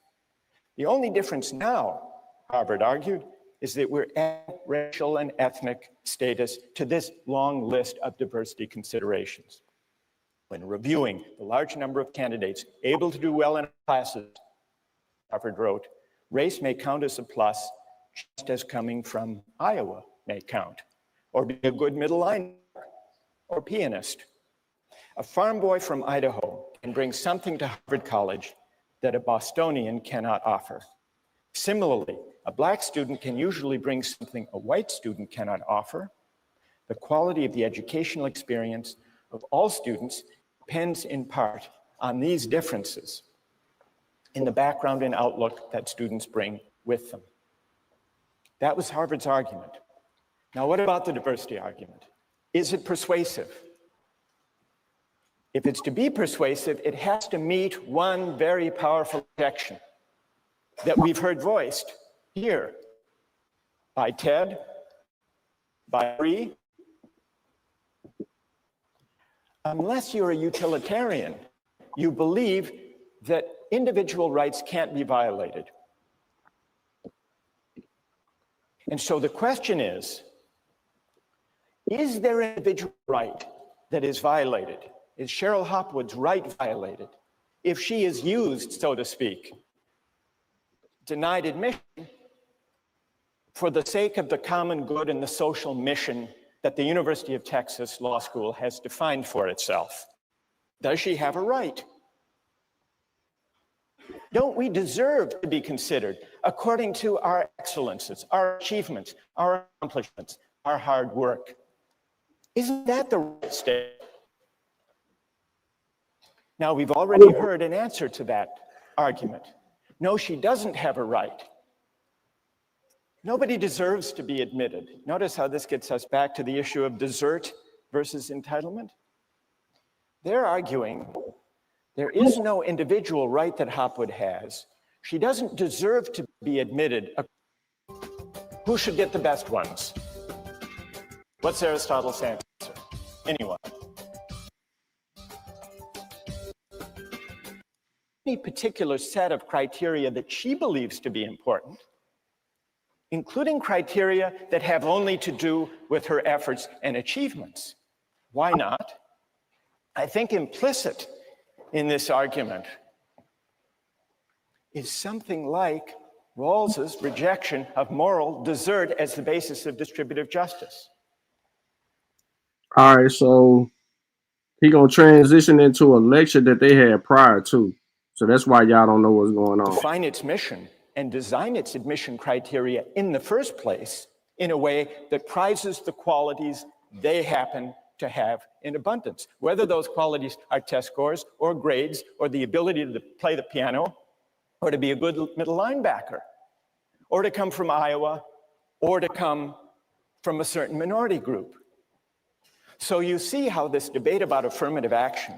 Speaker 4: The only difference now, Harvard argued, is that we're adding racial and ethnic status to this long list of diversity considerations. When reviewing the large number of candidates able to do well in classes, Harvard wrote, race may count as a plus just as coming from Iowa may count, or be a good middle linebacker or pianist. A farm boy from Idaho can bring something to Harvard College that a Bostonian cannot offer. Similarly, a black student can usually bring something a white student cannot offer. The quality of the educational experience of all students depends in part on these differences in the background and outlook that students bring with them. That was Harvard's argument. Now, what about the diversity argument? Is it persuasive? If it's to be persuasive, it has to meet one very powerful objection that we've heard voiced here by Ted, by Bree. Unless you're a utilitarian, you believe that individual rights can't be violated. And so the question is there an individual right that is violated? Is Cheryl Hopwood's right violated if she is used, so to speak, denied admission for the sake of the common good and the social mission that the University of Texas Law School has defined for itself? Does she have a right? Don't we deserve to be considered according to our excellences, our achievements, our accomplishments, our hard work? Isn't that the right state? Now, we've already heard an answer to that argument. No, she doesn't have a right. Nobody deserves to be admitted. Notice how this gets us back to the issue of desert versus entitlement. They're arguing there is no individual right that Hopwood has. She doesn't deserve to be admitted. Who should get the best ones? What's Aristotle's answer? Anyone? Any particular set of criteria that she believes to be important, including criteria that have only to do with her efforts and achievements. Why not? I think implicit in this argument is something like Rawls's rejection of moral desert as the basis of distributive justice.
Speaker 9: All right, so he gonna transition into a lecture that they had prior to. So that's why y'all don't know what's going on.
Speaker 4: Define its mission and design its admission criteria in the first place in a way that prizes the qualities they happen to have in abundance, whether those qualities are test scores or grades or the ability to play the piano or to be a good middle linebacker or to come from Iowa or to come from a certain minority group. So you see how this debate about affirmative action,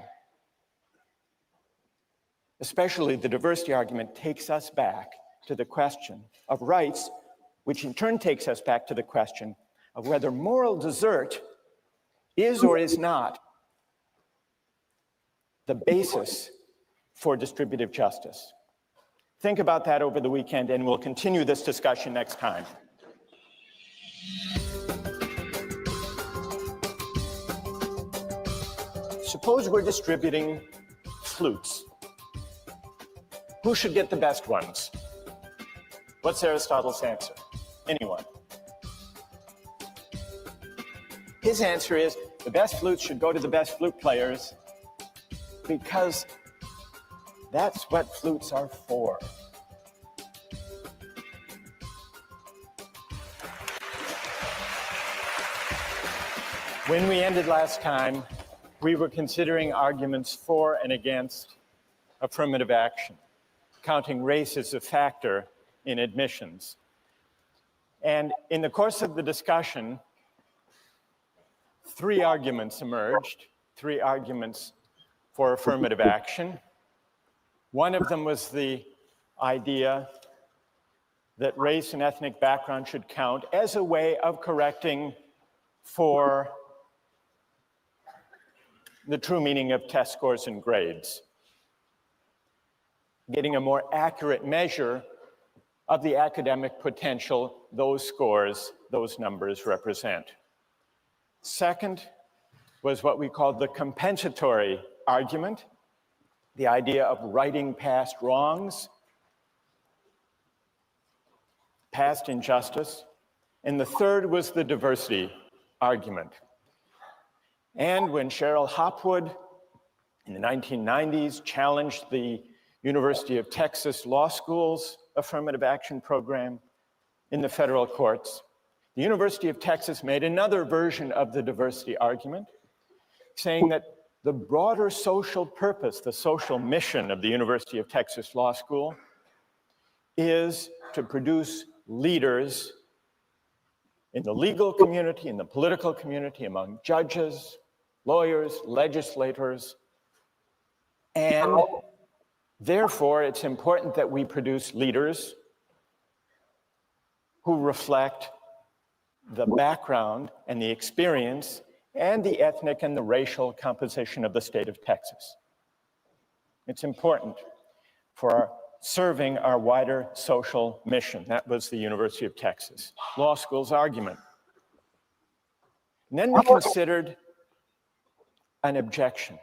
Speaker 4: especially the diversity argument, takes us back to the question of rights, which in turn takes us back to the question of whether moral desert is or is not the basis for distributive justice. Think about that over the weekend, and we'll continue this discussion next time. Suppose we're distributing flutes. Who should get the best ones? What's Aristotle's answer? Anyone? His answer is the best flutes should go to the best flute players because that's what flutes are for. When we ended last time, we were considering arguments for and against affirmative action, counting race as a factor in admissions. And in the course of the discussion, three arguments emerged, three arguments for affirmative action. One of them was the idea that race and ethnic background should count as a way of correcting for the true meaning of test scores and grades. getting a more accurate measure of the academic potential those scores, those numbers represent. Second was what we called the compensatory argument, the idea of righting past wrongs, past injustice. And the third was the diversity argument. And when Cheryl Hopwood in the 1990s challenged the University of Texas Law School's affirmative action program in the federal courts, the University of Texas made another version of the diversity argument, saying that the broader social purpose, the social mission of the University of Texas Law School is to produce leaders in the legal community, in the political community, among judges, lawyers, legislators, and therefore it's important that we produce leaders who reflect the background and the experience and the ethnic and the racial composition of the state of Texas. It's important for serving our wider social mission. That was the University of Texas Law School's argument. And then we considered an objection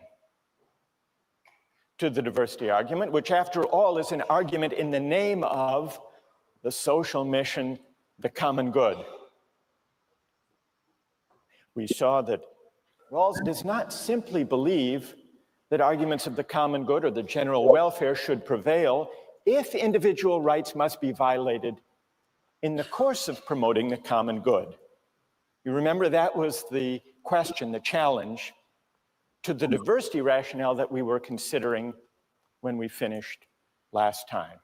Speaker 4: to the diversity argument, which after all is an argument in the name of the social mission, the common good. We saw that Rawls does not simply believe that arguments of the common good or the general welfare should prevail if individual rights must be violated in the course of promoting the common good. You remember that was the question, the challenge to the diversity rationale that we were considering when we finished last time.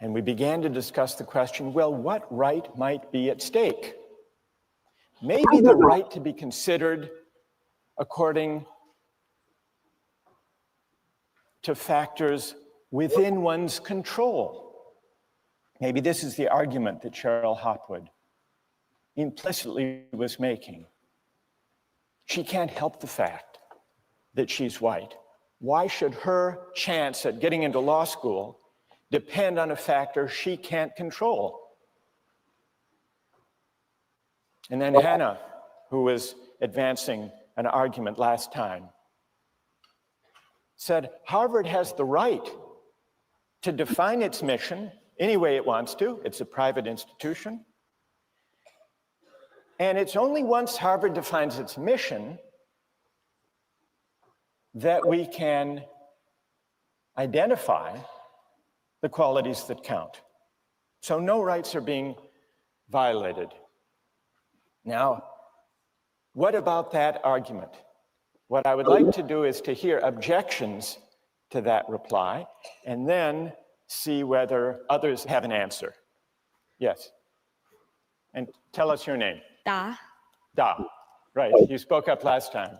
Speaker 4: And we began to discuss the question, well, what right might be at stake? Maybe the right to be considered according to factors within one's control. Maybe this is the argument that Cheryl Hopwood implicitly was making. She can't help the fact that she's white. Why should her chance at getting into law school depend on a factor she can't control? And then Hannah, who was advancing an argument last time, said Harvard has the right to define its mission any way it wants to. It's a private institution. And it's only once Harvard defines its mission that we can identify the qualities that count. So no rights are being violated. Now, what about that argument? What I would like to do is to hear objections to that reply and then see whether others have an answer. Yes. And tell us your name.
Speaker 16: Da.
Speaker 4: Da. Right. You spoke up last time.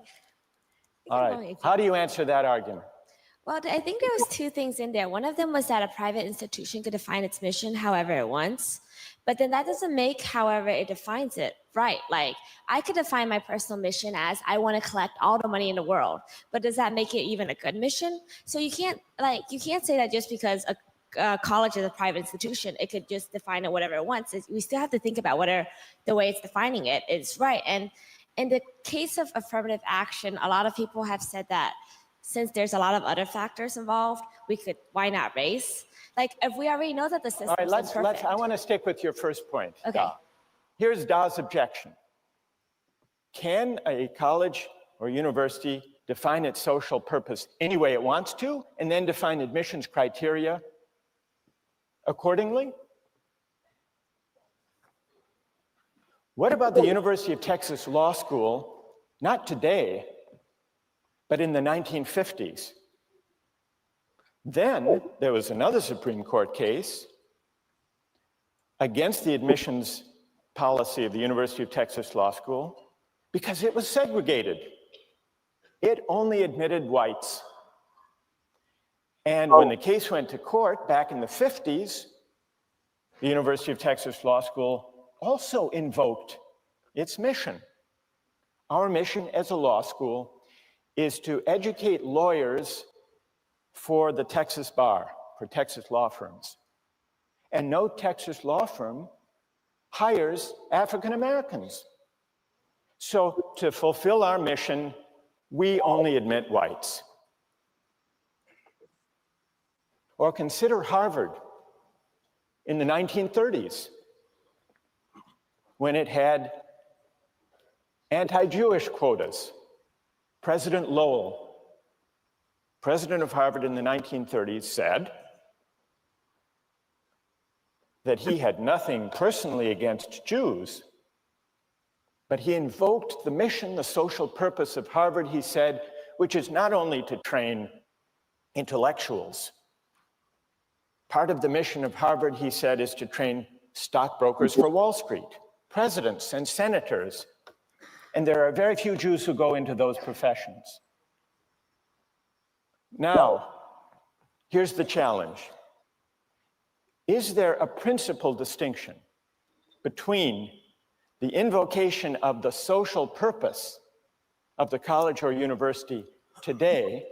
Speaker 4: All right. How do you answer that argument?
Speaker 16: Well, I think there was two things in there. One of them was that a private institution could define its mission however it wants, but then that doesn't make however it defines it right. Like, I could define my personal mission as I want to collect all the money in the world, but does that make it even a good mission? So you can't say that just because a college is a private institution, it could just define it whatever it wants. We still have to think about whether the way it's defining it is right. And in the case of affirmative action, a lot of people have said that since there's a lot of other factors involved, why not race? Like, if we already know that the system is imperfect.
Speaker 4: I want to stick with your first point.
Speaker 16: Okay.
Speaker 4: Da. Here's Da's objection. Can a college or university define its social purpose any way it wants to, and then define admissions criteria accordingly? What about the University of Texas Law School, not today, but in the 1950s? Then there was another Supreme Court case against the admissions policy of the University of Texas Law School because it was segregated. It only admitted whites. And when the case went to court back in the 50s, the University of Texas Law School also invoked its mission. Our mission as a law school is to educate lawyers for the Texas bar, for Texas law firms. And no Texas law firm hires African Americans. So to fulfill our mission, we only admit whites. Or consider Harvard in the 1930s, when it had anti-Jewish quotas. President Lowell, president of Harvard in the 1930s, said that he had nothing personally against Jews, but he invoked the mission, the social purpose of Harvard, he said, which is not only to train intellectuals. Part of the mission of Harvard, he said, is to train stockbrokers for Wall Street, presidents and senators. And there are very few Jews who go into those professions. Now, here's the challenge. Is there a principal distinction between the invocation of the social purpose of the college or university today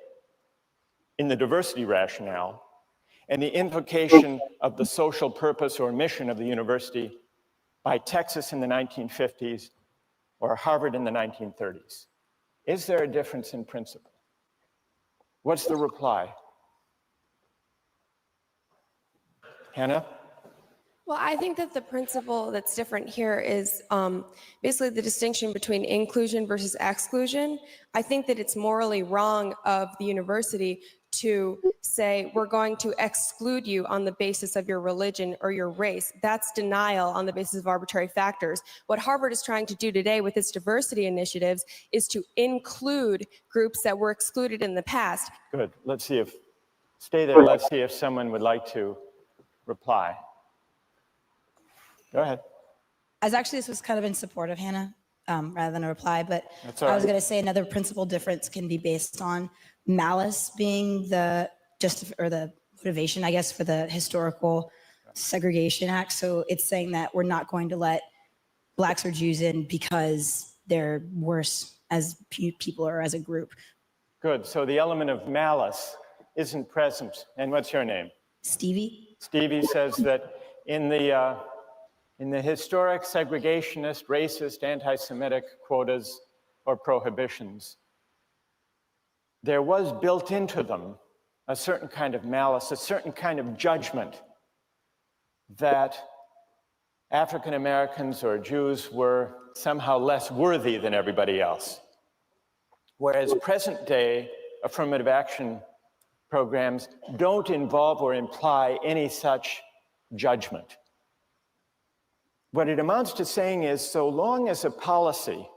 Speaker 4: in the diversity rationale and the invocation of the social purpose or mission of the university by Texas in the 1950s or Harvard in the 1930s? Is there a difference in principle? What's the reply? Hannah?
Speaker 13: Well, I think that the principle that's different here is basically the distinction between inclusion versus exclusion. I think that it's morally wrong of the university to say, we're going to exclude you on the basis of your religion or your race. That's denial on the basis of arbitrary factors. What Harvard is trying to do today with its diversity initiatives is to include groups that were excluded in the past.
Speaker 4: Good. Let's see if, stay there. Let's see if someone would like to reply. Go ahead.
Speaker 1: This was kind of in support of Hannah rather than a reply, but
Speaker 4: I
Speaker 1: was going to say another principal difference can be based on malice being the motivation, I guess, for the historical segregation act. So it's saying that we're not going to let blacks or Jews in because they're worse as people or as a group.
Speaker 4: Good. So the element of malice isn't present. And what's your name?
Speaker 1: Stevie.
Speaker 4: Stevie says that in the historic segregationist, racist, anti-Semitic quotas or prohibitions, there was built into them a certain kind of malice, a certain kind of judgment that African Americans or Jews were somehow less worthy than everybody else. Whereas present day affirmative action programs don't involve or imply any such judgment. What it amounts to saying is, so long as a policy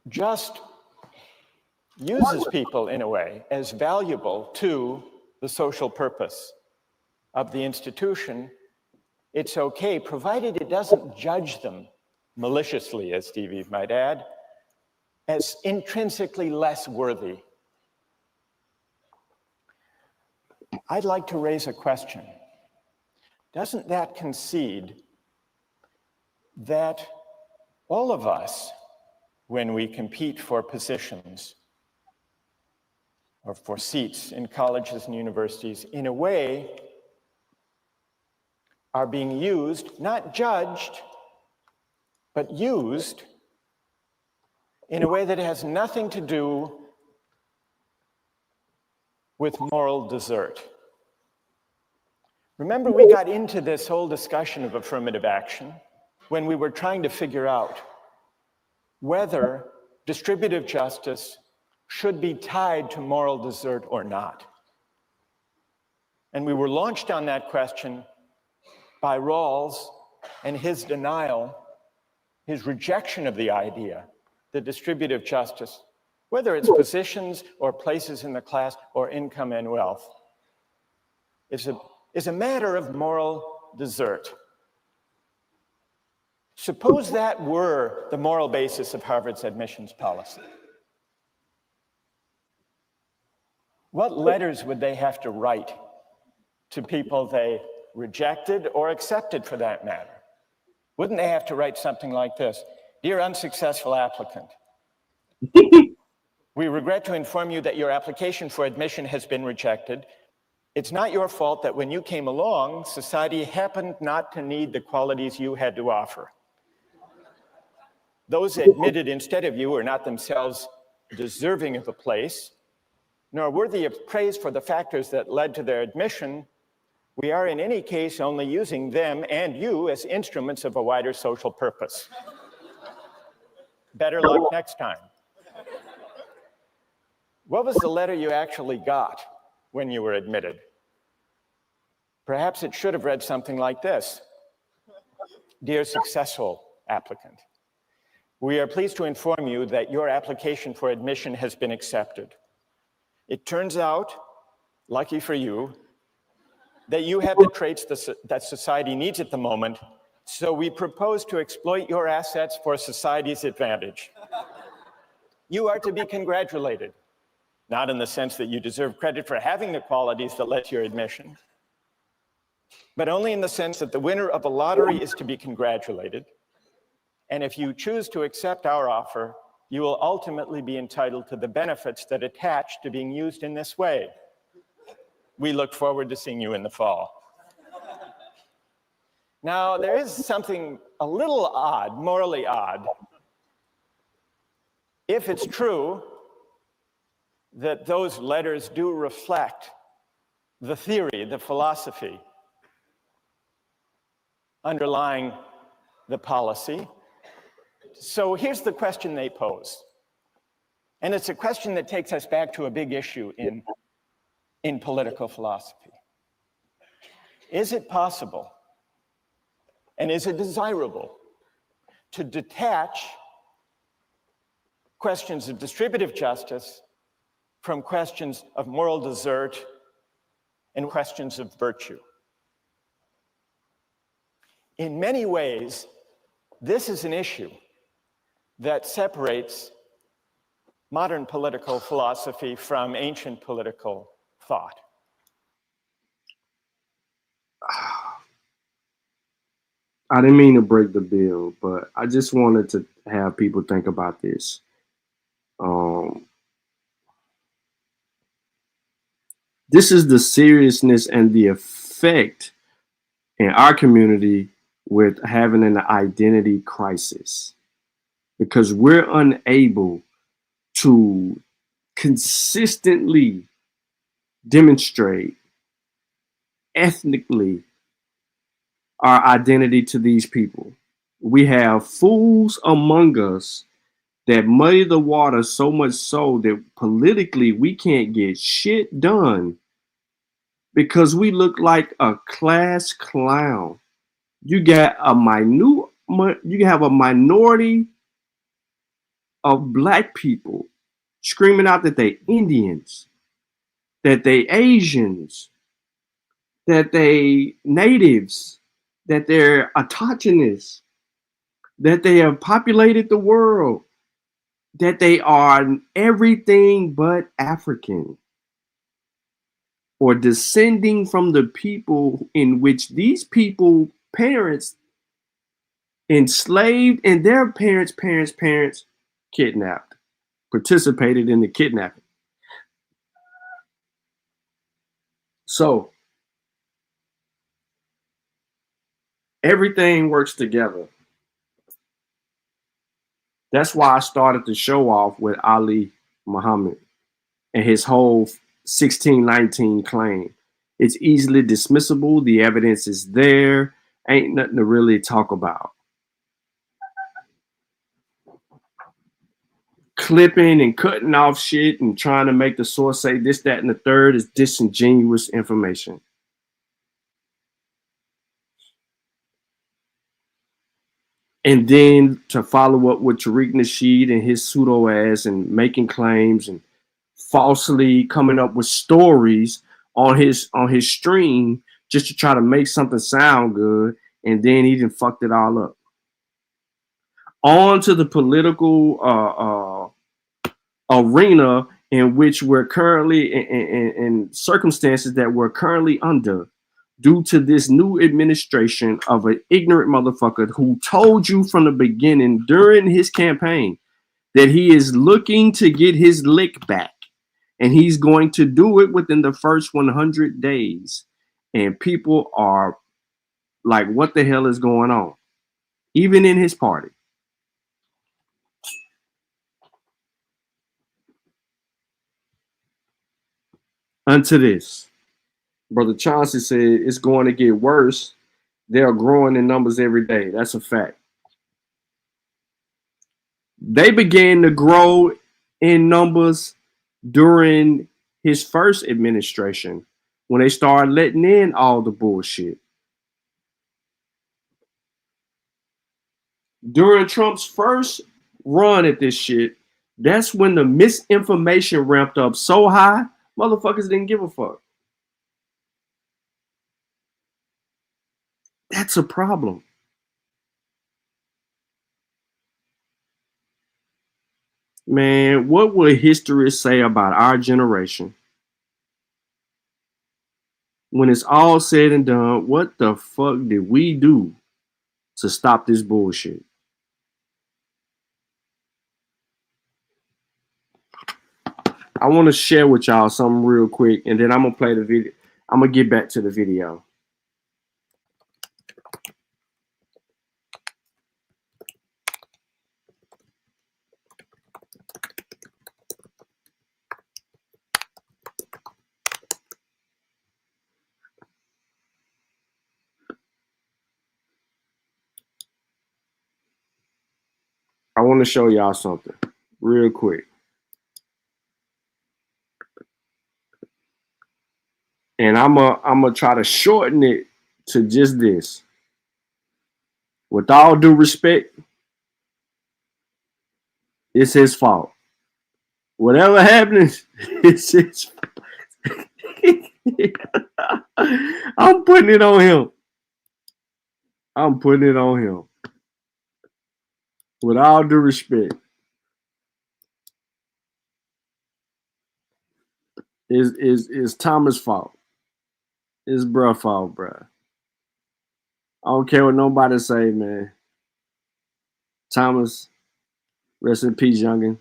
Speaker 4: just uses people in a way as valuable to the social purpose of the institution, it's okay, provided it doesn't judge them maliciously, as Stevie might add, as intrinsically less worthy. I'd like to raise a question. Doesn't that concede that all of us, when we compete for positions or for seats in colleges and universities, in a way are being used, not judged, but used in a way that has nothing to do with moral desert? Remember, we got into this whole discussion of affirmative action when we were trying to figure out whether distributive justice should be tied to moral desert or not. And we were launched on that question by Rawls and his denial, his rejection of the idea that distributive justice, whether it's positions or places in the class or income and wealth, is a matter of moral desert. Suppose that were the moral basis of Harvard's admissions policy. What letters would they have to write to people they rejected or accepted, for that matter? Wouldn't they have to write something like this? Dear unsuccessful applicant, We regret to inform you that your application for admission has been rejected. It's not your fault that when you came along, society happened not to need the qualities you had to offer. Those admitted instead of you are not themselves deserving of a place, nor worthy of praise for the factors that led to their admission. We are in any case only using them and you as instruments of a wider social purpose. Better luck next time. What was the letter you actually got when you were admitted? Perhaps it should have read something like this. Dear successful applicant, we are pleased to inform you that your application for admission has been accepted. It turns out, lucky for you, that you have the traits that society needs at the moment, so we propose to exploit your assets for society's advantage. You are to be congratulated, not in the sense that you deserve credit for having the qualities that led to your admission, but only in the sense that the winner of a lottery is to be congratulated. And if you choose to accept our offer, you will ultimately be entitled to the benefits that attach to being used in this way. We look forward to seeing you in the fall. Now, there is something a little odd, morally odd. If it's true that those letters do reflect the theory, the philosophy underlying the policy. So here's the question they pose. And it's a question that takes us back to a big issue in political philosophy. Is it possible, and is it desirable, to detach questions of distributive justice from questions of moral desert and questions of virtue? In many ways, this is an issue that separates modern political philosophy from ancient political thought.
Speaker 9: I didn't mean to break the bill, but I just wanted to have people think about this. This is the seriousness and the effect in our community with having an identity crisis, because we're unable to consistently demonstrate ethnically our identity to these people. We have fools among us that muddy the water so much so that politically we can't get shit done because we look like a class clown. You got you have a minority of black people screaming out that they Indians, that they Asians, that they natives, that they're autochthonous, that they have populated the world, that they are everything but African, or descending from the people in which these people parents enslaved and their parents kidnapped, participated in the kidnapping. So everything works together. That's why I started the show off with Ali Muhammad and his whole 1619 claim. It's easily dismissible. The evidence is there. Ain't nothing to really talk about. Clipping and cutting off shit and trying to make the source say this, that, and the third is disingenuous information. And then to follow up with Tariq Nasheed and his pseudo ass and making claims and falsely coming up with stories on his stream just to try to make something sound good, and then he done fucked it all up. On to the political arena in which we're currently in circumstances that we're currently under due to this new administration of an ignorant motherfucker who told you from the beginning during his campaign that he is looking to get his lick back. And he's going to do it within the first 100 days. And people are like, what the hell is going on? Even in his party. Unto this, Brother Chauncey said it's going to get worse. They're growing in numbers every day. That's a fact. They began to grow in numbers during his first administration when they started letting in all the bullshit. During Trump's first run at this shit, that's when the misinformation ramped up so high, motherfuckers didn't give a fuck. That's a problem. Man, what will history say about our generation? When it's all said and done, what the fuck did we do to stop this bullshit? I want to share with y'all something real quick, and then I'm going to play the video. I'm going to get back to the video. I want to show y'all something real quick. And I'm gonna try to shorten it to just this. With all due respect, it's his fault. Whatever happens, it's his fault. I'm putting it on him. I'm putting it on him. With all due respect. It's Thomas' fault. It's bruh fault, bruh. I don't care what nobody say, man. Thomas, rest in peace, youngin.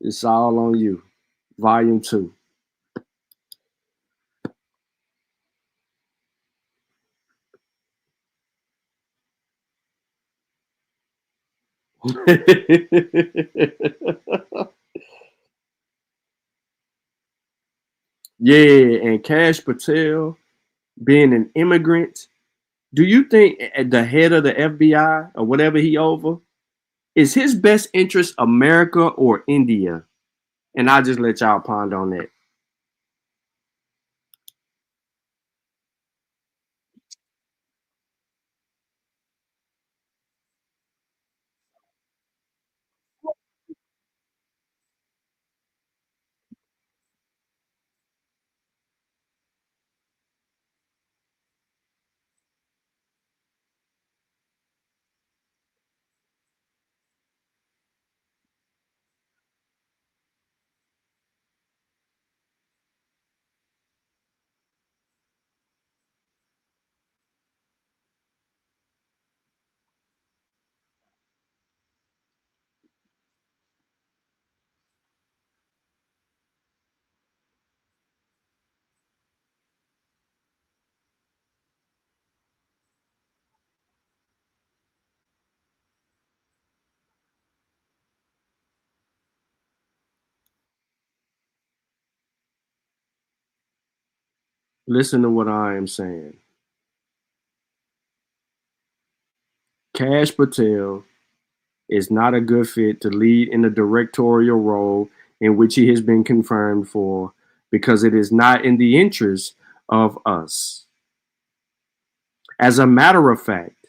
Speaker 9: It's all on you. Volume 2. Yeah, and Cash Patel being an immigrant, do you think at the head of the FBI or whatever he over, is his best interest America or India? And I'll just let y'all ponder on that. Listen to what I am saying. Cash Patel is not a good fit to lead in the directorial role in which he has been confirmed for, because it is not in the interest of us. As a matter of fact,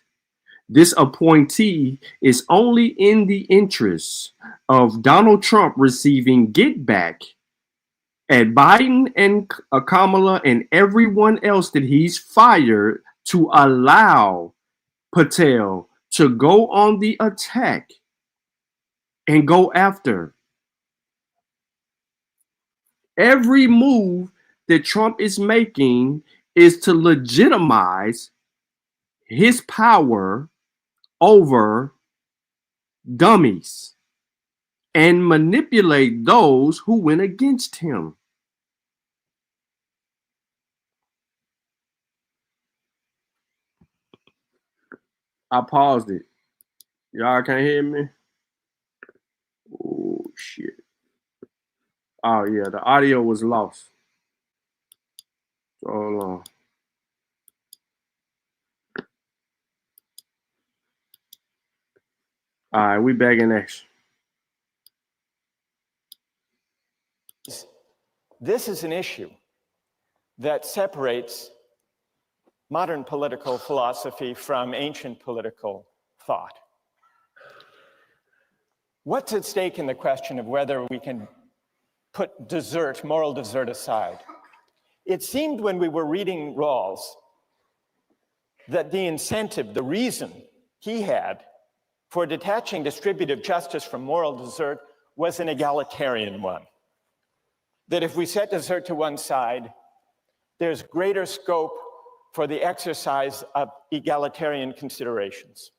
Speaker 9: this appointee is only in the interest of Donald Trump receiving get back at Biden and Kamala and everyone else that he's fired to allow Patel to go on the attack and go after every move that Trump is making is to legitimize his power over dummies. and manipulate those who went against him. I paused it. Y'all can't hear me? Oh, shit. Oh, yeah, the audio was lost. So hold on. All right, we back in action.
Speaker 4: This is an issue that separates modern political philosophy from ancient political thought. What's at stake in the question of whether we can put desert, moral desert aside? It seemed when we were reading Rawls that the incentive, the reason he had for detaching distributive justice from moral desert was an egalitarian one. That if we set desert to one side, there's greater scope for the exercise of egalitarian considerations.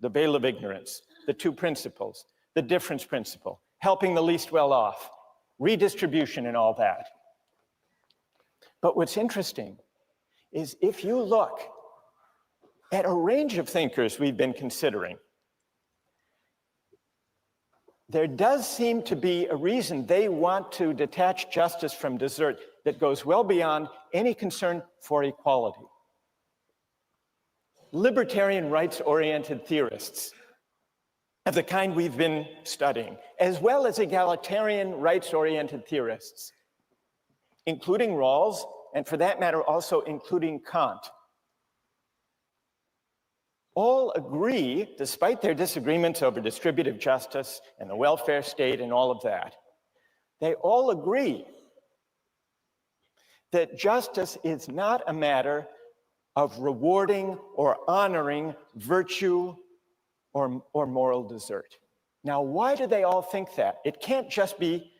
Speaker 4: The veil of ignorance, the two principles, the difference principle, helping the least well off, redistribution and all that. But what's interesting is if you look at a range of thinkers we've been considering, there does seem to be a reason they want to detach justice from desert that goes well beyond any concern for equality. Libertarian rights-oriented theorists of the kind we've been studying, as well as egalitarian rights-oriented theorists, including Rawls, and for that matter, also including Kant, all agree, despite their disagreements over distributive justice and the welfare state and all of that, they all agree that justice is not a matter of rewarding or honoring virtue or moral desert. Now, why do they all think that? It can't just be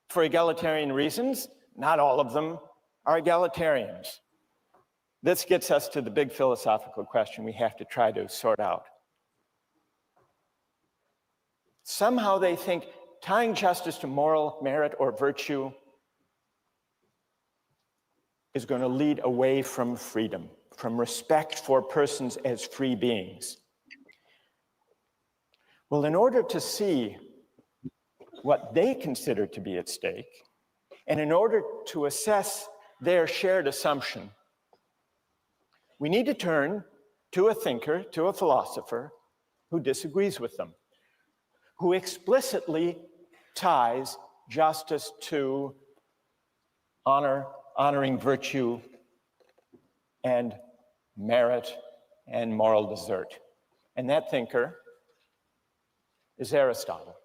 Speaker 4: for egalitarian reasons. Not all of them are egalitarians. This gets us to the big philosophical question we have to try to sort out. Somehow they think tying justice to moral merit or virtue is going to lead away from freedom, from respect for persons as free beings. Well, in order to see what they consider to be at stake, and in order to assess their shared assumption, we need to turn to a thinker, to a philosopher who disagrees with them, who explicitly ties justice to honoring virtue and merit and moral desert. And that thinker is Aristotle.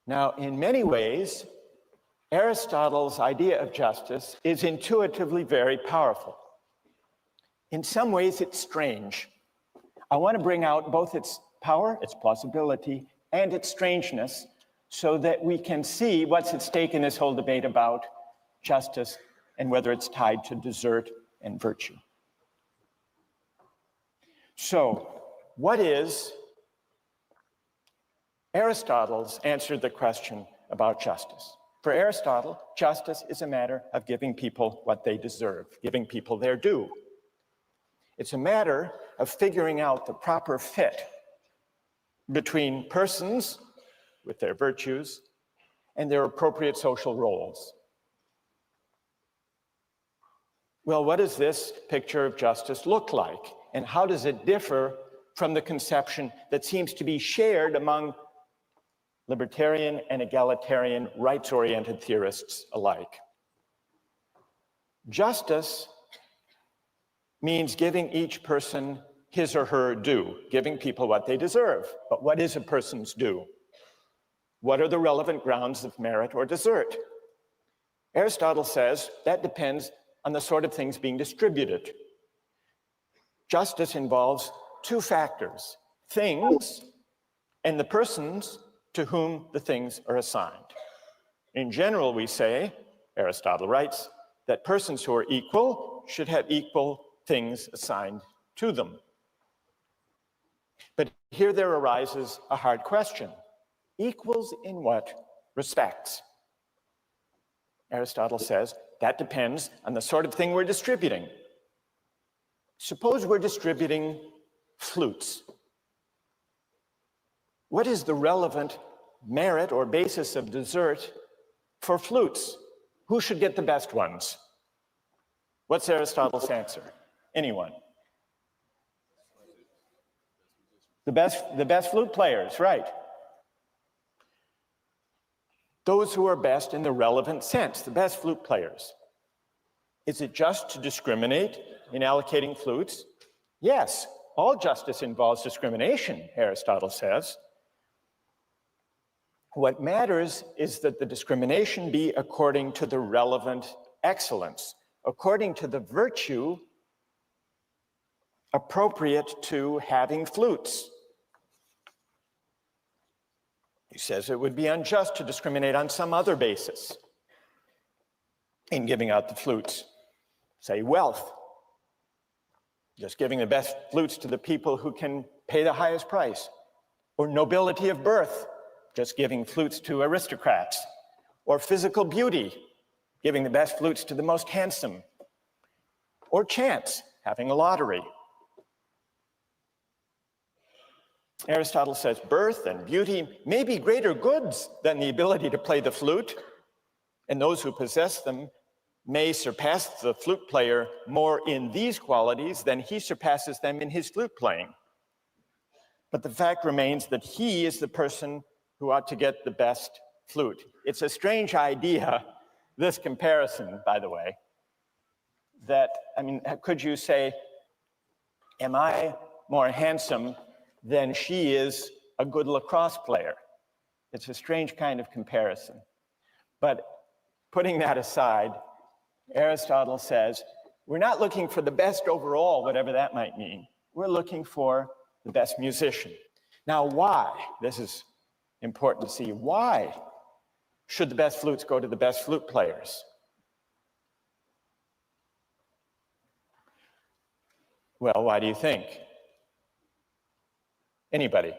Speaker 4: Now, in many ways, Aristotle's idea of justice is intuitively very powerful. In some ways, it's strange. I want to bring out both its power, its plausibility, and its strangeness so that we can see what's at stake in this whole debate about justice and whether it's tied to desert and virtue. So, what is Aristotle's answer to the question about justice? For Aristotle, justice is a matter of giving people what they deserve, giving people their due. It's a matter of figuring out the proper fit between persons with their virtues and their appropriate social roles. Well, what does this picture of justice look like? And how does it differ from the conception that seems to be shared among libertarian and egalitarian rights-oriented theorists alike? Justice means giving each person his or her due, giving people what they deserve. But what is a person's due? What are the relevant grounds of merit or desert? Aristotle says that depends on the sort of things being distributed. Justice involves two factors: things and the persons to whom the things are assigned. In general, we say, Aristotle writes, that persons who are equal should have equal things assigned to them. But here there arises a hard question. Equals in what respects? Aristotle says that depends on the sort of thing we're distributing. Suppose we're distributing flutes. What is the relevant merit or basis of desert for flutes? Who should get the best ones? What's Aristotle's answer? Anyone? The best flute players, right. Those who are best in the relevant sense, the best flute players. Is it just to discriminate in allocating flutes? Yes, all justice involves discrimination, Aristotle says. What matters is that the discrimination be according to the relevant excellence, according to the virtue appropriate to having flutes. He says it would be unjust to discriminate on some other basis in giving out the flutes. Say wealth, just giving the best flutes to the people who can pay the highest price. Or nobility of birth, just giving flutes to aristocrats. Or physical beauty, giving the best flutes to the most handsome. Or chance, having a lottery. Aristotle says birth and beauty may be greater goods than the ability to play the flute, and those who possess them may surpass the flute player more in these qualities than he surpasses them in his flute playing. But the fact remains that he is the person who ought to get the best flute. It's a strange idea, this comparison, by the way, that, I mean, could you say, am I more handsome than she is a good lacrosse player? It's a strange kind of comparison. But putting that aside, Aristotle says, we're not looking for the best overall, whatever that might mean. We're looking for the best musician. Now, why? This is important to see. Why should the best flutes go to the best flute players? Well, why do you think? Anybody?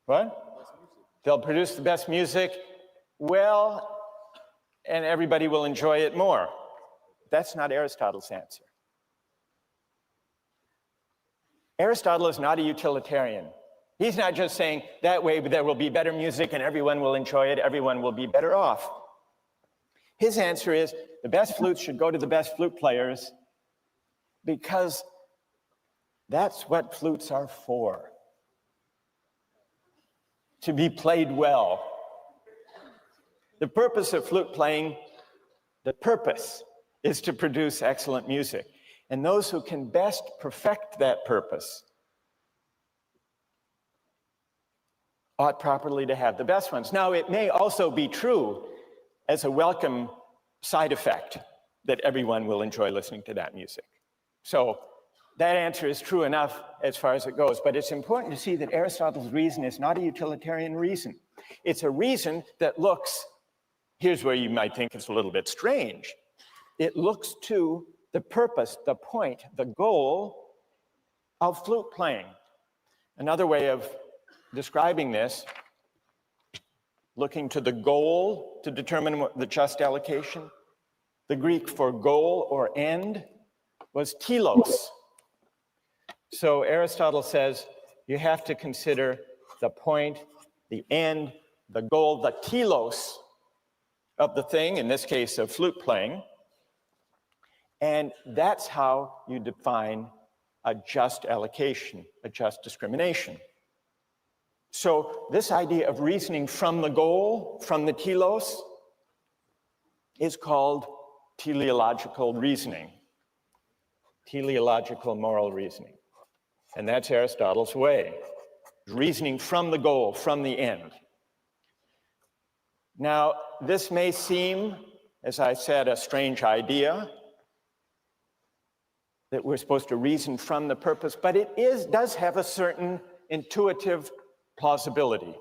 Speaker 4: What? They'll produce the best music. Well, and everybody will enjoy it more. That's not Aristotle's answer. Aristotle is not a utilitarian. He's not just saying that way there will be better music and everyone will enjoy it, everyone will be better off. His answer is the best flutes should go to the best flute players because that's what flutes are for. To be played well. The purpose of flute playing, the purpose is to produce excellent music. And those who can best perfect that purpose ought properly to have the best ones. Now, it may also be true as a welcome side effect that everyone will enjoy listening to that music. So that answer is true enough as far as it goes, but it's important to see that Aristotle's reason is not a utilitarian reason. It's a reason that looks, here's where you might think it's a little bit strange. It looks to the purpose, the point, the goal of flute playing. Another way of describing this, looking to the goal to determine what the just allocation. The Greek for goal or end was telos. So Aristotle says you have to consider the point, the end, the goal, the telos of the thing, in this case of flute playing. And that's how you define a just allocation, a just discrimination. So this idea of reasoning from the goal, from the telos, is called teleological reasoning, teleological moral reasoning. And that's Aristotle's way, reasoning from the goal, from the end. Now, this may seem, as I said, a strange idea, that we're supposed to reason from the purpose, but it does have a certain intuitive plausibility.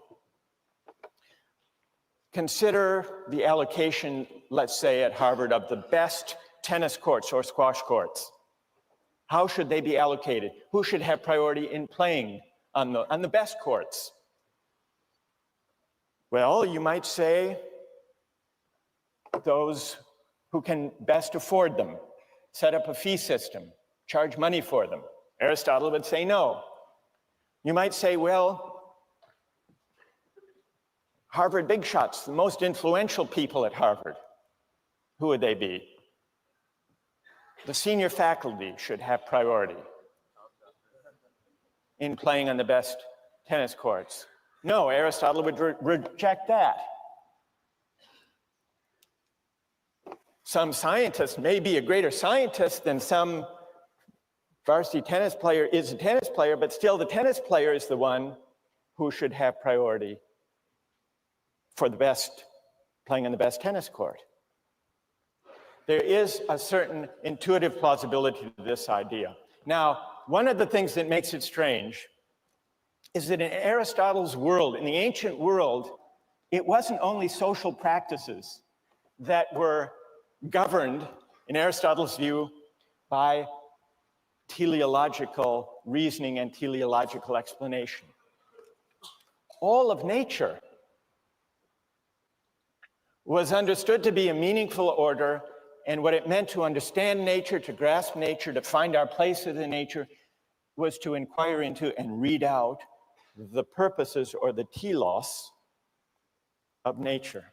Speaker 4: Consider the allocation, let's say at Harvard, of the best tennis courts or squash courts. How should they be allocated? Who should have priority in playing on the best courts? Well, you might say those who can best afford them, set up a fee system, charge money for them. Aristotle would say no. You might say, well, Harvard big shots, the most influential people at Harvard, who would they be? The senior faculty should have priority in playing on the best tennis courts. No, Aristotle would reject that. Some scientist may be a greater scientist than some varsity tennis player is a tennis player, but still the tennis player is the one who should have priority for the best, playing on the best tennis court. There is a certain intuitive plausibility to this idea. Now, one of the things that makes it strange is that in Aristotle's world, in the ancient world, it wasn't only social practices that were governed, in Aristotle's view, by teleological reasoning and teleological explanation. All of nature was understood to be a meaningful order, and what it meant to understand nature, to grasp nature, to find our place within nature, was to inquire into and read out the purposes or the telos of nature.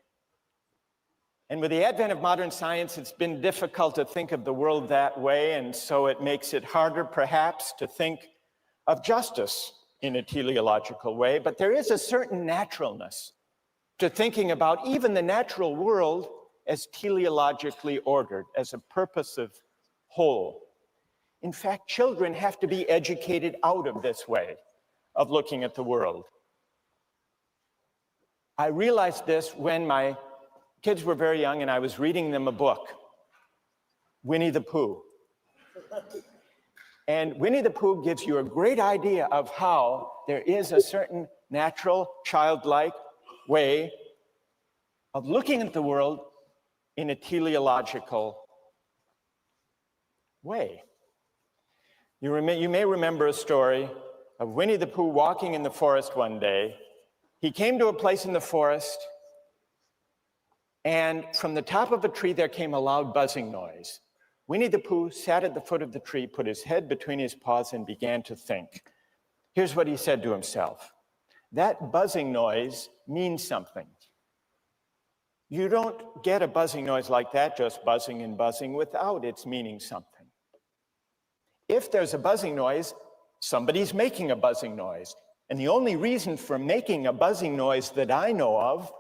Speaker 4: And with the advent of modern science, it's been difficult to think of the world that way, and so it makes it harder, perhaps, to think of justice in a teleological way. But there is a certain naturalness to thinking about even the natural world as teleologically ordered, as a purposive whole. In fact, children have to be educated out of this way of looking at the world. I realized this when my kids were very young and I was reading them a book, Winnie the Pooh. And Winnie the Pooh gives you a great idea of how there is a certain natural, childlike way of looking at the world in a teleological way. You may remember a story of Winnie the Pooh walking in the forest one day. He came to a place in the forest, and from the top of a tree there came a loud buzzing noise. Winnie the Pooh sat at the foot of the tree, put his head between his paws, and began to think. Here's what he said to himself. That buzzing noise means something. You don't get a buzzing noise like that, just buzzing and buzzing, without its meaning something. If there's a buzzing noise, somebody's making a buzzing noise. And the only reason for making a buzzing noise that I know of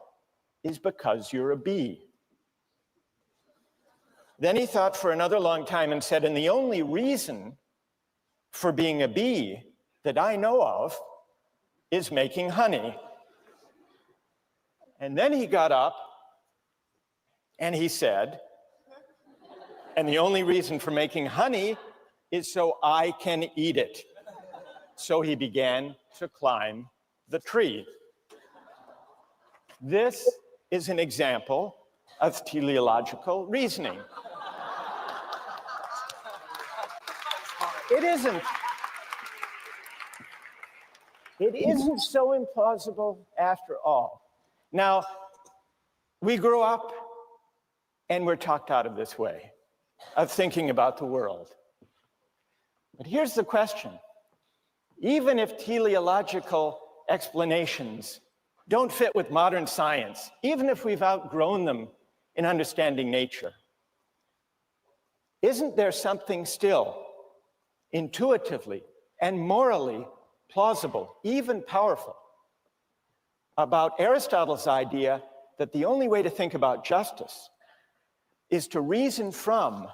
Speaker 4: is because you're a bee. Then he thought for another long time and said, and the only reason for being a bee that I know of is making honey. And then he got up and he said, and the only reason for making honey is so I can eat it. So he began to climb the tree. This is an example of teleological reasoning. It isn't so implausible after all. Now, we grew up and we're talked out of this way of thinking about the world. But here's the question. Even if teleological explanations don't fit with modern science, even if we've outgrown them in understanding nature, isn't there something still intuitively and morally plausible, even powerful, about Aristotle's idea that the only way to think about justice is to reason from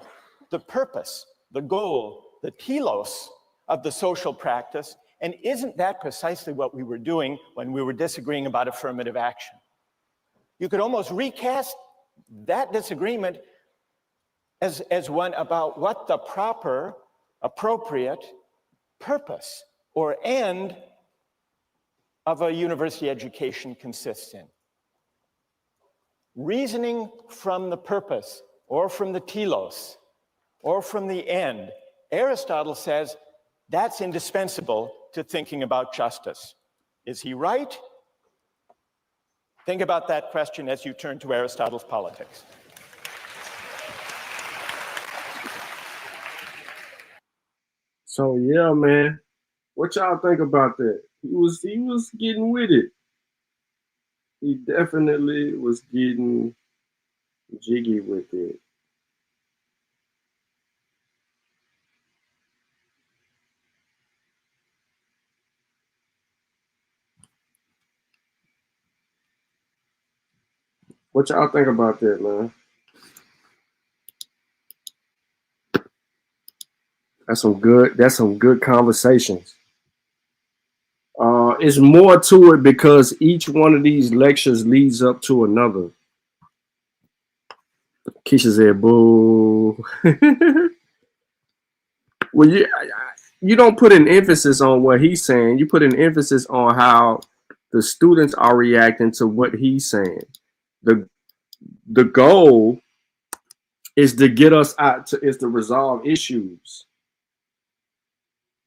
Speaker 4: the purpose, the goal, the telos of the social practice? And isn't that precisely what we were doing when we were disagreeing about affirmative action? You could almost recast that disagreement as one about what the proper, appropriate purpose or end of a university education consists in. Reasoning from the purpose or from the telos or from the end Aristotle says that's indispensable to thinking about justice. Is he right? Think about that question as you turn to Aristotle's Politics.
Speaker 9: So yeah, man, what y'all think about that? He was getting with it. He definitely was getting jiggy with it. What y'all think about that, man? That's some good conversations. It's more to it because each one of these lectures leads up to another. Keisha said, boo. Well, you don't put an emphasis on what he's saying. You put an emphasis on how the students are reacting to what he's saying. The goal is to get us is to resolve issues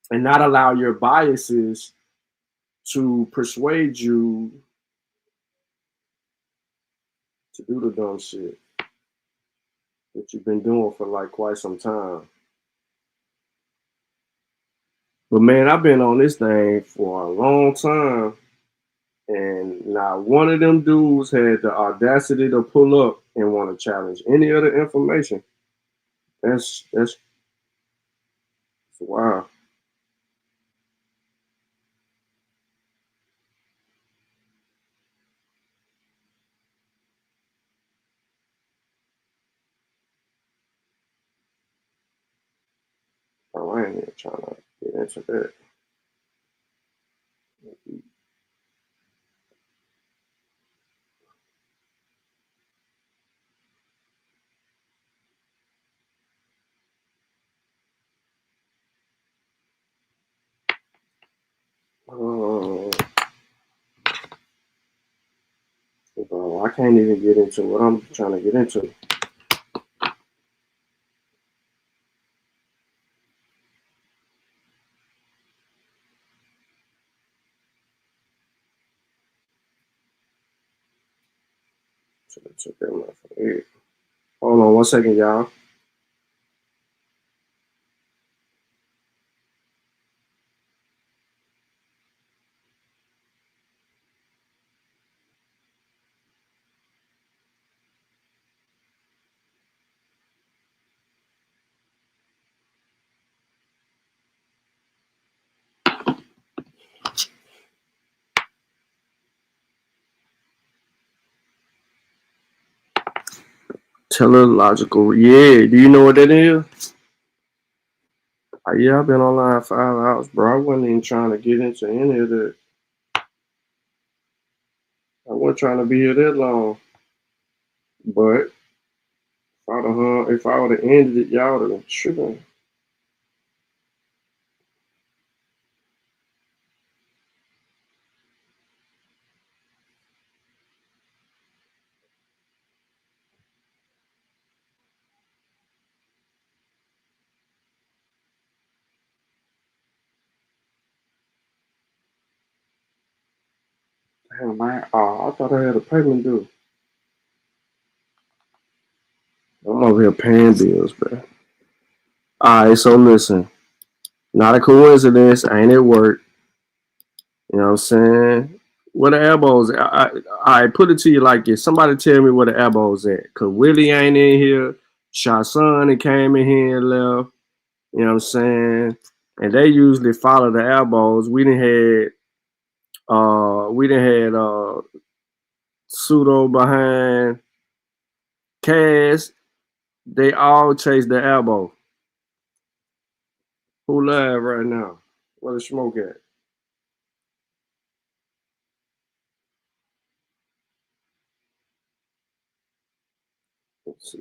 Speaker 9: and not allow your biases to persuade you to do the dumb shit that you've been doing for like quite some time. But man, I've been on this thing for a long time, and not one of them dudes had the audacity to pull up and want to challenge any other information. That's wow. Oh, I ain't even trying to get into that. Bro, I can't even get into what I'm trying to get into. Took that motherfucker. Hold on 1 second, y'all. Teleological. Yeah, do you know what that is? Yeah, I've been online 5 hours, bro. I wasn't even trying to get into any of that. I wasn't trying to be here that long. But if I would have ended it, y'all would have been tripping. Damn, man. I thought I had a payment due. I'm over here paying bills, bro. Alright, so listen. Not a coincidence. I ain't at work. You know what I'm saying? Where the elbows? I put it to you like this. Somebody tell me where the elbows at. Cause Willie ain't in here. Shahson and came in here and left. You know what I'm saying? And they usually follow the elbows. We done had Pseudo behind Cass. They all chase the elbow. Who live right now? Where the smoke at? Let's see.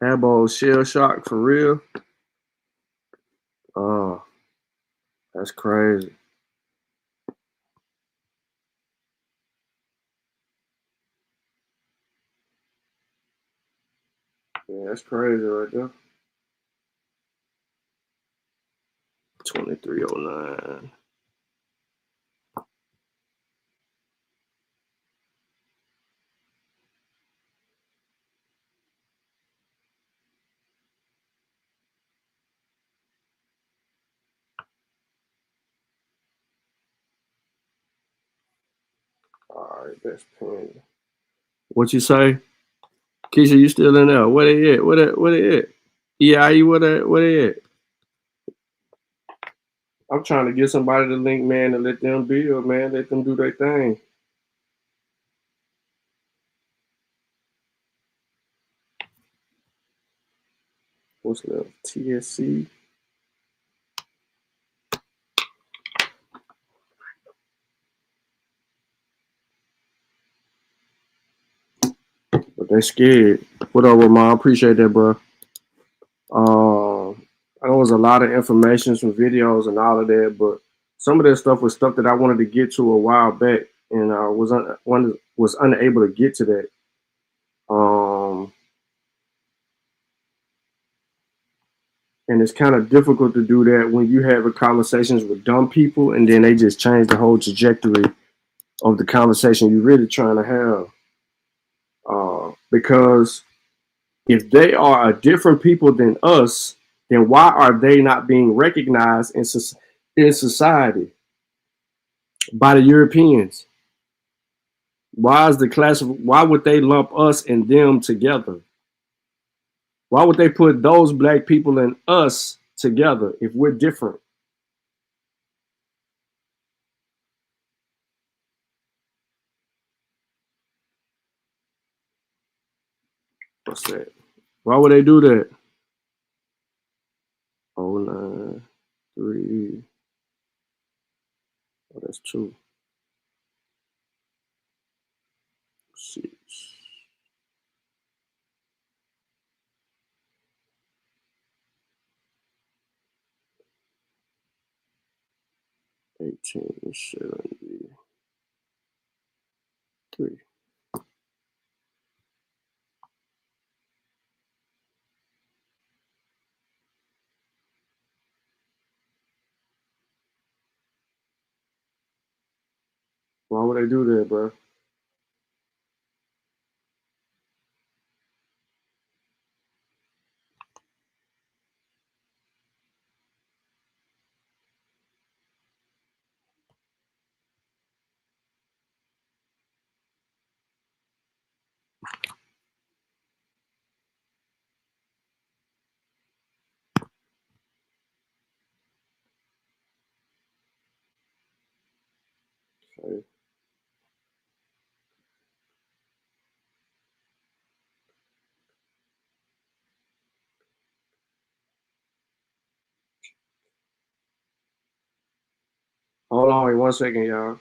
Speaker 9: Abo shell shock for real. Oh, that's crazy. Yeah, that's crazy right there. 2309. All right, that's plenty. What you say? Keisha, you still in there? Where they at? Where they at? Yeah, where they at? I'm trying to get somebody to link, man, to let them build, man. Let them do their thing. What's left? TSC. But they scared. What up, Mom? Appreciate that, bro. I know it was a lot of information, some videos and all of that, but some of that stuff was stuff that I wanted to get to a while back, and I was unable to get to that. And it's kind of difficult to do that when you have conversations with dumb people, and then they just change the whole trajectory of the conversation you're really trying to have. Because if they are a different people than us, then why are they not being recognized in society by the Europeans? Why would they lump us and them together? Why would they put those black people and us together if we're different? What's that? Why would they do that? 093. Oh, that's 2. 6. 1873. Why would they do that, bro? Okay. Hold on, wait 1 second, y'all.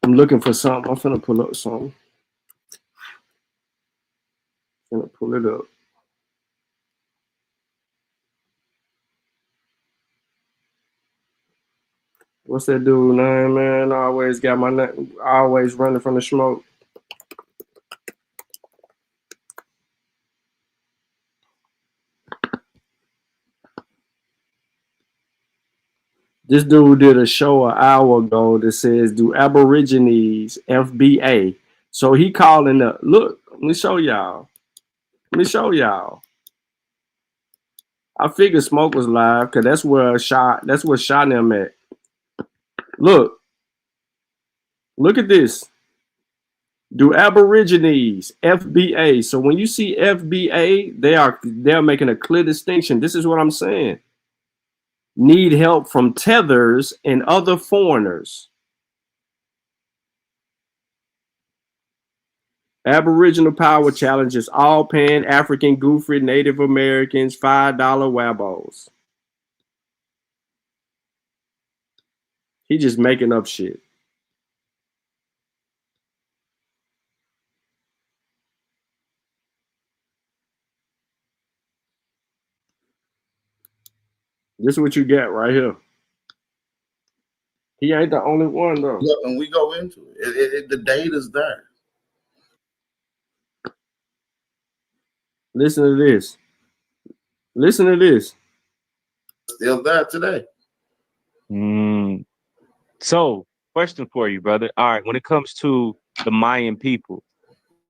Speaker 9: I'm looking for something. I'm finna pull up something. Finna pull it up. What's that dude name, man? I always got my name. Always running from the smoke. This dude did a show an hour ago that says, "Do Aborigines FBA?" So he calling up. Look, let me show y'all. I figured Smoke was live because that's where shot them at. Look at this. Do Aborigines FBA? So when you see FBA, they're making a clear distinction. This is what I'm saying. Need help from tethers and other foreigners. Aboriginal power challenges all Pan-African Goofy Native Americans $5 wabos. He just making up shit. This is what you get right here. He ain't the only one though.
Speaker 18: Yeah, and we go into it. The data's there.
Speaker 9: Listen to this. Listen to this.
Speaker 18: Still there today.
Speaker 20: So, question for you, brother. All right, when it comes to the Mayan people,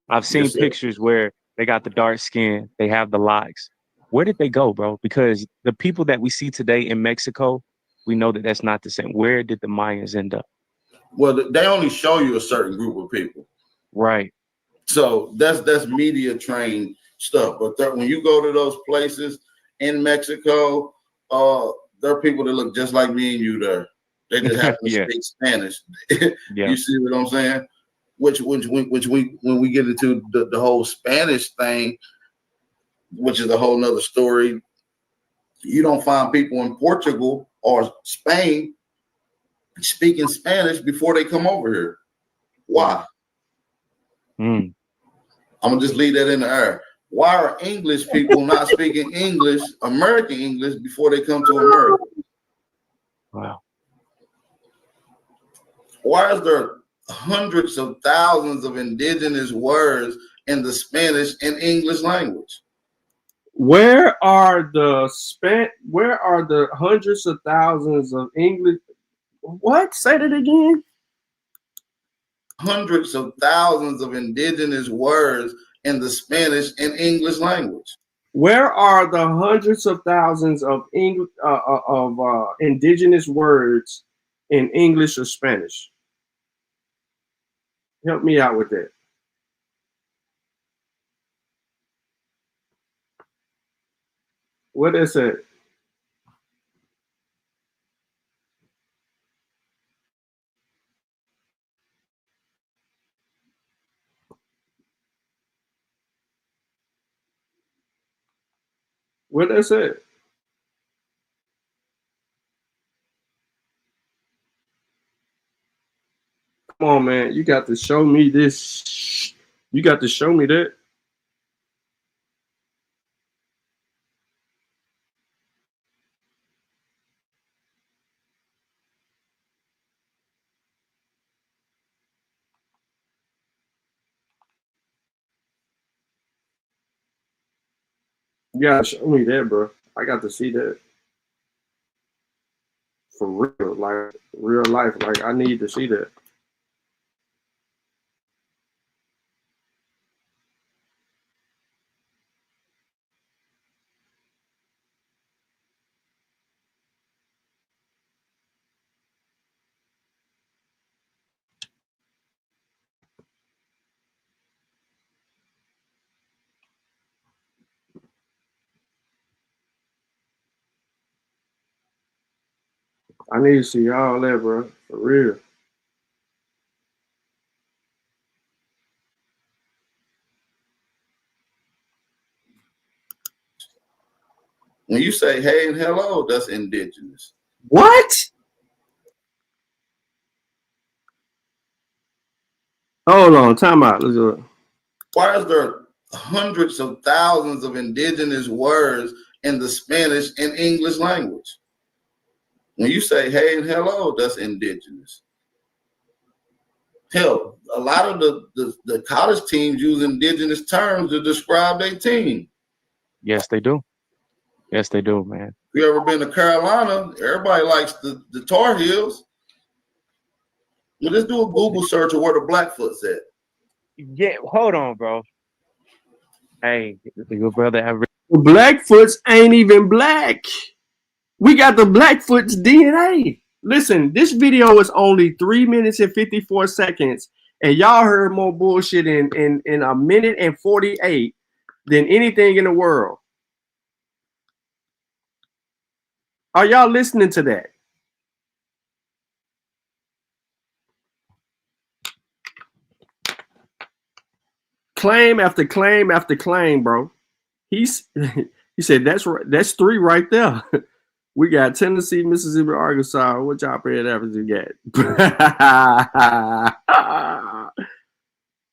Speaker 20: I've seen
Speaker 18: Yes, sir.
Speaker 20: pictures where they got the dark skin, they have the locks. Where did they go, bro? Because the people that we see today in Mexico, we know that that's not the same. Where did the Mayans end up?
Speaker 18: Well, they only show you a certain group of people.
Speaker 20: Right.
Speaker 18: So that's media trained stuff. But when you go to those places in Mexico, there are people that look just like me and you there. They just happen to
Speaker 20: Yeah.
Speaker 18: speak Spanish.
Speaker 20: Yeah.
Speaker 18: You see what I'm saying? Which when we get into the whole Spanish thing, which is a whole nother story, you don't find people in Portugal or Spain speaking Spanish before they come over here. Why? I'm gonna just leave that in the air. Why are English people not speaking English, American English, before they come to America?
Speaker 20: Wow.
Speaker 18: Why is there hundreds of thousands of indigenous words in the Spanish and English language?
Speaker 9: Where are the hundreds of thousands of English? What? Say that again.
Speaker 18: Hundreds of thousands of indigenous words in the Spanish and English language.
Speaker 9: Where are the hundreds of thousands of indigenous words in English or Spanish? Help me out with that. What is it? What is it? Come on, man. You got to show me this. You got to show me that. You gotta show me that, bro. I got to see that. For real, like real life. Like I need to see that. I need to see all that, bro. For real.
Speaker 18: When you say hey and hello, that's indigenous.
Speaker 9: What? Hold on, time out. Let's do it.
Speaker 18: Why is there hundreds of thousands of indigenous words in the Spanish and English language? When you say hey and hello, that's indigenous. Hell, a lot of the college teams use indigenous terms to describe their team.
Speaker 20: Yes, they do. Yes, they do, man.
Speaker 18: If you ever been to Carolina, everybody likes the Tar Heels. Well, let's do a Google search of where the Blackfoot's at.
Speaker 20: Yeah, hold on, bro. Hey, your brother.
Speaker 9: The Blackfoots ain't even black. We got the Blackfoot's DNA. Listen, this video is only 3 minutes and 54 seconds, and y'all heard more bullshit in a minute and 48 than anything in the world. Are y'all listening to that? Claim after claim after claim, bro. He said that's right. That's 3 right there. We got Tennessee, Mississippi, Arkansas. What y'all paying average you got?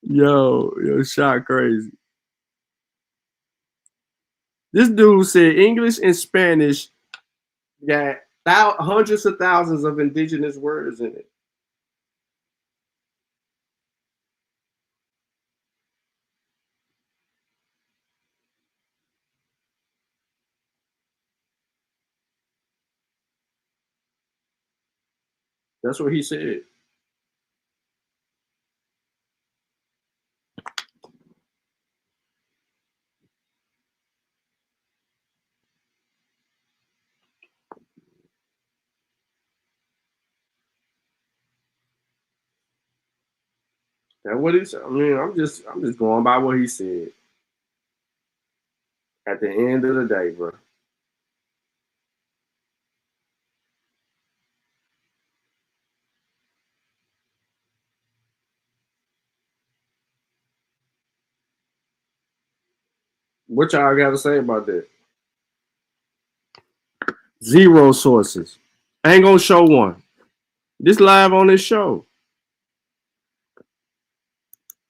Speaker 9: yo, shot crazy. This dude said English and Spanish got hundreds of thousands of indigenous words in it. That's what he said. That's what he said. I mean, I'm just going by what he said. At the end of the day, bro. What y'all got to say about that? Zero sources. I ain't gonna show one. This live on this show.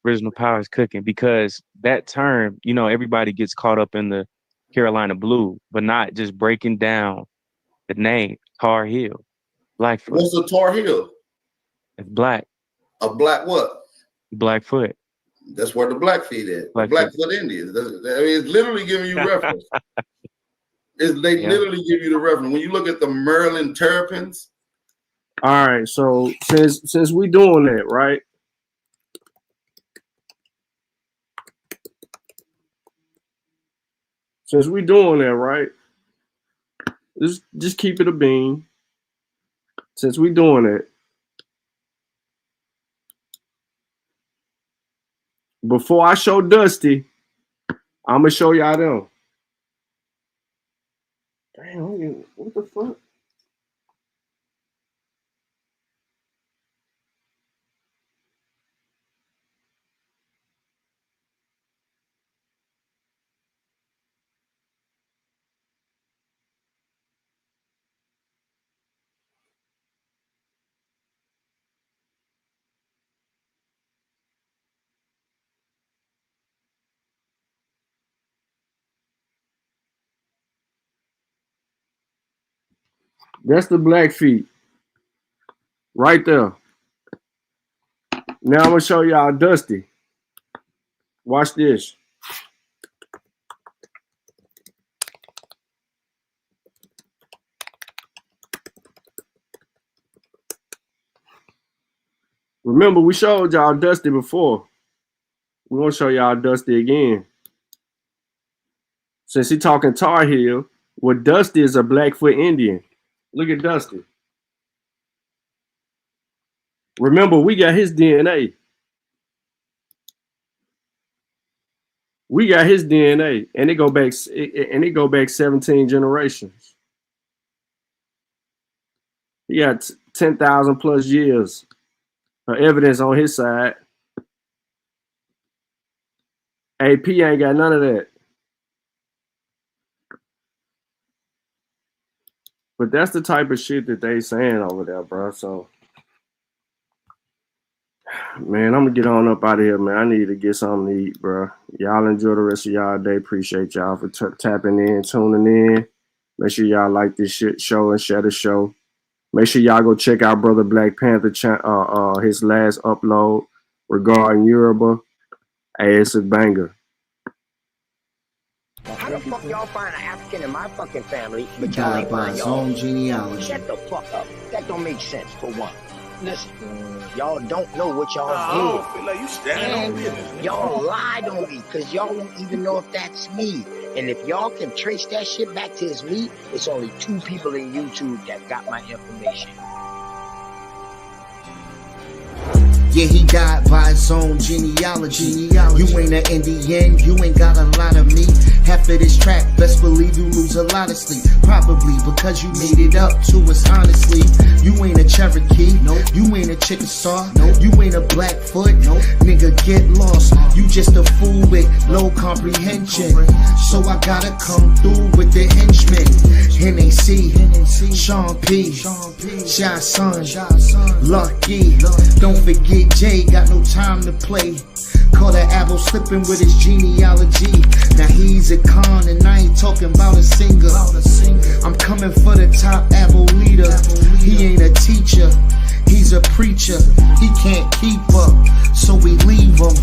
Speaker 20: Original power is cooking, because that term, you know, everybody gets caught up in the Carolina blue, but not just breaking down the name Tar Heel. Blackfoot.
Speaker 18: What's a Tar Heel?
Speaker 20: It's black.
Speaker 18: A black what?
Speaker 20: Blackfoot.
Speaker 18: That's where the Blackfeet is. Blackfoot Indians. I mean, it's literally giving you reference. They literally give you the reference. When you look at the Maryland Terrapins.
Speaker 9: All right, so since we doing that, right? Since we doing that, right? Just keep it a bean. Since we doing it, before I show Dusty, I'm gonna show y'all them. Damn, what the fuck? That's the Blackfeet. Right there. Now I'm gonna show y'all Dusty. Watch this. Remember, we showed y'all Dusty before. We're gonna show y'all Dusty again. Since he talking Tar Heel, well, Dusty is a Blackfoot Indian. Look at Dusty. Remember, we got his DNA. We got his DNA, and it go back 17 generations. He got 10,000 plus years of evidence on his side. AP ain't got none of that. But that's the type of shit that they saying over there, bro. So, man, I'm gonna get on up out of here, man. I need to get something to eat, bro. Y'all enjoy the rest of y'all day. Appreciate y'all for tapping in, tuning in. Make sure y'all like this shit show and share the show. Make sure y'all go check out Brother Black Panther his last upload regarding Yoruba. Hey, it's a banger.
Speaker 12: How the fuck y'all find an African in my fucking family, but y'all ain't find y'all
Speaker 8: own genealogy.
Speaker 12: Shut the fuck up. That don't make sense, for one. Listen, y'all don't know what y'all did.
Speaker 5: I don't feel like you standing on business.
Speaker 12: Y'all lied on me, because y'all won't even know if that's me. And if y'all can trace that shit back to it's me, it's only 2 people in YouTube that got my information.
Speaker 8: Yeah, he died by his own genealogy. You ain't an Indian, you ain't got a lot of meat. Half of this track, best believe you lose a lot of sleep. Probably because you made it up to us honestly. You ain't a Cherokee, nope. You ain't a Chickasaw, nope. You ain't a Blackfoot, nope. Nigga, get lost. You just a fool with low comprehension. So I gotta come through with the henchmen. NAC, Sean P, Shy Son, Lucky. Don't forget Jay, got no time to play. Caught an apple slipping with his genealogy. Now he's a con and I ain't talking about a singer. I'm coming for the top apple leader. He ain't a teacher, he's a preacher. He can't keep up, so we leave him.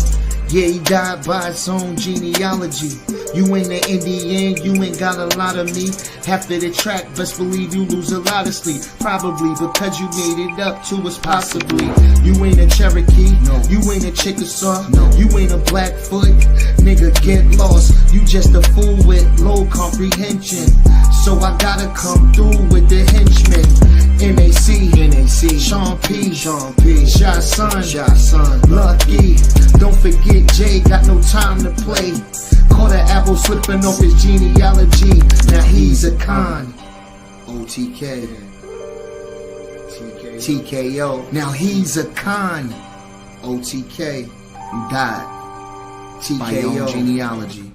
Speaker 8: Yeah, he died by his own genealogy. You ain't an Indian, you ain't got a lot of me. Half of the track, best believe you lose a lot of sleep. Probably because you made it up to us possibly. You ain't a Cherokee, no. You ain't a Chickasaw, no. You ain't a Blackfoot. Nigga, get lost. You just a fool with low comprehension. So I gotta come through with the henchmen. NAC, Sean P, Shy Son, Lucky. Don't forget Jay, got no time to play. Caught an apple slipping off his genealogy. Now he's a con. OTK, TKO. Now he's a con. OTK, you died. TKO, genealogy.